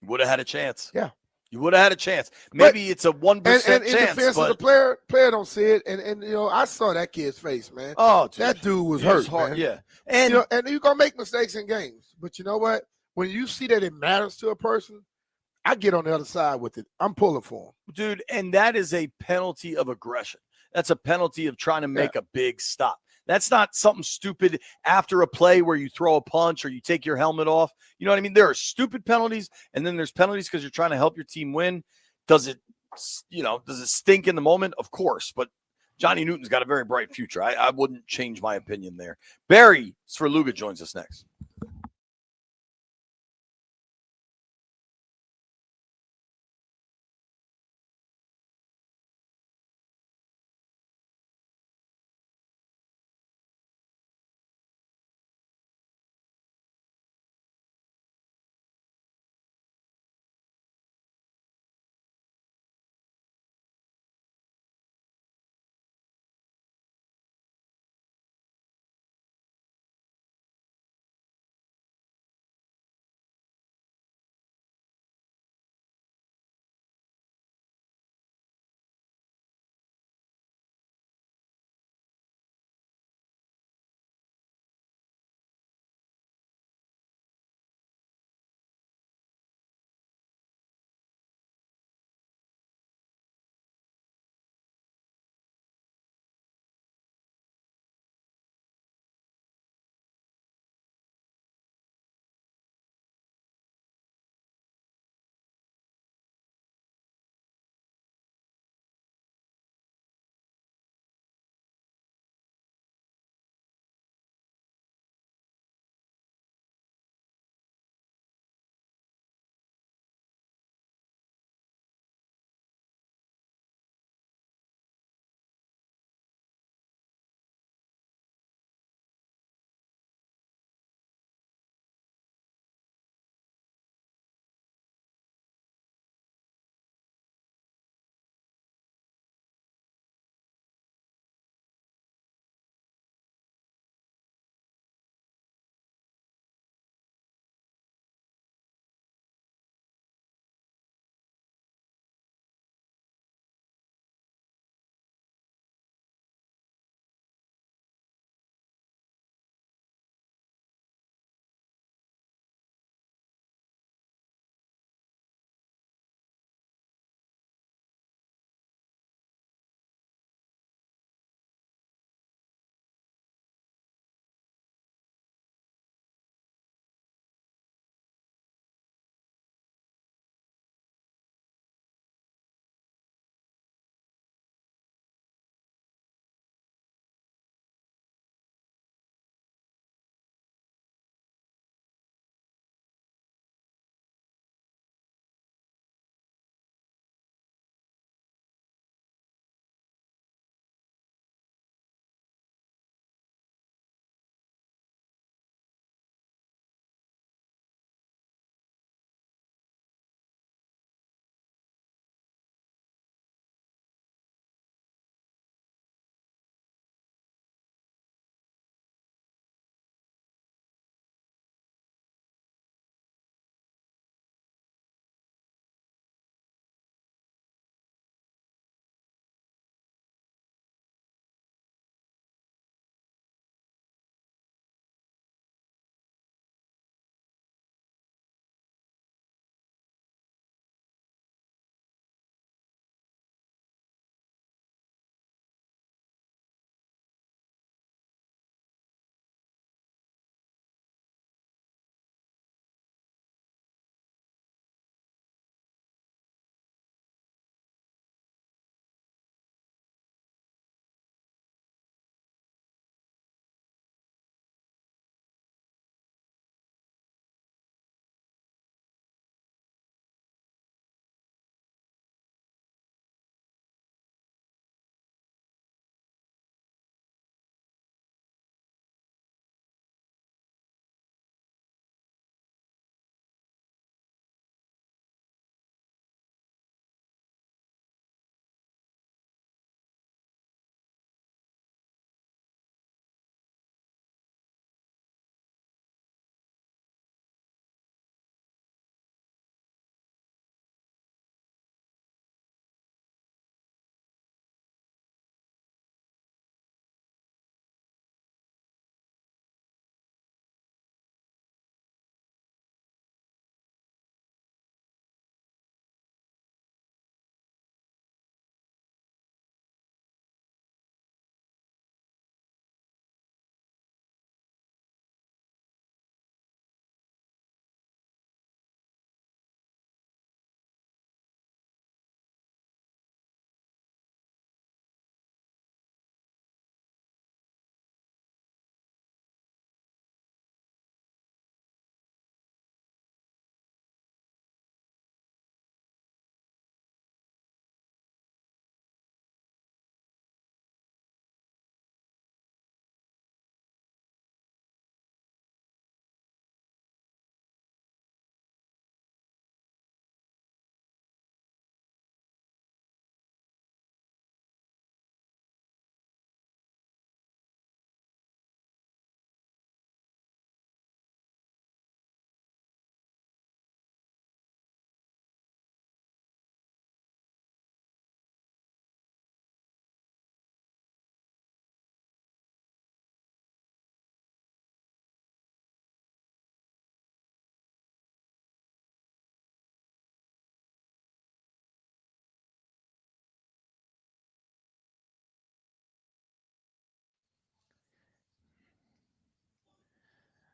Would have had a chance. Yeah. You would have had a chance. Maybe it's a 1% chance. And in defense of the player don't see it. And you know, I saw that kid's face, man. Oh, dude. That dude was hurt, hard, man. yeah. And you're gonna make mistakes in games. But you know what? When you see that it matters to a person, I get on the other side with it. I'm pulling for him. Dude, and that is a penalty of aggression. That's a penalty of trying to make a big stop. That's not something stupid after a play where you throw a punch or you take your helmet off. You know what I mean? There are stupid penalties, and then there's penalties because you're trying to help your team win. Does it stink in the moment? Of course, but Johnny Newton's got a very bright future. I wouldn't change my opinion there. Barry Sverluga joins us next.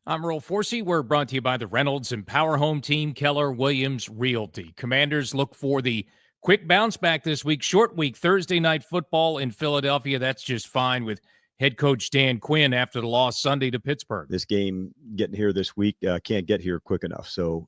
I'm Earl Forsey. We're brought to you by the Reynolds and Power Home Team, Keller Williams Realty. Commanders look for the quick bounce back this week. Short week, Thursday night football in Philadelphia. That's just fine with head coach Dan Quinn after the loss Sunday to Pittsburgh. This game getting here this week can't get here quick enough. So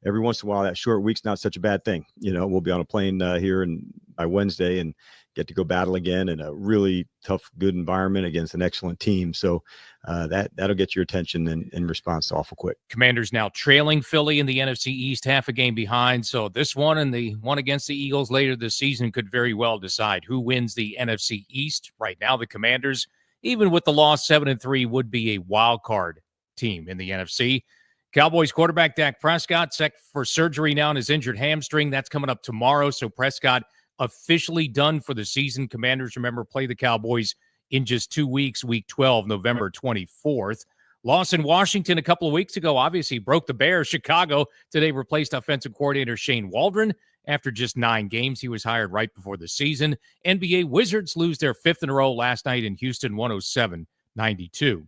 every once in a while, that short week's not such a bad thing. We'll be on a plane here and by Wednesday and get to go battle again in a really tough, good environment against an excellent team. So that'll get your attention in response awful quick. Commanders now trailing Philly in the NFC East, half a game behind. So this one and the one against the Eagles later this season could very well decide who wins the NFC East. Right now, the Commanders, even with the loss, 7-3, would be a wild card team in the NFC. Cowboys quarterback Dak Prescott set for surgery now on his injured hamstring. That's coming up tomorrow. So Prescott officially done for the season. Commanders, remember, play the Cowboys in just 2 weeks, week 12, November 24th. Loss in Washington a couple of weeks ago, obviously broke the Bears. Chicago today replaced offensive coordinator Shane Waldron. After just 9 games, he was hired right before the season. NBA Wizards lose their 5th in a row last night in Houston, 107-92.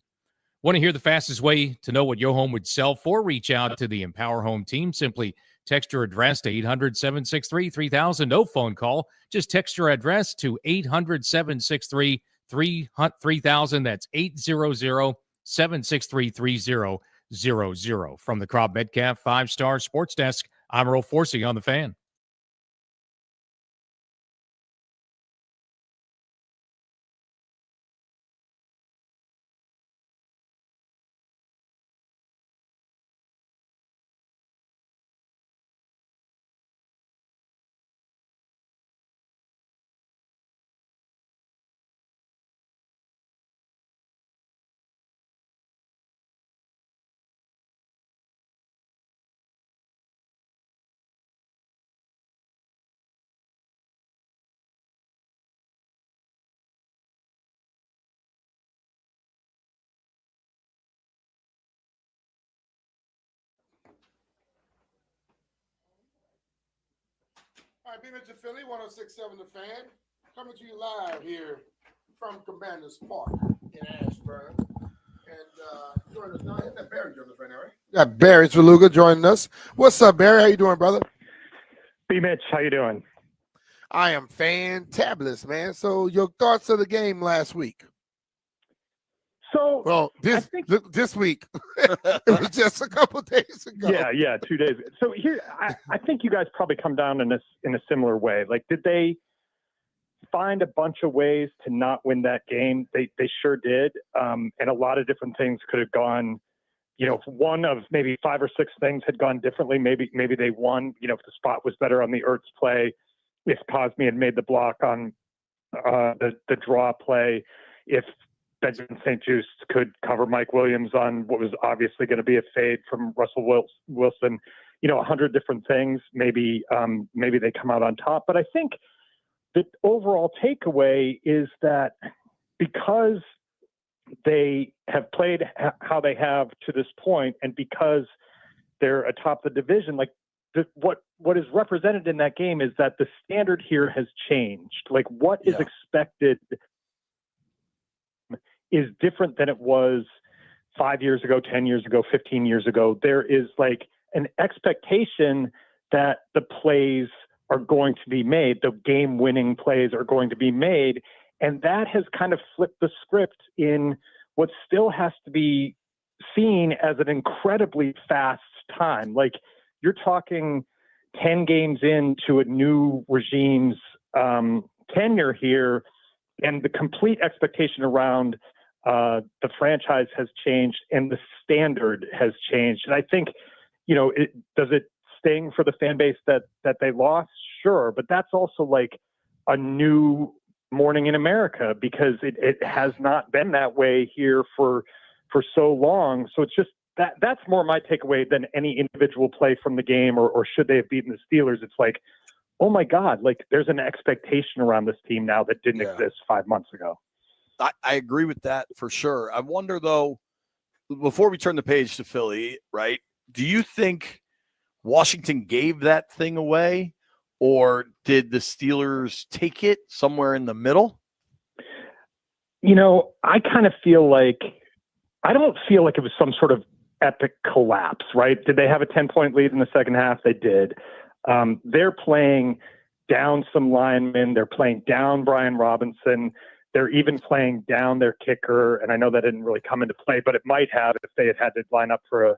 Want to hear the fastest way to know what your home would sell for? Reach out to the Empower Home team. Simply text your address to 800-763-3000. No phone call. Just text your address to 800-763-3000. That's 800-763-3000. From the Cobb Metcalf 5-Star Sports Desk, I'm Earl Forsey on the Fan. All right, Mitch Finley, 106.7 The Fan, coming to you live here from Commanders Park in Ashburn. And joining us now, isn't that Barry joining us right now, right? Got Barry Svaluga joining us. What's up, Barry? How you doing, brother? Mitch, how you doing? I am fantabulous, man. So your thoughts of the game last week? So this week. It was just a couple days ago. Yeah, 2 days. So here, I think you guys probably come down in a similar way. Like, did they find a bunch of ways to not win that game? They sure did, and a lot of different things could have gone. One of maybe 5 or 6 things had gone differently. Maybe they won. If the spot was better on the Ertz play, if Cosme had made the block on the draw play, if Benjamin St. Juste could cover Mike Williams on what was obviously going to be a fade from Russell Wilson, 100 different things. Maybe they come out on top. But I think the overall takeaway is that because they have played how they have to this point, and because they're atop the division, like what is represented in that game is that the standard here has changed. Like what is expected is different than it was 5 years ago, 10 years ago, 15 years ago. There is like an expectation that the plays are going to be made, the game-winning plays are going to be made, and that has kind of flipped the script in what still has to be seen as an incredibly fast time. Like you're talking 10 games into a new regime's tenure here, and the complete expectation around the franchise has changed and the standard has changed. And I think, does it sting for the fan base that they lost? Sure. But that's also like a new morning in America because it has not been that way here for so long. So it's just that's more my takeaway than any individual play from the game or should they have beaten the Steelers. It's like, oh my God, like there's an expectation around this team now that didn't exist 5 months ago. I agree with that for sure. I wonder, though, before we turn the page to Philly, right, do you think Washington gave that thing away, or did the Steelers take it somewhere in the middle? I kind of feel like I don't feel like it was some sort of epic collapse, right? Did they have a 10-point lead in the second half? They did. They're playing down some linemen. They're playing down Brian Robinson. They're even playing down their kicker. And I know that didn't really come into play, but it might have if they had to line up for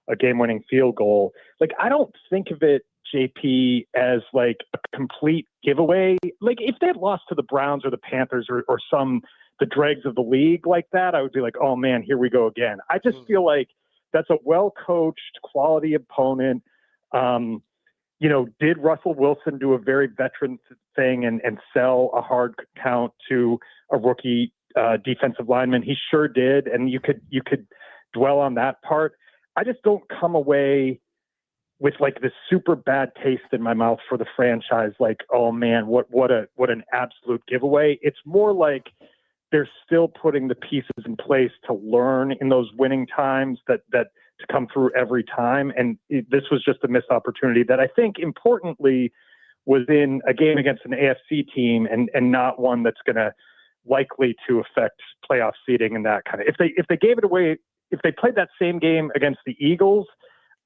a game-winning field goal. Like, I don't think of it, JP, as like a complete giveaway. Like, if they had lost to the Browns or the Panthers or the dregs of the league like that, I would be like, oh man, here we go again. I just feel like that's a well-coached, quality opponent. Did Russell Wilson do a very veteran thing and sell a hard count to a rookie defensive lineman? He sure did, and you could dwell on that part. I just don't come away with like this super bad taste in my mouth for the franchise. Like, oh man, what an absolute giveaway. It's more like they're still putting the pieces in place to learn in those winning times that to come through every time. And this was just a missed opportunity that I think importantly was in a game against an AFC team and not one that's going to likely to affect playoff seeding and that kind of, if they gave it away, if they played that same game against the Eagles,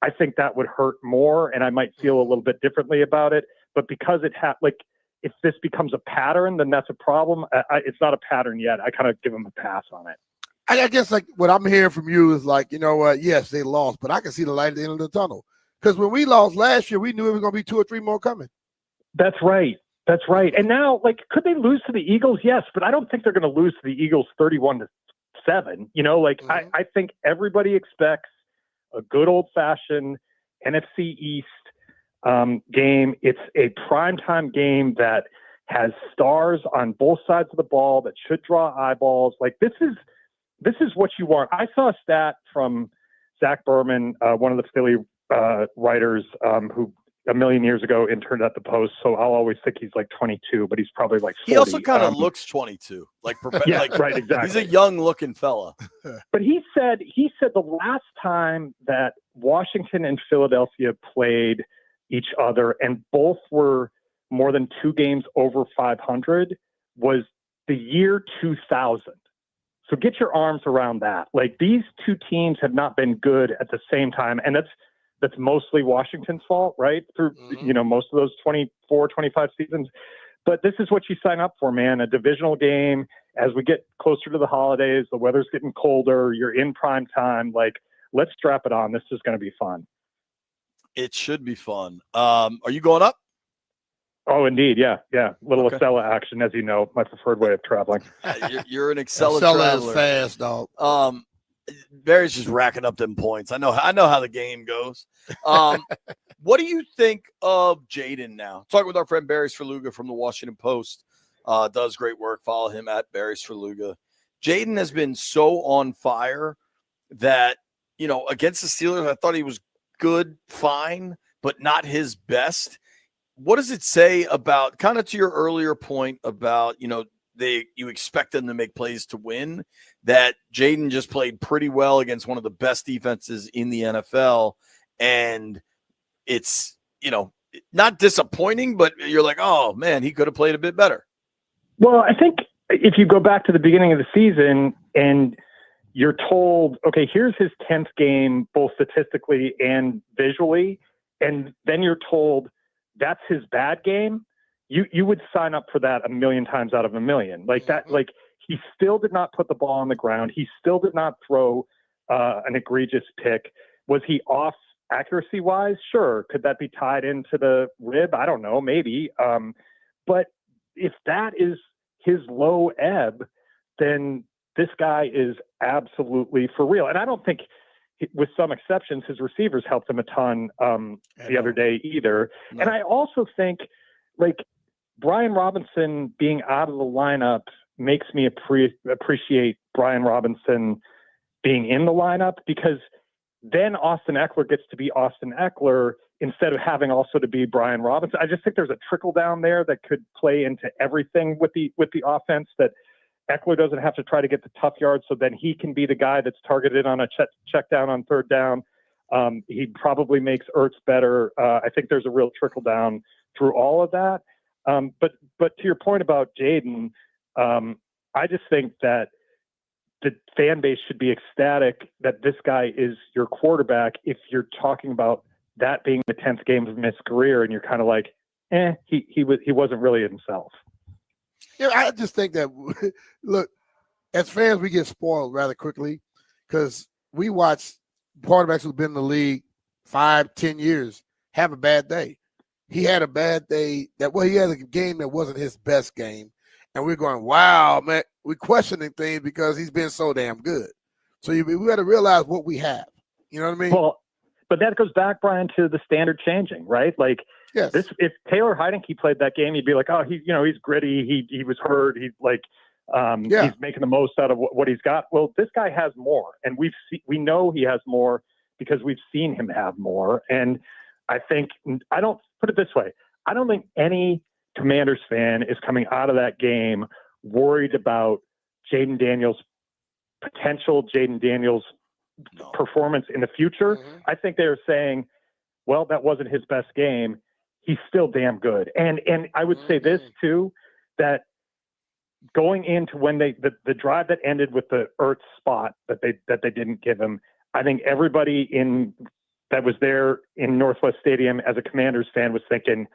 I think that would hurt more and I might feel a little bit differently about it. But because if this becomes a pattern, then that's a problem. It's not a pattern yet. I kind of give them a pass on it. I guess like what I'm hearing from you is like, you know what? Yes, they lost, but I can see the light at the end of the tunnel. Because when we lost last year, we knew it was going to be 2 or 3 more coming. That's right. And now, like, could they lose to the Eagles? Yes, but I don't think they're going to lose to the Eagles 31-7. I think everybody expects a good old-fashioned NFC East game. It's a primetime game that has stars on both sides of the ball that should draw eyeballs. Like, this is what you want. I saw a stat from Zach Berman, one of the Philly writers who a million years ago interned at the Post. So I'll always think he's like 22, but he's probably like 40. He also kind of looks 22. Yeah, right, exactly. He's a young looking fella. But he said the last time that Washington and Philadelphia played each other and both were more than 2 games over 500 was the year 2000. So get your arms around that. Like, these two teams have not been good at the same time. And that's mostly Washington's fault, right? Through, most of those 24, 25 seasons. But this is what you sign up for, man. A divisional game. As we get closer to the holidays, the weather's getting colder. You're in prime time. Like, let's strap it on. This is going to be fun. It should be fun. Are you going up? Oh, indeed. Yeah. Little Acela action, as you know, my preferred way of traveling. You're an Acela traveler. Is fast, dog. Barry's just racking up them points. I know how the game goes. What do you think of Jaden now? Talking with our friend Barry Svrluga from the Washington Post. Does great work. Follow him at Barry Svrluga. Jaden has been so on fire that, against the Steelers, I thought he was good, fine, but not his best. What does it say about, kind of to your earlier point about, you expect them to make plays to win, that Jaden just played pretty well against one of the best defenses in the NFL, and it's, not disappointing, but you're like, oh man, he could have played a bit better. Well, I think if you go back to the beginning of the season and you're told, okay, here's his 10th game, both statistically and visually, and then you're told that's his bad game, you would sign up for that 1,000,000 times out of 1,000,000. Like that, like he still did not put the ball on the ground. He still did not throw an egregious pick. Was he off accuracy wise? Sure. Could that be tied into the rib? I don't know, maybe. But if that is his low ebb, then this guy is absolutely for real. And I don't think, with some exceptions, his receivers helped him a ton the other day either. No. And I also think, like, Brian Robinson being out of the lineup makes me appreciate Brian Robinson being in the lineup, because then Austin Eckler gets to be Austin Eckler instead of having also to be Brian Robinson. I just think there's a trickle down there that could play into everything with the offense, that Eckler doesn't have to try to get the tough yards, so then he can be the guy that's targeted on a check down on third down. He probably makes Ertz better. I think there's a real trickle down through all of that. But to your point about Jaden, I just think that the fan base should be ecstatic that this guy is your quarterback if you're talking about that being the 10th game of his career and you're kind of like, he wasn't really himself. Yeah, I just think that, look, as fans, we get spoiled rather quickly because we watch quarterbacks who've been in the league 5-10 years have a bad day. He had a bad day. He had a game that wasn't his best game. And we're going, wow, man, we're questioning things because he's been so damn good. So we got to realize what we have. You know what I mean? Well, but that goes back, Brian, to the standard changing, right? Like, yes. If Taylor Heinicke played that game, you'd be like, oh, he's gritty. He was hurt. He's making the most out of what he's got. Well, this guy has more, and we know he has more because we've seen him have more. And I don't put it this way. I don't think any Commanders fan is coming out of that game worried about Jaden Daniels' performance in the future. I think they're saying, well, that wasn't his best game. He's still damn good. And I would say this too, that going into when the drive that ended with the Ertz spot that they didn't give him, I think everybody that was there in Northwest Stadium as a Commanders fan was thinking,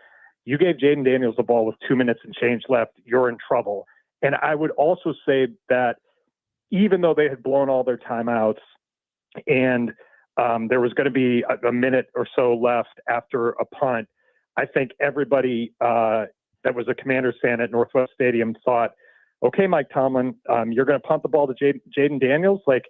you gave Jaden Daniels the ball with 2 minutes and change left, you're in trouble. And I would also say that even though they had blown all their timeouts and there was going to be a minute or so left after a punt, I think everybody that was a Commanders fan at Northwest Stadium thought, okay, Mike Tomlin, you're going to punt the ball to Jaden Daniels? Like,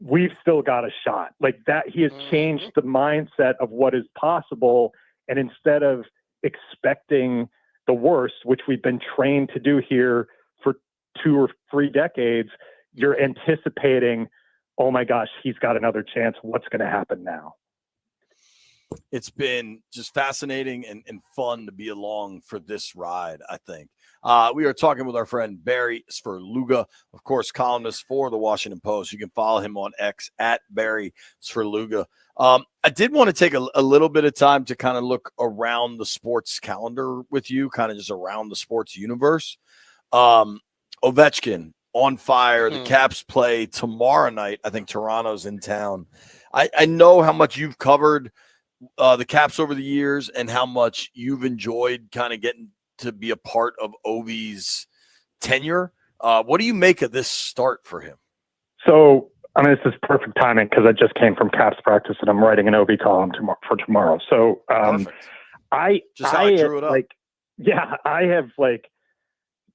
we've still got a shot. Like that, he has changed the mindset of what is possible. And instead of expecting the worst, which we've been trained to do here for 2 or 3 decades, you're anticipating, oh my gosh, he's got another chance. What's going to happen now? It's been just fascinating and fun to be along for this ride, I think. We are talking with our friend Barry Svrluga, of course, columnist for the Washington Post. You can follow him on X at Barry Svrluga. I did want to take a little bit of time to kind of look around the sports calendar with you, kind of just around the sports universe. Ovechkin on fire. The Caps play tomorrow night. I think Toronto's in town. I know how much you've covered the Caps over the years and how much you've enjoyed kind of getting to be a part of Ovi's tenure. What do you make of this start for him? So, I mean, this is perfect timing because I just came from Caps practice and I'm writing an Ovi column for tomorrow. So, I drew it up. I have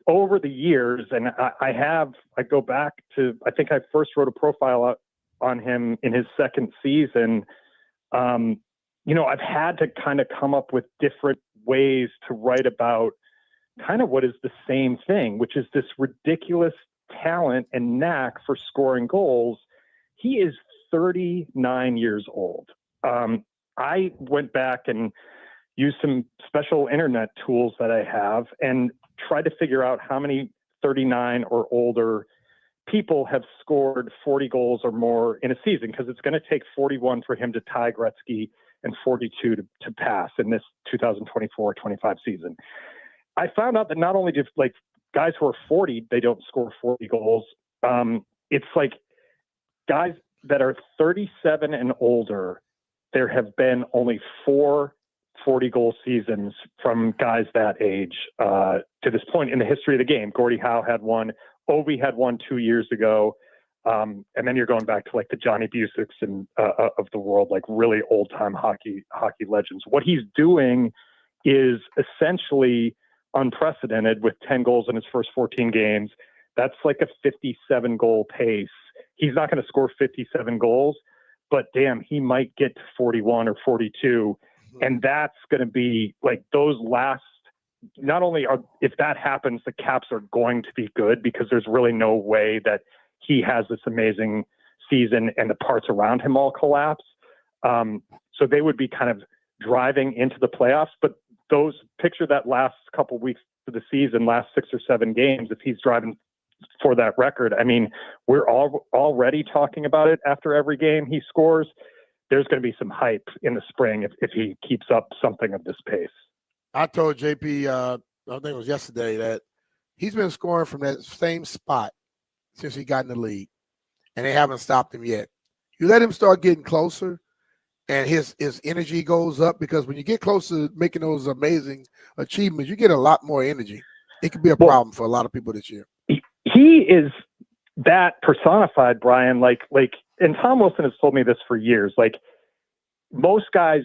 over the years, and I go back to, I think I first wrote a profile on him in his second season. I've had to kind of come up with different ways to write about kind of what is the same thing, which is this ridiculous talent and knack for scoring goals. He is 39 years old. I went back and used some special internet tools that I have and tried to figure out how many 39 or older people have scored 40 goals or more in a season, because it's going to take 41 for him to tie Gretzky and 42 to pass in this 2024-25 season. I found out that not only do guys who are 40, they don't score 40 goals. It's like guys that are 37 and older, there have been only 4 40-goal seasons from guys that age to this point in the history of the game. Gordie Howe had one. Ovi had one 2 years ago. And then you're going back to the Johnny Busiks and of the world, really old time hockey legends. What he's doing is essentially unprecedented with 10 goals in his first 14 games. That's like a 57 goal pace. He's not going to score 57 goals, but damn, he might get to 41 or 42. And that's going to be those last, not only if that happens, the Caps are going to be good, because there's really no way that he has this amazing season and the parts around him all collapse. So they would be kind of driving into the playoffs, but picture that last couple weeks of the season, last 6 or 7 games, if he's driving for that record. I mean, we're already talking about it after every game he scores. There's going to be some hype in the spring if he keeps up something of this pace. I told JP, I think it was yesterday, that he's been scoring from that same spot since he got in the league. and they haven't stopped him yet. You let him start getting closer, and his energy goes up, because when you get close to making those amazing achievements, you get a lot more energy. It could be a problem for a lot of people this year. He is that personified, Brian. And Tom Wilson has told me this for years. Like, most guys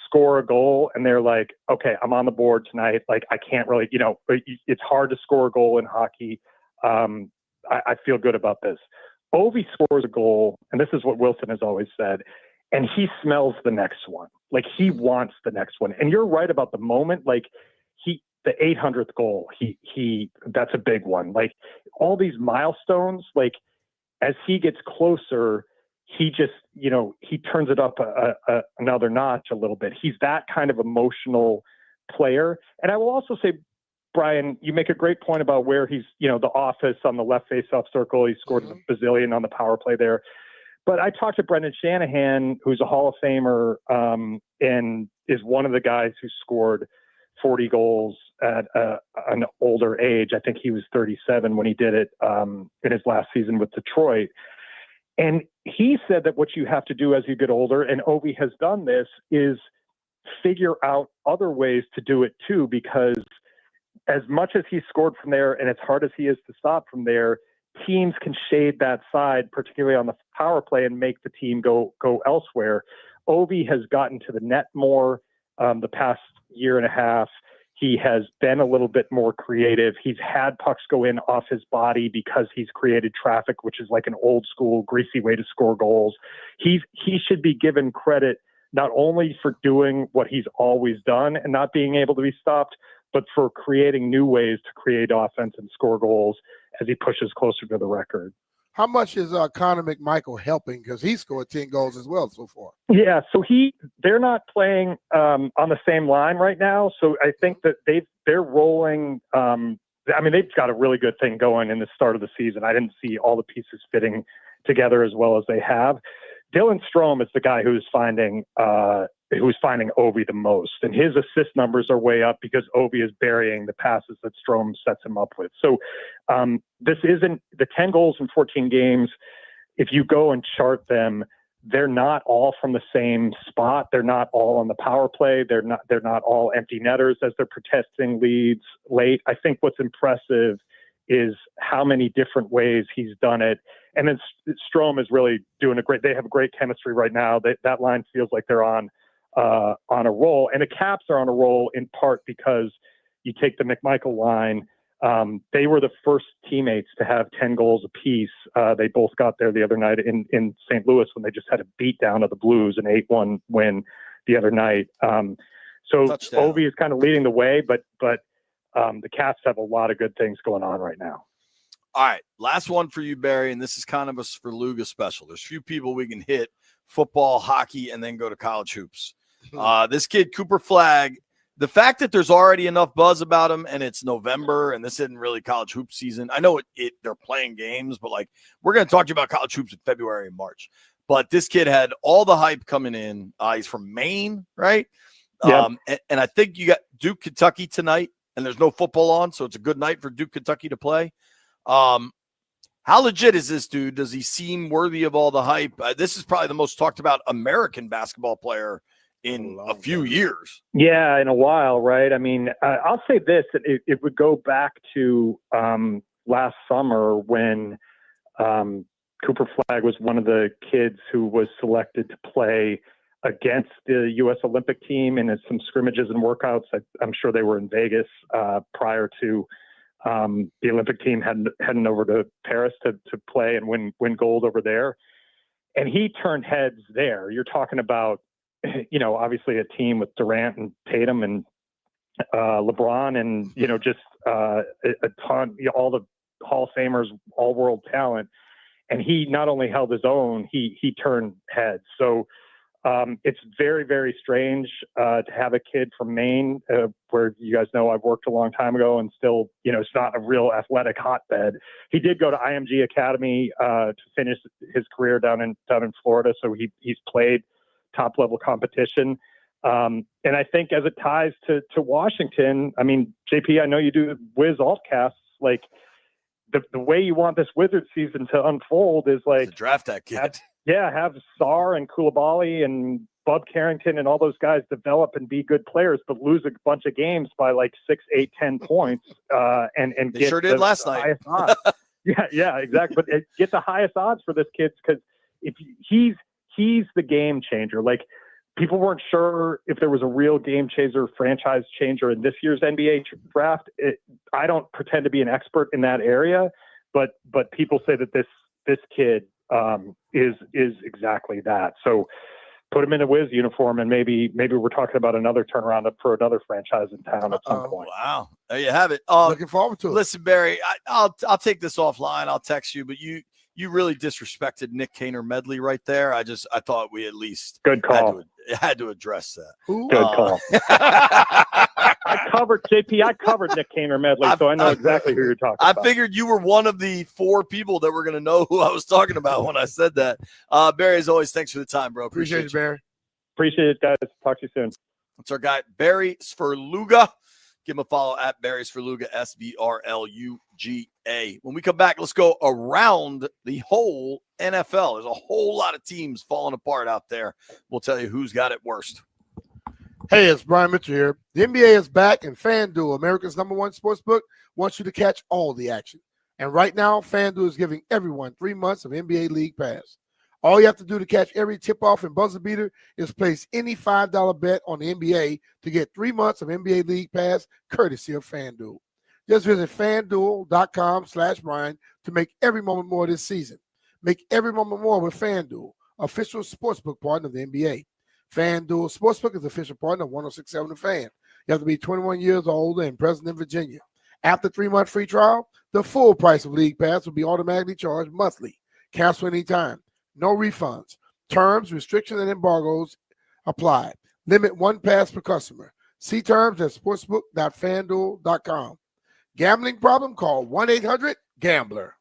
score a goal and they're like, okay, I'm on the board tonight. Like, I can't really, it's hard to score a goal in hockey. I feel good about this. Ovi scores a goal, and this is what Wilson has always said, and he smells the next one. Like, he wants the next one. And you're right about the moment. Like, the 800th goal, that's a big one. Like, all these milestones, like, as he gets closer, he just, he turns it up another notch a little bit. He's that kind of emotional player. And I will also say, Brian, you make a great point about where he's, the office on the left face-off circle. He scored a bazillion on the power play there. But I talked to Brendan Shanahan, who's a Hall of Famer, and is one of the guys who scored 40 goals at an older age. I think he was 37 when he did it in his last season with Detroit. And he said that what you have to do as you get older, and Ovi has done this, is figure out other ways to do it too, because as much as he scored from there and as hard as he is to stop from there, teams can shade that side, particularly on the power play, and make the team go elsewhere. Ovi has gotten to the net more the past year and a half. He has been a little bit more creative. He's had pucks go in off his body because he's created traffic, which is like an old school greasy way to score goals. He should be given credit not only for doing what he's always done and not being able to be stopped, but for creating new ways to create offense and score goals as he pushes closer to the record. How much is Connor McMichael helping? Because he scored 10 goals as well so far. Yeah, so they're not playing on the same line right now. So I think that they're rolling. They've got a really good thing going in the start of the season. I didn't see all the pieces fitting together as well as they have. Dylan Strome is the guy who's finding Ovi the most, and his assist numbers are way up because Ovi is burying the passes that Strome sets him up with. So this isn't the 10 goals in 14 games. If you go and chart them, they're not all from the same spot. They're not all on the power play. They're not all empty netters as they're protesting leads late. I think what's impressive is how many different ways he's done it. And then Strome is really doing they have a great chemistry right now. That line feels like they're on a roll, and the Caps are on a roll in part because you take the McMichael line. They were the first teammates to have 10 goals apiece. They both got there the other night in St. Louis when they just had a beat down of the Blues, an 8-1 win the other night. So Touchdown. Ovi is kind of leading the way, but the Caps have a lot of good things going on right now. All right, last one for you, Barry, and this is kind of a Sperluga special. There's few people we can hit: football, hockey, and then go to college hoops. This kid, Cooper Flagg, the fact that there's already enough buzz about him and it's November and this isn't really college hoop season. I know they're playing games, but we're going to talk to you about college hoops in February and March. But this kid had all the hype coming in. He's from Maine, right? Yep. And I think you got Duke, Kentucky tonight, and there's no football on, so it's a good night for Duke, Kentucky to play. How legit is this dude? Does he seem worthy of all the hype? This is probably the most talked about American basketball player in a few years. Yeah, in a while, right? I mean, I'll say this: it would go back to last summer when Cooper Flagg was one of the kids who was selected to play against the U.S. Olympic team in some scrimmages and workouts. I'm sure they were in Vegas prior to the Olympic team heading over to Paris to play and win gold over there. And he turned heads there. You're talking about, obviously a team with Durant and Tatum and LeBron and, just a ton, all the Hall of Famers, all world talent. And he not only held his own, he turned heads. So it's very, very strange to have a kid from Maine, where you guys know I've worked a long time ago, and still, it's not a real athletic hotbed. He did go to IMG Academy to finish his career down in Florida, so he's played top level competition. And I think as it ties to Washington, I mean, JP, I know you do Wiz Altcasts, the way you want this Wizards season to unfold is like draft that kid. Have Sarr and Koulibaly and Bub Carrington and all those guys develop and be good players, but lose a bunch of games by like 6, 8, 10 points, and They get sure did last night. highest odds. yeah, exactly. But get the highest odds for this kid, because if he's the game changer. Like, people weren't sure if there was a real game changer, franchise changer in this year's NBA draft. I don't pretend to be an expert in that area, but people say that this kid is exactly that. So put him in a Wiz uniform, and maybe we're talking about another turnaround for another franchise in town at some point. Wow, there you have it. Looking forward to it. Listen, Barry, I'll take this offline. I'll text you, but you really disrespected Nick Kaner-Medley right there. I thought we at least good call. Had to address that. Good call. I covered Nick Kaner-Medley, so I know exactly who you're talking about. I figured you were one of the 4 people that were going to know who I was talking about when I said that. Barry, as always, thanks for the time, bro. Appreciate you, Barry. Appreciate it, guys. Talk to you soon. That's our guy, Barry Svrluga. Give him a follow at Barry Svrluga, SVRLUGA. When we come back, let's go around the whole NFL. There's a whole lot of teams falling apart out there. We'll tell you who's got it worst. Hey, it's Brian Mitchell here. The NBA is back, and FanDuel, America's #1 sportsbook, wants you to catch all the action. And right now, FanDuel is giving everyone 3 months of NBA League Pass. All you have to do to catch every tip-off and buzzer beater is place any $5 bet on the NBA to get 3 months of NBA League Pass, courtesy of FanDuel. Just visit FanDuel.com/Brian to make every moment more this season. Make every moment more with FanDuel, official sportsbook partner of the NBA. FanDuel Sportsbook is the official partner of 106.7 The Fan. You have to be 21 years old and present in Virginia. After 3-month free trial, the full price of League Pass will be automatically charged monthly. Cancel anytime. No refunds. Terms, restrictions, and embargoes apply. Limit 1 pass per customer. See terms at sportsbook.fanduel.com. Gambling problem? Call 1-800-GAMBLER.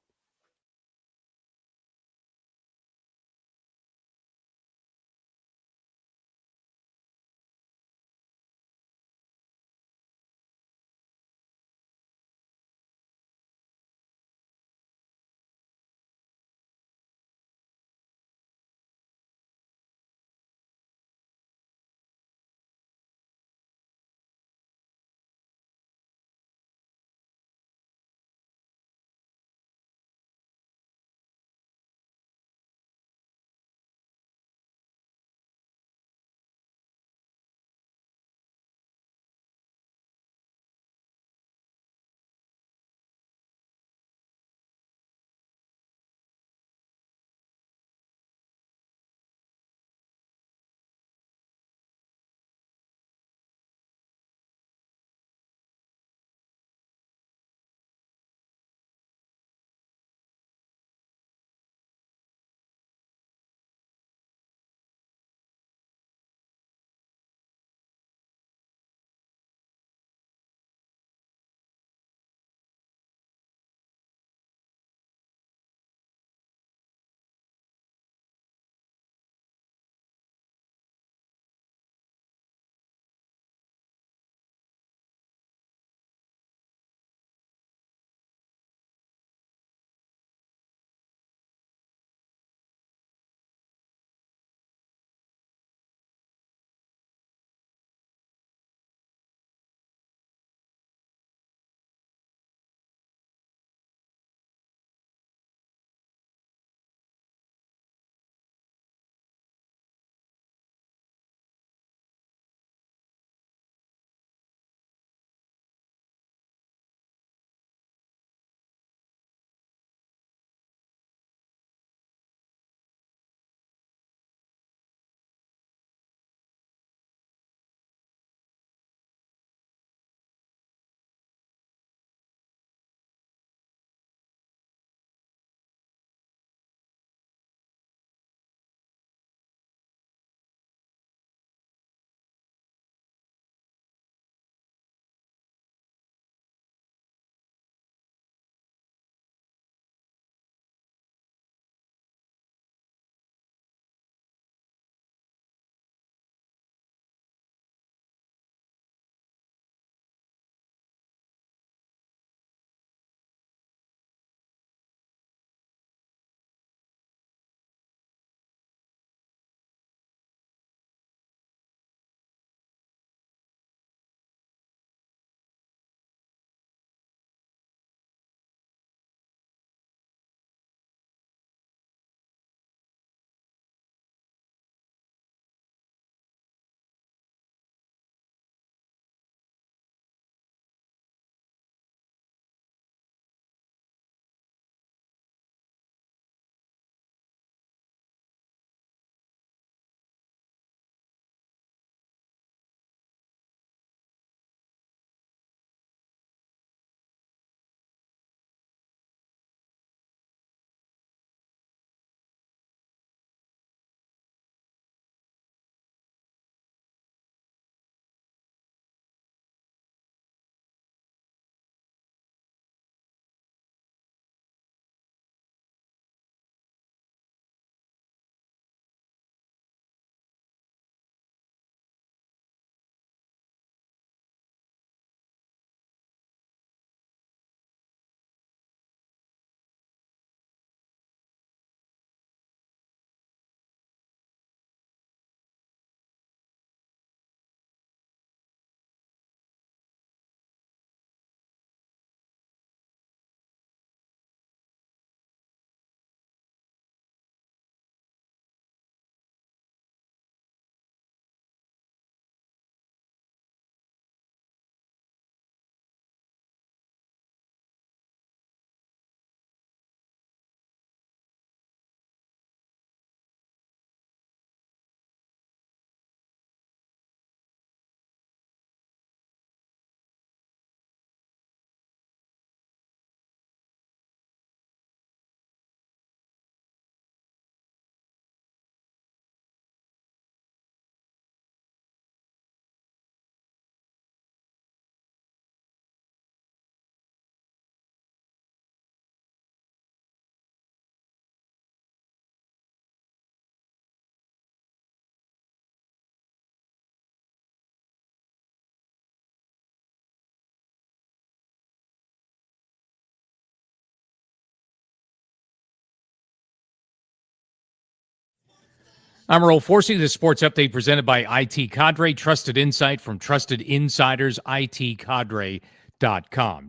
I'm Earl Forsey. The sports update presented by IT Cadre. Trusted insight from trusted insiders, itcadre.com.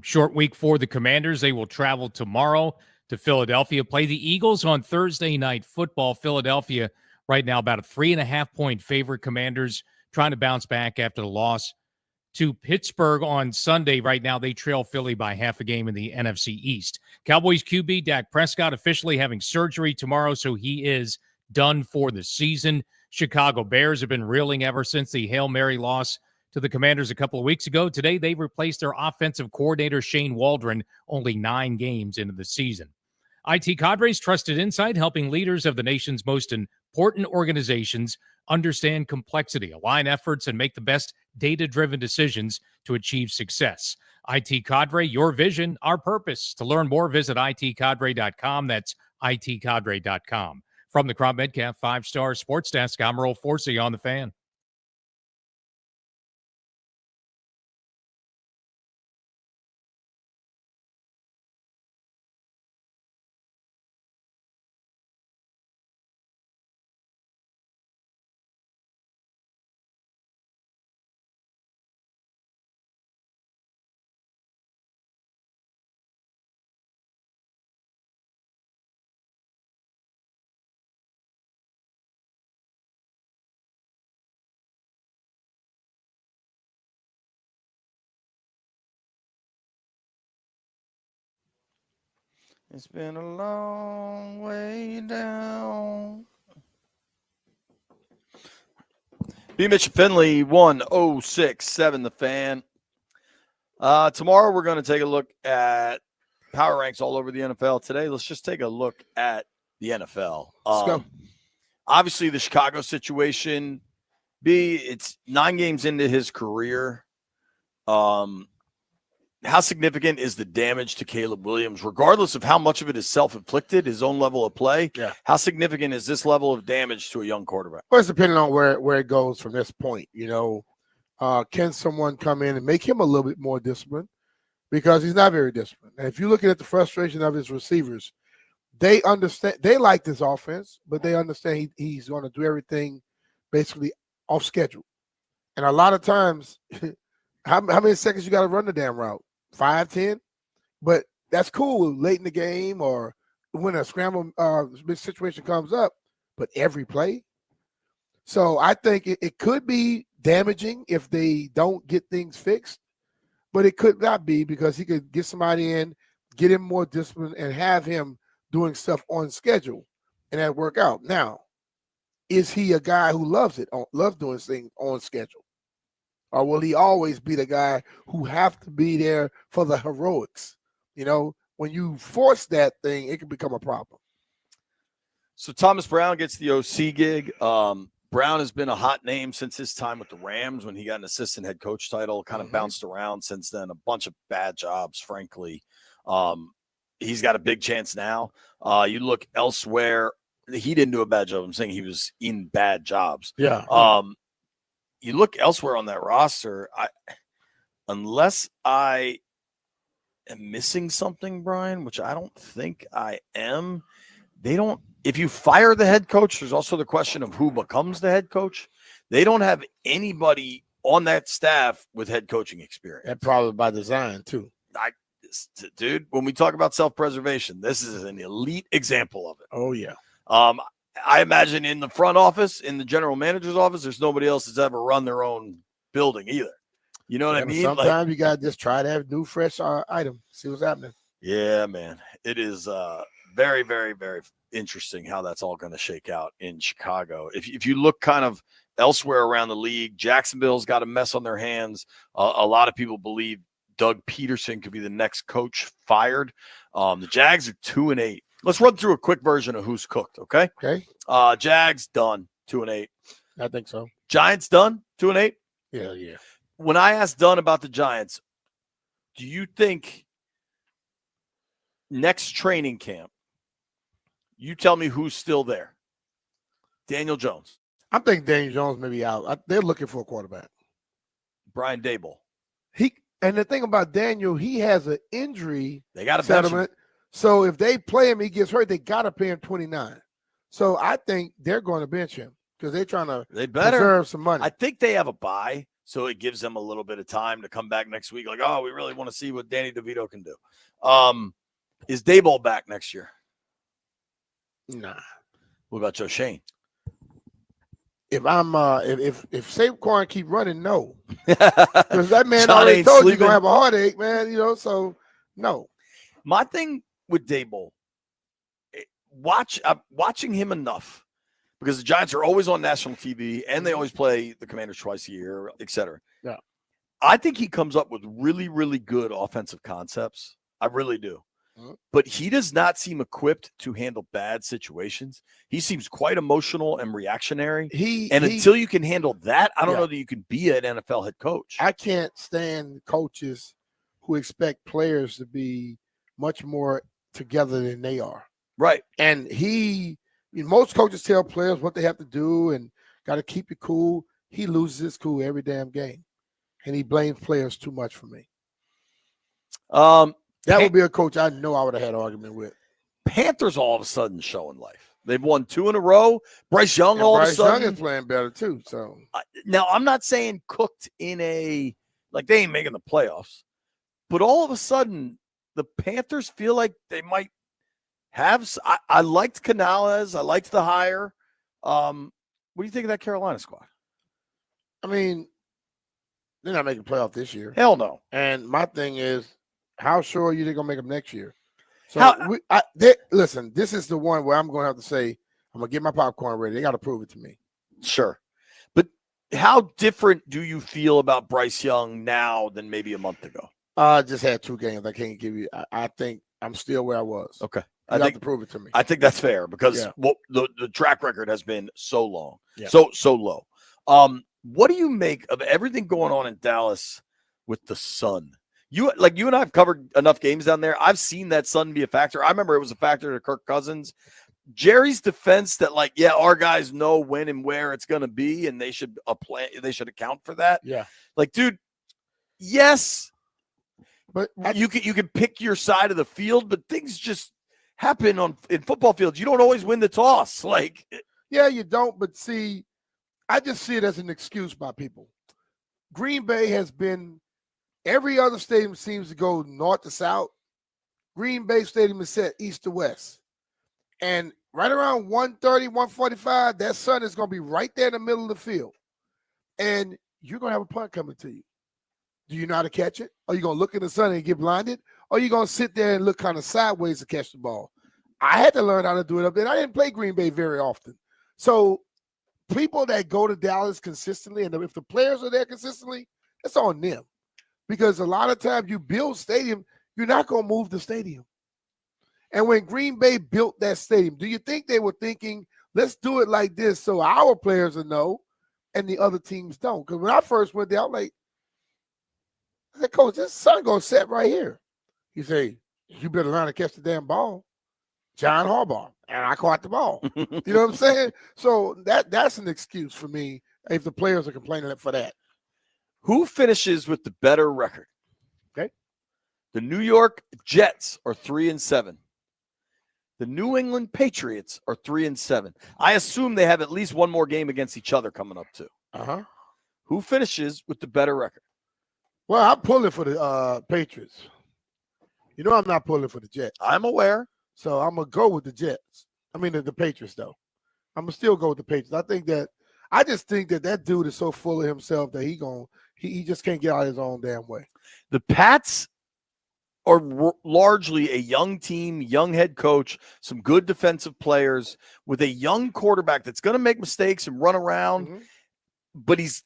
Short week for the Commanders. They will travel tomorrow to Philadelphia, play the Eagles on Thursday Night Football. Philadelphia right now about a 3.5-point favorite. Commanders trying to bounce back after the loss to Pittsburgh on Sunday. Right now, they trail Philly by half a game in the NFC East. Cowboys QB Dak Prescott officially having surgery tomorrow, so he is done for the season. Chicago Bears have been reeling ever since the Hail Mary loss to the Commanders a couple of weeks ago. Today, they replaced their offensive coordinator, Shane Waldron, only 9 games into the season. IT Cadre's trusted insight, helping leaders of the nation's most important organizations understand complexity, align efforts, and make the best data-driven decisions to achieve success. IT Cadre, your vision, our purpose. To learn more, visit itcadre.com. That's itcadre.com. From the Crop Metcalf 5-Star Sports Desk, I'm Earl Forsey on the Fan. It's been a long way down. B. Mitch Finley, 1067, the Fan. Tomorrow we're going to take a look at power ranks all over the NFL. Today, let's just take a look at the NFL. Let's go. Obviously, the Chicago situation. B, it's 9 games into his career. How significant is the damage to Caleb Williams, regardless of how much of it is self-inflicted, his own level of play? Yeah. How significant is this level of damage to a young quarterback? Well, it's depending on where it goes from this point. Can someone come in and make him a little bit more disciplined? Because he's not very disciplined. And if you're looking at the frustration of his receivers, they understand. They like this offense, but they understand he's going to do everything basically off schedule. And a lot of times, how many seconds you got to run the damn route? 5, 10? But that's cool late in the game or when a scramble situation comes up, but every play. So I think it could be damaging if they don't get things fixed, but it could not be because he could get somebody in, get him more discipline, and have him doing stuff on schedule, and that work out. Now, is he a guy who loves doing things on schedule? Or will he always be the guy who have to be there for the heroics? When you force that thing, it can become a problem. So Thomas Brown gets the OC gig. Brown has been a hot name since his time with the Rams when he got an assistant head coach title, kind of bounced around since then, a bunch of bad jobs, frankly. He's got a big chance now. You look elsewhere, he didn't do a bad job. I'm saying he was in bad jobs. Yeah. You look elsewhere on that roster, unless I am missing something, Brian, which I don't think I am, if you fire the head coach, there's also the question of who becomes the head coach. They don't have anybody on that staff with head coaching experience. And probably by design, too. Dude, when we talk about self-preservation, this is an elite example of it. Oh, yeah. I imagine in the front office, in the general manager's office, there's nobody else that's ever run their own building either. You know what I mean? Sometimes you got to just try to have new, fresh item, see what's happening. Yeah, man. It is very, very, very interesting how that's all going to shake out in Chicago. If you look kind of elsewhere around the league, Jacksonville's got a mess on their hands. A lot of people believe Doug Peterson could be the next coach fired. The Jags are 2-8. Let's run through a quick version of who's cooked, okay? Okay. Jags done, 2-8. I think so. Giants done, 2-8. Yeah. When I asked Dunn about the Giants, do you think next training camp, you tell me who's still there? Daniel Jones. I think Daniel Jones may be out. They're looking for a quarterback. Brian Daboll. And the thing about Daniel, he has an injury They got to bench him. So if they play him, he gets hurt, they got to pay him $29. So I think they're going to bench him because they're trying to They better preserve some money. I think they have a bye, so it gives them a little bit of time to come back next week. Like, oh, we really want to see what Danny DeVito can do. Is Daboll back next year? Nah. What about Joe Shane? If I'm if Saquon keep running, no, because that man already told you he's gonna have a heartache, man. So no. My thing with Daboll, watching him enough because the Giants are always on national TV and they always play the Commanders twice a year, et cetera. Yeah, I think he comes up with really, really good offensive concepts. I really do. But he does not seem equipped to handle bad situations. He seems quite emotional and reactionary. Until you can handle that, I don't know that you can be an NFL head coach. I can't stand coaches who expect players to be much more together than they are. Right. And most coaches tell players what they have to do and got to keep it cool. He loses his cool every damn game. And he blames players too much for me. That would be a coach I know I would have had an argument with. Panthers all of a sudden showing life. They've won 2 in a row. Bryce Young all of a sudden. Bryce Young is playing better too. So now I'm not saying cooked in like they ain't making the playoffs, but all of a sudden the Panthers feel like they might have. I liked Canales. I liked the hire. What do you think of that Carolina squad? I mean, they're not making playoff this year. Hell no. And my thing is, how sure are you they're gonna make them next year? So listen, this is the one where I'm gonna have to say, I'm gonna get my popcorn ready. They gotta prove it to me. Sure. But how different do you feel about Bryce Young now than maybe a month ago? I just had 2 games. I can't give you. I think I'm still where I was. Okay. You have to prove it to me. I think that's fair because the track record has been so long, Yeah. so low. What do you make of everything going on in Dallas with the sun? You and I have covered enough games down there. I've seen that sun be a factor. I remember it was a factor to Kirk Cousins. Jerry's defense that our guys know when and where it's going to be, and they should account for that. Yeah. Dude, yes, but you can pick your side of the field, but things just happen in football fields. You don't always win the toss. Yeah, you don't. But see, I just see it as an excuse by people. Green Bay has been. Every other stadium seems to go north to south. Green Bay Stadium is set east to west. And right around 1:30, 1:45, that sun is going to be right there in the middle of the field. And you're going to have a punt coming to you. Do you know how to catch it? Are you going to look in the sun and get blinded? Or are you going to sit there and look kind of sideways to catch the ball? I had to learn how to do it up there. I didn't play Green Bay very often. So people that go to Dallas consistently, and if the players are there consistently, it's on them. Because a lot of times you build stadium, you're not going to move the stadium. And when Green Bay built that stadium, do you think they were thinking, let's do it like this so our players will know and the other teams don't? Because when I first went there, I said, Coach, this sun going to set right here. He say, you better learn to catch the damn ball. John Harbaugh. And I caught the ball. You know what I'm saying? So that's an excuse for me if the players are complaining for that. Who finishes with the better record? Okay. The New York Jets are 3-7. The New England Patriots are 3-7. I assume they have at least one more game against each other coming up too. Uh-huh. Who finishes with the better record? Well, I'm pulling for the Patriots. You know I'm not pulling for the Jets. I'm aware. So I'm going to go with the Jets. I mean, the Patriots, though. I'm going to still go with the Patriots. I just think that dude is so full of himself that he just can't get out of his own damn way. The Pats are largely a young team, young head coach, some good defensive players with a young quarterback that's going to make mistakes and run around, but he's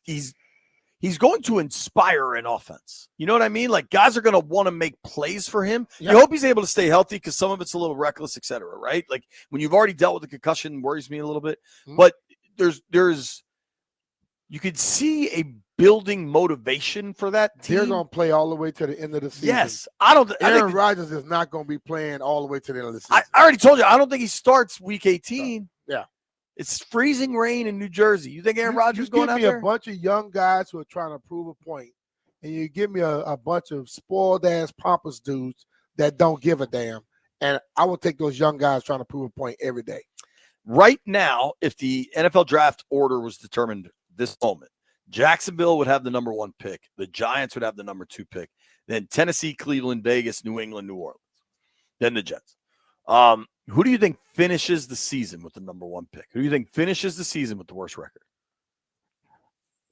going to inspire an offense. You know what I mean? Guys are going to want to make plays for him. Yeah. You hope he's able to stay healthy because some of it's a little reckless, et cetera, right? When you've already dealt with the concussion, worries me a little bit. But there's you could see a building motivation for that team. They're going to play all the way to the end of the season. Yes. Aaron Rodgers is not going to be playing all the way to the end of the season. I already told you, I don't think he starts week 18. Yeah. It's freezing rain in New Jersey. You think Aaron Rodgers is going out there? You give me a bunch of young guys who are trying to prove a point, and you give me a bunch of spoiled-ass pompous dudes that don't give a damn, and I will take those young guys trying to prove a point every day. right now, if the NFL draft order was determined this moment, Jacksonville would have the number 1 pick. The Giants would have the number 2 pick. Then Tennessee, Cleveland, Vegas, New England, New Orleans. Then the Jets. Who do you think finishes the season with the number 1 pick? Who do you think finishes the season with the worst record?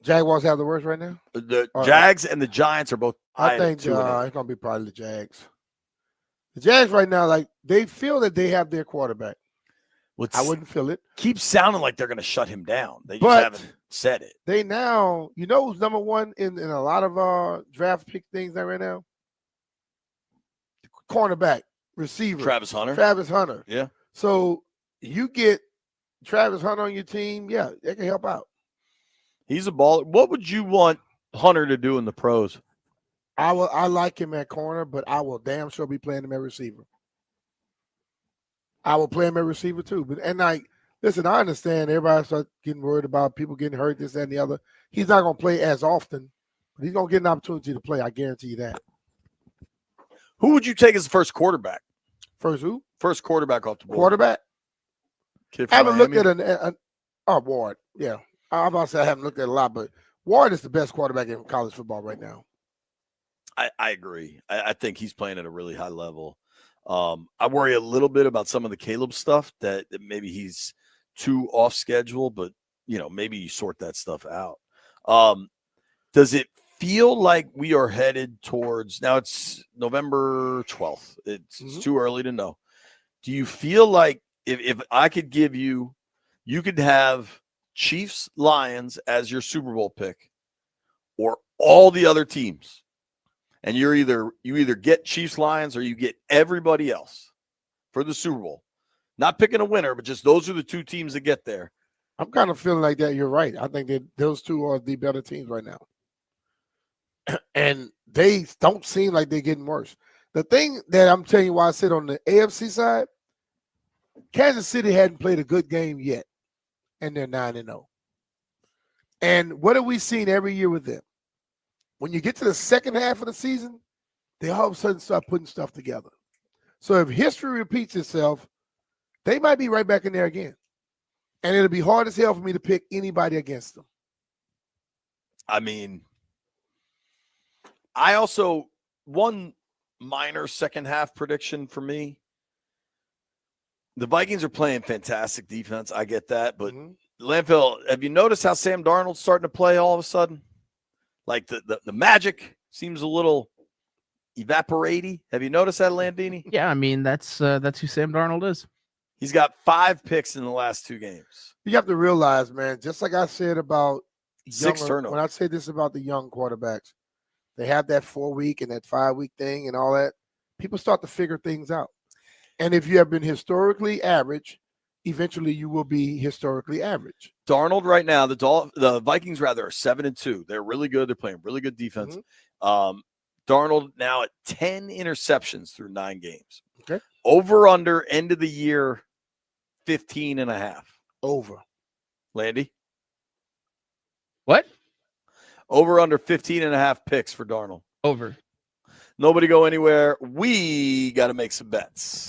Jaguars have the worst right now? The Jags and the Giants are both I think it's going to be probably the Jags. The Jags right now, like, they feel that they have their quarterback. I wouldn't feel it. Keeps sounding like they're going to shut him down. They just haven't said it. They now, you know who's number 1 in a lot of draft pick things right now? Cornerback, receiver. Travis Hunter. Travis Hunter. Yeah. So you get Travis Hunter on your team, yeah, they can help out. He's a baller. What would you want Hunter to do in the pros? I like him at corner, but I will damn sure be playing him at receiver. I will play him at receiver too. But listen, I understand everybody starts getting worried about people getting hurt, this, that, and the other. He's not going to play as often, but he's going to get an opportunity to play. I guarantee you that. Who would you take as the first quarterback? First who? First quarterback off the board. Quarterback? Kid I from haven't looked Miami? at Ward. Yeah. I'm about to say I haven't looked at a lot, but Ward is the best quarterback in college football right now. I agree. I think he's playing at a really high level. I worry a little bit about some of the Caleb stuff that maybe he's too off schedule, but maybe you sort that stuff out. Does it feel like we are headed towards, now it's November 12th. It's too early to know. Do you feel like if I could give you could have Chiefs, Lions as your Super Bowl pick or all the other teams? And you either get Chiefs, Lions, or you get everybody else for the Super Bowl. Not picking a winner, but just those are the 2 teams that get there. I'm kind of feeling like that. You're right. I think that those 2 are the better teams right now. And they don't seem like they're getting worse. The thing that I'm telling you why I sit on the AFC side, Kansas City hadn't played a good game yet, and they're 9-0. And what have we seen every year with them? When you get to the second half of the season, they all of a sudden start putting stuff together. So if history repeats itself, they might be right back in there again. And it'll be hard as hell for me to pick anybody against them. I mean, I also, one minor second half prediction for me. The Vikings are playing fantastic defense. I get that. But Landfill, have you noticed how Sam Darnold's starting to play all of a sudden? Like the magic seems a little evaporating. Have you noticed that, Landini? Yeah, I mean, that's who Sam Darnold is. He's got 5 picks in the last 2 games. You have to realize, man, just like I said about 6 turnovers. When I say this about the young quarterbacks, they have that 4-week and that 5-week thing and all that. People start to figure things out. And if you have been historically average, eventually you will be historically average. Darnold right now, the Vikings rather are 7-2. They're really good. They're playing really good defense. Darnold now at 10 interceptions through 9 games. Okay. Over under end of the year 15.5. Over. Landy? What? Over under 15.5 picks for Darnold. Over. Nobody go anywhere. We got to make some bets.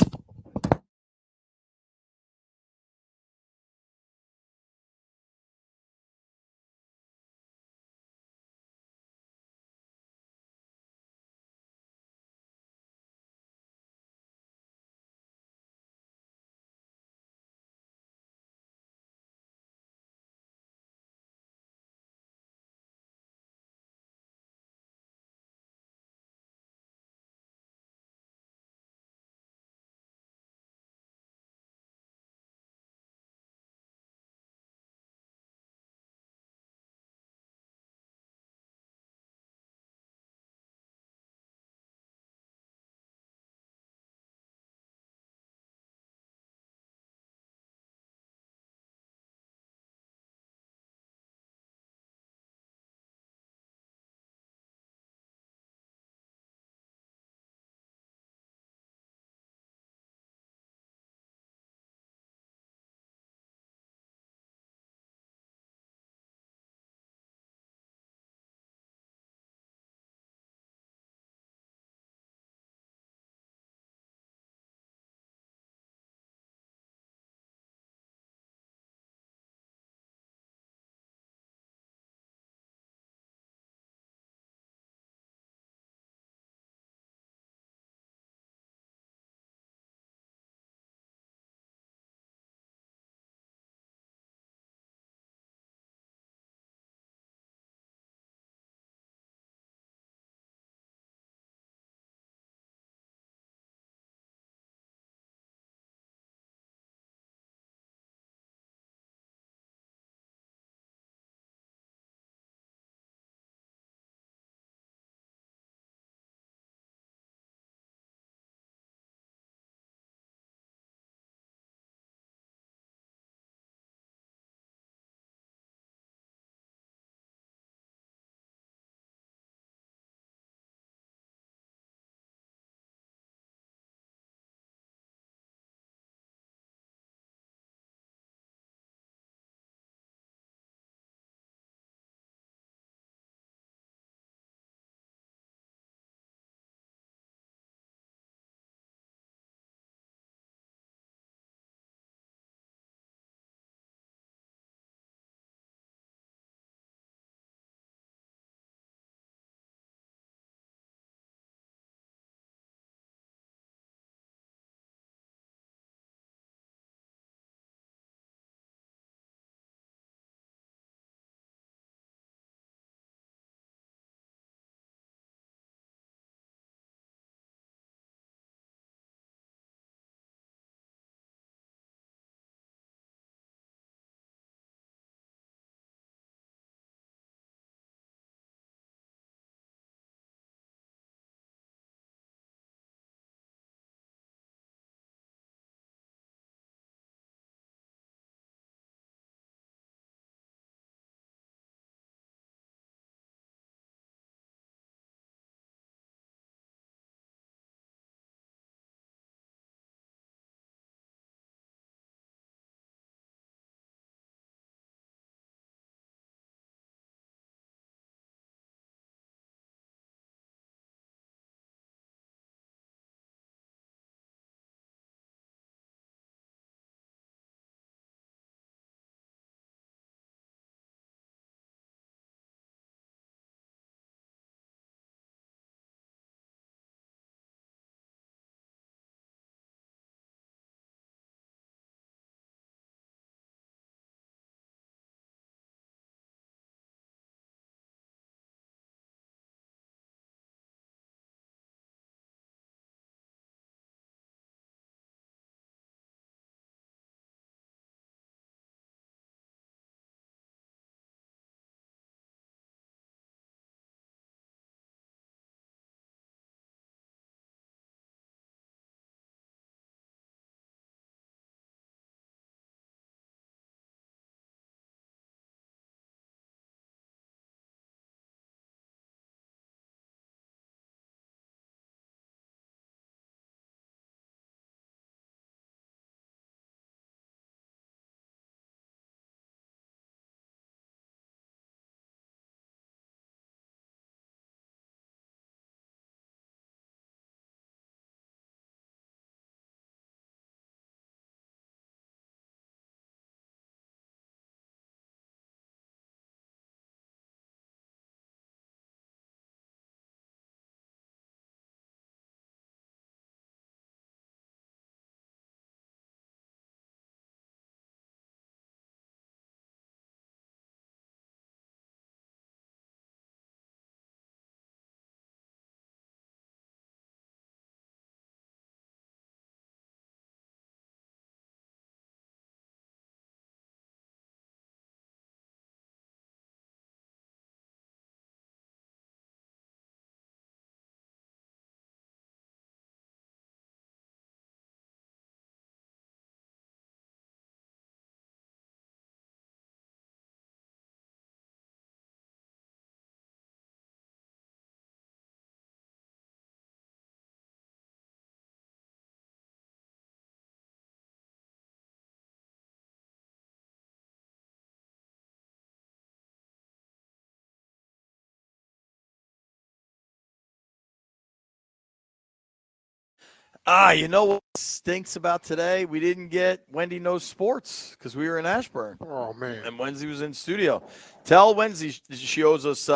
You know what stinks about today? We didn't get Wendy Knows Sports because we were in Ashburn. Oh, man. And Wednesday was in studio. Tell Wednesday she owes us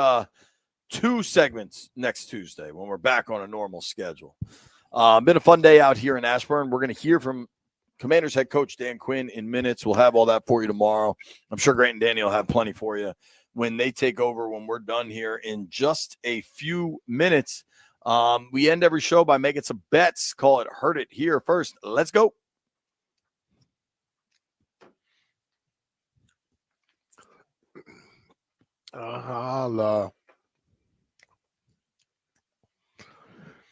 2 segments next Tuesday when we're back on a normal schedule. Been a fun day out here in Ashburn. We're going to hear from Commanders head coach Dan Quinn in minutes. We'll have all that for you tomorrow. I'm sure Grant and Danny will have plenty for you when they take over when we're done here in just a few minutes. We end every show by making some bets. Call it Heard It Here first. Let's go. I'll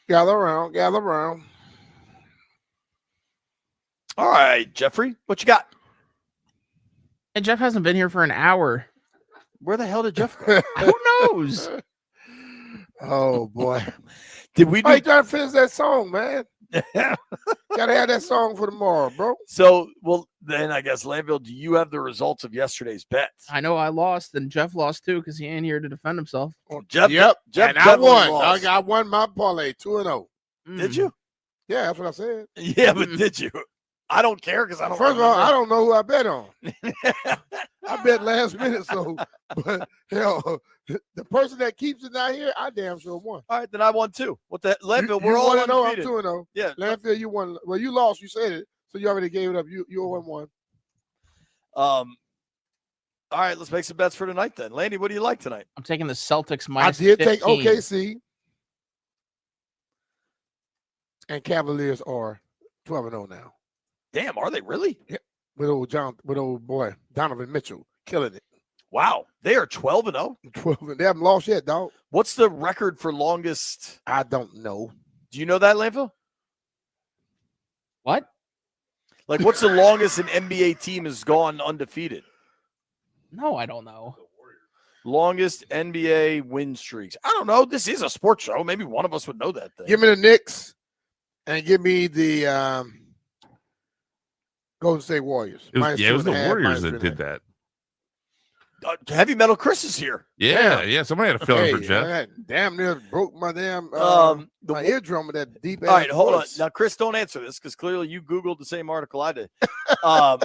gather around. All right, Jeffrey, what you got? And Jeff hasn't been here for an hour. Where the hell did Jeff go? Who knows? Oh, boy. Did we Why you trying to finish that song, man? Gotta have that song for tomorrow, bro. So, well, then I guess, Landville, do you have the results of yesterday's bets? I know I lost, and Jeff lost too because he ain't here to defend himself. Jeff, Yep. Jeff And I definitely won. lost. I won my parlay 2-0. Did you? Yeah, that's what I said. Yeah, but did you? I don't care because I don't. First of all, remember. I don't know who I bet on. I bet last minute, so but hell, the person that keeps it not here, I damn sure won. All right, then I won too. What the Landville? You We're all 1-0, I'm undefeated. 2-0. Yeah, Landfill, you won. Well, you lost. You said it, so you already gave it up. You 0-1. All right, let's make some bets for tonight then. Landy, what do you like tonight? I'm taking the Celtics I minus did 15. take OKC, and Cavaliers are 12-0 now. Damn, are they really? Yeah, with old boy Donovan Mitchell killing it. Wow, they are 12-0. 12. They haven't lost yet, dog. What's the record for longest? I don't know. Do you know that, Landville? What? Like, what's the longest an NBA team has gone undefeated? No, I don't know. Longest NBA win streaks. I don't know. This is a sports show. Maybe one of us would know that thing. Give me the Knicks, and give me the Golden State Warriors. It was the 2.5, Warriors minus that did that. Heavy Metal Chris is here. Yeah. Somebody had a feeling for Jeff. I damn near broke my damn my eardrum with that deep ass. All right, hold on. voice. Now, Chris, don't answer this because clearly you Googled the same article I did. The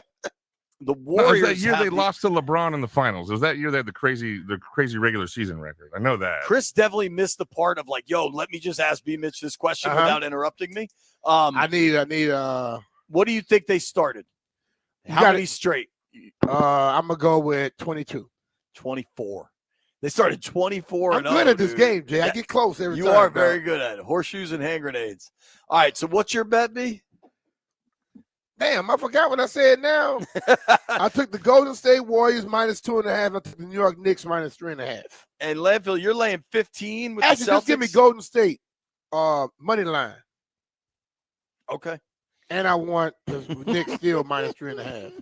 No, it Warriors. was that year they have- lost to LeBron in the finals. It was that year they had the crazy regular season record. I know that. Chris definitely missed the part of like, yo, let me just ask B. Mitch this question Uh-huh. without interrupting me. I need What do you think they started? How got many it. straight? I'm gonna go with 22. 24. They started 24 I'm and good 0, at this dude. game, Jay. I Yeah. get close every You time. are dog. very good at it. Horseshoes and hand grenades. All right, so what's your bet, B? Damn, I forgot what I said now. I took the Golden State Warriors minus 2.5. I took the New York Knicks minus 3.5. And Landfill, you're laying 15 with Actually, the Celtics. just give me Golden State money line. Okay. And I want the Knicks still minus 3.5.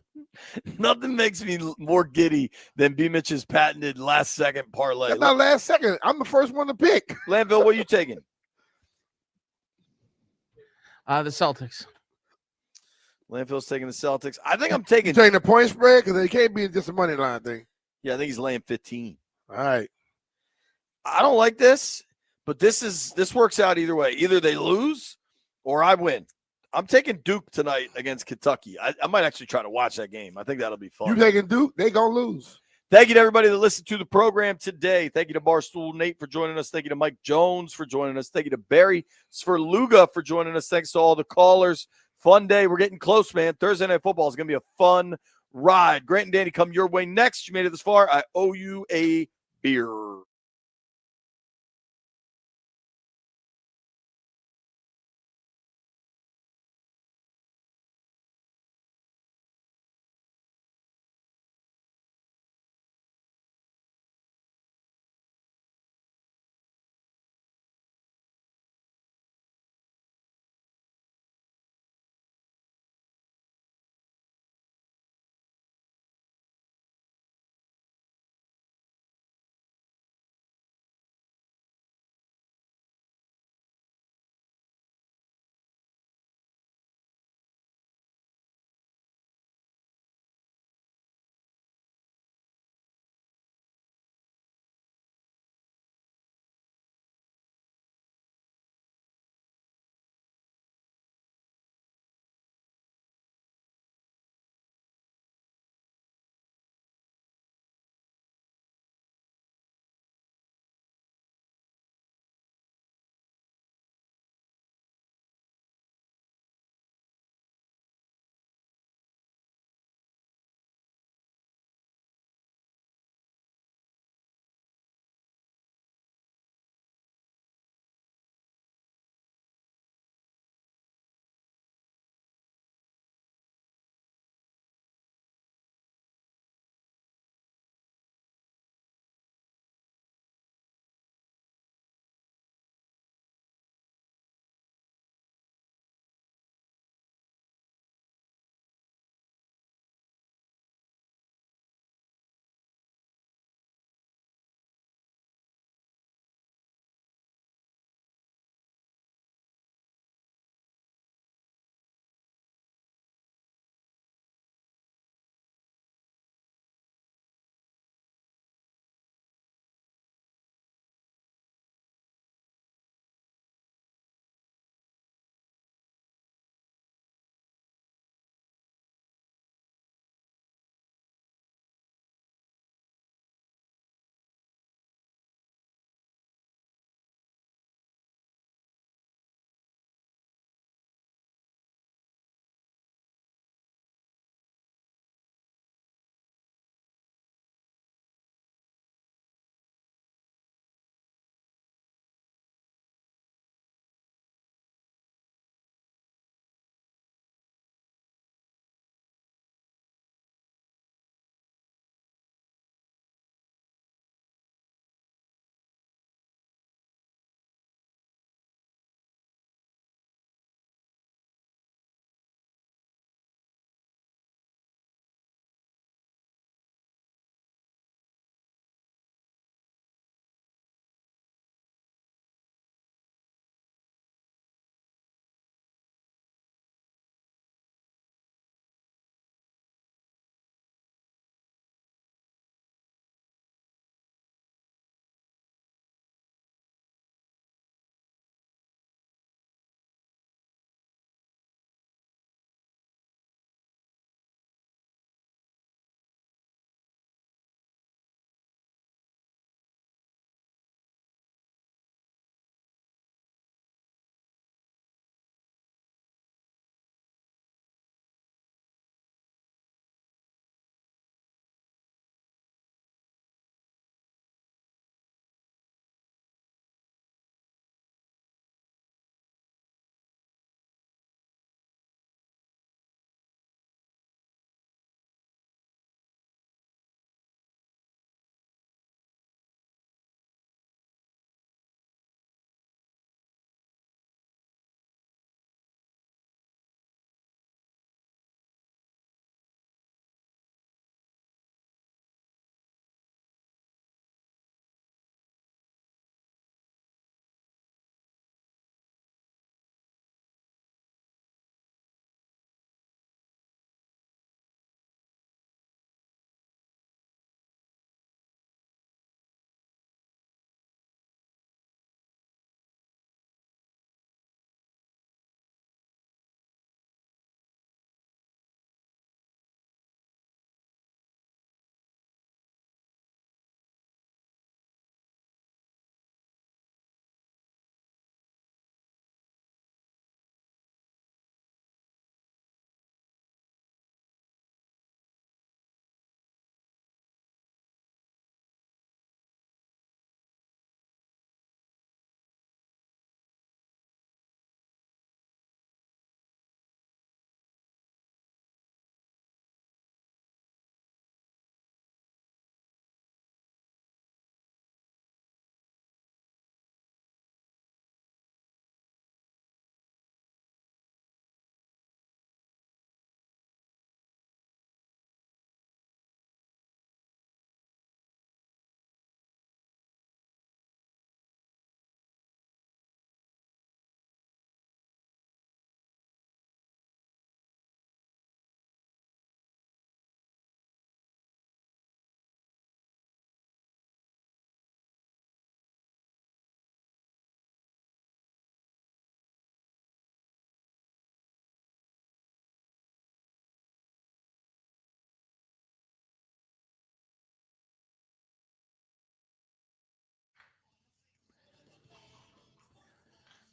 Nothing makes me more giddy than B. Mitch's patented last second parlay. That's not last second. I'm the first one to pick. Landville, what are you taking? The Celtics. Landfill's taking the Celtics. I think I'm taking. You taking the point spread because it can't be just a money line thing. Yeah, I think he's laying 15. All right. I don't like this, but this works out either way. Either they lose or I win. I'm taking Duke tonight against Kentucky. I might actually try to watch that game. I think that'll be fun. You taking Duke? They gonna lose. Thank you to everybody that listened to the program today. Thank you to Barstool Nate for joining us. Thank you to Mike Jones for joining us. Thank you to Barry Sverluga for joining us. Thanks to all the callers. Fun day. We're getting close, man. Thursday Night Football is going to be a fun ride. Grant and Danny come your way next. You made it this far. I owe you a beer.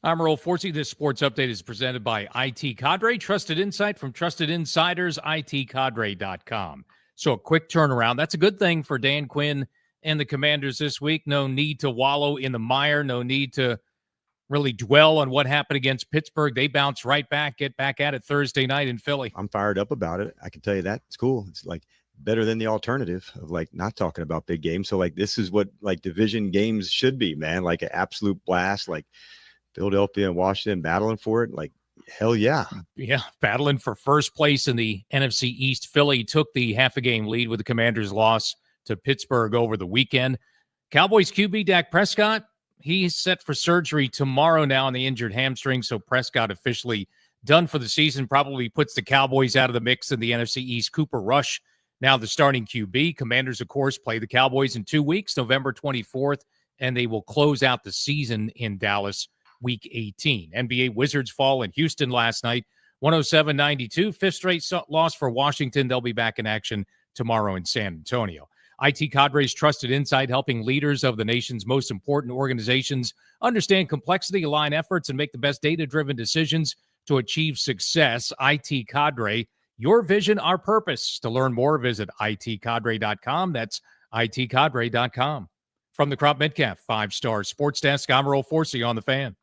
I'm Earl Forsey. This sports update is presented by IT Cadre. Trusted insight from trusted insiders, itcadre.com. So a quick turnaround. That's a good thing for Dan Quinn and the Commanders this week. No need to wallow in the mire. No need to really dwell on what happened against Pittsburgh. They bounce right back, get back at it Thursday night in Philly. I'm fired up about it. I can tell you that. It's cool. It's like better than the alternative of like not talking about big games. So like this is what like division games should be, man. Like an absolute blast. Like Philadelphia and Washington battling for it. Like, hell yeah. Yeah, battling for first place in the NFC East. Philly took the half-a-game lead with the Commanders' loss to Pittsburgh over the weekend. Cowboys QB Dak Prescott, he's set for surgery tomorrow now on the injured hamstring, so Prescott officially done for the season. Probably puts the Cowboys out of the mix in the NFC East. Cooper Rush, now the starting QB. Commanders, of course, play the Cowboys in 2 weeks, November 24th, and they will close out the season in Dallas Week 18. NBA Wizards fall in Houston last night, 107-92. Fifth straight loss for Washington. They'll be back in action tomorrow in San Antonio. IT Cadre's trusted insight, helping leaders of the nation's most important organizations understand complexity, align efforts, and make the best data-driven decisions to achieve success. IT Cadre, your vision, our purpose. To learn more, visit itcadre.com. That's itcadre.com. From the Crop Metcalf 5-Star Sports Desk, I'm Earl Forsey on the Fan.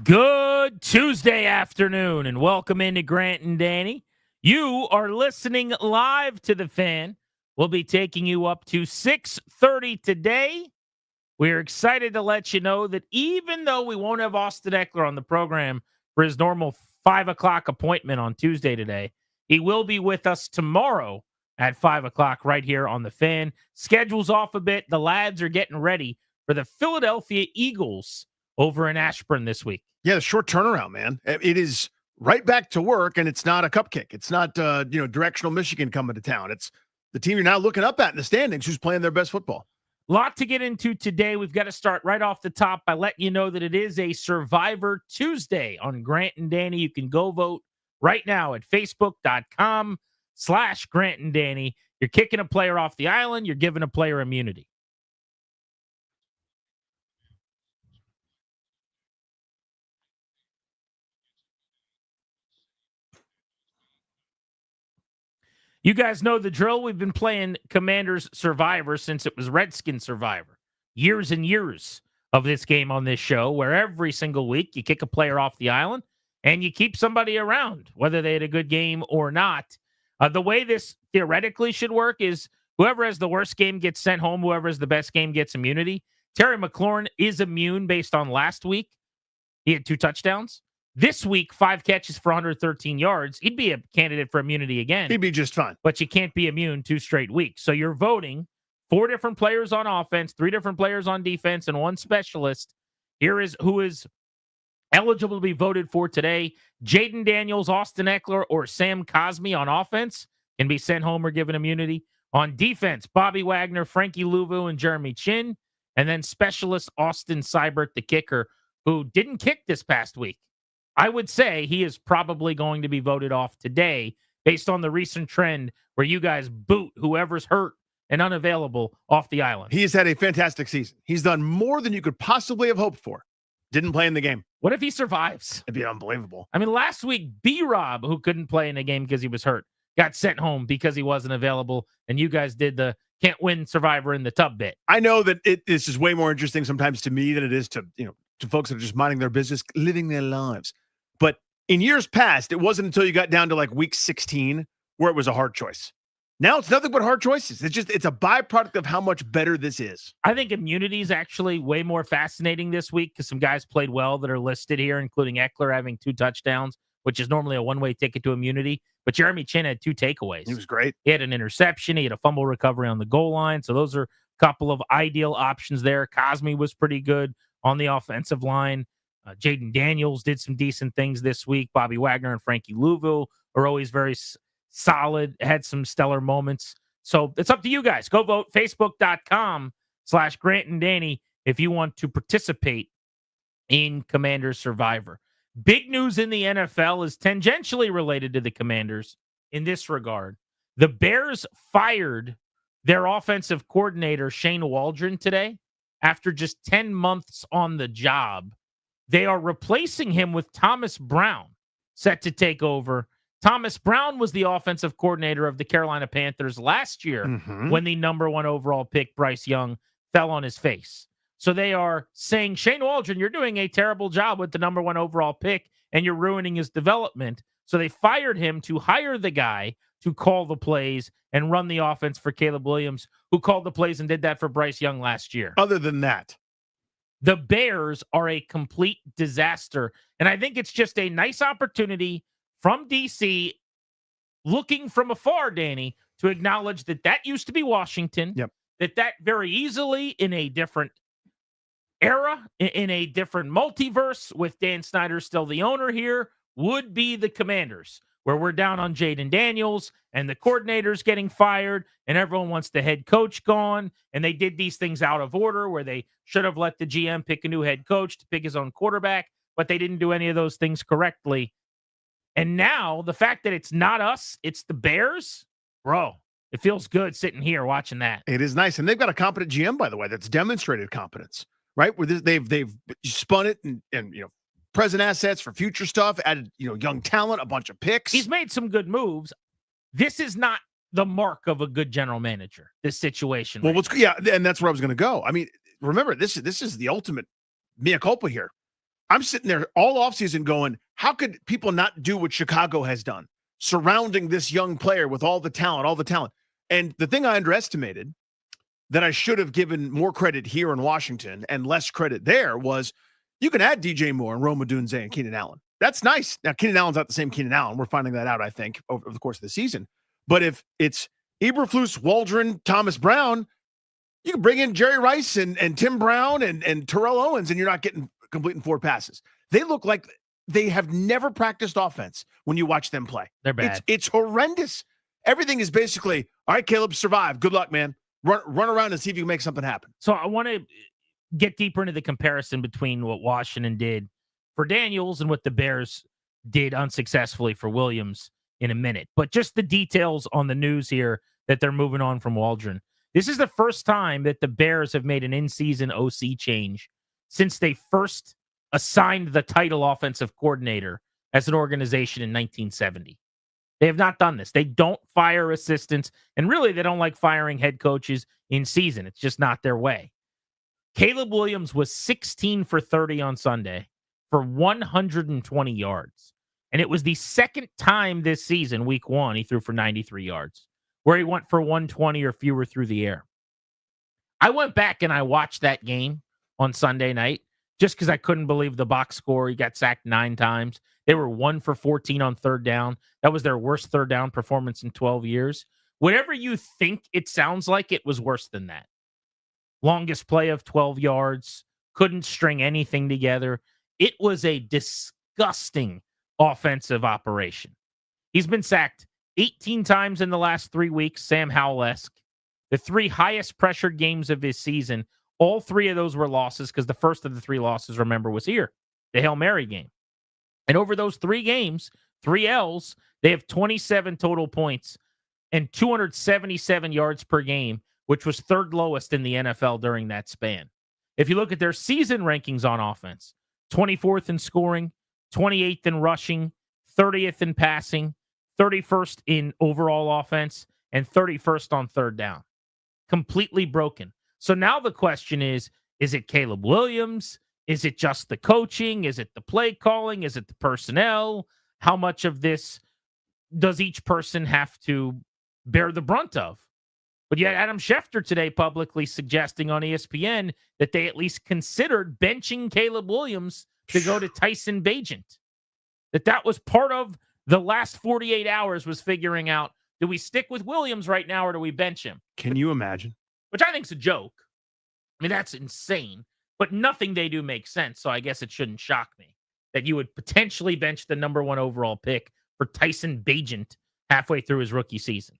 Good Tuesday afternoon and welcome into Grant and Danny. You are listening live to the Fan. We'll be taking you up to 6:30 today. We're excited to let you know that even though we won't have Austin Eckler on the program for his normal 5 o'clock appointment on Tuesday today, he will be with us tomorrow at 5 o'clock right here on the Fan. Schedule's off a bit. The lads are getting ready for the Philadelphia Eagles over in Ashburn this week. Yeah, the short turnaround, man. It is right back to work, and it's not a cupcake. It's not, directional Michigan coming to town. It's the team you're now looking up at in the standings who's playing their best football. Lot to get into today. We've got to start right off the top by letting you know that it is a Survivor Tuesday on Grant and Danny. You can go vote right now at facebook.com/Grant and Danny. You're kicking a player off the island. You're giving a player immunity. You guys know the drill. We've been playing Commanders Survivor since it was Redskins Survivor. Years and years of this game on this show, where every single week you kick a player off the island and you keep somebody around, whether they had a good game or not. The way this theoretically should work is whoever has the worst game gets sent home. Whoever has the best game gets immunity. Terry McLaurin is immune based on last week. He had 2 touchdowns. This week, 5 catches for 113 yards. He'd be a candidate for immunity again. He'd be just fine. But you can't be immune 2 straight weeks. So you're voting 4 different players on offense, 3 different players on defense, and 1 specialist. Here is who is eligible to be voted for today. Jaden Daniels, Austin Eckler, or Sam Cosmi on offense can be sent home or given immunity. On defense, Bobby Wagner, Frankie Louvu, and Jeremy Chin. And then specialist Austin Seibert, the kicker, who didn't kick this past week. I would say he is probably going to be voted off today based on the recent trend where you guys boot whoever's hurt and unavailable off the island. He has had a fantastic season. He's done more than you could possibly have hoped for. Didn't play in the game. What if he survives? It'd be unbelievable. I mean, last week, B-Rob, who couldn't play in the game because he was hurt, got sent home because he wasn't available, and you guys did the can't win Survivor in the tub bit. I know that this is way more interesting sometimes to me than it is to folks that are just minding their business, living their lives. But in years past, it wasn't until you got down to like week 16 where it was a hard choice. Now it's nothing but hard choices. It's a byproduct of how much better this is. I think immunity is actually way more fascinating this week because some guys played well that are listed here, including Eckler having 2 touchdowns, which is normally a one-way ticket to immunity. But Jeremy Chin had 2 takeaways. He was great. He had an interception. He had a fumble recovery on the goal line. So those are a couple of ideal options there. Cosmi was pretty good on the offensive line. Jaden Daniels did some decent things this week. Bobby Wagner and Frankie Louisville are always very solid, had some stellar moments. So it's up to you guys. Go vote, facebook.com/Grant and Danny if you want to participate in Commanders Survivor. Big news in the NFL is tangentially related to the Commanders in this regard. The Bears fired their offensive coordinator, Shane Waldron, today after just 10 months on the job. They are replacing him with Thomas Brown, set to take over. Thomas Brown was the offensive coordinator of the Carolina Panthers last year when the number 1 overall pick, Bryce Young, fell on his face. So they are saying, Shane Waldron, you're doing a terrible job with the number 1 overall pick, and you're ruining his development. So they fired him to hire the guy to call the plays and run the offense for Caleb Williams, who called the plays and did that for Bryce Young last year. Other than that, the Bears are a complete disaster. And I think it's just a nice opportunity from DC, looking from afar, Danny, to acknowledge that that used to be Washington, that very easily in a different era, in a different multiverse, with Dan Snyder still the owner here, would be the Commanders, where we're down on Jaden Daniels and the coordinator's getting fired and everyone wants the head coach gone. And they did these things out of order where they should have let the GM pick a new head coach to pick his own quarterback, but they didn't do any of those things correctly. And now the fact that it's not us, it's the Bears, bro, it feels good sitting here watching that. It is nice. And they've got a competent GM, by the way, that's demonstrated competence, right? Where they've spun it and present assets for future stuff, added, young talent, a bunch of picks. He's made some good moves. This is not the mark of a good general manager, this situation. Well, and that's where I was going to go. I mean, remember, this is the ultimate mea culpa here. I'm sitting there all offseason going, how could people not do what Chicago has done, surrounding this young player with all the talent? And the thing I underestimated that I should have given more credit here in Washington and less credit there was you can add DJ Moore and Rome Odunze and Keenan Allen. That's nice. Now, Keenan Allen's not the same Keenan Allen. We're finding that out, I think, over the course of the season. But if it's Eberflus, Waldron, Thomas Brown, you can bring in Jerry Rice and Tim Brown and Terrell Owens, and you're not getting completing 4 passes. They look like they have never practiced offense when you watch them play. They're bad. It's horrendous. Everything is basically, all right, Caleb, survive. Good luck, man. Run around and see if you can make something happen. So I want to get deeper into the comparison between what Washington did for Daniels and what the Bears did unsuccessfully for Williams in a minute. But just the details on the news here that they're moving on from Waldron. This is the first time that the Bears have made an in-season OC change since they first assigned the title offensive coordinator as an organization in 1970. They have not done this. They don't fire assistants, and really they don't like firing head coaches in season. It's just not their way. Caleb Williams was 16 for 30 on Sunday for 120 yards. And it was the second time this season, week 1, he threw for 93 yards, where he went for 120 or fewer through the air. I went back and I watched that game on Sunday night just because I couldn't believe the box score. He got sacked 9 times. They were 1 for 14 on third down. That was their worst third down performance in 12 years. Whatever you think it sounds like, it was worse than that. Longest play of 12 yards. Couldn't string anything together. It was a disgusting offensive operation. He's been sacked 18 times in the last 3 weeks, Sam Howell-esque. The 3 highest pressured games of his season, all 3 of those were losses because the first of the 3 losses, remember, was here, the Hail Mary game. And over those 3 games, 3 L's, they have 27 total points and 277 yards per game, which was 3rd lowest in the NFL during that span. If you look at their season rankings on offense, 24th in scoring, 28th in rushing, 30th in passing, 31st in overall offense, and 31st on third down. Completely broken. So now the question is it Caleb Williams? Is it just the coaching? Is it the play calling? Is it the personnel? How much of this does each person have to bear the brunt of? But yet Adam Schefter today publicly suggesting on ESPN that they at least considered benching Caleb Williams to go to Tyson Bagent. That was part of the last 48 hours was figuring out, do we stick with Williams right now or do we bench him? Can you imagine? Which I think is a joke. I mean, that's insane But nothing they do makes sense, so I guess it shouldn't shock me that you would potentially bench the number 1 overall pick for Tyson Bagent halfway through his rookie season.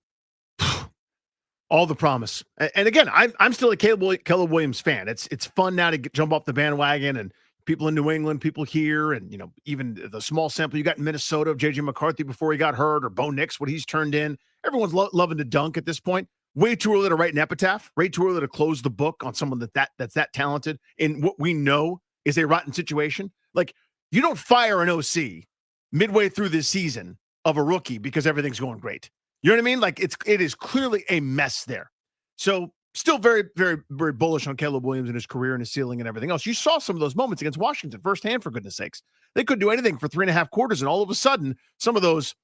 All the promise. And again, I'm still a Caleb Williams fan. It's fun now to jump off the bandwagon, and people in New England, people here, and even the small sample you got in Minnesota of JJ McCarthy before he got hurt, or Bo Nix, what he's turned in. Everyone's loving to dunk at this point. Way too early to write an epitaph. Way too early to close the book on someone that's that talented in what we know is a rotten situation. Like, you don't fire an OC midway through this season of a rookie because everything's going great. You know what I mean? Like, it is clearly a mess there. So still very, very, very bullish on Caleb Williams and his career and his ceiling and everything else. You saw some of those moments against Washington firsthand, for goodness sakes. They couldn't do anything for 3.5 quarters, and all of a sudden, some of those,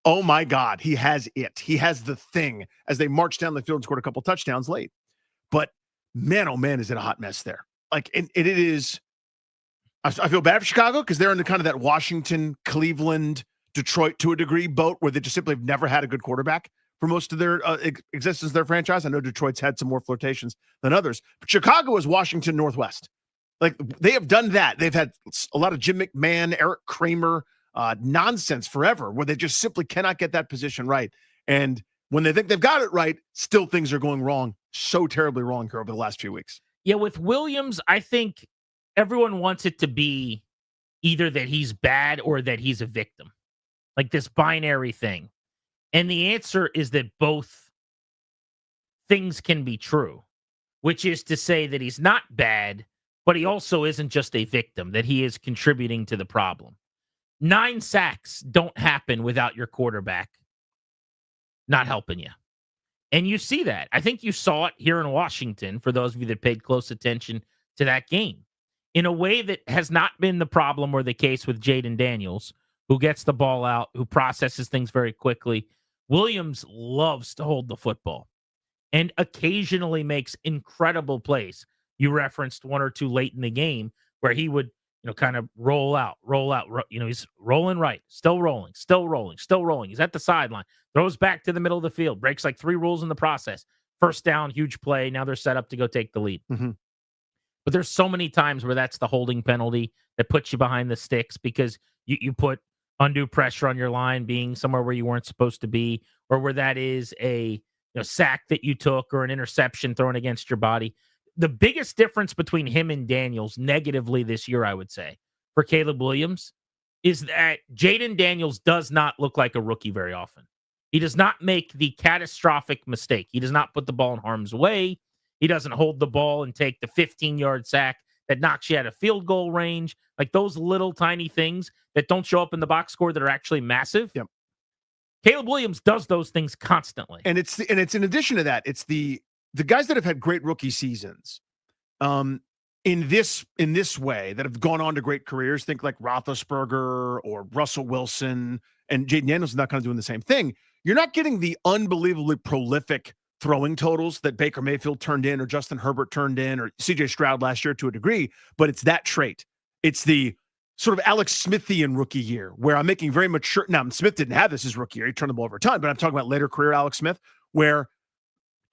oh my God, he has it. He has the thing, as they marched down the field and scored a couple touchdowns late. But man, oh man, is it a hot mess there. Like, and it is, I feel bad for Chicago because they're in the kind of that Washington, Cleveland, Detroit to a degree boat where they just simply have never had a good quarterback for most of their existence of their franchise. I know Detroit's had some more flirtations than others, but Chicago is Washington Northwest. Like, they have done that. They've had a lot of Jim McMahon, Eric Kramer nonsense forever, where they just simply cannot get that position right. And when they think they've got it right, still things are going wrong, so terribly wrong here over the last few weeks. Yeah, with Williams, I think everyone wants it to be either that he's bad or that he's a victim. Like this binary thing. And the answer is that both things can be true, which is to say that he's not bad, but he also isn't just a victim, that he is contributing to the problem. 9 sacks don't happen without your quarterback not helping you. And you see that. I think you saw it here in Washington, for those of you that paid close attention to that game, in a way that has not been the problem or the case with Jaden Daniels, who gets the ball out, who processes things very quickly. Williams loves to hold the football and occasionally makes incredible plays. You referenced 1 or 2 late in the game where he would, kind of roll out. He's rolling right, still rolling. He's at the sideline, throws back to the middle of the field, breaks like 3 rules in the process. First down, huge play. Now they're set up to go take the lead. Mm-hmm. But there's so many times where that's the holding penalty that puts you behind the sticks because you put undue pressure on your line being somewhere where you weren't supposed to be, or where that is a sack that you took or an interception thrown against your body. The biggest difference between him and Daniels negatively this year, I would say, for Caleb Williams, is that Jaden Daniels does not look like a rookie very often. He does not make the catastrophic mistake. He does not put the ball in harm's way. He doesn't hold the ball and take the 15-yard sack that knocks you out of field goal range. Like those little tiny things that don't show up in the box score that are actually massive. Yep. Caleb Williams does those things constantly. And it's in addition to that, it's the guys that have had great rookie seasons in this way that have gone on to great careers. Think like Roethlisberger or Russell Wilson, and Jaden Daniels is not kind of doing the same thing. You're not getting the unbelievably prolific throwing totals that Baker Mayfield turned in or Justin Herbert turned in or CJ Stroud last year to a degree, but it's that trait. It's the sort of Alex Smithian rookie year where I'm making very mature. Now, Smith didn't have this his rookie year. He turned the ball over a ton, but I'm talking about later career Alex Smith, where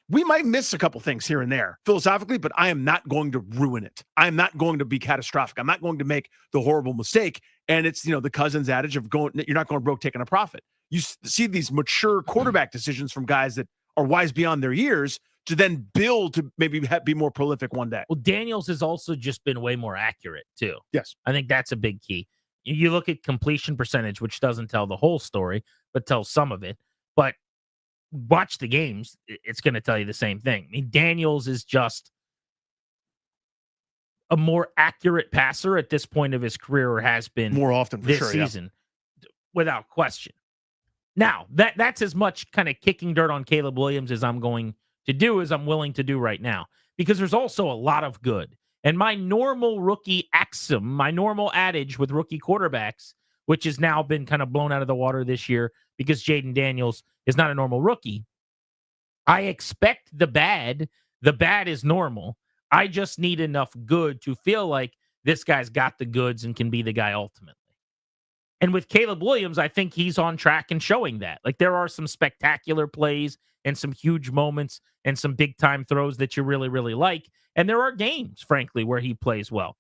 we might miss a couple things here and there philosophically, but I am not going to ruin it. I am not going to be catastrophic. I'm not going to make the horrible mistake. And it's, the Cousins adage of you're not going broke taking a profit. You see these mature quarterback decisions from guys that are wise beyond their years to then build to maybe be more prolific one day. Well, Daniels has also just been way more accurate too. Yes. I think that's a big key. You look at completion percentage, which doesn't tell the whole story, but tells some of it. But watch the games. It's going to tell you the same thing. I mean, Daniels is just a more accurate passer at this point of his career, or has been more often for this sure, season, without question. Now, that's as much kind of kicking dirt on Caleb Williams as I'm going to do, as I'm willing to do right now, because there's also a lot of good. And my normal rookie axiom, my normal adage with rookie quarterbacks, which has now been kind of blown out of the water this year because Jaden Daniels is not a normal rookie. I expect the bad. The bad is normal. I just need enough good to feel like this guy's got the goods and can be the guy ultimately. And with Caleb Williams, I think he's on track and showing that. Like, there are some spectacular plays and some huge moments and some big time throws that you really, really like. And there are games, frankly, where he plays well,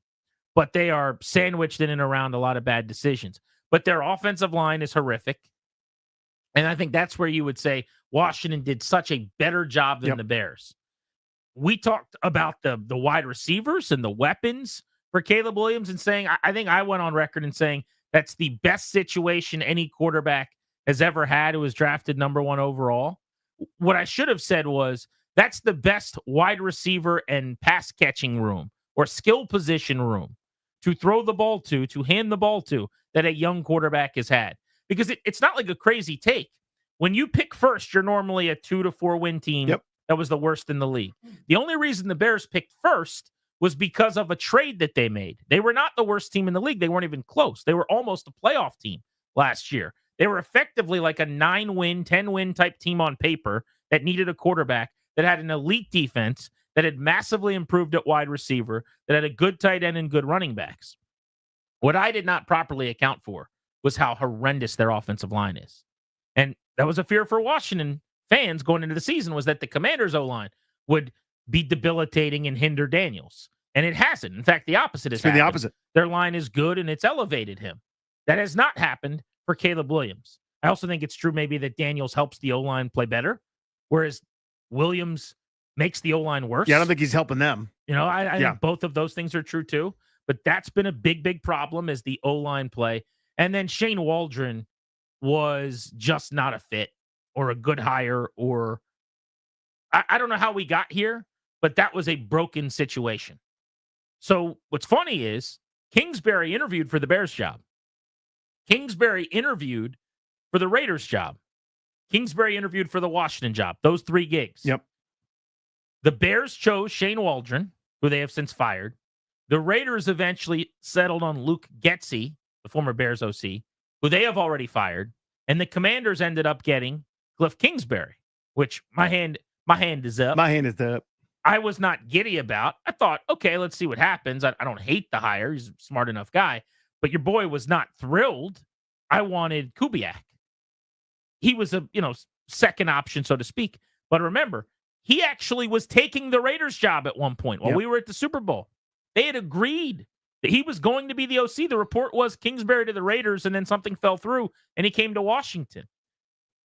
but they are sandwiched in and around a lot of bad decisions. But their offensive line is horrific. And I think that's where you would say Washington did such a better job than the Bears. We talked about the wide receivers and the weapons for Caleb Williams and saying, I think I went on record and saying that's the best situation any quarterback has ever had who was drafted number 1 overall. What I should have said was that's the best wide receiver and pass catching room or skill position room to throw the ball to hand the ball to that a young quarterback has had. Because it's not like a crazy take. When you pick first, you're normally a 2 to 4 win team that was the worst in the league. The only reason the Bears picked first was because of a trade that they made. They were not the worst team in the league. They weren't even close. They were almost a playoff team last year. They were effectively like a 9-win, 10-win type team on paper that needed a quarterback, that had an elite defense, that had massively improved at wide receiver, that had a good tight end and good running backs. What I did not properly account for was how horrendous their offensive line is. And that was a fear for Washington fans going into the season, was that the Commanders' O-line would be debilitating and hinder Daniels. And it hasn't. In fact, the opposite has happened. The opposite. Their line is good, and it's elevated him. That has not happened for Caleb Williams. I also think it's true maybe that Daniels helps the O-line play better, whereas Williams makes the O-line worse. Yeah, I don't think he's helping them. You know, I think both of those things are true too. But that's been a big, big problem is the O-line play. And then Shane Waldron was just not a fit or a good hire, or I don't know how we got here, but that was a broken situation. So what's funny is Kingsbury interviewed for the Bears job. Kingsbury interviewed for the Raiders job. Kingsbury interviewed for the Washington job. Those 3 gigs. Yep. The Bears chose Shane Waldron, who they have since fired. The Raiders eventually settled on Luke Getsy, the former Bears OC, who they have already fired. And the Commanders ended up getting Cliff Kingsbury, which my hand is up. My hand is up. I was not giddy about. I thought, okay, let's see what happens. I don't hate the hire. He's a smart enough guy. But your boy was not thrilled. I wanted Kubiak. He was a, second option, so to speak. But remember, he actually was taking the Raiders job at one point while we were at the Super Bowl. They had agreed that he was going to be the OC. The report was Kingsbury to the Raiders, and then something fell through, and he came to Washington.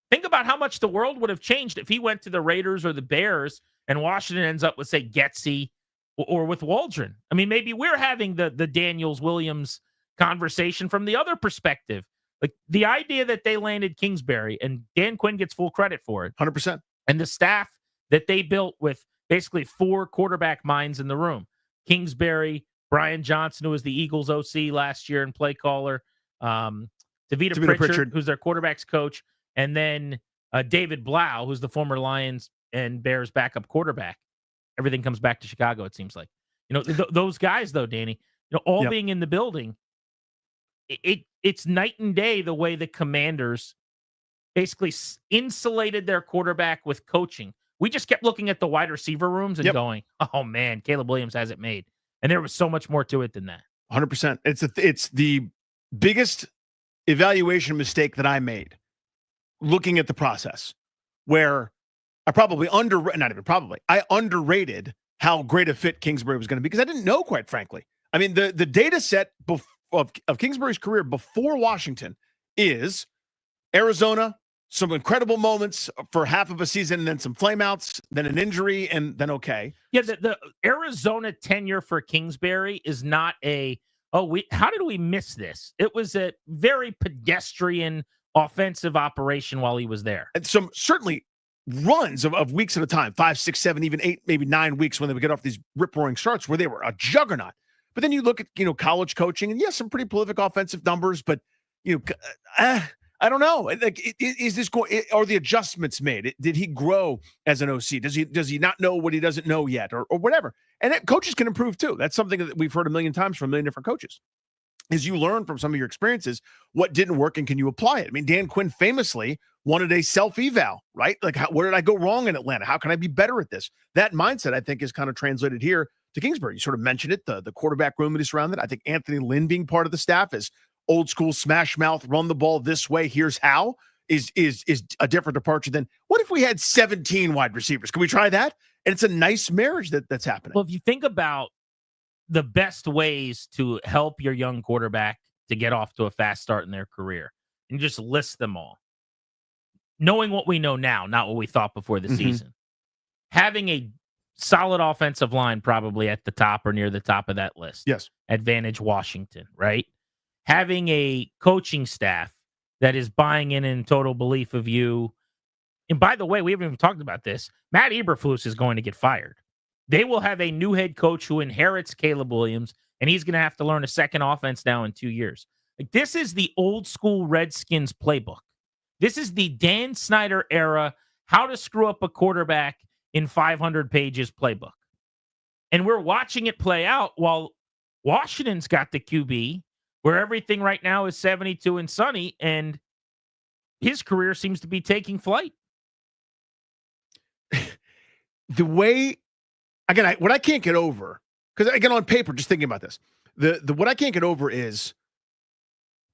Think about how much the world would have changed if he went to the Raiders or the Bears, and Washington ends up with, say, Getsy or with Waldron. I mean, maybe we're having the Daniels-Williams conversation from the other perspective. Like the idea that they landed Kingsbury, and Dan Quinn gets full credit for it. 100%. And the staff that they built with basically 4 quarterback minds in the room. Kingsbury, Brian Johnson, who was the Eagles OC last year and play caller, Tavita Pritchard, who's their quarterback's coach, and then David Blau, who's the former Lions and Bears backup quarterback. Everything comes back to Chicago, it seems like. Those guys, though, Danny, all being in the building, it's night and day the way the Commanders basically insulated their quarterback with coaching. We just kept looking at the wide receiver rooms and going, oh, man, Caleb Williams has it made. And there was so much more to it than that. 100%. It's the biggest evaluation mistake that I made looking at the process, where I underrated how great a fit Kingsbury was going to be, because I didn't know, quite frankly. I mean, the data set of Kingsbury's career before Washington is Arizona, some incredible moments for half of a season, and then some flameouts, then an injury, and then okay. Yeah, the Arizona tenure for Kingsbury is not how did we miss this? It was a very pedestrian offensive operation while he was there. And some certainly runs of weeks at a time, 5, 6, 7, even 8, maybe 9 weeks when they would get off these rip-roaring starts where they were a juggernaut. But then you look at, college coaching, and yes, some pretty prolific offensive numbers, but, I don't know. Like, is this going? Are the adjustments made? Did he grow as an OC? Does he not know what he doesn't know yet, or whatever? And coaches can improve too. That's something that we've heard a million times from a million different coaches. Is you learn from some of your experiences what didn't work and can you apply it? I mean, Dan Quinn famously wanted a self-eval, right? Like, where did I go wrong in Atlanta? How can I be better at this? That mindset, I think, is kind of translated here to Kingsbury. You sort of mentioned it, the quarterback room that is surrounded. I think Anthony Lynn being part of the staff is old school smash mouth, run the ball this way, here's how, is a different departure than what if we had 17 wide receivers? Can we try that? And it's a nice marriage that's happening. Well, if you think about the best ways to help your young quarterback to get off to a fast start in their career, and just list them all, knowing what we know now, not what we thought before the season, having a solid offensive line probably at the top or near the top of that list. Yes. Advantage Washington, right? Having a coaching staff that is buying in total belief of you. And by the way, we haven't even talked about this. Matt Eberflus is going to get fired. They will have a new head coach who inherits Caleb Williams, and he's going to have to learn a second offense now in 2 years. Like, this is the old school Redskins playbook. This is the Dan Snyder era, how to screw up a quarterback in 500 pages playbook. And we're watching it play out while Washington's got the QB, where everything right now is 72 and sunny, and his career seems to be taking flight. The way, again, what I can't get over, because again, on paper, just thinking about this, the what I can't get over is,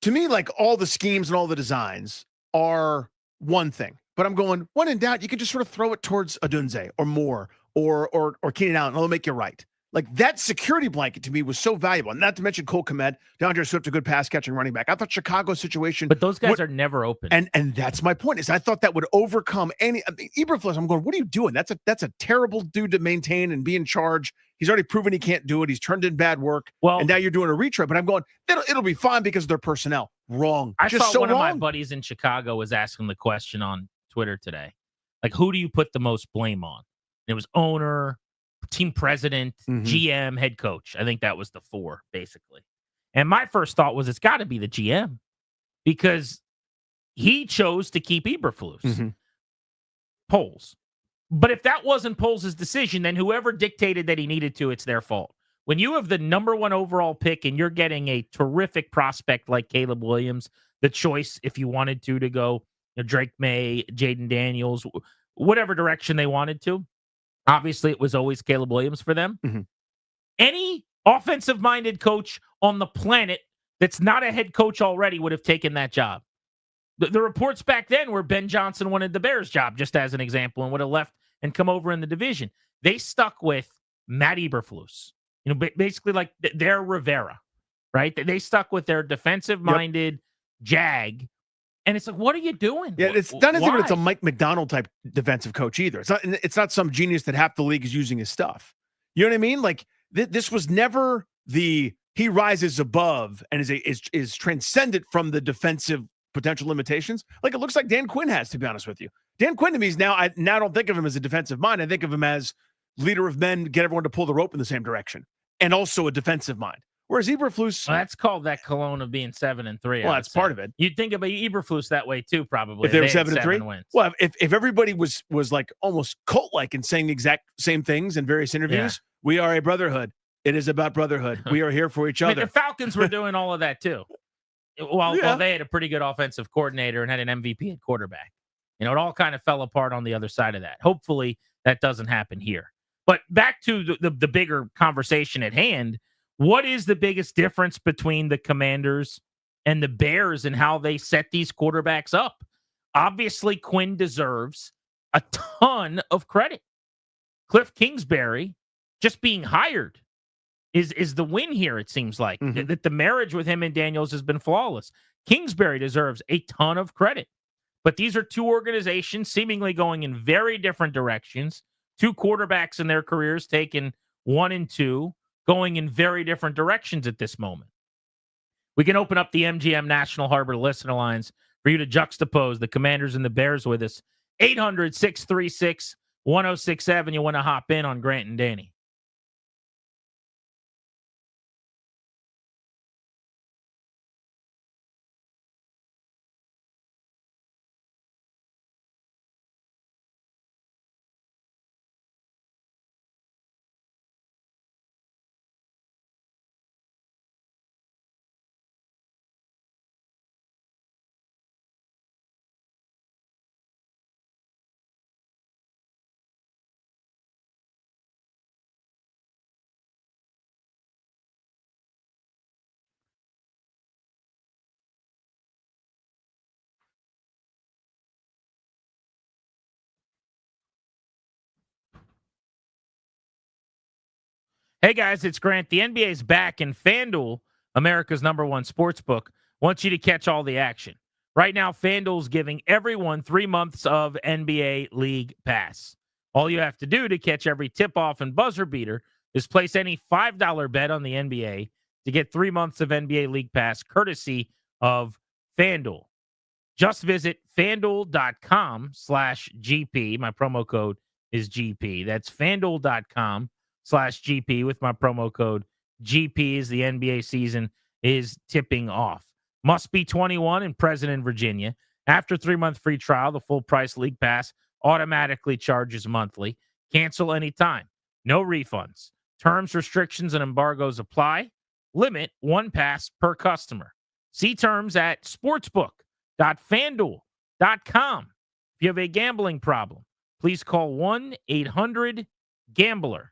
to me, like, all the schemes and all the designs are one thing. But I'm going, when in doubt, you can just sort of throw it towards Odunze or Moore or Keenan Allen, and they'll make you right. Like, that security blanket to me was so valuable. And not to mention Cole Kmet, DeAndre Swift, a good pass catching running back. I thought Chicago's situation, but those guys are never open. And that's my point, is I thought that would overcome any. I mean, Eberflus, I'm going, what are you doing? That's a terrible dude to maintain and be in charge. He's already proven he can't do it. He's turned in bad work. Well, and now you're doing a retread. But I'm going, it'll be fine because of their personnel. Wrong. I Just saw so one wrong. of my buddies in Chicago was asking the question on Twitter today. Like, who do you put the most blame on? And it was owner, team president, GM, head coach. I think that was the four, basically. And my first thought was it's got to be the GM, because he chose to keep Eberflus. Poles. But if that wasn't Poles' decision, then whoever dictated that he needed to, it's their fault. When you have the number one overall pick and you're getting a terrific prospect like Caleb Williams, the choice, if you wanted to go Drake May, Jaden Daniels, whatever direction they wanted to. Obviously, it was always Caleb Williams for them. Any offensive-minded coach on the planet that's not a head coach already would have taken that job. The reports back then were Ben Johnson wanted the Bears job, just as an example, and would have left and come over in the division. They stuck with Matt Eberflus. Basically like their Rivera, right? They stuck with their defensive-minded Jag. And it's like, what are you doing? Yeah, it's not as if Why? it's a Mike McDonald type defensive coach either. It's not some genius that half the league is using his stuff. You know what I mean? Like, this was never he rises above and is transcendent from the defensive potential limitations. Like, it looks like Dan Quinn has, to be honest with you. Dan Quinn to me is I now don't think of him as a defensive mind. I think of him as leader of men, get everyone to pull the rope in the same direction, and also a defensive mind. Whereas Eberflus, Well, that's called that cologne of being 7-3. well, that's part of it. You'd think about Eberflus that way too, probably. If they were had 7-3, wins. well, if everybody was like almost cult-like and saying the exact same things in various interviews, we are a brotherhood. It is about brotherhood. We are here for each I mean, other. the Falcons were doing all of that too. While they had a pretty good offensive coordinator and had an MVP at quarterback. It all kind of fell apart on the other side of that. Hopefully that doesn't happen here. But back to the bigger conversation at hand, what is the biggest difference between the Commanders and the Bears and how they set these quarterbacks up? Obviously, Quinn deserves a ton of credit. Cliff Kingsbury just being hired is the win here, it seems like. That the marriage with him and Daniels has been flawless. Kingsbury deserves a ton of credit. But these are two organizations seemingly going in very different directions. Two quarterbacks in their careers taken 1 and 2, going in very different directions at this moment. We can open up the MGM National Harbor listener lines for you to juxtapose the Commanders and the Bears with us. 800-636-1067. You want to hop in on Grant and Danny. Hey guys, it's Grant. The NBA is back, and FanDuel, America's #1 sportsbook, wants you to catch all the action. Right now, FanDuel's giving everyone 3 months of NBA League Pass. All you have to do to catch every tip-off and buzzer beater is place any $5 bet on the NBA to get 3 months of NBA League Pass courtesy of FanDuel. Just visit FanDuel.com/GP. My promo code is GP. That's FanDuel.com/GP with my promo code GP as the NBA season is tipping off. Must be 21 and present in Virginia. After 3-month free trial, the full price League Pass automatically charges monthly. Cancel anytime. No refunds. Terms, restrictions, and embargoes apply. Limit 1 pass per customer. See terms at sportsbook.fanduel.com. If you have a gambling problem, please call 1-800-GAMBLER.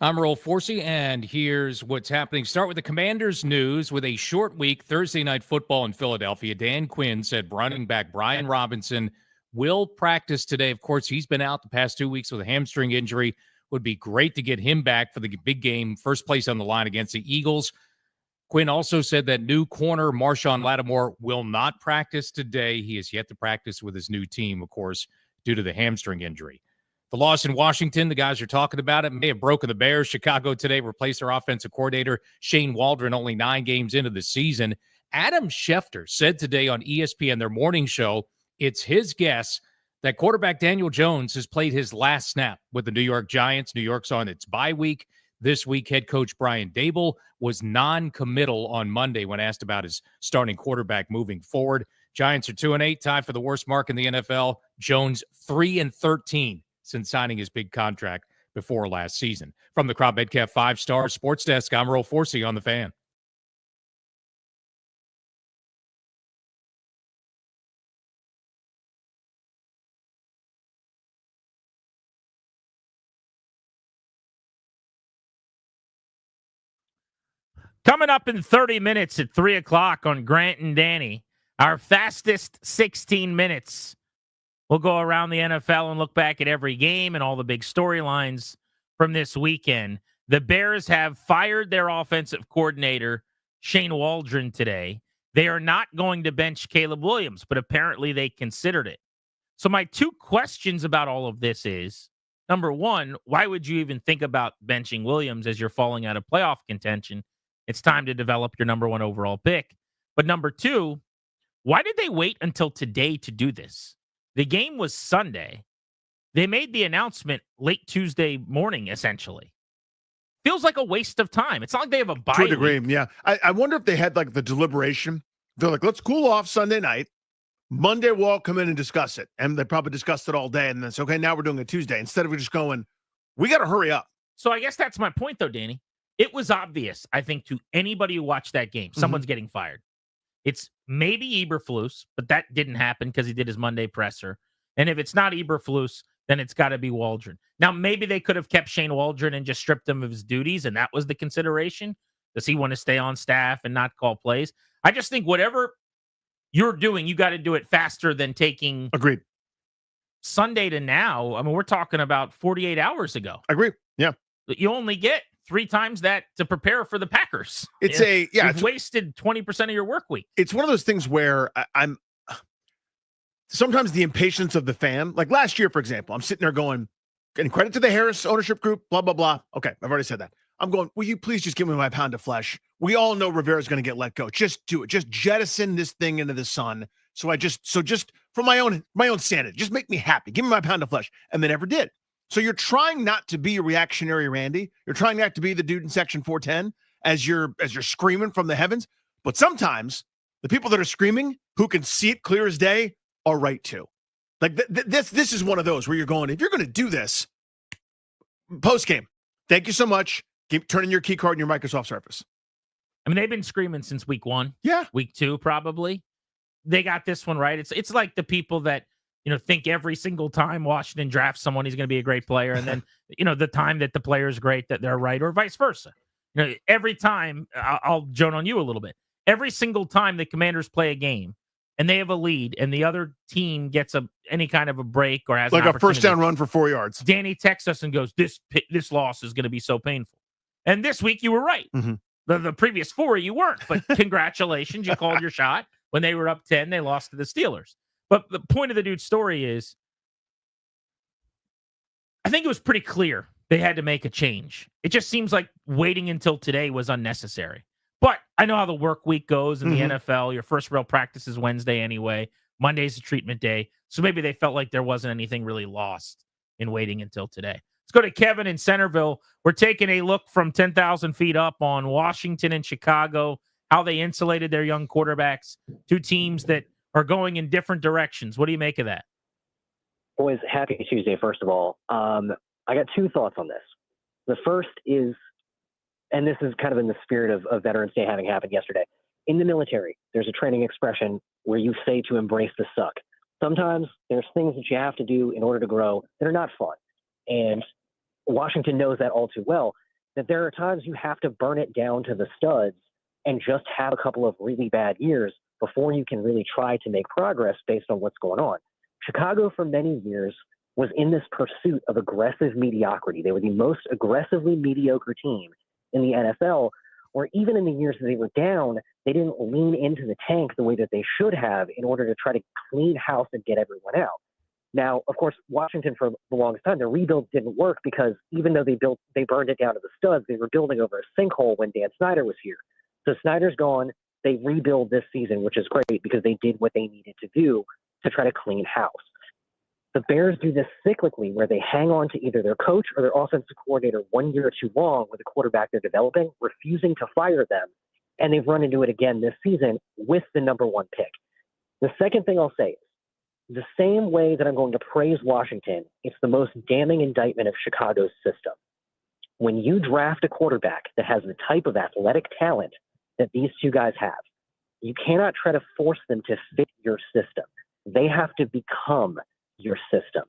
I'm Rolf Forsey, and here's what's happening. Start with the Commanders news. With a short week, Thursday Night Football in Philadelphia, Dan Quinn said running back Brian Robinson will practice today. Of course, he's been out the past 2 weeks with a hamstring injury. Would be great to get him back for the big game, first place on the line against the Eagles. Quinn also said that new corner Marshawn Latimore will not practice today. He is yet to practice with his new team, of course, due to the hamstring injury. The loss in Washington, the guys are talking about it, may have broken the Bears. Chicago today replaced their offensive coordinator, Shane Waldron, only 9 games into the season. Adam Schefter said today on ESPN, their morning show, it's his guess that quarterback Daniel Jones has played his last snap with the New York Giants. New York's on its bye week. This week, head coach Brian Daboll was non-committal on Monday when asked about his starting quarterback moving forward. Giants are 2-8, tied for the worst mark in the NFL. Jones 3-13. Since signing his big contract before last season. From the Crowd Metcalf 5-Star Sports Desk, I'm Rolf Forsey on the Fan. Coming up in 30 minutes at 3 o'clock on Grant and Danny, our fastest 16 minutes. We'll go around the NFL and look back at every game and all the big storylines from this weekend. The Bears have fired their offensive coordinator, Shane Waldron, today. They are not going to bench Caleb Williams, but apparently they considered it. So my 2 questions about all of this is, number one, why would you even think about benching Williams as you're falling out of playoff contention? It's time to develop your number 1 overall pick. But number 2, why did they wait until today to do this? The game was Sunday. They made the announcement late Tuesday morning, essentially. Feels like a waste of time. It's not like they have a bye To a degree, week. yeah. I wonder if they had like the deliberation. They're like, let's cool off Sunday night. Monday we'll all come in and discuss it. And they probably discussed it all day. And then it's okay, now we're doing it Tuesday. Instead of just going, we got to hurry up. So I guess that's my point, though, Danny. It was obvious, I think, to anybody who watched that game, someone's getting fired. It's maybe Eberflus, but that didn't happen because he did his Monday presser. And if it's not Eberflus, then it's got to be Waldron. Now, maybe they could have kept Shane Waldron and just stripped him of his duties, and that was the consideration. Does he want to stay on staff and not call plays? I just think whatever you're doing, you got to do it faster than taking Agreed. Sunday to now. I mean, we're talking about 48 hours ago. Agree. Yeah. You only get 3 times that to prepare for the Packers. You've wasted 20% of your work week. It's one of those things where I'm sometimes the impatience of the fan, like last year, for example, I'm sitting there going, getting credit to the Harris ownership group, blah, blah, blah. Okay, I've already said that. I'm going, will you please just give me my pound of flesh? We all know Rivera's going to get let go. Just do it. Just jettison this thing into the sun. So just for my own sanity, just make me happy. Give me my pound of flesh. And they never did. So you're trying not to be a reactionary Randy. You're trying not to be the dude in section 410 as you're screaming from the heavens. But sometimes the people that are screaming, who can see it clear as day, are right too. Like this is one of those where you're going, if you're going to do this, post game, thank you so much. Keep turning your key card in your Microsoft Surface. I mean, they've been screaming since week 1. Yeah. Week 2, probably. They got this one right. It's like the people that, think every single time Washington drafts someone, he's going to be a great player. And then, the time that the player is great, that they're right, or vice versa. Every time, I'll joan on you a little bit. Every single time the Commanders play a game and they have a lead and the other team gets any kind of a break or has like an a first down run for 4 yards. Danny texts us and goes, this loss is going to be so painful. And this week you were right. Mm-hmm. The previous 4 you weren't, but congratulations, you called your shot. When they were up 10, they lost to the Steelers. But the point of the dude's story is, I think it was pretty clear they had to make a change. It just seems like waiting until today was unnecessary. But I know how the work week goes in the NFL. Your first real practice is Wednesday anyway. Monday's a treatment day. So maybe they felt like there wasn't anything really lost in waiting until today. Let's go to Kevin in Centerville. We're taking a look from 10,000 feet up on Washington and Chicago, how they insulated their young quarterbacks, 2 teams that are going in different directions. What do you make of that? Boys, happy Tuesday, first of all. I got 2 thoughts on this. The first is, and this is kind of in the spirit of Veterans Day having happened yesterday. In the military, there's a training expression where you say to embrace the suck. Sometimes there's things that you have to do in order to grow that are not fun. And Washington knows that all too well. that there are times you have to burn it down to the studs and just have a couple of really bad years before you can really try to make progress based on what's going on. Chicago for many years was in this pursuit of aggressive mediocrity. They were the most aggressively mediocre team in the NFL, or even in the years that they were down, they didn't lean into the tank the way that they should have in order to try to clean house and get everyone out. Now, of course, Washington for the longest time, the rebuild didn't work because even though they burned it down to the studs, they were building over a sinkhole when Dan Snyder was here. So Snyder's gone. They rebuild this season, which is great because they did what they needed to do to try to clean house. The Bears do this cyclically where they hang on to either their coach or their offensive coordinator 1 year too long with the quarterback they're developing, refusing to fire them. And they've run into it again this season with the number 1 pick. The second thing I'll say is the same way that I'm going to praise Washington, it's the most damning indictment of Chicago's system. When you draft a quarterback that has the type of athletic talent that these two guys have, you cannot try to force them to fit your system. They have to become your system.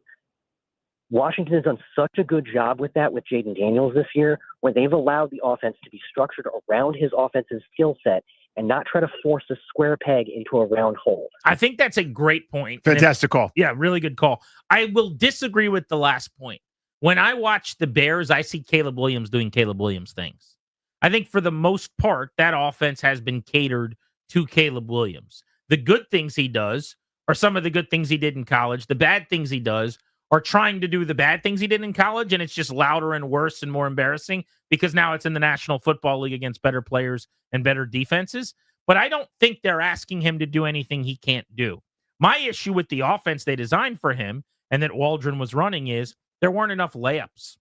Washington has done such a good job with that with Jaden Daniels this year, where they've allowed the offense to be structured around his offensive skill set and not try to force a square peg into a round hole. I think that's a great point. Fantastic call. Yeah, really good call. I will disagree with the last point. When I watch the Bears, I see Caleb Williams doing Caleb Williams things. I think for the most part, that offense has been catered to Caleb Williams. The good things he does are some of the good things he did in college. The bad things he does are trying to do the bad things he did in college, and it's just louder and worse and more embarrassing because now it's in the National Football League against better players and better defenses. But I don't think they're asking him to do anything he can't do. My issue with the offense they designed for him and that Waldron was running is there weren't enough layups.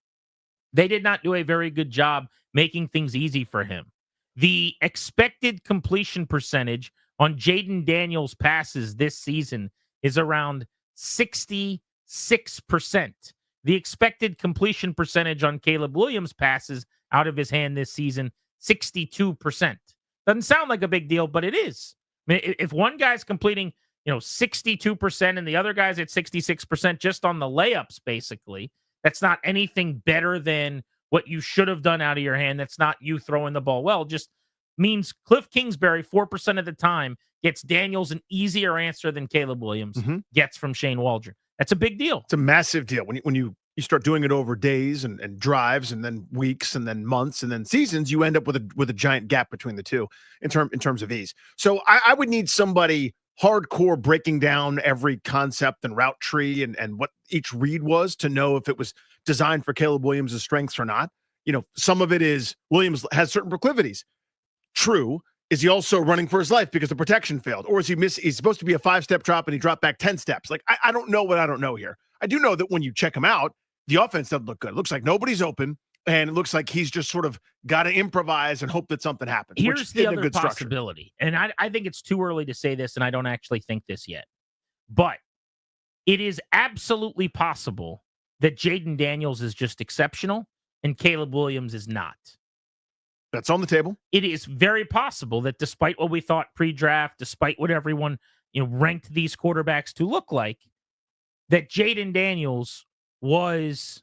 They did not do a very good job making things easy for him. The expected completion percentage on Jaden Daniels' passes this season is around 66%. The expected completion percentage on Caleb Williams' passes out of his hand this season, 62%. Doesn't sound like a big deal, but it is. I mean, if one guy's completing, 62% and the other guy's at 66% just on the layups, basically, that's not anything better than what you should have done out of your hand. That's not you throwing the ball well. Just means Cliff Kingsbury 4% of the time gets Daniels an easier answer than Caleb Williams gets from Shane Waldron. That's a big deal. It's a massive deal when you start doing it over days and drives and then weeks and then months and then seasons. You end up with a giant gap between the two in terms of ease. So I would need somebody hardcore breaking down every concept and route tree and what each read was to know if it was designed for Caleb Williams' strengths or not. Some of it is Williams has certain proclivities. True. Is he also running for his life because the protection failed? Or is he's supposed to be a 5-step drop and he dropped back 10 steps? Like, I don't know what I don't know here. I do know that when you check him out, the offense doesn't look good. It looks like nobody's open, and it looks like he's just sort of got to improvise and hope that something happens. Here's the other possibility, and I think it's too early to say this, and I don't actually think this yet. But it is absolutely possible that Jaden Daniels is just exceptional and Caleb Williams is not. That's on the table. It is very possible that despite what we thought pre-draft, despite what everyone ranked these quarterbacks to look like, that Jaden Daniels was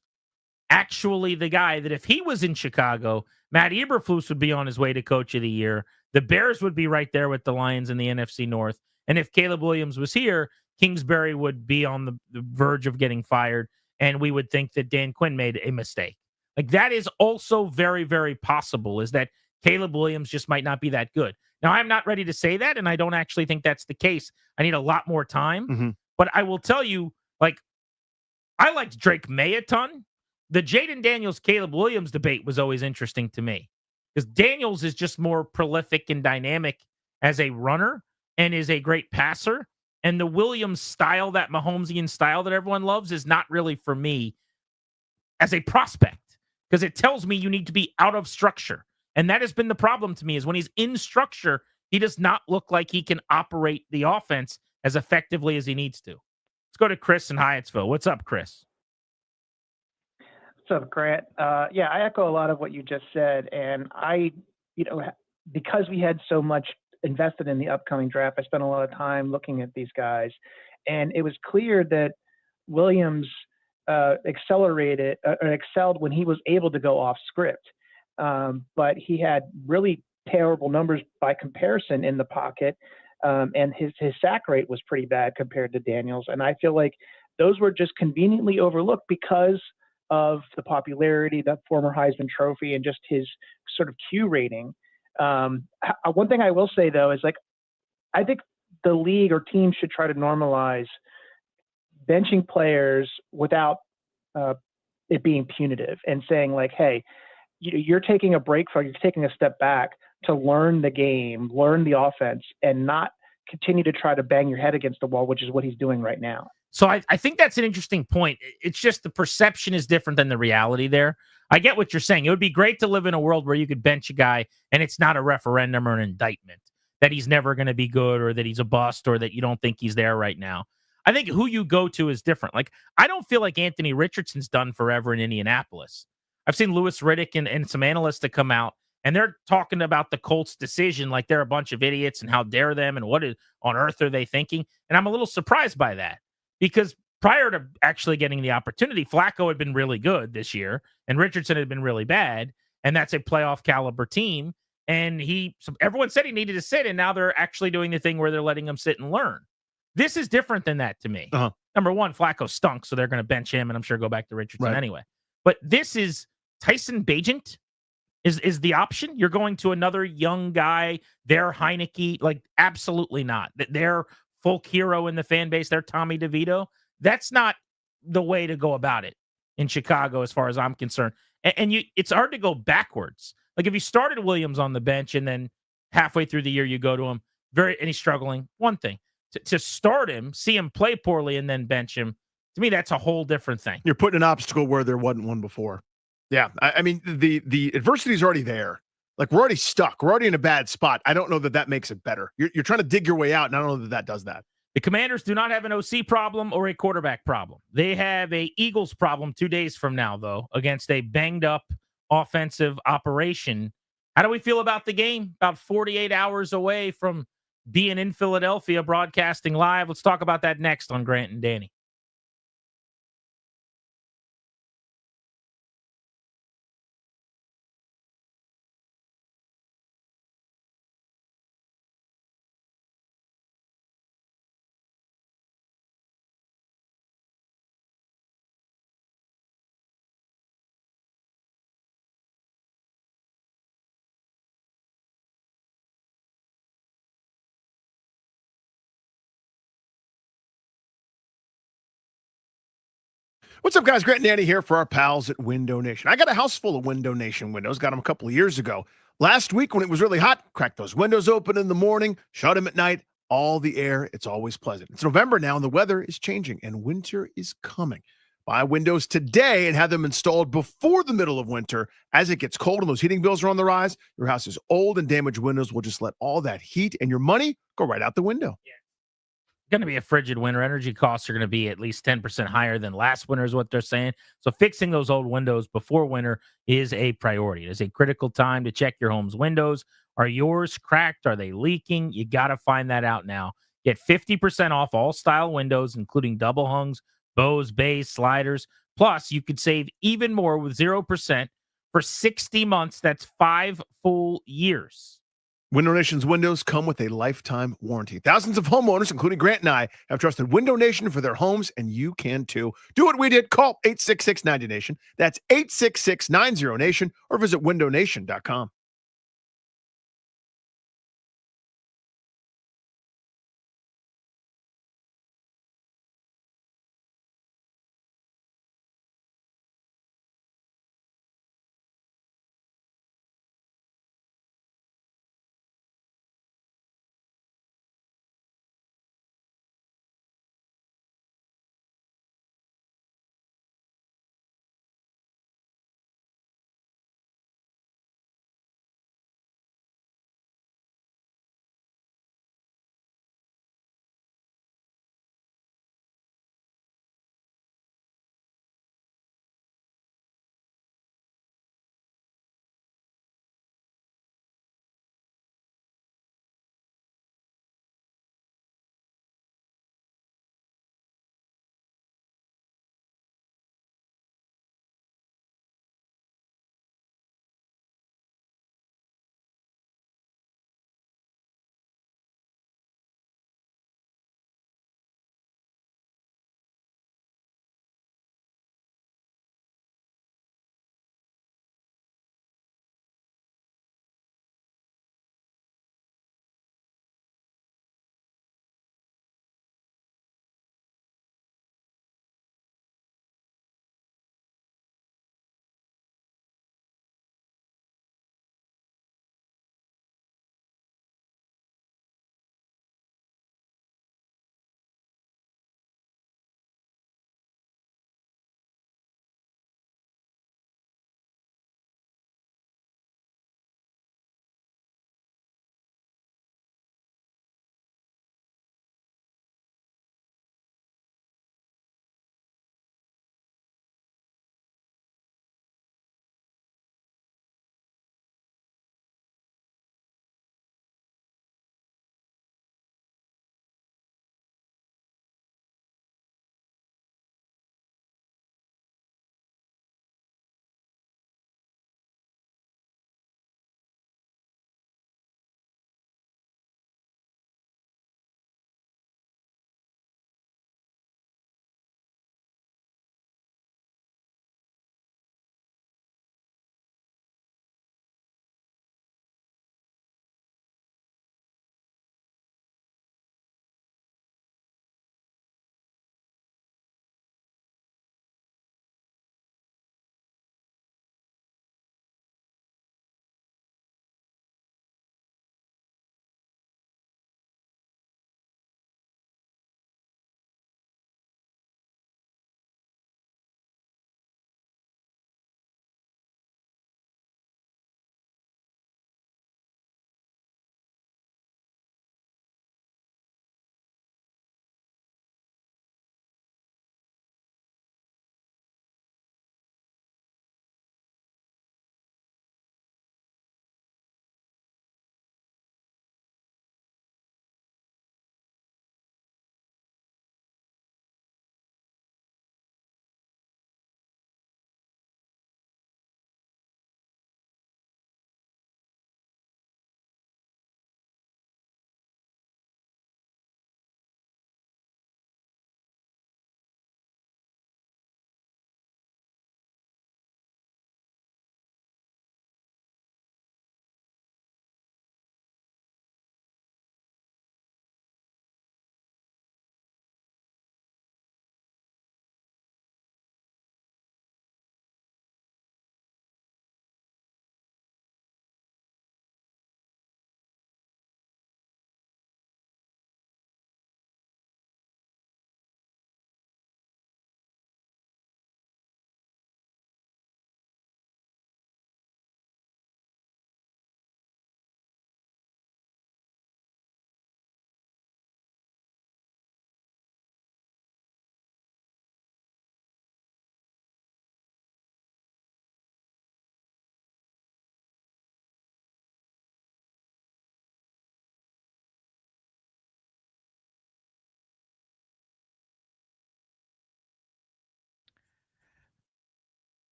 actually the guy that if he was in Chicago, Matt Eberflus would be on his way to Coach of the Year. The Bears would be right there with the Lions in the NFC North. And if Caleb Williams was here, Kingsbury would be on the verge of getting fired, and we would think that Dan Quinn made a mistake. Like, that is also very, very possible, is that Caleb Williams just might not be that good. Now, I'm not ready to say that, and I don't actually think that's the case. I need a lot more time. But I will tell you, I liked Drake May a ton. The Jaden Daniels, Caleb Williams debate was always interesting to me because Daniels is just more prolific and dynamic as a runner and is a great passer. And the Williams style, that Mahomesian style that everyone loves, is not really for me as a prospect because it tells me you need to be out of structure. And that has been the problem to me is when he's in structure, he does not look like he can operate the offense as effectively as he needs to. Let's go to Chris in Hyattsville. What's up, Chris? What's up, Grant? Yeah, I echo a lot of what you just said. And because we had so much invested in the upcoming draft, I spent a lot of time looking at these guys. And it was clear that Williams excelled when he was able to go off script. but he had really terrible numbers by comparison in the pocket, and his sack rate was pretty bad compared to Daniels. And I feel like those were just conveniently overlooked because of the popularity, that former Heisman Trophy, and just his sort of Q rating. One thing I will say though is, like, I think the league or teams should try to normalize benching players without it being punitive, and saying like, hey, you're taking a break you're taking a step back to learn the game, learn the offense, and not continue to try to bang your head against the wall, which is what he's doing right now. So I think that's an interesting point. It's just the perception is different than the reality there. I get what you're saying. It would be great to live in a world where you could bench a guy and it's not a referendum or an indictment that he's never going to be good, or that he's a bust, or that you don't think he's there right now. I think who you go to is different. Like, I don't feel like Anthony Richardson's done forever in Indianapolis. I've seen Louis Riddick and some analysts that come out, and they're talking about the Colts' decision like they're a bunch of idiots and how dare them and what on earth are they thinking? And I'm a little surprised by that, because prior to actually getting the opportunity, Flacco had been really good this year and Richardson had been really bad, and that's a playoff caliber team. And everyone said he needed to sit, and now they're actually doing the thing where they're letting him sit and learn. This is different than that to me. Number one, Flacco stunk, so they're going to bench him, and I'm sure go back to Richardson anyway. But this is Tyson Bagent is the option. You're going to another young guy, their Heineke, like, absolutely not. Their folk hero in the fan base, their Tommy DeVito. That's not the way to go about it in Chicago, as far as I'm concerned. And it's hard to go backwards. Like, if you started Williams on the bench and then halfway through the year you go to him, and he's struggling, one thing. To start him, see him play poorly, and then bench him, to me, that's a whole different thing. You're putting an obstacle where there wasn't one before. Yeah, I mean, the adversity is already there. Like, we're already stuck. We're already in a bad spot. I don't know that makes it better. You're trying to dig your way out, and I don't know that does that. The Commanders do not have an OC problem or a quarterback problem. They have a Eagles problem 2 days from now, though, against a banged-up offensive operation. How do we feel about the game? About 48 hours away from being in Philadelphia, broadcasting live. Let's talk about that next on Grant and Danny. What's up, guys? Grant and Danny here for our pals at Window Nation. I got a house full of Window Nation windows. Got them a couple of years ago. Last week, when it was really hot, cracked those windows open in the morning, shut them at night. All the air, it's always pleasant. It's November now, and the weather is changing, and winter is coming. Buy windows today and have them installed before the middle of winter. As it gets cold and those heating bills are on the rise, your house's old and damaged windows will just let all that heat and your money go right out the window. Yeah. Going to be a frigid winter. Energy costs are going to be at least 10% higher than last winter is what they're saying. So fixing those old windows before winter is a priority. It is a critical time to check your home's windows. Are yours cracked? Are they leaking? You got to find that out now. Get 50% off all style windows, including double hungs, bows, bays, sliders. Plus, you could save even more with 0% for 60 months. That's 5 full years. Window Nation's windows come with a lifetime warranty. Thousands of homeowners, including Grant and I, have trusted Window Nation for their homes, and you can too. Do what we did. Call 866-90-NATION. That's 866-90-NATION, or visit windownation.com.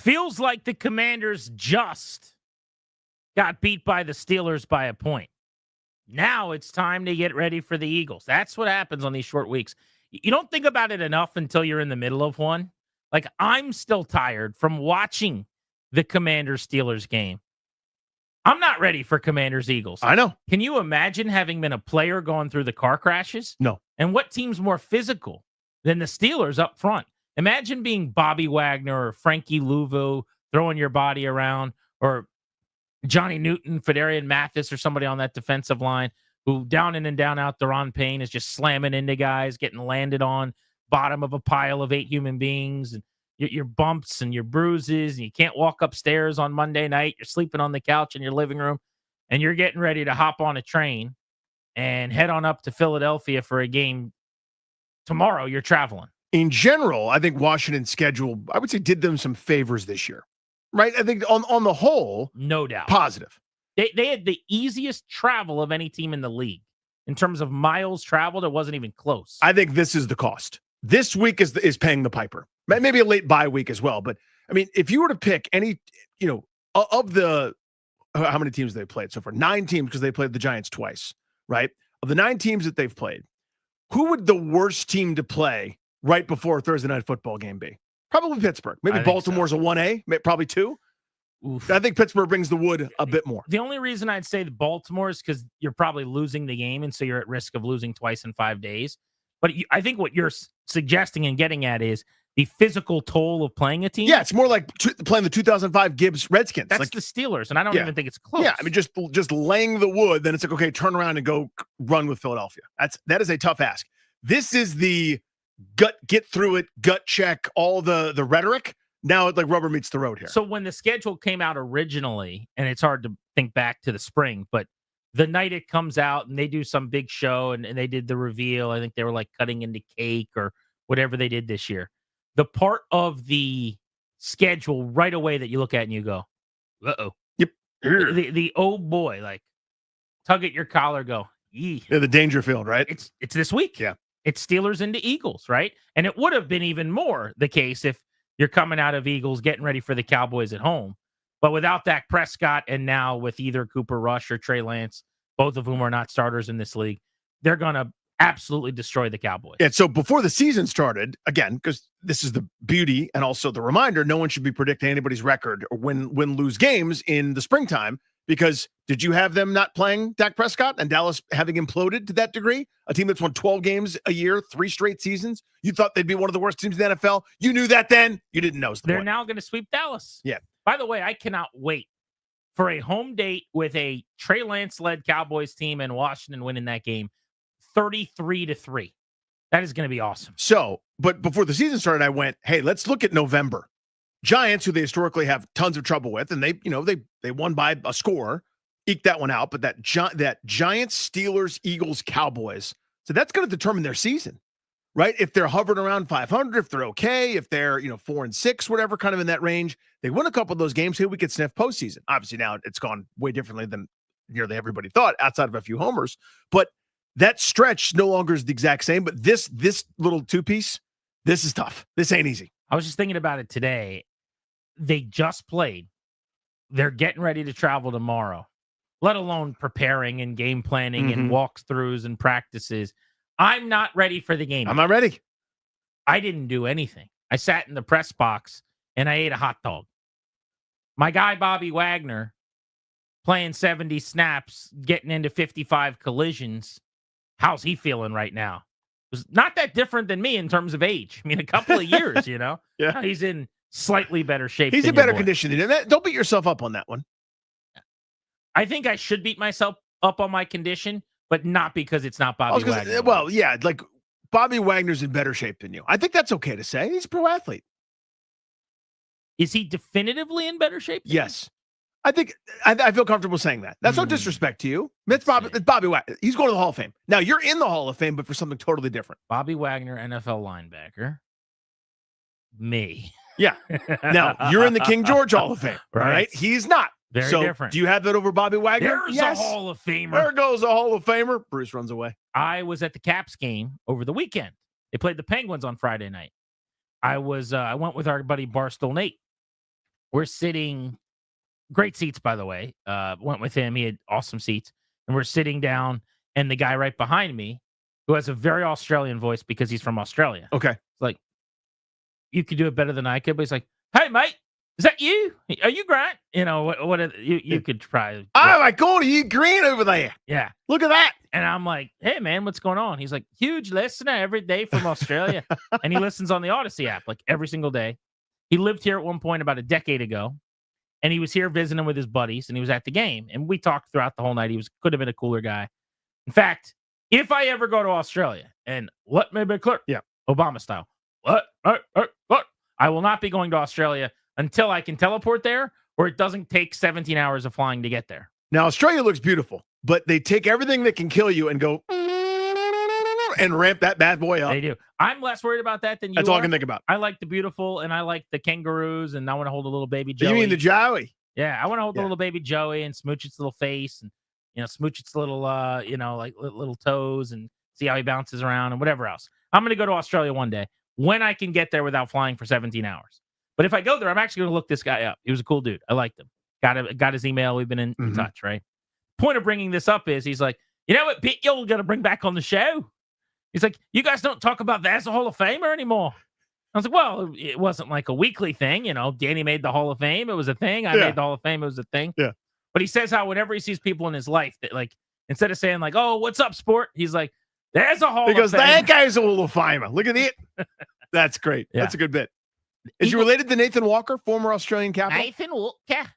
Feels like the Commanders just got beat by the Steelers by a point. Now it's time to get ready for the Eagles. That's what happens on these short weeks. You don't think about it enough until you're in the middle of one. Like, I'm still tired from watching the Commanders-Steelers game. I'm not ready for Commanders-Eagles. I know. Can you imagine having been a player going through the car crashes? No. And what team's more physical than the Steelers up front? Imagine being Bobby Wagner or Frankie Louvu throwing your body around, or Johnny Newton, Fedarian Mathis, or somebody on that defensive line who down in and down out, Deron Payne is just slamming into guys, getting landed on bottom of a pile of 8 human beings, and your bumps and your bruises, and you can't walk upstairs on Monday night. You're sleeping on the couch in your living room, and you're getting ready to hop on a train and head on up to Philadelphia for a game tomorrow. You're traveling. In general, I think Washington's schedule, I would say, did them some favors this year, right? I think on the whole, no doubt, positive. They had the easiest travel of any team in the league. In terms of miles traveled, it wasn't even close. I think this is the cost. This week is paying the piper. Maybe a late bye week as well. But, I mean, if you were to pick any, of the, how many teams they played so far? 9 teams, because they played the Giants twice, right? Of the 9 teams that they've played, who would the worst team to play right before a Thursday night football game be? Probably Pittsburgh. Maybe Baltimore's a 1A, probably 2. Oof. I think Pittsburgh brings the wood a bit more. The only reason I'd say the Baltimore is because you're probably losing the game, and so you're at risk of losing twice in 5 days. But I think what you're suggesting and getting at is the physical toll of playing a team. Yeah, it's more like playing the 2005 Gibbs Redskins. That's like the Steelers, and I don't even think it's close. Yeah, I mean, just laying the wood, then it's like, okay, turn around and go run with Philadelphia. That is a tough ask. This is the get through it, gut check, all the rhetoric. Now it's like rubber meets the road here. So when the schedule came out originally, and it's hard to think back to the spring, but the night it comes out and they do some big show and they did the reveal, I think they were like cutting into cake or whatever they did this year. The part of the schedule right away that you look at and you go, uh-oh. Yep. The oh boy, like tug at your collar, go, yee. Yeah, the danger field, right? It's this week. Yeah. It's Steelers into Eagles, right? And it would have been even more the case if you're coming out of Eagles, getting ready for the Cowboys at home. But without Dak Prescott, and now with either Cooper Rush or Trey Lance, both of whom are not starters in this league, they're going to absolutely destroy the Cowboys. Yeah, so before the season started, again, because this is the beauty and also the reminder, no one should be predicting anybody's record or win-lose games in the springtime, because did you have them not playing Dak Prescott and Dallas having imploded to that degree? A team that's won 12 games a year, 3 straight seasons? You thought they'd be one of the worst teams in the NFL? You knew that then? You didn't know. They're now going to sweep Dallas. Yeah. By the way, I cannot wait for a home date with a Trey Lance-led Cowboys team and Washington winning that game 33-3. That is going to be awesome. So, but before the season started, I went, hey, let's look at November. Giants, who they historically have tons of trouble with, and they won by a score, eked that one out. But that Giants, Steelers, Eagles, Cowboys, so that's going to determine their season, right? If they're hovering around 500, if they're okay, if they're 4-6, whatever, kind of in that range, they win a couple of those games. Hey, we could sniff postseason. Obviously, now it's gone way differently than nearly everybody thought, outside of a few homers. But that stretch no longer is the exact same. But this little 2-piece, this is tough. This ain't easy. I was just thinking about it today. They just played. They're getting ready to travel tomorrow, let alone preparing and game planning and walkthroughs and practices. I'm not ready for the game. I'm not ready. I didn't do anything. I sat in the press box and I ate a hot dog. My guy, Bobby Wagner, playing 70 snaps, getting into 55 collisions. How's he feeling right now? It was not that different than me in terms of age. I mean, a couple of years, Yeah. He's in slightly better shape. He's than in better your boy. condition than that. Don't beat yourself up on that one. I think I should beat myself up on my condition, but not because it's not Bobby Wagner. Well, yeah, like Bobby Wagner's in better shape than you. I think that's okay to say. He's a pro athlete. Is he definitively in better shape? Yes. I think I feel comfortable saying that. That's no disrespect to you. It's Bobby Wagner. He's going to the Hall of Fame. Now, you're in the Hall of Fame, but for something totally different. Bobby Wagner, NFL linebacker. Me. Yeah. Now, you're in the King George Hall of Fame, right? He's not. Very so different. Do you have that over Bobby Wagner? There's Yes. a Hall of Famer. There goes a Hall of Famer. Bruce runs away. I was at the Caps game over the weekend. They played the Penguins on Friday night. I went with our buddy Barstool Nate. We're sitting, great seats, by the way. Went with him. He had awesome seats. And we're sitting down, and the guy right behind me, who has a very Australian voice because he's from Australia. Okay. It's like, you could do it better than I could, but he's like, hey, mate, is that you? Are you Grant? You know, you could try. Oh, my God, are you Grant over there? Yeah. Look at that. And I'm like, hey, man, what's going on? He's like, huge listener every day from Australia. And he listens on the Odyssey app like every single day. He lived here at one point about a decade ago. And he was here visiting with his buddies, and he was at the game. And we talked throughout the whole night. Could have been a cooler guy. In fact, if I ever go to Australia, and let me be clear, Obama style, what? I will not be going to Australia until I can teleport there, or it doesn't take 17 hours of flying to get there. Now, Australia looks beautiful, but they take everything that can kill you and go and ramp that bad boy up. They do. I'm less worried about that than you. That's all I can think about. I like the beautiful, and I like the kangaroos, and I want to hold a little baby Joey. You mean the Joey? Yeah, I want to hold the little baby Joey and smooch its little face, and smooch its little, like little toes, and see how he bounces around and whatever else. I'm going to go to Australia one day when I can get there without flying for 17 hours. But if I go there, I'm actually going to look this guy up. He was a cool dude. I liked him. Got his email. We've been in touch, right? Point of bringing this up is he's like, you know what bit you're going to bring back on the show? He's like, you guys don't talk about that as a Hall of Famer anymore. I was like, well, it wasn't like a weekly thing. Danny made the Hall of Fame. It was a thing. I made the Hall of Fame. It was a thing. Yeah. But he says how whenever he sees people in his life that, like, instead of saying like, oh, what's up, sport? He's like, there's a Hall of Fame. Because that guy's a Hall of Famer. Look at it. That's great. Yeah. That's a good bit. Is you related to Nathan Walker, former Australian captain? Nathan Walker.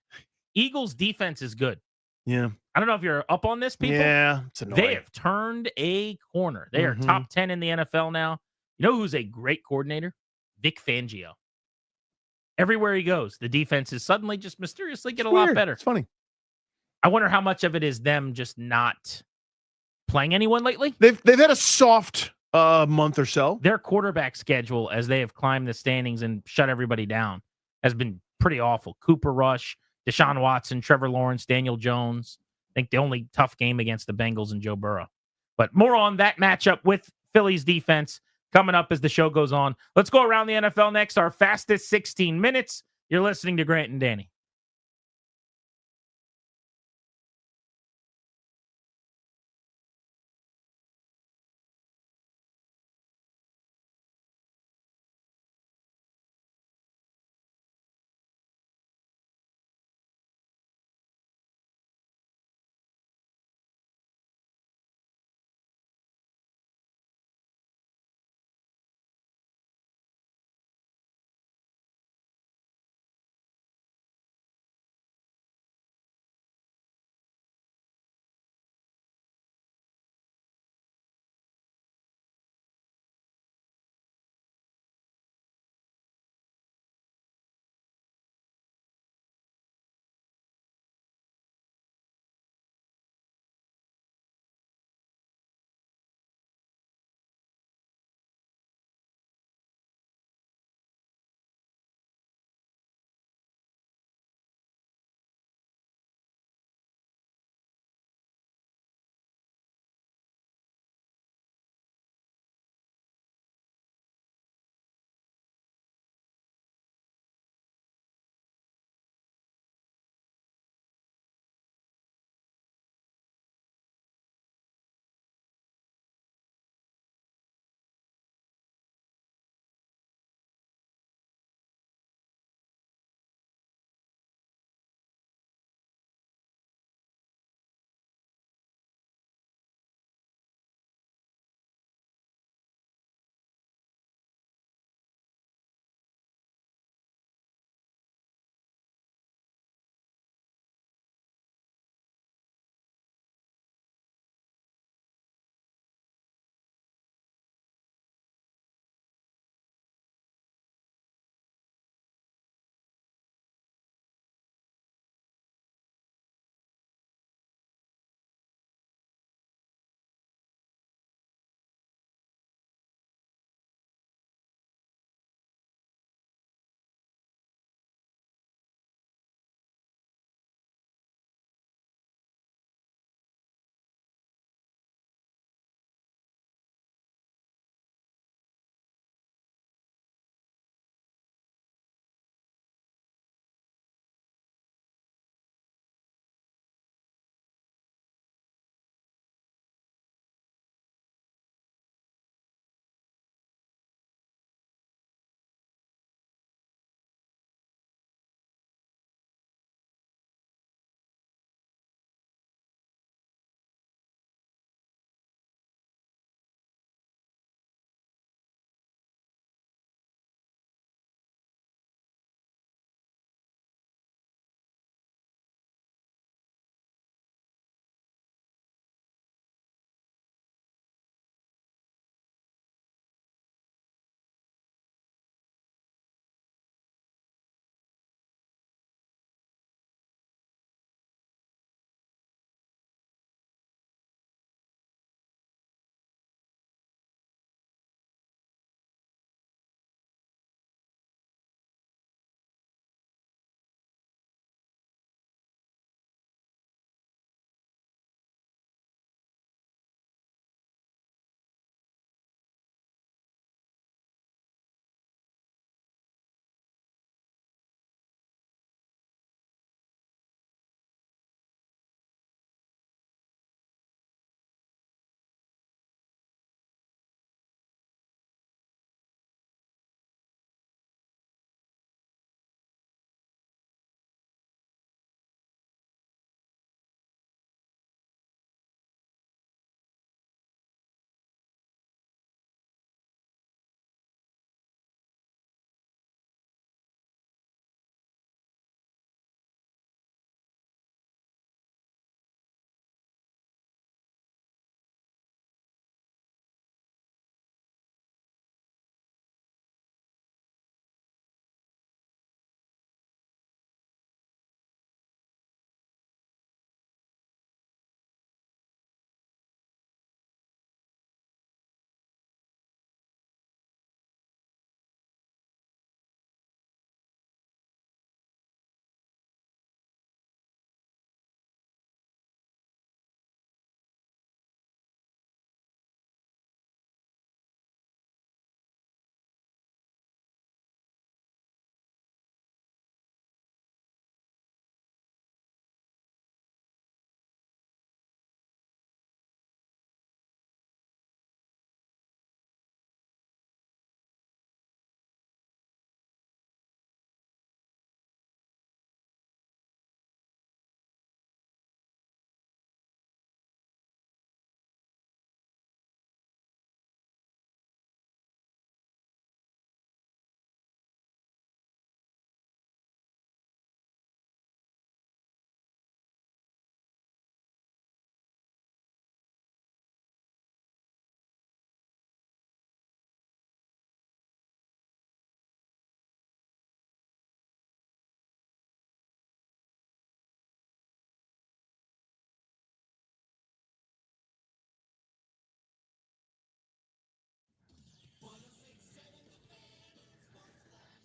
Eagles defense is good. Yeah. I don't know if you're up on this, people. Yeah, it's annoying. They have turned a corner. They are top 10 in the NFL now. You know who's a great coordinator? Vic Fangio. Everywhere he goes, the defenses suddenly just mysteriously get a lot better. It's funny. I wonder how much of it is them just not playing anyone lately. They've had a soft month or so. Their quarterback schedule, as they have climbed the standings and shut everybody down, has been pretty awful. Cooper Rush, Deshaun Watson, Trevor Lawrence, Daniel Jones. I think the only tough game against the Bengals and Joe Burrow. But more on that matchup with Philly's defense coming up as the show goes on. Let's go around the NFL next. Our fastest 16 minutes. You're listening to Grant and Danny.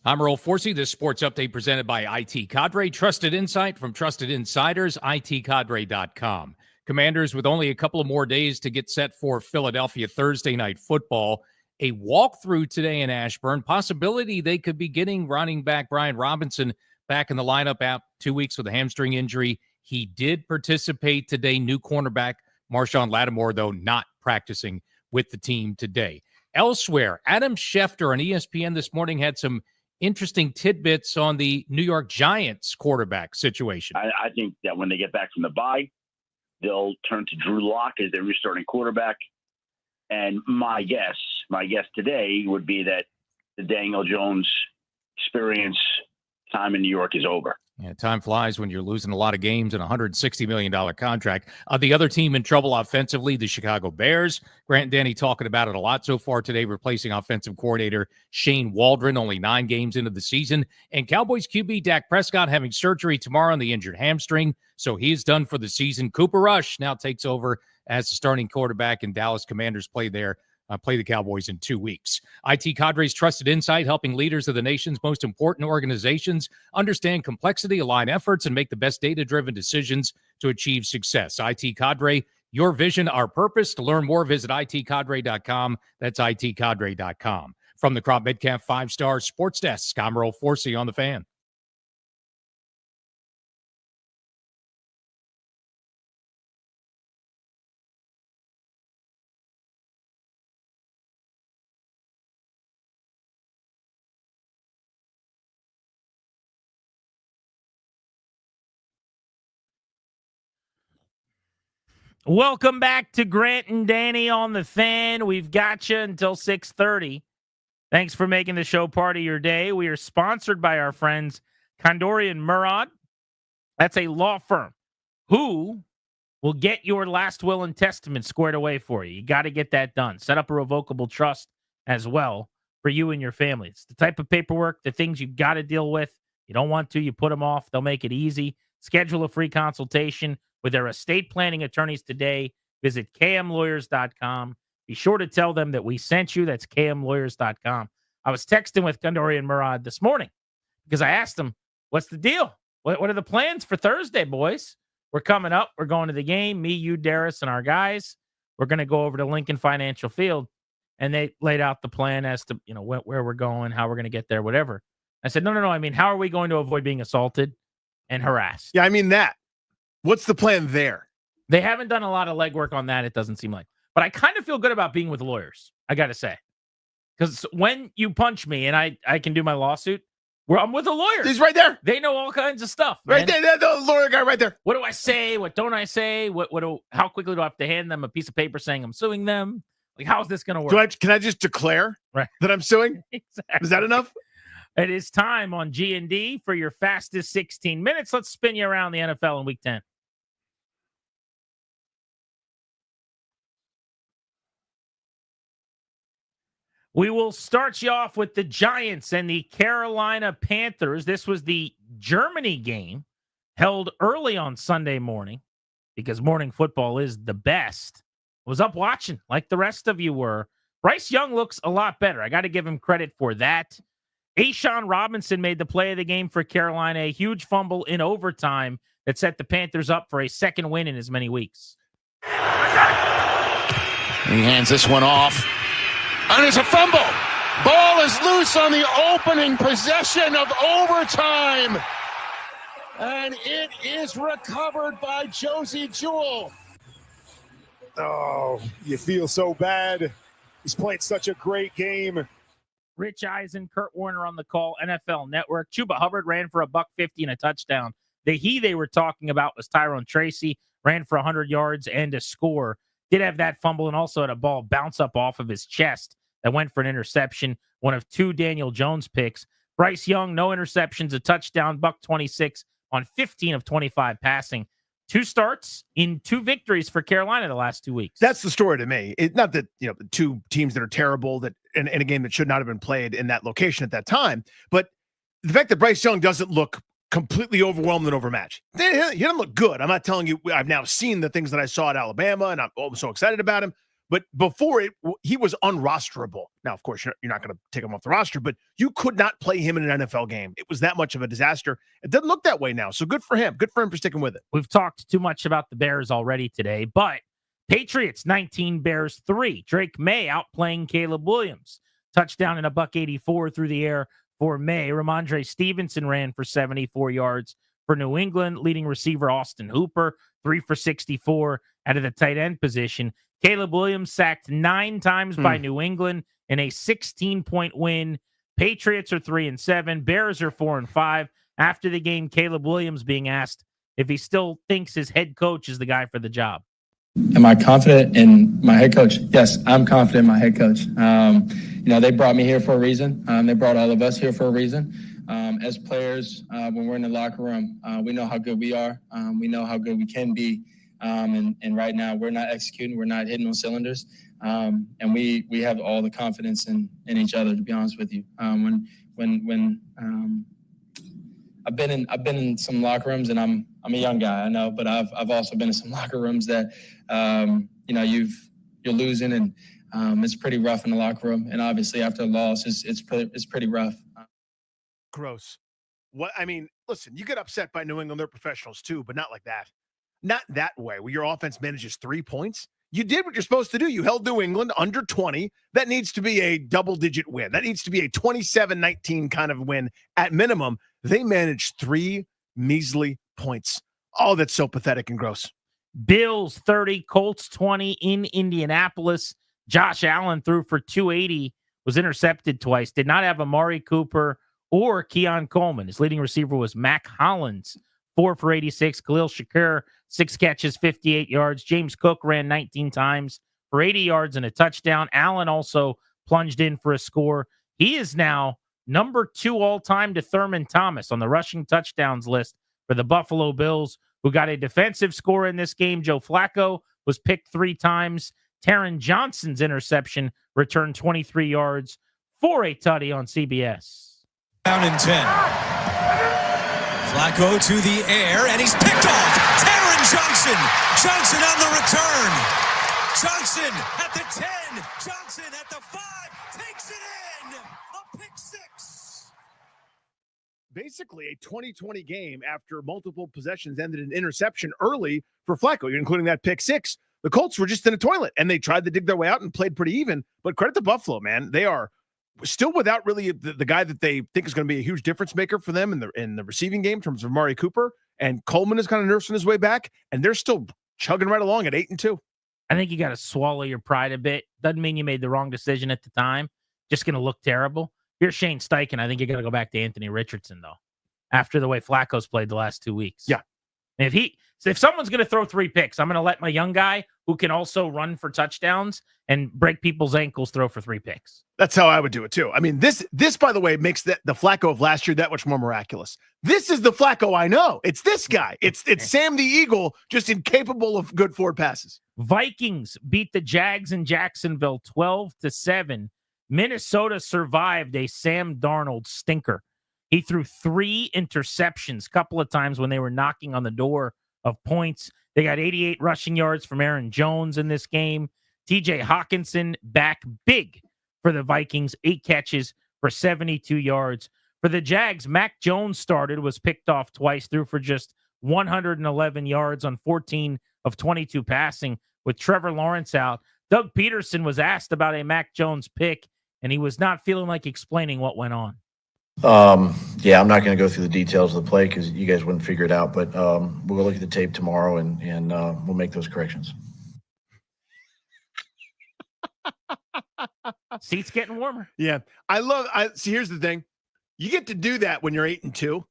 I'm Earl Forsey. This sports update presented by IT Cadre. Trusted insight from trusted insiders, itcadre.com. Commanders with only a couple of more days to get set for Philadelphia Thursday night football. A walkthrough today in Ashburn. Possibility they could be getting running back Brian Robinson back in the lineup out 2 weeks with a hamstring injury. He did participate today. New cornerback Marshawn Latimore, though, not practicing with the team today. Elsewhere, Adam Schefter on ESPN this morning had some interesting tidbits on the New York Giants quarterback situation. I think that when they get back from the bye, they'll turn to Drew Lock as their restarting quarterback. And my guess today would be that the Daniel Jones experience time in New York is over. Yeah, time flies when you're losing a lot of games and a $160 million contract. The other team in trouble offensively, the Chicago Bears. Grant and Danny talking about it a lot so far today, replacing offensive coordinator Shane Waldron, only 9 games into the season. And Cowboys QB Dak Prescott having surgery tomorrow on the injured hamstring, so he's done for the season. Cooper Rush now takes over as the starting quarterback, and Dallas Commanders play the Cowboys in 2 weeks. IT Cadre's trusted insight, helping leaders of the nation's most important organizations understand complexity, align efforts, and make the best data-driven decisions to achieve success. IT Cadre, your vision, our purpose. To learn more, visit itcadre.com. That's itcadre.com. From the Crop Midcap 5-Star Sports Desk, I'm Earl Forsey on the Fan. Welcome back to Grant and Danny on the Fan. We've got you until 6:30. Thanks for making the show part of your day. We are sponsored by our friends Kondorian Murad. That's a law firm who will get your last will and testament squared away for you. You got to get that done. Set up a revocable trust as well for you and your family. It's the type of paperwork, the things you got to deal with. You don't want to, you put them off. They'll make it easy. Schedule a free consultation with their estate planning attorneys today. Visit kmlawyers.com. Be sure to tell them that we sent you. That's kmlawyers.com. I was texting with Kondorian Murad this morning because I asked him, what's the deal? What are the plans for Thursday, boys? We're coming up. We're going to the game. Me, you, Darius, and our guys. We're going to go over to Lincoln Financial Field. And they laid out the plan as to, where we're going, how we're going to get there, whatever. I said, no. I mean, how are we going to avoid being assaulted and harassed? Yeah, I mean that. What's the plan there? They haven't done a lot of legwork on that, it doesn't seem like. But I kind of feel good about being with lawyers, I got to say. Because when you punch me and I can do my lawsuit, I'm with a lawyer. He's right there. They know all kinds of stuff. Right there, the lawyer guy right there. What do I say? What don't I say? How quickly do I have to hand them a piece of paper saying I'm suing them? Like, how is this going to work? Can I just declare that I'm suing? Exactly. Is that enough? It is time on G&D for your fastest 16 minutes. Let's spin you around the NFL in Week 10. We will start you off with the Giants and the Carolina Panthers. This was the Germany game held early on Sunday morning because morning football is the best. I was up watching like the rest of you were. Bryce Young looks a lot better. I got to give him credit for that. A'Shaun Robinson made the play of the game for Carolina, a huge fumble in overtime that set the Panthers up for a second win in as many weeks. He hands this one off. And it's a fumble. Ball is loose on the opening possession of overtime. And it is recovered by Josie Jewell. Oh, you feel so bad. He's played such a great game. Rich Eisen, Kurt Warner on the call, NFL Network. Chuba Hubbard ran for $150 and a touchdown. They were talking about was Tyrone Tracy, ran for 100 yards and a score. Did have that fumble and also had a ball bounce up off of his chest that went for an interception, one of 2 Daniel Jones picks. Bryce Young, no interceptions, a touchdown, $126 on 15 of 25 passing. 2 starts in 2 victories for Carolina the last 2 weeks. That's the story to me. It's not that, the 2 teams that are terrible that in a game that should not have been played in that location at that time, but the fact that Bryce Young doesn't look completely overwhelmed and overmatched. He doesn't look good. I'm not telling you I've now seen the things that I saw at Alabama and I'm so excited about him, But before he was unrosterable. Now, of course, you're not going to take him off the roster, but you could not play him in an NFL game. It was that much of a disaster. It doesn't look that way now. So good for him. Good for him for sticking with it. We've talked too much about the Bears already today, but Patriots 19, Bears 3. Drake May outplaying Caleb Williams. Touchdown and a $184 through the air for May. Ramondre Stevenson ran for 74 yards for New England. Leading receiver Austin Hooper, 3 for 64 out of the tight end position. Caleb Williams sacked 9 times by New England in a 16-point win. Patriots are 3-7. Bears are 4-5. After the game, Caleb Williams being asked if he still thinks his head coach is the guy for the job. Am I confident in my head coach? Yes, I'm confident in my head coach. They brought me here for a reason. They brought all of us here for a reason. As players, when we're in the locker room, we know how good we are. We know how good we can be. And right now we're not executing. We're not hitting on cylinders. And we have all the confidence in each other, to be honest with you. When I've been in some locker rooms, and I'm a young guy, I know, but I've also been in some locker rooms that you're losing, and it's pretty rough in the locker room. And obviously after a loss, it's pretty rough. Gross. Listen, you get upset by New England. They're professionals too, but not like that. Not that way, where your offense manages 3 points. You did what you're supposed to do. You held New England under 20. That needs to be a double-digit win. That needs to be a 27-19 kind of win at minimum. They managed 3 measly points. Oh, that's so pathetic and gross. Bills 30, Colts 20 in Indianapolis. Josh Allen threw for 280, was intercepted twice. Did not have Amari Cooper or Keon Coleman. His leading receiver was Mac Hollins, 4 for 86. Khalil Shakir, 6 catches, 58 yards. James Cook ran 19 times for 80 yards and a touchdown. Allen also plunged in for a score. He is now number 2 all-time to Thurman Thomas on the rushing touchdowns list for the Buffalo Bills, who got a defensive score in this game. Joe Flacco was picked 3 times. Taron Johnson's interception returned 23 yards for a tutty on CBS. Down in 10. Flacco to the air, and he's picked off. Taron Johnson. Johnson on the return. Johnson at the 10. Johnson at the 5. Takes it in. A pick 6. Basically a 2020 game after multiple possessions ended in interception early for Flacco, including that pick 6. The Colts were just in a toilet, and they tried to dig their way out and played pretty even. But credit to Buffalo, man. They are still without really the guy that they think is going to be a huge difference maker for them in the receiving game in terms of Amari Cooper. And Coleman is kind of nursing his way back, and they're still chugging right along at 8-2. I think you got to swallow your pride a bit. Doesn't mean you made the wrong decision at the time. Just going to look terrible. If you're Shane Steichen, I think you got to go back to Anthony Richardson, though, after the way Flacco's played the last 2 weeks. Yeah. And if someone's going to throw 3 picks, I'm going to let my young guy who can also run for touchdowns and break people's ankles throw for 3 picks. That's how I would do it too. I mean, this by the way makes the Flacco of last year that much more miraculous. This is the Flacco I know. It's this guy. It's Sam the Eagle, just incapable of good forward passes. Vikings beat the Jags in Jacksonville 12-7. Minnesota survived a Sam Darnold stinker. He threw 3 interceptions a couple of times when they were knocking on the door of points. They got 88 rushing yards from Aaron Jones in this game. TJ Hawkinson back big for the Vikings, 8 catches for 72 yards. For the Jags, Mac Jones started, was picked off twice, threw for just 111 yards on 14 of 22 passing with Trevor Lawrence out. Doug Peterson was asked about a Mac Jones pick, and he was not feeling like explaining what went on. Yeah, I'm not going to go through the details of the play because you guys wouldn't figure it out, but we'll go look at the tape tomorrow and we'll make those corrections. Seat's getting warmer. Yeah. See, here's the thing. You get to do that when you're 8-2,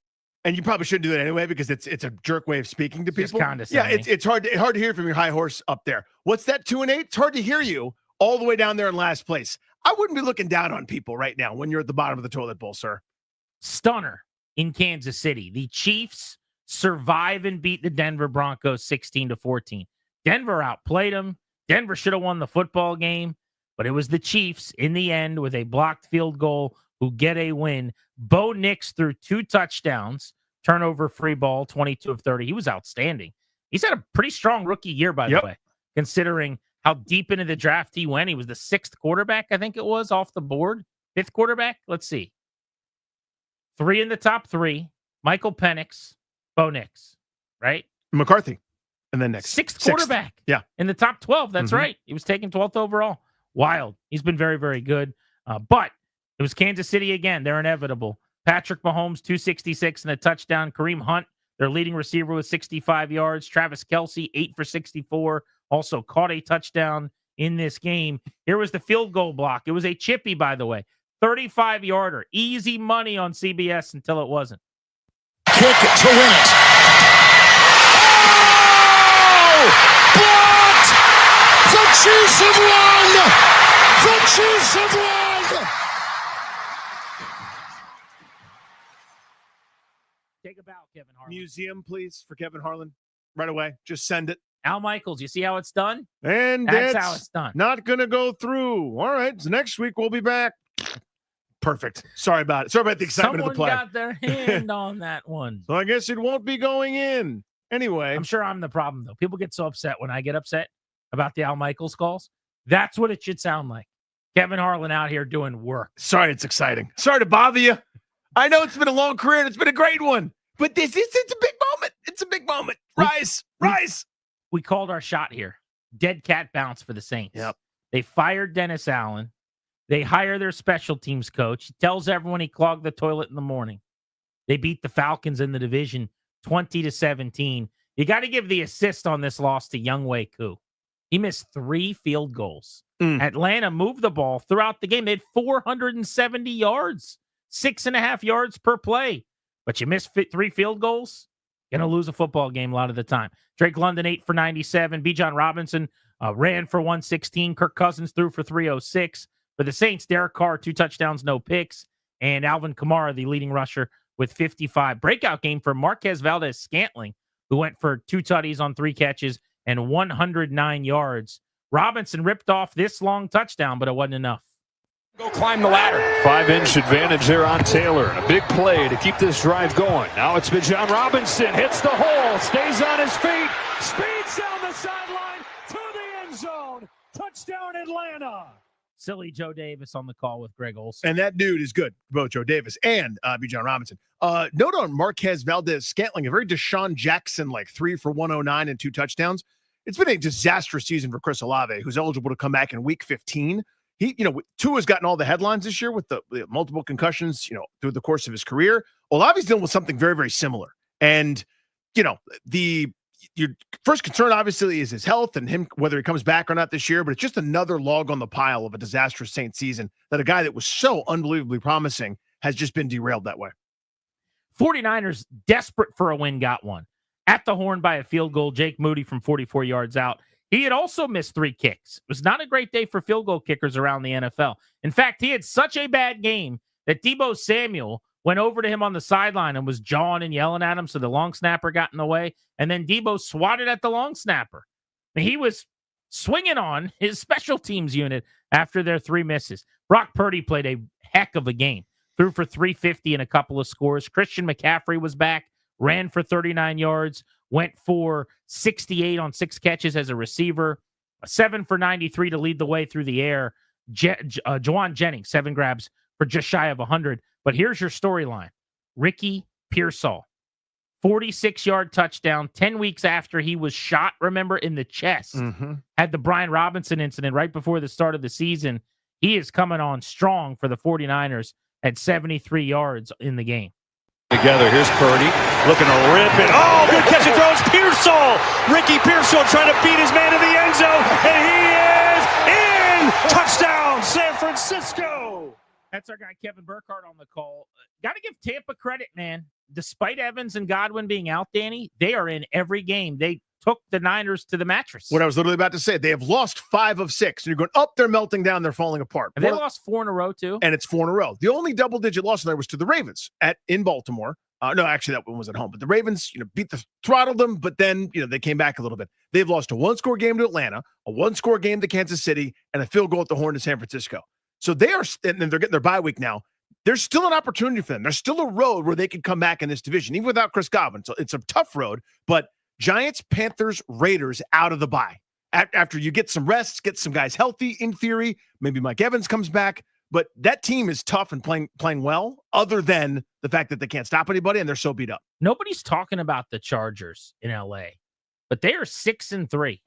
and you probably shouldn't do that anyway because it's a jerk way of speaking to people. Yeah, it's hard to hear from your high horse up there. What's that, 2-8? It's hard to hear you all the way down there in last place. I wouldn't be looking down on people right now when you're at the bottom of the toilet bowl, sir. Stunner in Kansas City. The Chiefs survive and beat the Denver Broncos 16-14. Denver outplayed them. Denver should have won the football game, but it was the Chiefs in the end with a blocked field goal who get a win. Bo Nix threw 2 touchdowns, turnover free ball, 22 of 30. He was outstanding. He's had a pretty strong rookie year, by the way, considering how deep into the draft he went. He was the 6th quarterback, I think it was, off the board. 5th quarterback? Let's see. 3 in the top 3. Michael Penix, Bo Nix, right? McCarthy. And then next. 6th quarterback. Yeah. In the top 12. That's right. He was taken 12th overall. Wild. He's been very, very good. But it was Kansas City again. They're inevitable. Patrick Mahomes, 266 and a touchdown. Kareem Hunt, their leading receiver, with 65 yards. Travis Kelce, 8 for 64. Also caught a touchdown in this game. Here was the field goal block. It was a chippy, by the way. 35-yarder. Easy money on CBS until it wasn't. Kick to win it. Oh! Blocked! The Chiefs have won! The Chiefs have won! Take a bow, Kevin Harlan. Museum, please, for Kevin Harlan. Right away. Just send it. Al Michaels, you see how it's done? And that's how it's done. Not going to go through. All right. So next week we'll be back. Perfect. Sorry about it. Sorry about the excitement of the play. Someone got their hand on that one. So I guess it won't be going in. Anyway. I'm sure I'm the problem, though. People get so upset when I get upset about the Al Michaels calls. That's what it should sound like. Kevin Harlan out here doing work. Sorry, it's exciting. Sorry to bother you. I know it's been a long career and it's been a great one. But it's a big moment. It's a big moment. Rise. We called our shot here. Dead cat bounce for the Saints. Yep. They fired Dennis Allen. They hire their special teams coach. He tells everyone he clogged the toilet in the morning. They beat the Falcons in the division 20-17. You got to give the assist on this loss to Younghoe Koo. He missed 3 field goals. Atlanta moved the ball throughout the game. They had 470 yards, 6.5 yards per play. But you missed 3 field goals, going to lose a football game a lot of the time. Drake London, 8 for 97. Bijan Robinson ran for 116. Kirk Cousins threw for 306. For the Saints, Derek Carr, 2 touchdowns, no picks. And Alvin Kamara, the leading rusher, with 55. Breakout game for Marquez Valdes-Scantling, who went for 2 tutties on 3 catches and 109 yards. Robinson ripped off this long touchdown, but it wasn't enough. Go climb the ladder. 5-inch advantage there on Taylor. A big play to keep this drive going. Now it's Bijan Robinson. Hits the hole. Stays on his feet. Speeds down the sideline to the end zone. Touchdown Atlanta. Silly Joe Davis on the call with Greg Olsen. And that dude is good, both Joe Davis and Bijan Robinson. Note on Marquez Valdes-Scantling, a very Deshaun Jackson, like 3 for 109 and 2 touchdowns. It's been a disastrous season for Chris Olave, who's eligible to come back in week 15. Tua's gotten all the headlines this year with the multiple concussions, through the course of his career. Olave's dealing with something very, very similar. And, your first concern, obviously, is his health and him, whether he comes back or not this year. But it's just another log on the pile of a disastrous Saints season that a guy that was so unbelievably promising has just been derailed that way. 49ers, desperate for a win, got one. At the horn by a field goal, Jake Moody from 44 yards out. He had also missed 3 kicks. It was not a great day for field goal kickers around the NFL. In fact, he had such a bad game that Deebo Samuel went over to him on the sideline and was jawing and yelling at him, so the long snapper got in the way, and then Deebo swatted at the long snapper. And he was swinging on his special teams unit after their 3 misses. Brock Purdy played a heck of a game. Threw for 350 and a couple of scores. Christian McCaffrey was back, ran for 39 yards, went for 68 on 6 catches as a receiver, 7 for 93 to lead the way through the air. Juwan Jennings, 7 grabs for just shy of 100. But here's your storyline. Ricky Pearsall, 46-yard touchdown 10 weeks after he was shot, remember, in the chest. Had the Brian Robinson incident right before the start of the season. He is coming on strong for the 49ers at 73 yards in the game. Together, here's Purdy looking to rip it. Oh, good catch and throws. Pearsall. Ricky Pearsall trying to beat his man in the end zone, and he is in. Touchdown, San Francisco. That's our guy, Kevin Burkhardt, on the call. Got to give Tampa credit, man. Despite Evans and Godwin being out, Danny, they are in every game. They took the Niners to the mattress. What I was literally about to say, they have lost 5 of 6. And you're going, they're melting down, they're falling apart. Have they lost 4 in a row, too? And it's 4 in a row. The only double-digit loss there was to the Ravens in Baltimore. No, actually, that one was at home. But the Ravens, throttled them, but then, they came back a little bit. They've lost a 1-score game to Atlanta, a 1-score game to Kansas City, and a field goal at the Horn to San Francisco. So they are, and they're getting their bye week now. There's still an opportunity for them. There's still a road where they can come back in this division, even without Chris Godwin. So it's a tough road, but Giants, Panthers, Raiders out of the bye. after you get some rest, get some guys healthy. In theory, maybe Mike Evans comes back. But that team is tough and playing well, other than the fact that they can't stop anybody and they're so beat up. Nobody's talking about the Chargers in LA, but they are 6-3.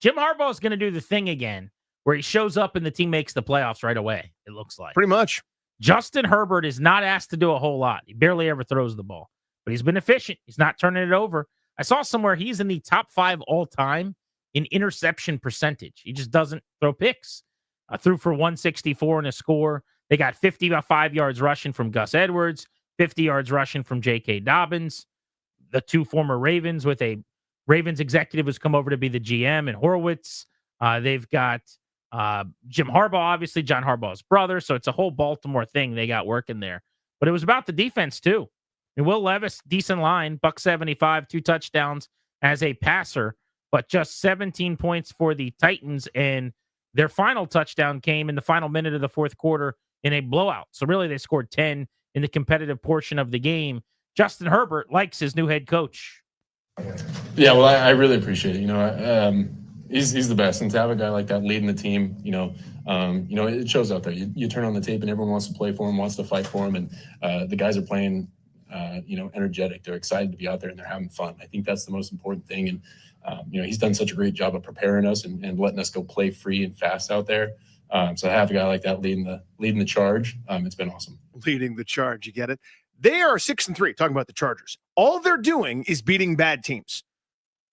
Jim Harbaugh is going to do the thing again where he shows up and the team makes the playoffs right away, it looks like. Pretty much. Justin Herbert is not asked to do a whole lot. He barely ever throws the ball, but he's been efficient. He's not turning it over. I saw somewhere he's in the top 5 all-time in interception percentage. He just doesn't throw picks. Threw for 164 and a score. They got 55 yards rushing from Gus Edwards, 50 yards rushing from J.K. Dobbins, the 2 former Ravens with a Ravens executive who's come over to be the GM, and Horowitz. They've got Jim Harbaugh, obviously, John Harbaugh's brother. So it's a whole Baltimore thing they got working there. But it was about the defense, too. And Will Levis, decent line, $175, 2 touchdowns as a passer, but just 17 points for the Titans. And their final touchdown came in the final minute of the fourth quarter in a blowout. So really, they scored 10 in the competitive portion of the game. Justin Herbert likes his new head coach. Yeah, well, I really appreciate it. He's the best, and to have a guy like that leading the team, it shows out there. You turn on the tape, and everyone wants to play for him, wants to fight for him, and the guys are playing, energetic. They're excited to be out there, and they're having fun. I think that's the most important thing. And he's done such a great job of preparing us and letting us go play free and fast out there. So to have a guy like that leading the charge, it's been awesome. Leading the charge, you get it? They are 6-3, talking about the Chargers. All they're doing is beating bad teams.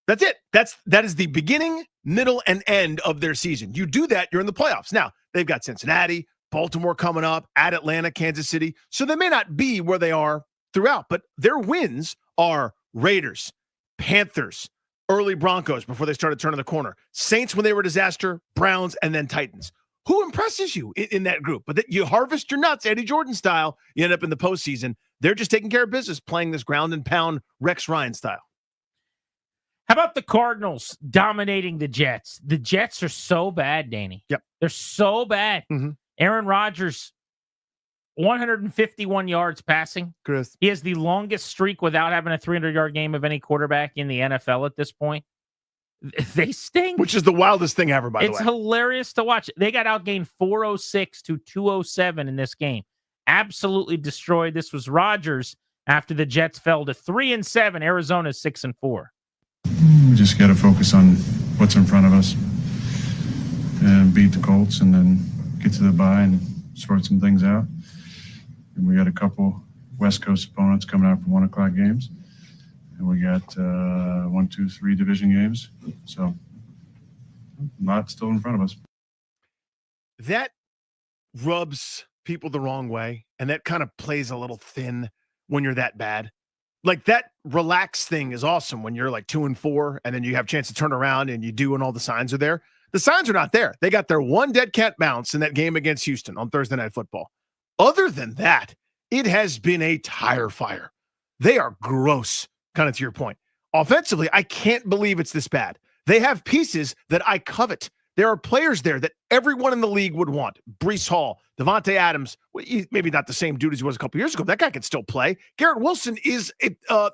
That's it. That is the beginning, middle, and end of their season. You do that, you're in the playoffs. Now, they've got Cincinnati, Baltimore coming up, at Atlanta, Kansas City. So they may not be where they are throughout, but their wins are Raiders, Panthers, early Broncos before they started turning the corner, Saints when they were a disaster, Browns, and then Titans. Who impresses you in that group? But that you harvest your nuts, Eddie Jordan style, you end up in the postseason. They're just taking care of business, playing this ground and pound Rex Ryan style. How about the Cardinals dominating the Jets? The Jets are so bad, Danny. Yep. They're so bad. Mm-hmm. Aaron Rodgers, 151 yards passing. Chris. He has the longest streak without having a 300-yard game of any quarterback in the NFL at this point. They stink. Which is the wildest thing ever, by the way. It's hilarious to watch. They got outgained 406 to 207 in this game. Absolutely destroyed. This was Rodgers after the Jets fell to 3-7. Arizona's 6-4. We just got to focus on what's in front of us and beat the Colts and then get to the bye and sort some things out. And we got a couple West Coast opponents coming out for 1 o'clock games. And we got 1, 2, 3 division games. So a lot still in front of us. That rubs people the wrong way. And that kind of plays a little thin when you're that bad. Like that relaxed thing is awesome when you're like 2-4 and then you have a chance to turn around and you do and all the signs are there. The signs are not there. They got their one dead cat bounce in that game against Houston on Thursday Night Football. Other than that, it has been a tire fire. They are gross, kind of to your point. Offensively, I can't believe it's this bad. They have pieces that I covet. There are players there that everyone in the league would want. Breece Hall, Devontae Adams, maybe not the same dude as he was a couple years ago. That guy can still play. Garrett Wilson is a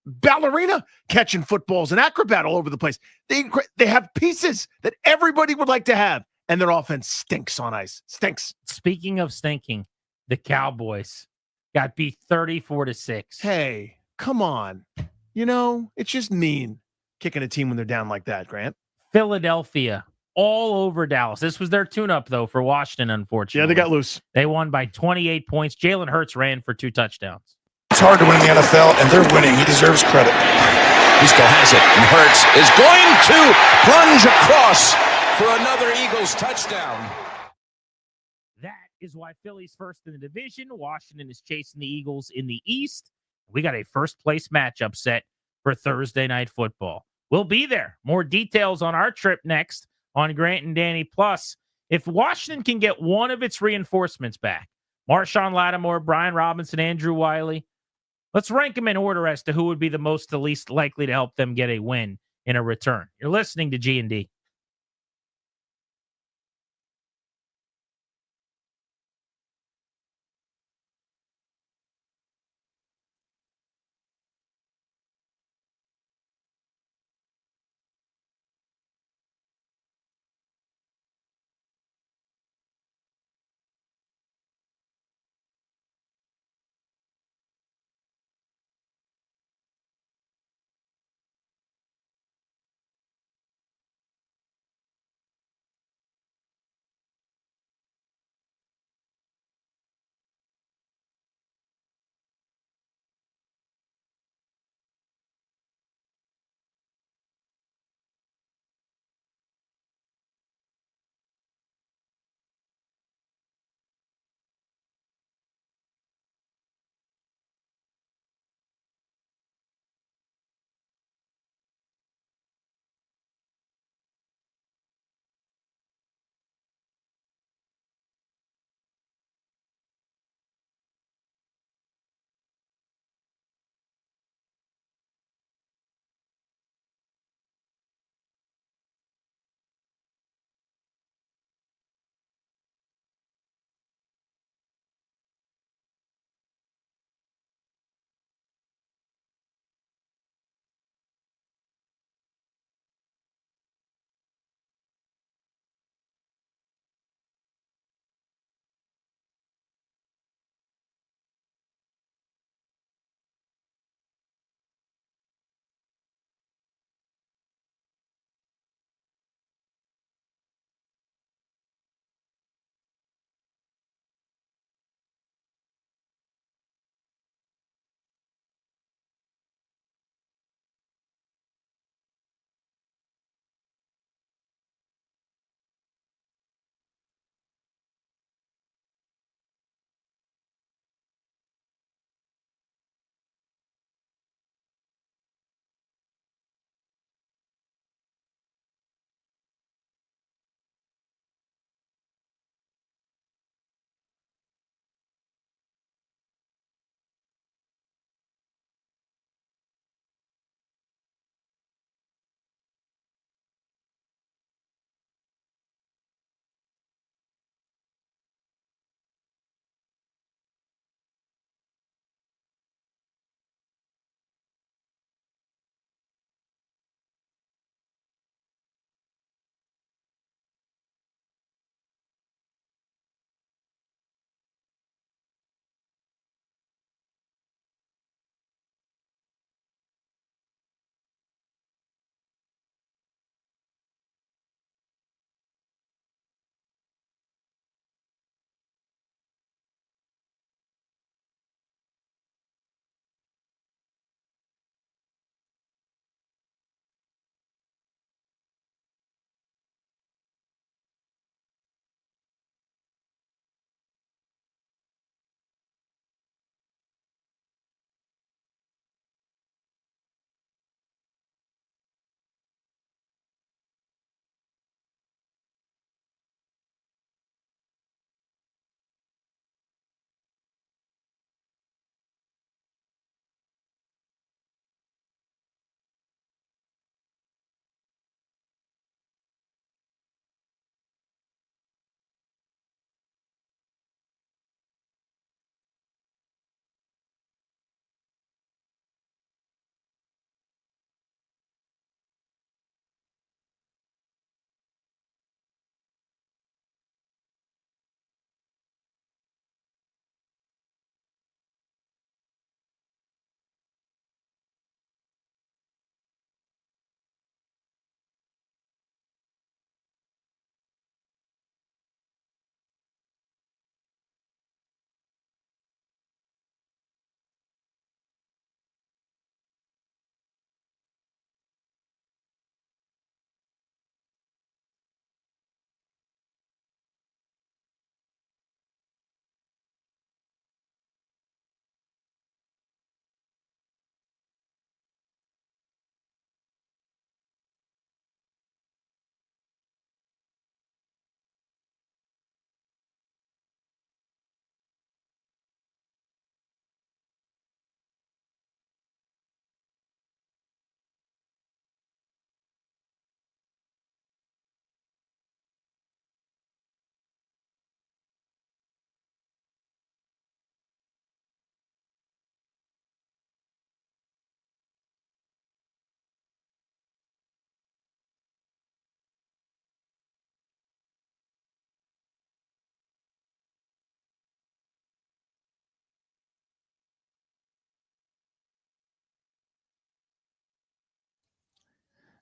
ballerina catching footballs, an acrobat all over the place. They have pieces that everybody would like to have, and their offense stinks on ice. Stinks. Speaking of stinking, the Cowboys got beat 34-6. Hey, come on. It's just mean kicking a team when they're down like that, Grant. Philadelphia all over Dallas. This was their tune-up, though, for Washington, unfortunately. Yeah, they got loose. They won by 28 points. Jalen Hurts ran for 2 touchdowns. It's hard to win in the NFL, and they're winning. He deserves credit. He still has it, and Hurts is going to plunge across for another Eagles touchdown. That is why Philly's first in the division. Washington is chasing the Eagles in the East. We got a first-place matchup set for Thursday Night Football. We'll be there. More details on our trip next on Grant and Danny. Plus, if Washington can get one of its reinforcements back, Marshawn Latimore, Brian Robinson, Andrew Wiley, let's rank them in order as to who would be the most the least likely to help them get a win in a return. You're listening to G&D.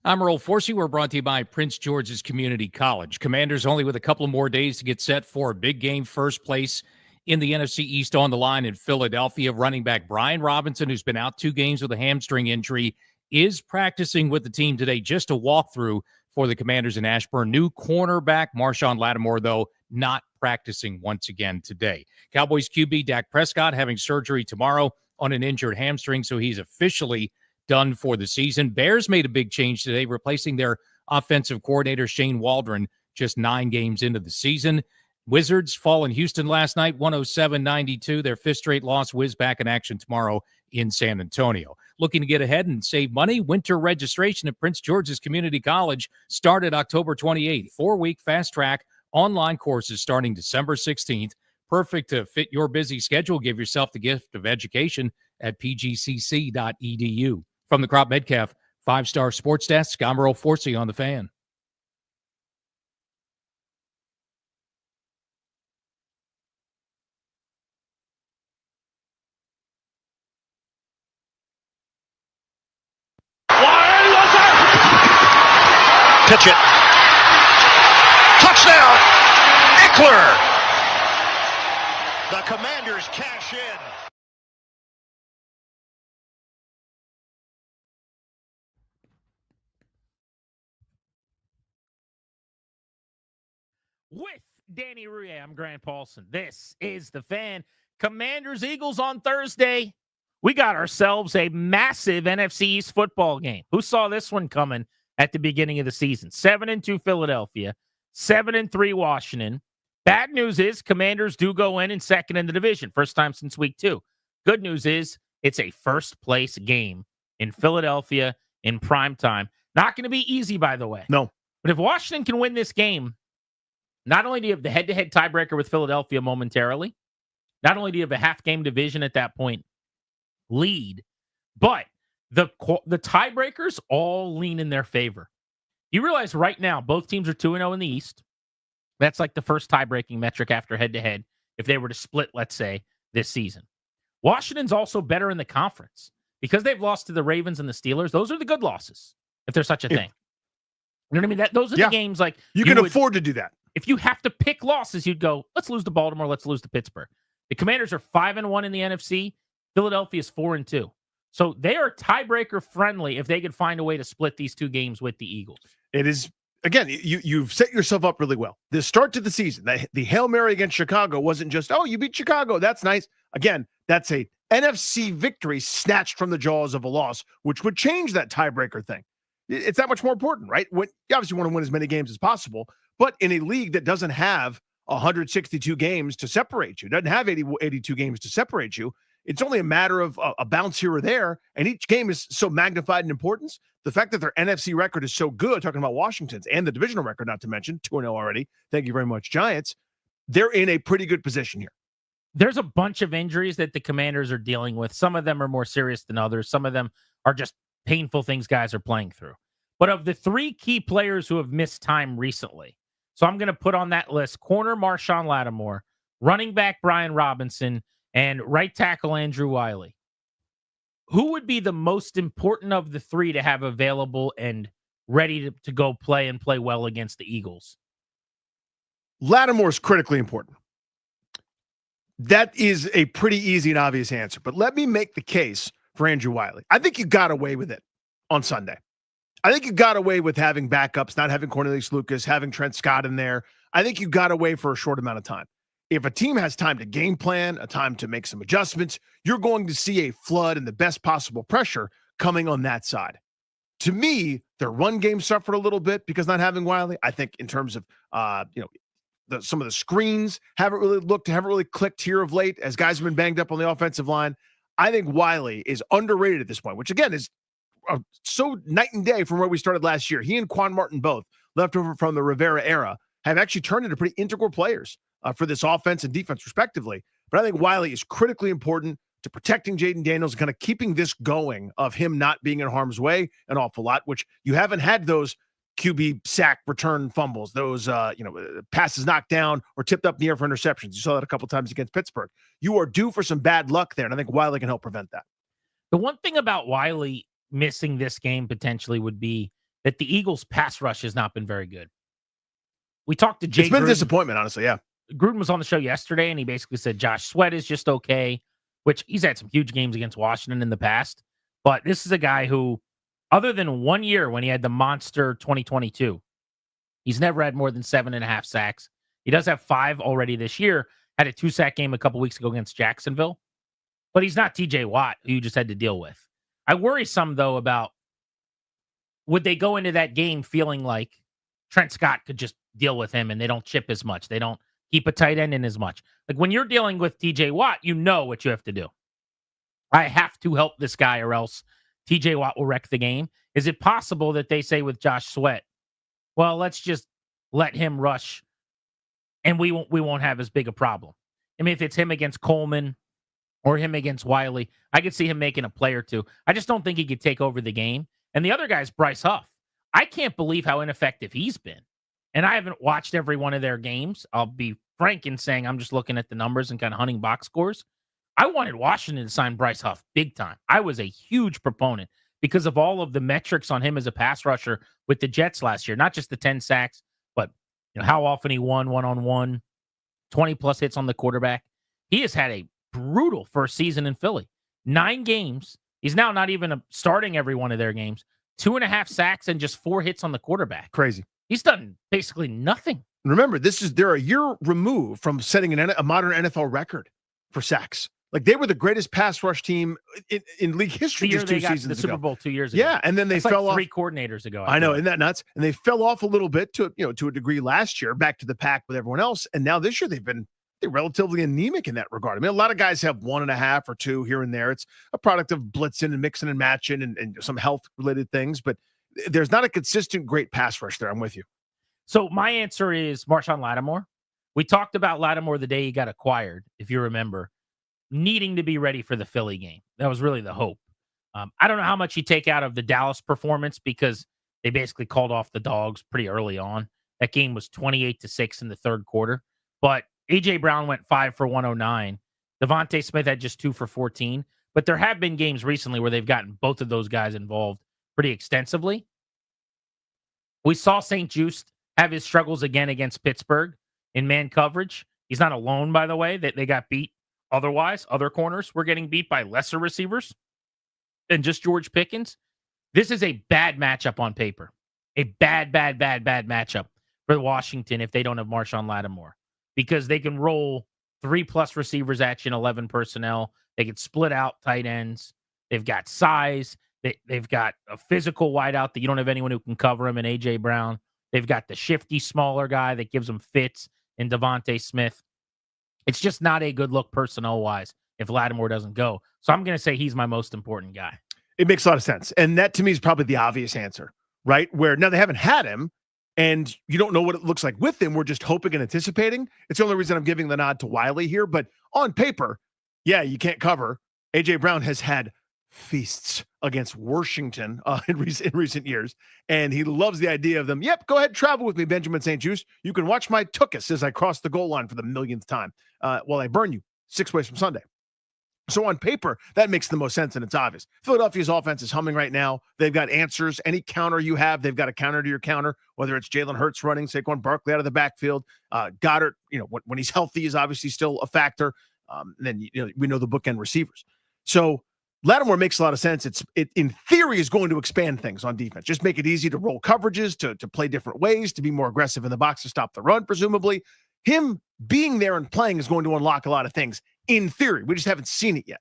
I'm Earl Forsey. We're brought to you by Prince George's Community College. Commanders only with a couple more days to get set for a big game, first place in the NFC East on the line in Philadelphia. Running back Brian Robinson, who's been out 2 games with a hamstring injury, is practicing with the team today. Just a walkthrough for the Commanders in Ashburn. New cornerback Marshawn Latimore, though, not practicing once again today. Cowboys QB Dak Prescott having surgery tomorrow on an injured hamstring, so he's officially done for the season. Bears made a big change today, replacing their offensive coordinator Shane Waldron just 9 games into the season. Wizards fall in Houston last night, 107-92. Their 5th straight loss. Wiz back in action tomorrow in San Antonio. Looking to get ahead and save money? Winter registration at Prince George's Community College started October 28th. 4-week fast-track online courses starting December 16th. Perfect to fit your busy schedule. Give yourself the gift of education at pgcc.edu. From the Crop Metcalf 5-Star Sports Desk, I'm Earl Forsey on the Fan. Pitch it. Touchdown, Eckler. The Commanders cash in. With Danny Rouillet, I'm Grant Paulson. This is the Fan. Commanders Eagles on Thursday. We got ourselves a massive NFC East football game. Who saw this one coming at the beginning of the season? 7-2 Philadelphia, 7-3 Washington. Bad news is Commanders do go in second in the division. First time since week 2. Good news is it's a first-place game in Philadelphia in prime time. Not going to be easy, by the way. No. But if Washington can win this game, not only do you have the head-to-head tiebreaker with Philadelphia momentarily, not only do you have a half-game division at that point lead, but the tiebreakers all lean in their favor. You realize right now both teams are 2-0 in the East. That's like the first tie-breaking metric after head-to-head if they were to split, let's say, this season. Washington's also better in the conference because they've lost to the Ravens and the Steelers. Those are the good losses, if there's such a thing. You know what I mean? Those are the games like you can afford to do that. If you have to pick losses, you'd go, let's lose to Baltimore, let's lose to Pittsburgh. The Commanders are 5-1 in the NFC. Philadelphia is 4-2. So they are tiebreaker friendly if they could find a way to split these 2 games with the Eagles. It is, again, you've set yourself up really well. The start to the season, the Hail Mary against Chicago wasn't just, oh, you beat Chicago. That's nice. Again, that's a NFC victory snatched from the jaws of a loss, which would change that tiebreaker thing. It's that much more important, right? You obviously want to win as many games as possible, but in a league that doesn't have 162 games to separate you, doesn't have 82 games to separate you, it's only a matter of a bounce here or there, and each game is so magnified in importance. The fact that their NFC record is so good, talking about Washington's, and the divisional record, not to mention, 2-0 already. Thank you very much, Giants. They're in a pretty good position here. There's a bunch of injuries that the Commanders are dealing with. Some of them are more serious than others. Some of them are just painful things guys are playing through. But of the 3 key players who have missed time recently, so I'm going to put on that list corner Marshawn Latimore, running back Brian Robinson, and right tackle Andrew Wiley. Who would be the most important of the 3 to have available and ready to go play and play well against the Eagles? Latimore is critically important. That is a pretty easy and obvious answer, but let me make the case for Andrew Wiley. I think you got away with it on Sunday. I think you got away with having backups, not having Cornelius Lucas, having Trent Scott in there. I think you got away for a short amount of time. If a team has time to game plan, a time to make some adjustments, you're going to see a flood and the best possible pressure coming on that side. To me, their run game suffered a little bit because not having Wiley. I think in terms of, some of the screens haven't really clicked here of late as guys have been banged up on the offensive line. I think Wiley is underrated at this point, which again is so night and day from where we started last year. He and Quan Martin, both left over from the Rivera era, have actually turned into pretty integral players for this offense and defense, respectively. But I think Wiley is critically important to protecting Jaden Daniels and kind of keeping this going of him not being in harm's way an awful lot, which you haven't had those QB sack return fumbles, those passes knocked down or tipped up in the air for interceptions. You saw that a couple times against Pittsburgh. You are due for some bad luck there, and I think Wiley can help prevent that. The one thing about Wiley missing this game potentially would be that the Eagles' pass rush has not been very good. We talked to Jay. It's been a Gruden. disappointment, honestly. Yeah. Gruden was on the show yesterday, and he basically said Josh Sweat is just okay, which he's had some huge games against Washington in the past. But this is a guy who, other than 1 year when he had the monster 2022, he's never had more than 7.5 sacks. He does have 5 already this year. Had a 2-sack game a couple weeks ago against Jacksonville. But he's not TJ Watt, who you just had to deal with. I worry some, though, about would they go into that game feeling like Trent Scott could just deal with him and they don't chip as much. They don't keep a tight end in as much. Like when you're dealing with TJ Watt, you know what you have to do. I have to help this guy or else TJ Watt will wreck the game. Is it possible that they say with Josh Sweat, well, let's just let him rush and we won't have as big a problem? I mean, if it's him against Coleman or him against Wiley, I could see him making a play or two. I just don't think he could take over the game. And the other guy is Bryce Huff. I can't believe how ineffective he's been. And I haven't watched every one of their games. I'll be frank in saying I'm just looking at the numbers and kind of hunting box scores. I wanted Washington to sign Bryce Huff big time. I was a huge proponent because of all of the metrics on him as a pass rusher with the Jets last year. Not just the 10 sacks, but how often he won one-on-one, 20-plus hits on the quarterback. He has had a brutal first season in Philly. 9 games. He's now not even starting every one of their games. 2.5 sacks and just 4 hits on the quarterback. Crazy. He's done basically nothing. Remember, they're a year removed from setting a modern NFL record for sacks. Like they were the greatest pass rush team in league history The year just they 2 got seasons the Super ago. Bowl 2 years ago. Yeah, and then they That's fell like off 3 coordinators ago. I know, isn't that nuts? And they fell off a little bit to a degree last year, back to the pack with everyone else. And now this year they're relatively anemic in that regard. I mean, a lot of guys have 1.5 or 2 here and there. It's a product of blitzing and mixing and matching and some health related things, but there's not a consistent great pass rush there. I'm with you. So my answer is Marshawn Latimore. We talked about Latimore the day he got acquired, if you remember, needing to be ready for the Philly game. That was really the hope. I don't know how much you take out of the Dallas performance because they basically called off the Dogs pretty early on. That game was 28-6 in the third quarter. But A.J. Brown went 5 for 109. Devontae Smith had just 2 for 14. But there have been games recently where they've gotten both of those guys involved pretty extensively. We saw St. Juste have his struggles again against Pittsburgh in man coverage. He's not alone, by the way, that they got beat. Otherwise, other corners were getting beat by lesser receivers than just George Pickens. This is a bad matchup on paper. A bad matchup for Washington if they don't have Marshawn Latimore. Because they can roll 3+ receivers at you in 11 personnel. They can split out tight ends. They've got size. They've got a physical wideout that you don't have anyone who can cover him in A.J. Brown. They've got the shifty, smaller guy that gives them fits in Devontae Smith. It's just not a good look personnel-wise if Latimore doesn't go. So I'm going to say he's my most important guy. It makes a lot of sense. And that, to me, is probably the obvious answer, right? Where now they haven't had him, and you don't know what it looks like with him. We're just hoping and anticipating. It's the only reason I'm giving the nod to Wiley here. But on paper, yeah, you can't cover. A.J. Brown has had feasts against Washington in recent years, and he loves the idea of them. Yep, go ahead, travel with me, Benjamin St. Juste. You can watch my tuchus as I cross the goal line for the millionth time while I burn you 6 ways from Sunday. So on paper, that makes the most sense, and it's obvious. Philadelphia's offense is humming right now. They've got answers. Any counter you have, they've got a counter to your counter, whether it's Jalen Hurts running, Saquon Barkley out of the backfield. Goddard, when he's healthy, is obviously still a factor. Then we know the bookend receivers. So Latimore makes a lot of sense. It in theory is going to expand things on defense. Just make it easy to roll coverages, to play different ways, to be more aggressive in the box, to stop the run, presumably. Him being there and playing is going to unlock a lot of things in theory. We just haven't seen it yet.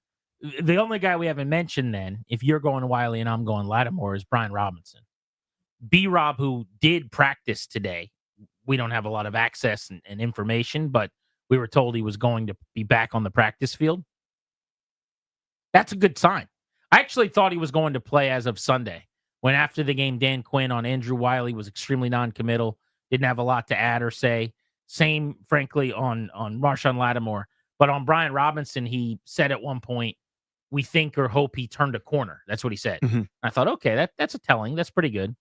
The only guy we haven't mentioned then, if you're going Wiley and I'm going Latimore, is Brian Robinson. B-Rob, who did practice today. We don't have a lot of access and information, but we were told he was going to be back on the practice field. That's a good sign. I actually thought he was going to play as of Sunday, when after the game, Dan Quinn on Andrew Wiley was extremely non-committal, didn't have a lot to add or say. Same, frankly, on Marshawn Latimore. But on Brian Robinson, he said at one point, we think or hope he turned a corner. That's what he said. Mm-hmm. I thought, okay, that's a telling. That's pretty good.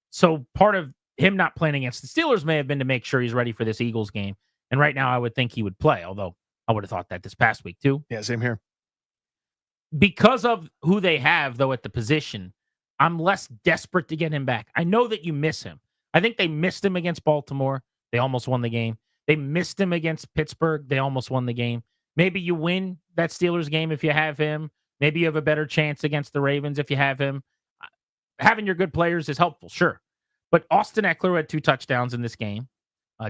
So part of him not playing against the Steelers may have been to make sure he's ready for this Eagles game. And right now I would think he would play, although I would have thought that this past week too. Yeah, same here. Because of who they have, though, at the position, I'm less desperate to get him back. I know that you miss him. I think they missed him against Baltimore. They almost won the game. They missed him against Pittsburgh. They almost won the game. Maybe you win that Steelers game if you have him. Maybe you have a better chance against the Ravens if you have him. Having your good players is helpful, sure. But Austin Eckler had 2 touchdowns in this game.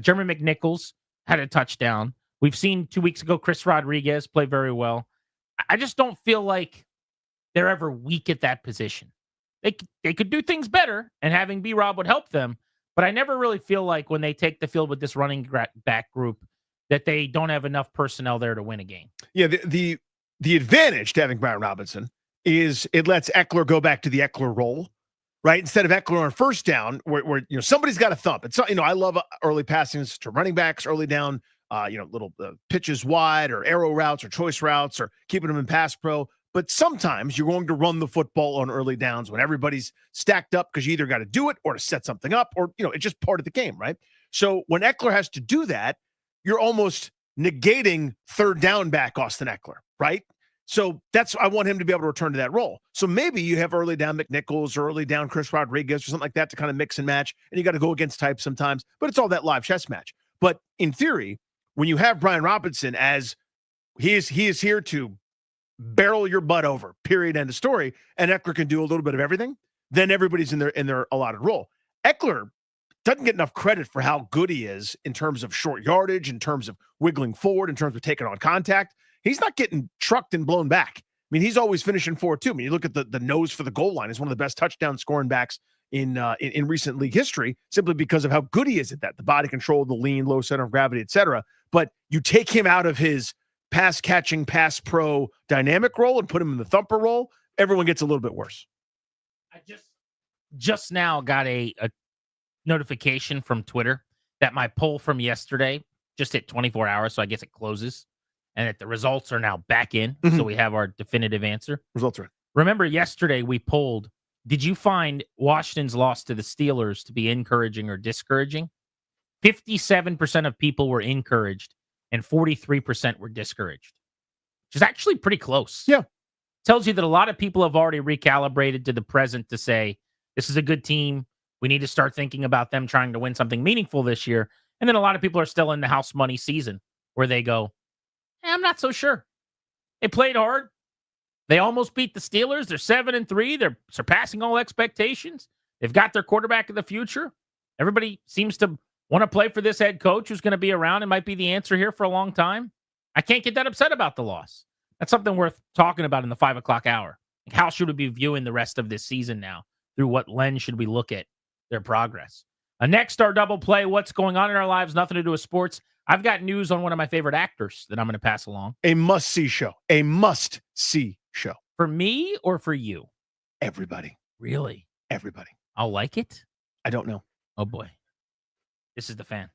Jeremy McNichols had a touchdown. We've seen 2 weeks ago Chris Rodriguez play very well. I just don't feel like they're ever weak at that position. They could do things better, and having B-Rob would help them. But I never really feel like when they take the field with this running back group that they don't have enough personnel there to win a game. Yeah, the advantage to having Brian Robinson is it lets Eckler go back to the Eckler role, right? Instead of Eckler on first down, where somebody's got to thump. It's I love early passings to running backs early down, little pitches wide or arrow routes or choice routes or keeping them in pass pro. But sometimes you're going to run the football on early downs when everybody's stacked up because you either got to do it or to set something up or, it's just part of the game, right? So when Eckler has to do that, you're almost negating third down back Austin Eckler, right? So I want him to be able to return to that role. So maybe you have early down McNichols or early down Chris Rodriguez or something like that to kind of mix and match, and you got to go against type sometimes, but it's all that live chess match. But in theory, when you have Brian Robinson as he is here to barrel your butt over, period, end of story, and Eckler can do a little bit of everything, then everybody's in their allotted role. Eckler doesn't get enough credit for how good he is in terms of short yardage, in terms of wiggling forward, in terms of taking on contact. He's not getting trucked and blown back. I mean, he's always finishing forward too. I mean, you look at the nose for the goal line. He's one of the best touchdown scoring backs in recent league history, simply because of how good he is at that. The body control, the lean, low center of gravity, etc. But you take him out of his pass catching, pass pro dynamic role and put him in the thumper role, everyone gets a little bit worse. I just now got a notification from Twitter that my poll from yesterday just hit 24 hours, so I guess it closes, and that the results are now back in, so we have our definitive answer. Results are in. Remember yesterday we polled, did you find Washington's loss to the Steelers to be encouraging or discouraging? 57% of people were encouraged, and 43% were discouraged, which is actually pretty close. Yeah. Tells you that a lot of people have already recalibrated to the present to say, this is a good team. We need to start thinking about them trying to win something meaningful this year. And then a lot of people are still in the house money season where they go, I'm not so sure. They played hard. They almost beat the Steelers. They're 7-3. They're surpassing all expectations. They've got their quarterback of the future. Everybody seems to want to play for this head coach who's going to be around and might be the answer here for a long time. I can't get that upset about the loss. That's something worth talking about in the 5 o'clock hour. Like, how should we be viewing the rest of this season now? Through what lens should we look at their progress? Next, our double play. What's going on in our lives? Nothing to do with sports. I've got news on one of my favorite actors that I'm going to pass along. A must-see show. A must-see show. For me or for you? Everybody. Really? Everybody. I'll like it? I don't know. Oh, boy. This is the Fan.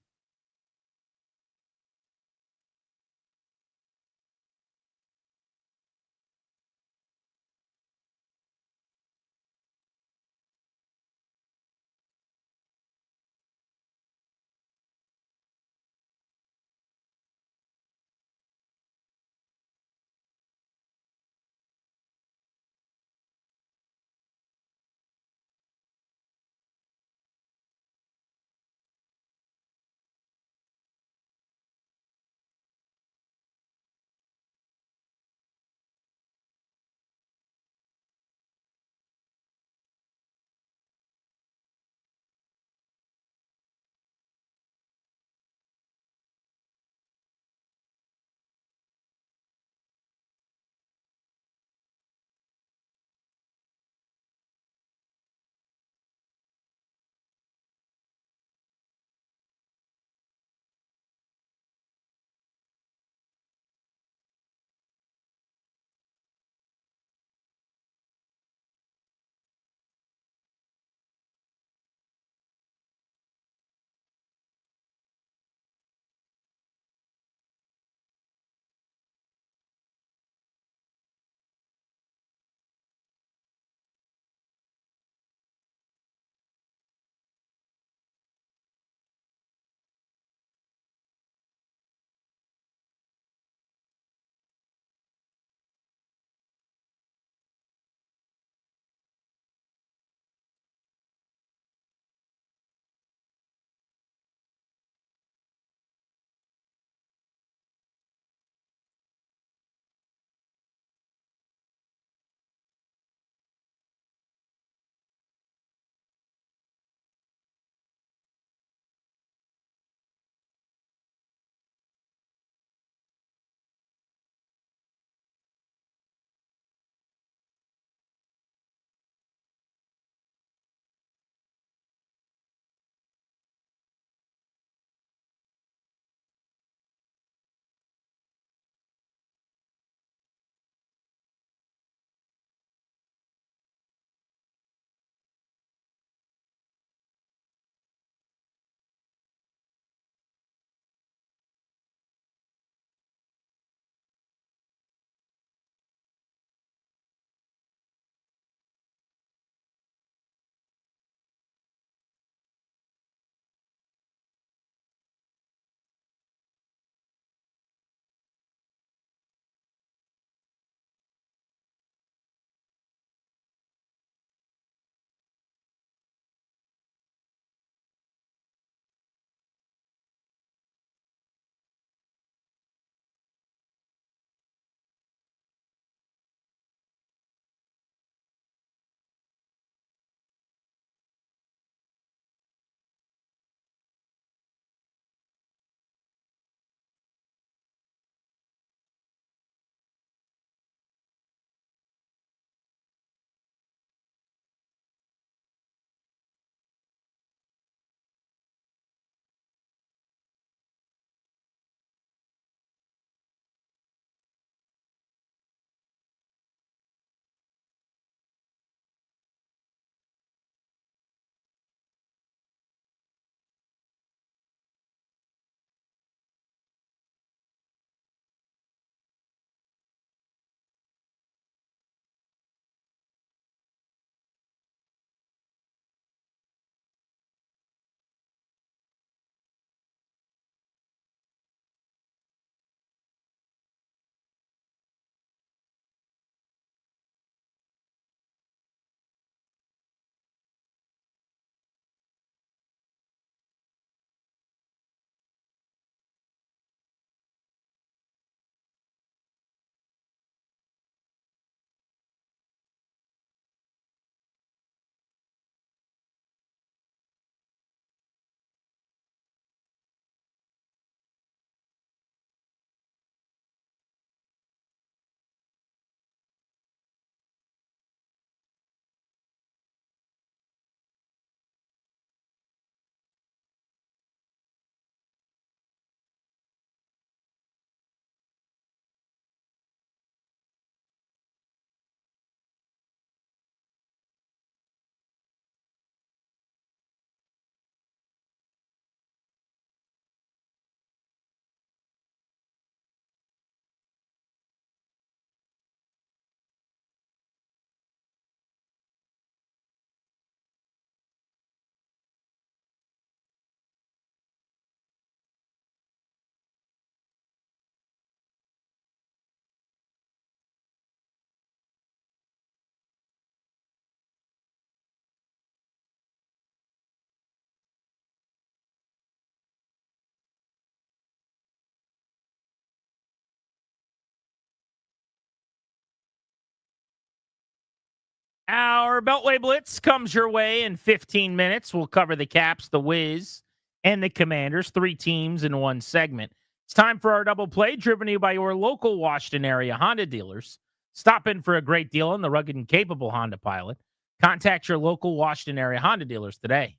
Our Beltway Blitz comes your way in 15 minutes. We'll cover the Caps, the Wiz, and the Commanders, 3 teams in one segment. It's time for our double play, driven to you by your local Washington area Honda dealers. Stop in for a great deal on the rugged and capable Honda Pilot. Contact your local Washington area Honda dealers today.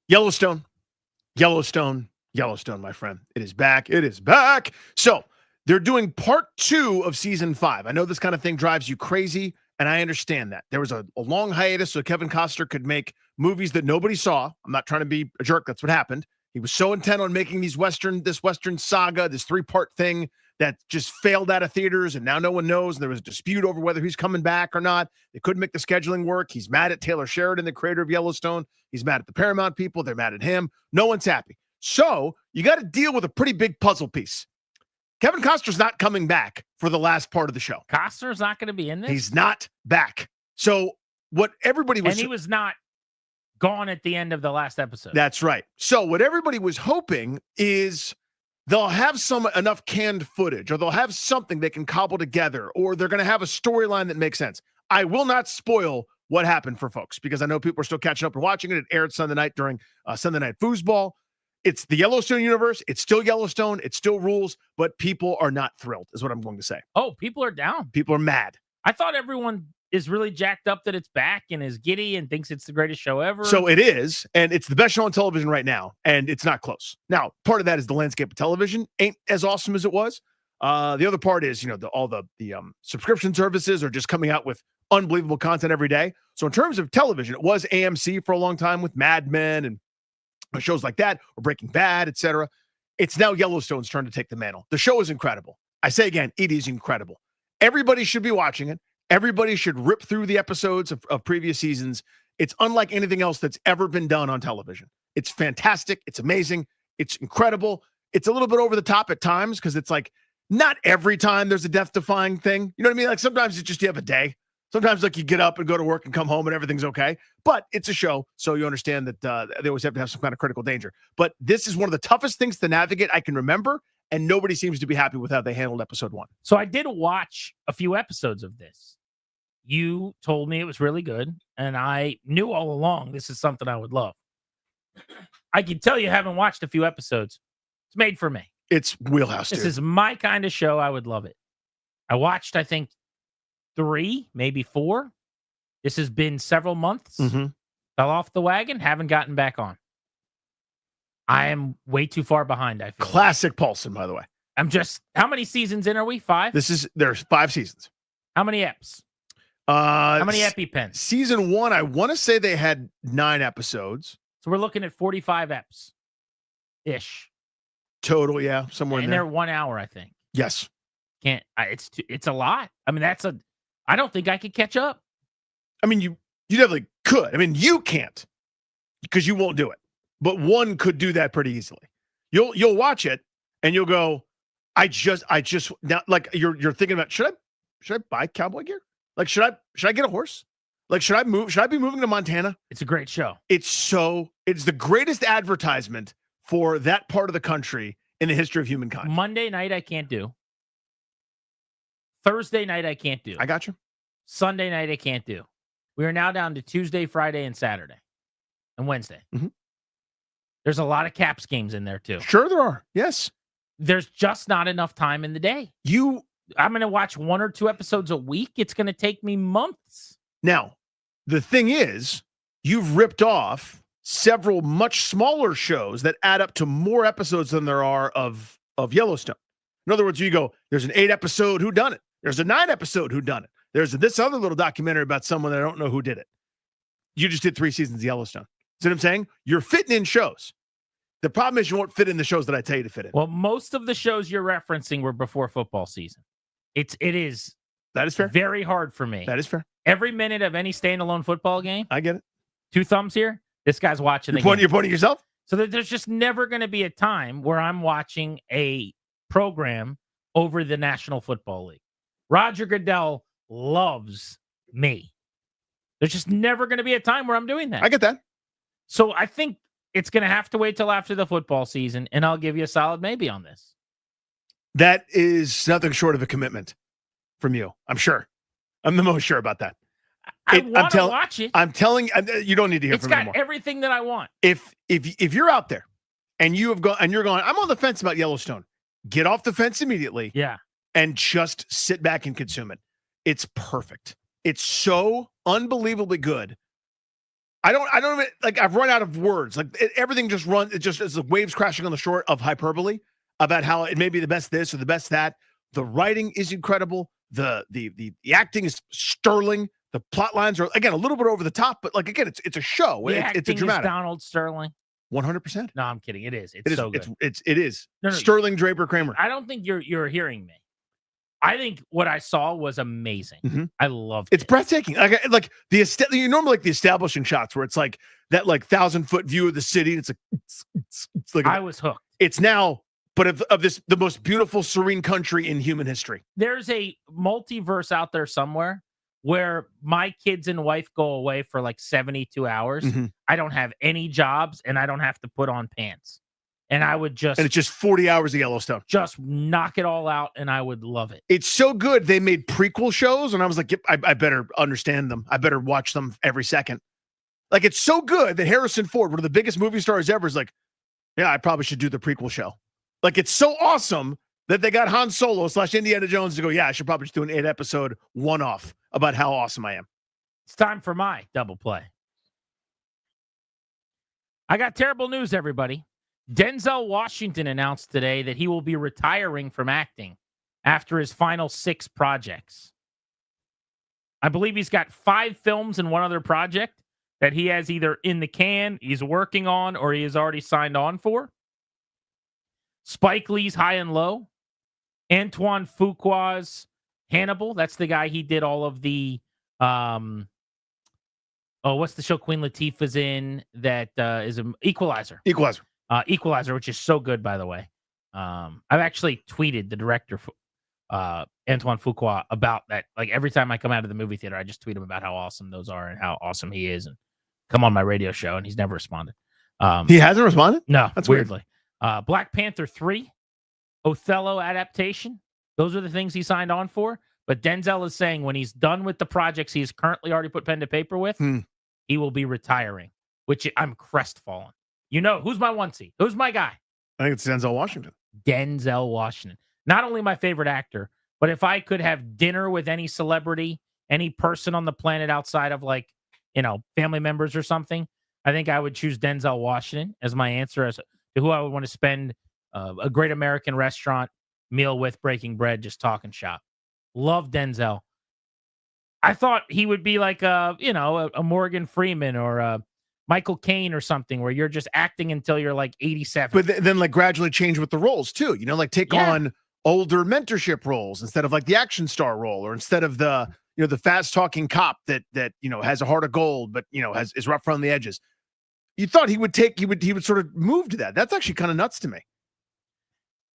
Yellowstone, my friend. It is back. It is back. So they're doing part 2 of season 5. I know this kind of thing drives you crazy, and I understand that. There was a long hiatus so Kevin Costner could make movies that nobody saw. I'm not trying to be a jerk. That's what happened. He was so intent on making this Western saga, this 3-part thing that just failed out of theaters, and now no one knows. And there was a dispute over whether he's coming back or not. They couldn't make the scheduling work. He's mad at Taylor Sheridan, the creator of Yellowstone. He's mad at the Paramount people. They're mad at him. No one's happy. So you got to deal with a pretty big puzzle piece. Kevin Costner's not coming back for the last part of the show. Costner's not going to be in this? He's not back. So what everybody was... And he was not gone at the end of the last episode. That's right. So what everybody was hoping is they'll have enough canned footage, or they'll have something they can cobble together, or they're going to have a storyline that makes sense. I will not spoil what happened for folks, because I know people are still catching up and watching it. It aired Sunday night during Sunday Night Foosball. It's the Yellowstone universe. It's still Yellowstone. It still rules, but people are not thrilled, is what I'm going to say. Oh, people are down. People are mad. I thought everyone is really jacked up that it's back and is giddy and thinks it's the greatest show ever. So it is, and it's the best show on television right now, and it's not close. Now, part of that is the landscape of television ain't as awesome as it was. The other part is, all the subscription services are just coming out with unbelievable content every day. So in terms of television, it was AMC for a long time with Mad Men and shows like that, or Breaking Bad, etc. It's now Yellowstone's turn to take the mantle. The show is incredible. I say again, it is incredible. Everybody should be watching it. Everybody should rip through the episodes of previous seasons. It's unlike anything else that's ever been done on television. It's fantastic. It's amazing. It's incredible. It's a little bit over the top at times, because it's like not every time there's a death-defying thing. You know what I mean? Like sometimes it's just you have a day. Sometimes like you get up and go to work and come home and everything's okay. But it's a show, so you understand that they always have to have some kind of critical danger. But this is one of the toughest things to navigate I can remember, and nobody seems to be happy with how they handled episode 1. So I did watch a few episodes of this. You told me it was really good, and I knew all along this is something I would love. I can tell you haven't watched a few episodes. It's made for me. It's wheelhouse, This dude. is my kind of show. I would love it. I watched, I think, 3, maybe 4. This has been several months. Mm-hmm. Fell off the wagon, haven't gotten back on. I am way too far behind, I feel. Classic Paulson, by the way. How many seasons in are we? 5? There's 5 seasons. How many eps? How many EpiPens? Season 1, I want to say they had 9 episodes. So we're looking at 45 eps-ish. Total, yeah, somewhere in and there. they're 1 hour, I think. Yes. It's a lot. I mean, I don't think I could catch up. I mean, you definitely could. I mean, you can't, because you won't do it. But one could do that pretty easily. You'll watch it and you'll go, I just now, like you're thinking about, should I buy cowboy gear? Like, should I get a horse? Like, should I be moving to Montana? It's a great show. It's the greatest advertisement for that part of the country in the history of humankind. Monday night, I can't do. Thursday night, I can't do. I got you. Sunday night, I can't do. We are now down to Tuesday, Friday, and Saturday, and Wednesday. Mm-hmm. There's a lot of Caps games in there, too. Sure there are. Yes. There's just not enough time in the day. I'm going to watch 1 or 2 episodes a week. It's going to take me months. Now, the thing is, you've ripped off several much smaller shows that add up to more episodes than there are of Yellowstone. In other words, you go, there's an 8-episode whodunit. There's a 9-episode whodunit. There's this other little documentary about someone that I don't know who did it. You just did 3 seasons of Yellowstone. See what I'm saying? You're fitting in shows. The problem is you won't fit in the shows that I tell you to fit in. Well, most of the shows you're referencing were before football season. It is. That is fair. Very hard for me. That is fair. Every minute of any standalone football game. I get it. 2 thumbs here. This guy's watching You're pointing yourself? So there's just never going to be a time where I'm watching a program over the National Football League. Roger Goodell loves me. There's just never going to be a time where I'm doing that. I get that. So I think it's going to have to wait till after the football season, and I'll give you a solid maybe on this. That is nothing short of a commitment from you. I'm sure. I'm the most sure about that. I want to watch it. I'm telling you don't need to hear It's from me got anymore. everything that I want. If you're out there and you're going, I'm on the fence about Yellowstone, get off the fence immediately. Yeah. And just sit back and consume it. It's perfect. It's so unbelievably good. I don't even, like, I've run out of words. Like, everything just runs. It just is the waves crashing on the shore of hyperbole about how it may be the best this or the best that. The writing is incredible. The acting is sterling. The plot lines are, again, a little bit over the top, but like, again, it's a show. The It's a acting dramatic. is Donald Sterling. 100%. No, I'm kidding. It is. It's so good. It is. No, Sterling Draper Kramer. I don't think you're hearing me. I think what I saw was amazing. Mhm. I loved It's it. breathtaking. Like you normally like the establishing shots where it's like that, like 1,000-foot view of the city. It's like I was hooked. It's now, but of this, the most beautiful, serene country in human history. There's a multiverse out there somewhere where my kids and wife go away for like 72 hours. Mhm. I don't have any jobs and I don't have to put on pants. And I would just And it's just 40 hours of Yellowstone. just knock it all out and I would love it. It's so good. They made prequel shows, and I was like, yep, I better understand them. I better watch them every second. Like, it's so good that Harrison Ford, one of the biggest movie stars ever, is like, yeah, I probably should do the prequel show. Like, it's so awesome that they got Han Solo / Indiana Jones to go, yeah, I should probably just do an 8-episode one-off about how awesome I am. It's time for my double play. I got terrible news, everybody. Denzel Washington announced today that he will be retiring from acting after his final 6 projects. I believe he's got 5 films and 1 other project that he has either in the can, he's working on, or he has already signed on for. Spike Lee's High and Low. Antoine Fuqua's Hannibal. That's the guy he did all of the what's the show Queen Latifah's in that is an Equalizer. Equalizer, which is so good, by the way. I've actually tweeted the director, Antoine Fuqua, about that. Like, every time I come out of the movie theater, I just tweet him about how awesome those are and how awesome he is, and come on my radio show, and he's never responded. He hasn't responded? No, That's weirdly. Black Panther 3, Othello adaptation. Those are the things he signed on for. But Denzel is saying when he's done with the projects he's currently already put pen to paper with, he will be retiring, which I'm crestfallen. You know, who's my onesie? Who's my guy? I think it's Denzel Washington. Denzel Washington. Not only my favorite actor, but if I could have dinner with any celebrity, any person on the planet outside of, like, family members or something, I think I would choose Denzel Washington as my answer as to who I would want to spend a great American restaurant meal with, breaking bread, just talking shop. Love Denzel. I thought he would be like a Morgan Freeman or a Michael Caine or something, where you're just acting until you're like 87. But then like gradually change with the roles too, like take on older mentorship roles instead of like the action star role, or instead of the fast talking cop that has a heart of gold, but is rough around the edges. You thought he would sort of move to that. That's actually kind of nuts to me.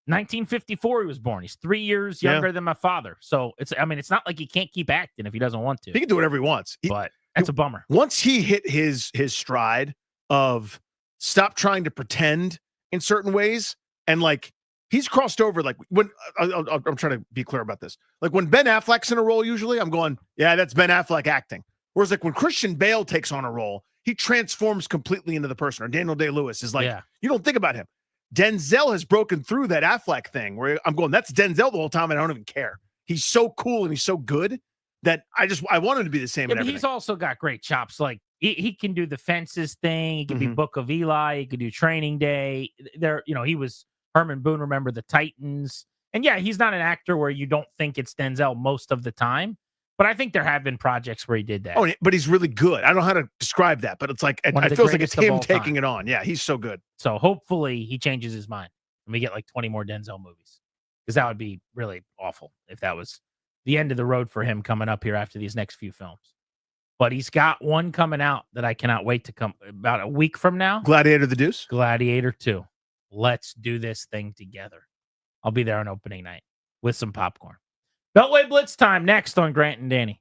1954 he was born. He's 3 years younger than my father. So it's not like he can't keep acting if he doesn't want to. He can do whatever he wants. But that's a bummer. Once he hit his stride of stop trying to pretend in certain ways, and like he's crossed over, like when I'm trying to be clear about this. Like when Ben Affleck's in a role, usually I'm going, yeah, that's Ben Affleck acting. Whereas like when Christian Bale takes on a role, he transforms completely into the person. Or Daniel Day-Lewis is like, you don't think about him. Denzel has broken through that Affleck thing where I'm going, that's Denzel the whole time, and I don't even care. He's so cool and he's so good that I want him to be the same. Yeah, but he's also got great chops. Like he can do the fences thing. He can be Book of Eli. He can do Training Day. He was Herman Boone. Remember the Titans? And yeah, he's not an actor where you don't think it's Denzel most of the time. But I think there have been projects where he did that. Oh, but he's really good. I don't know how to describe that, but it's like it feels like it's him taking it on. Yeah, he's so good. So hopefully he changes his mind and we get like 20 more Denzel movies, because that would be really awful if that was the end of the road for him coming up here after these next few films. But he's got one coming out that I cannot wait to come about a week from now. Gladiator the Deuce? Gladiator 2. Let's do this thing together. I'll be there on opening night with some popcorn. Beltway Blitz time next on Grant and Danny.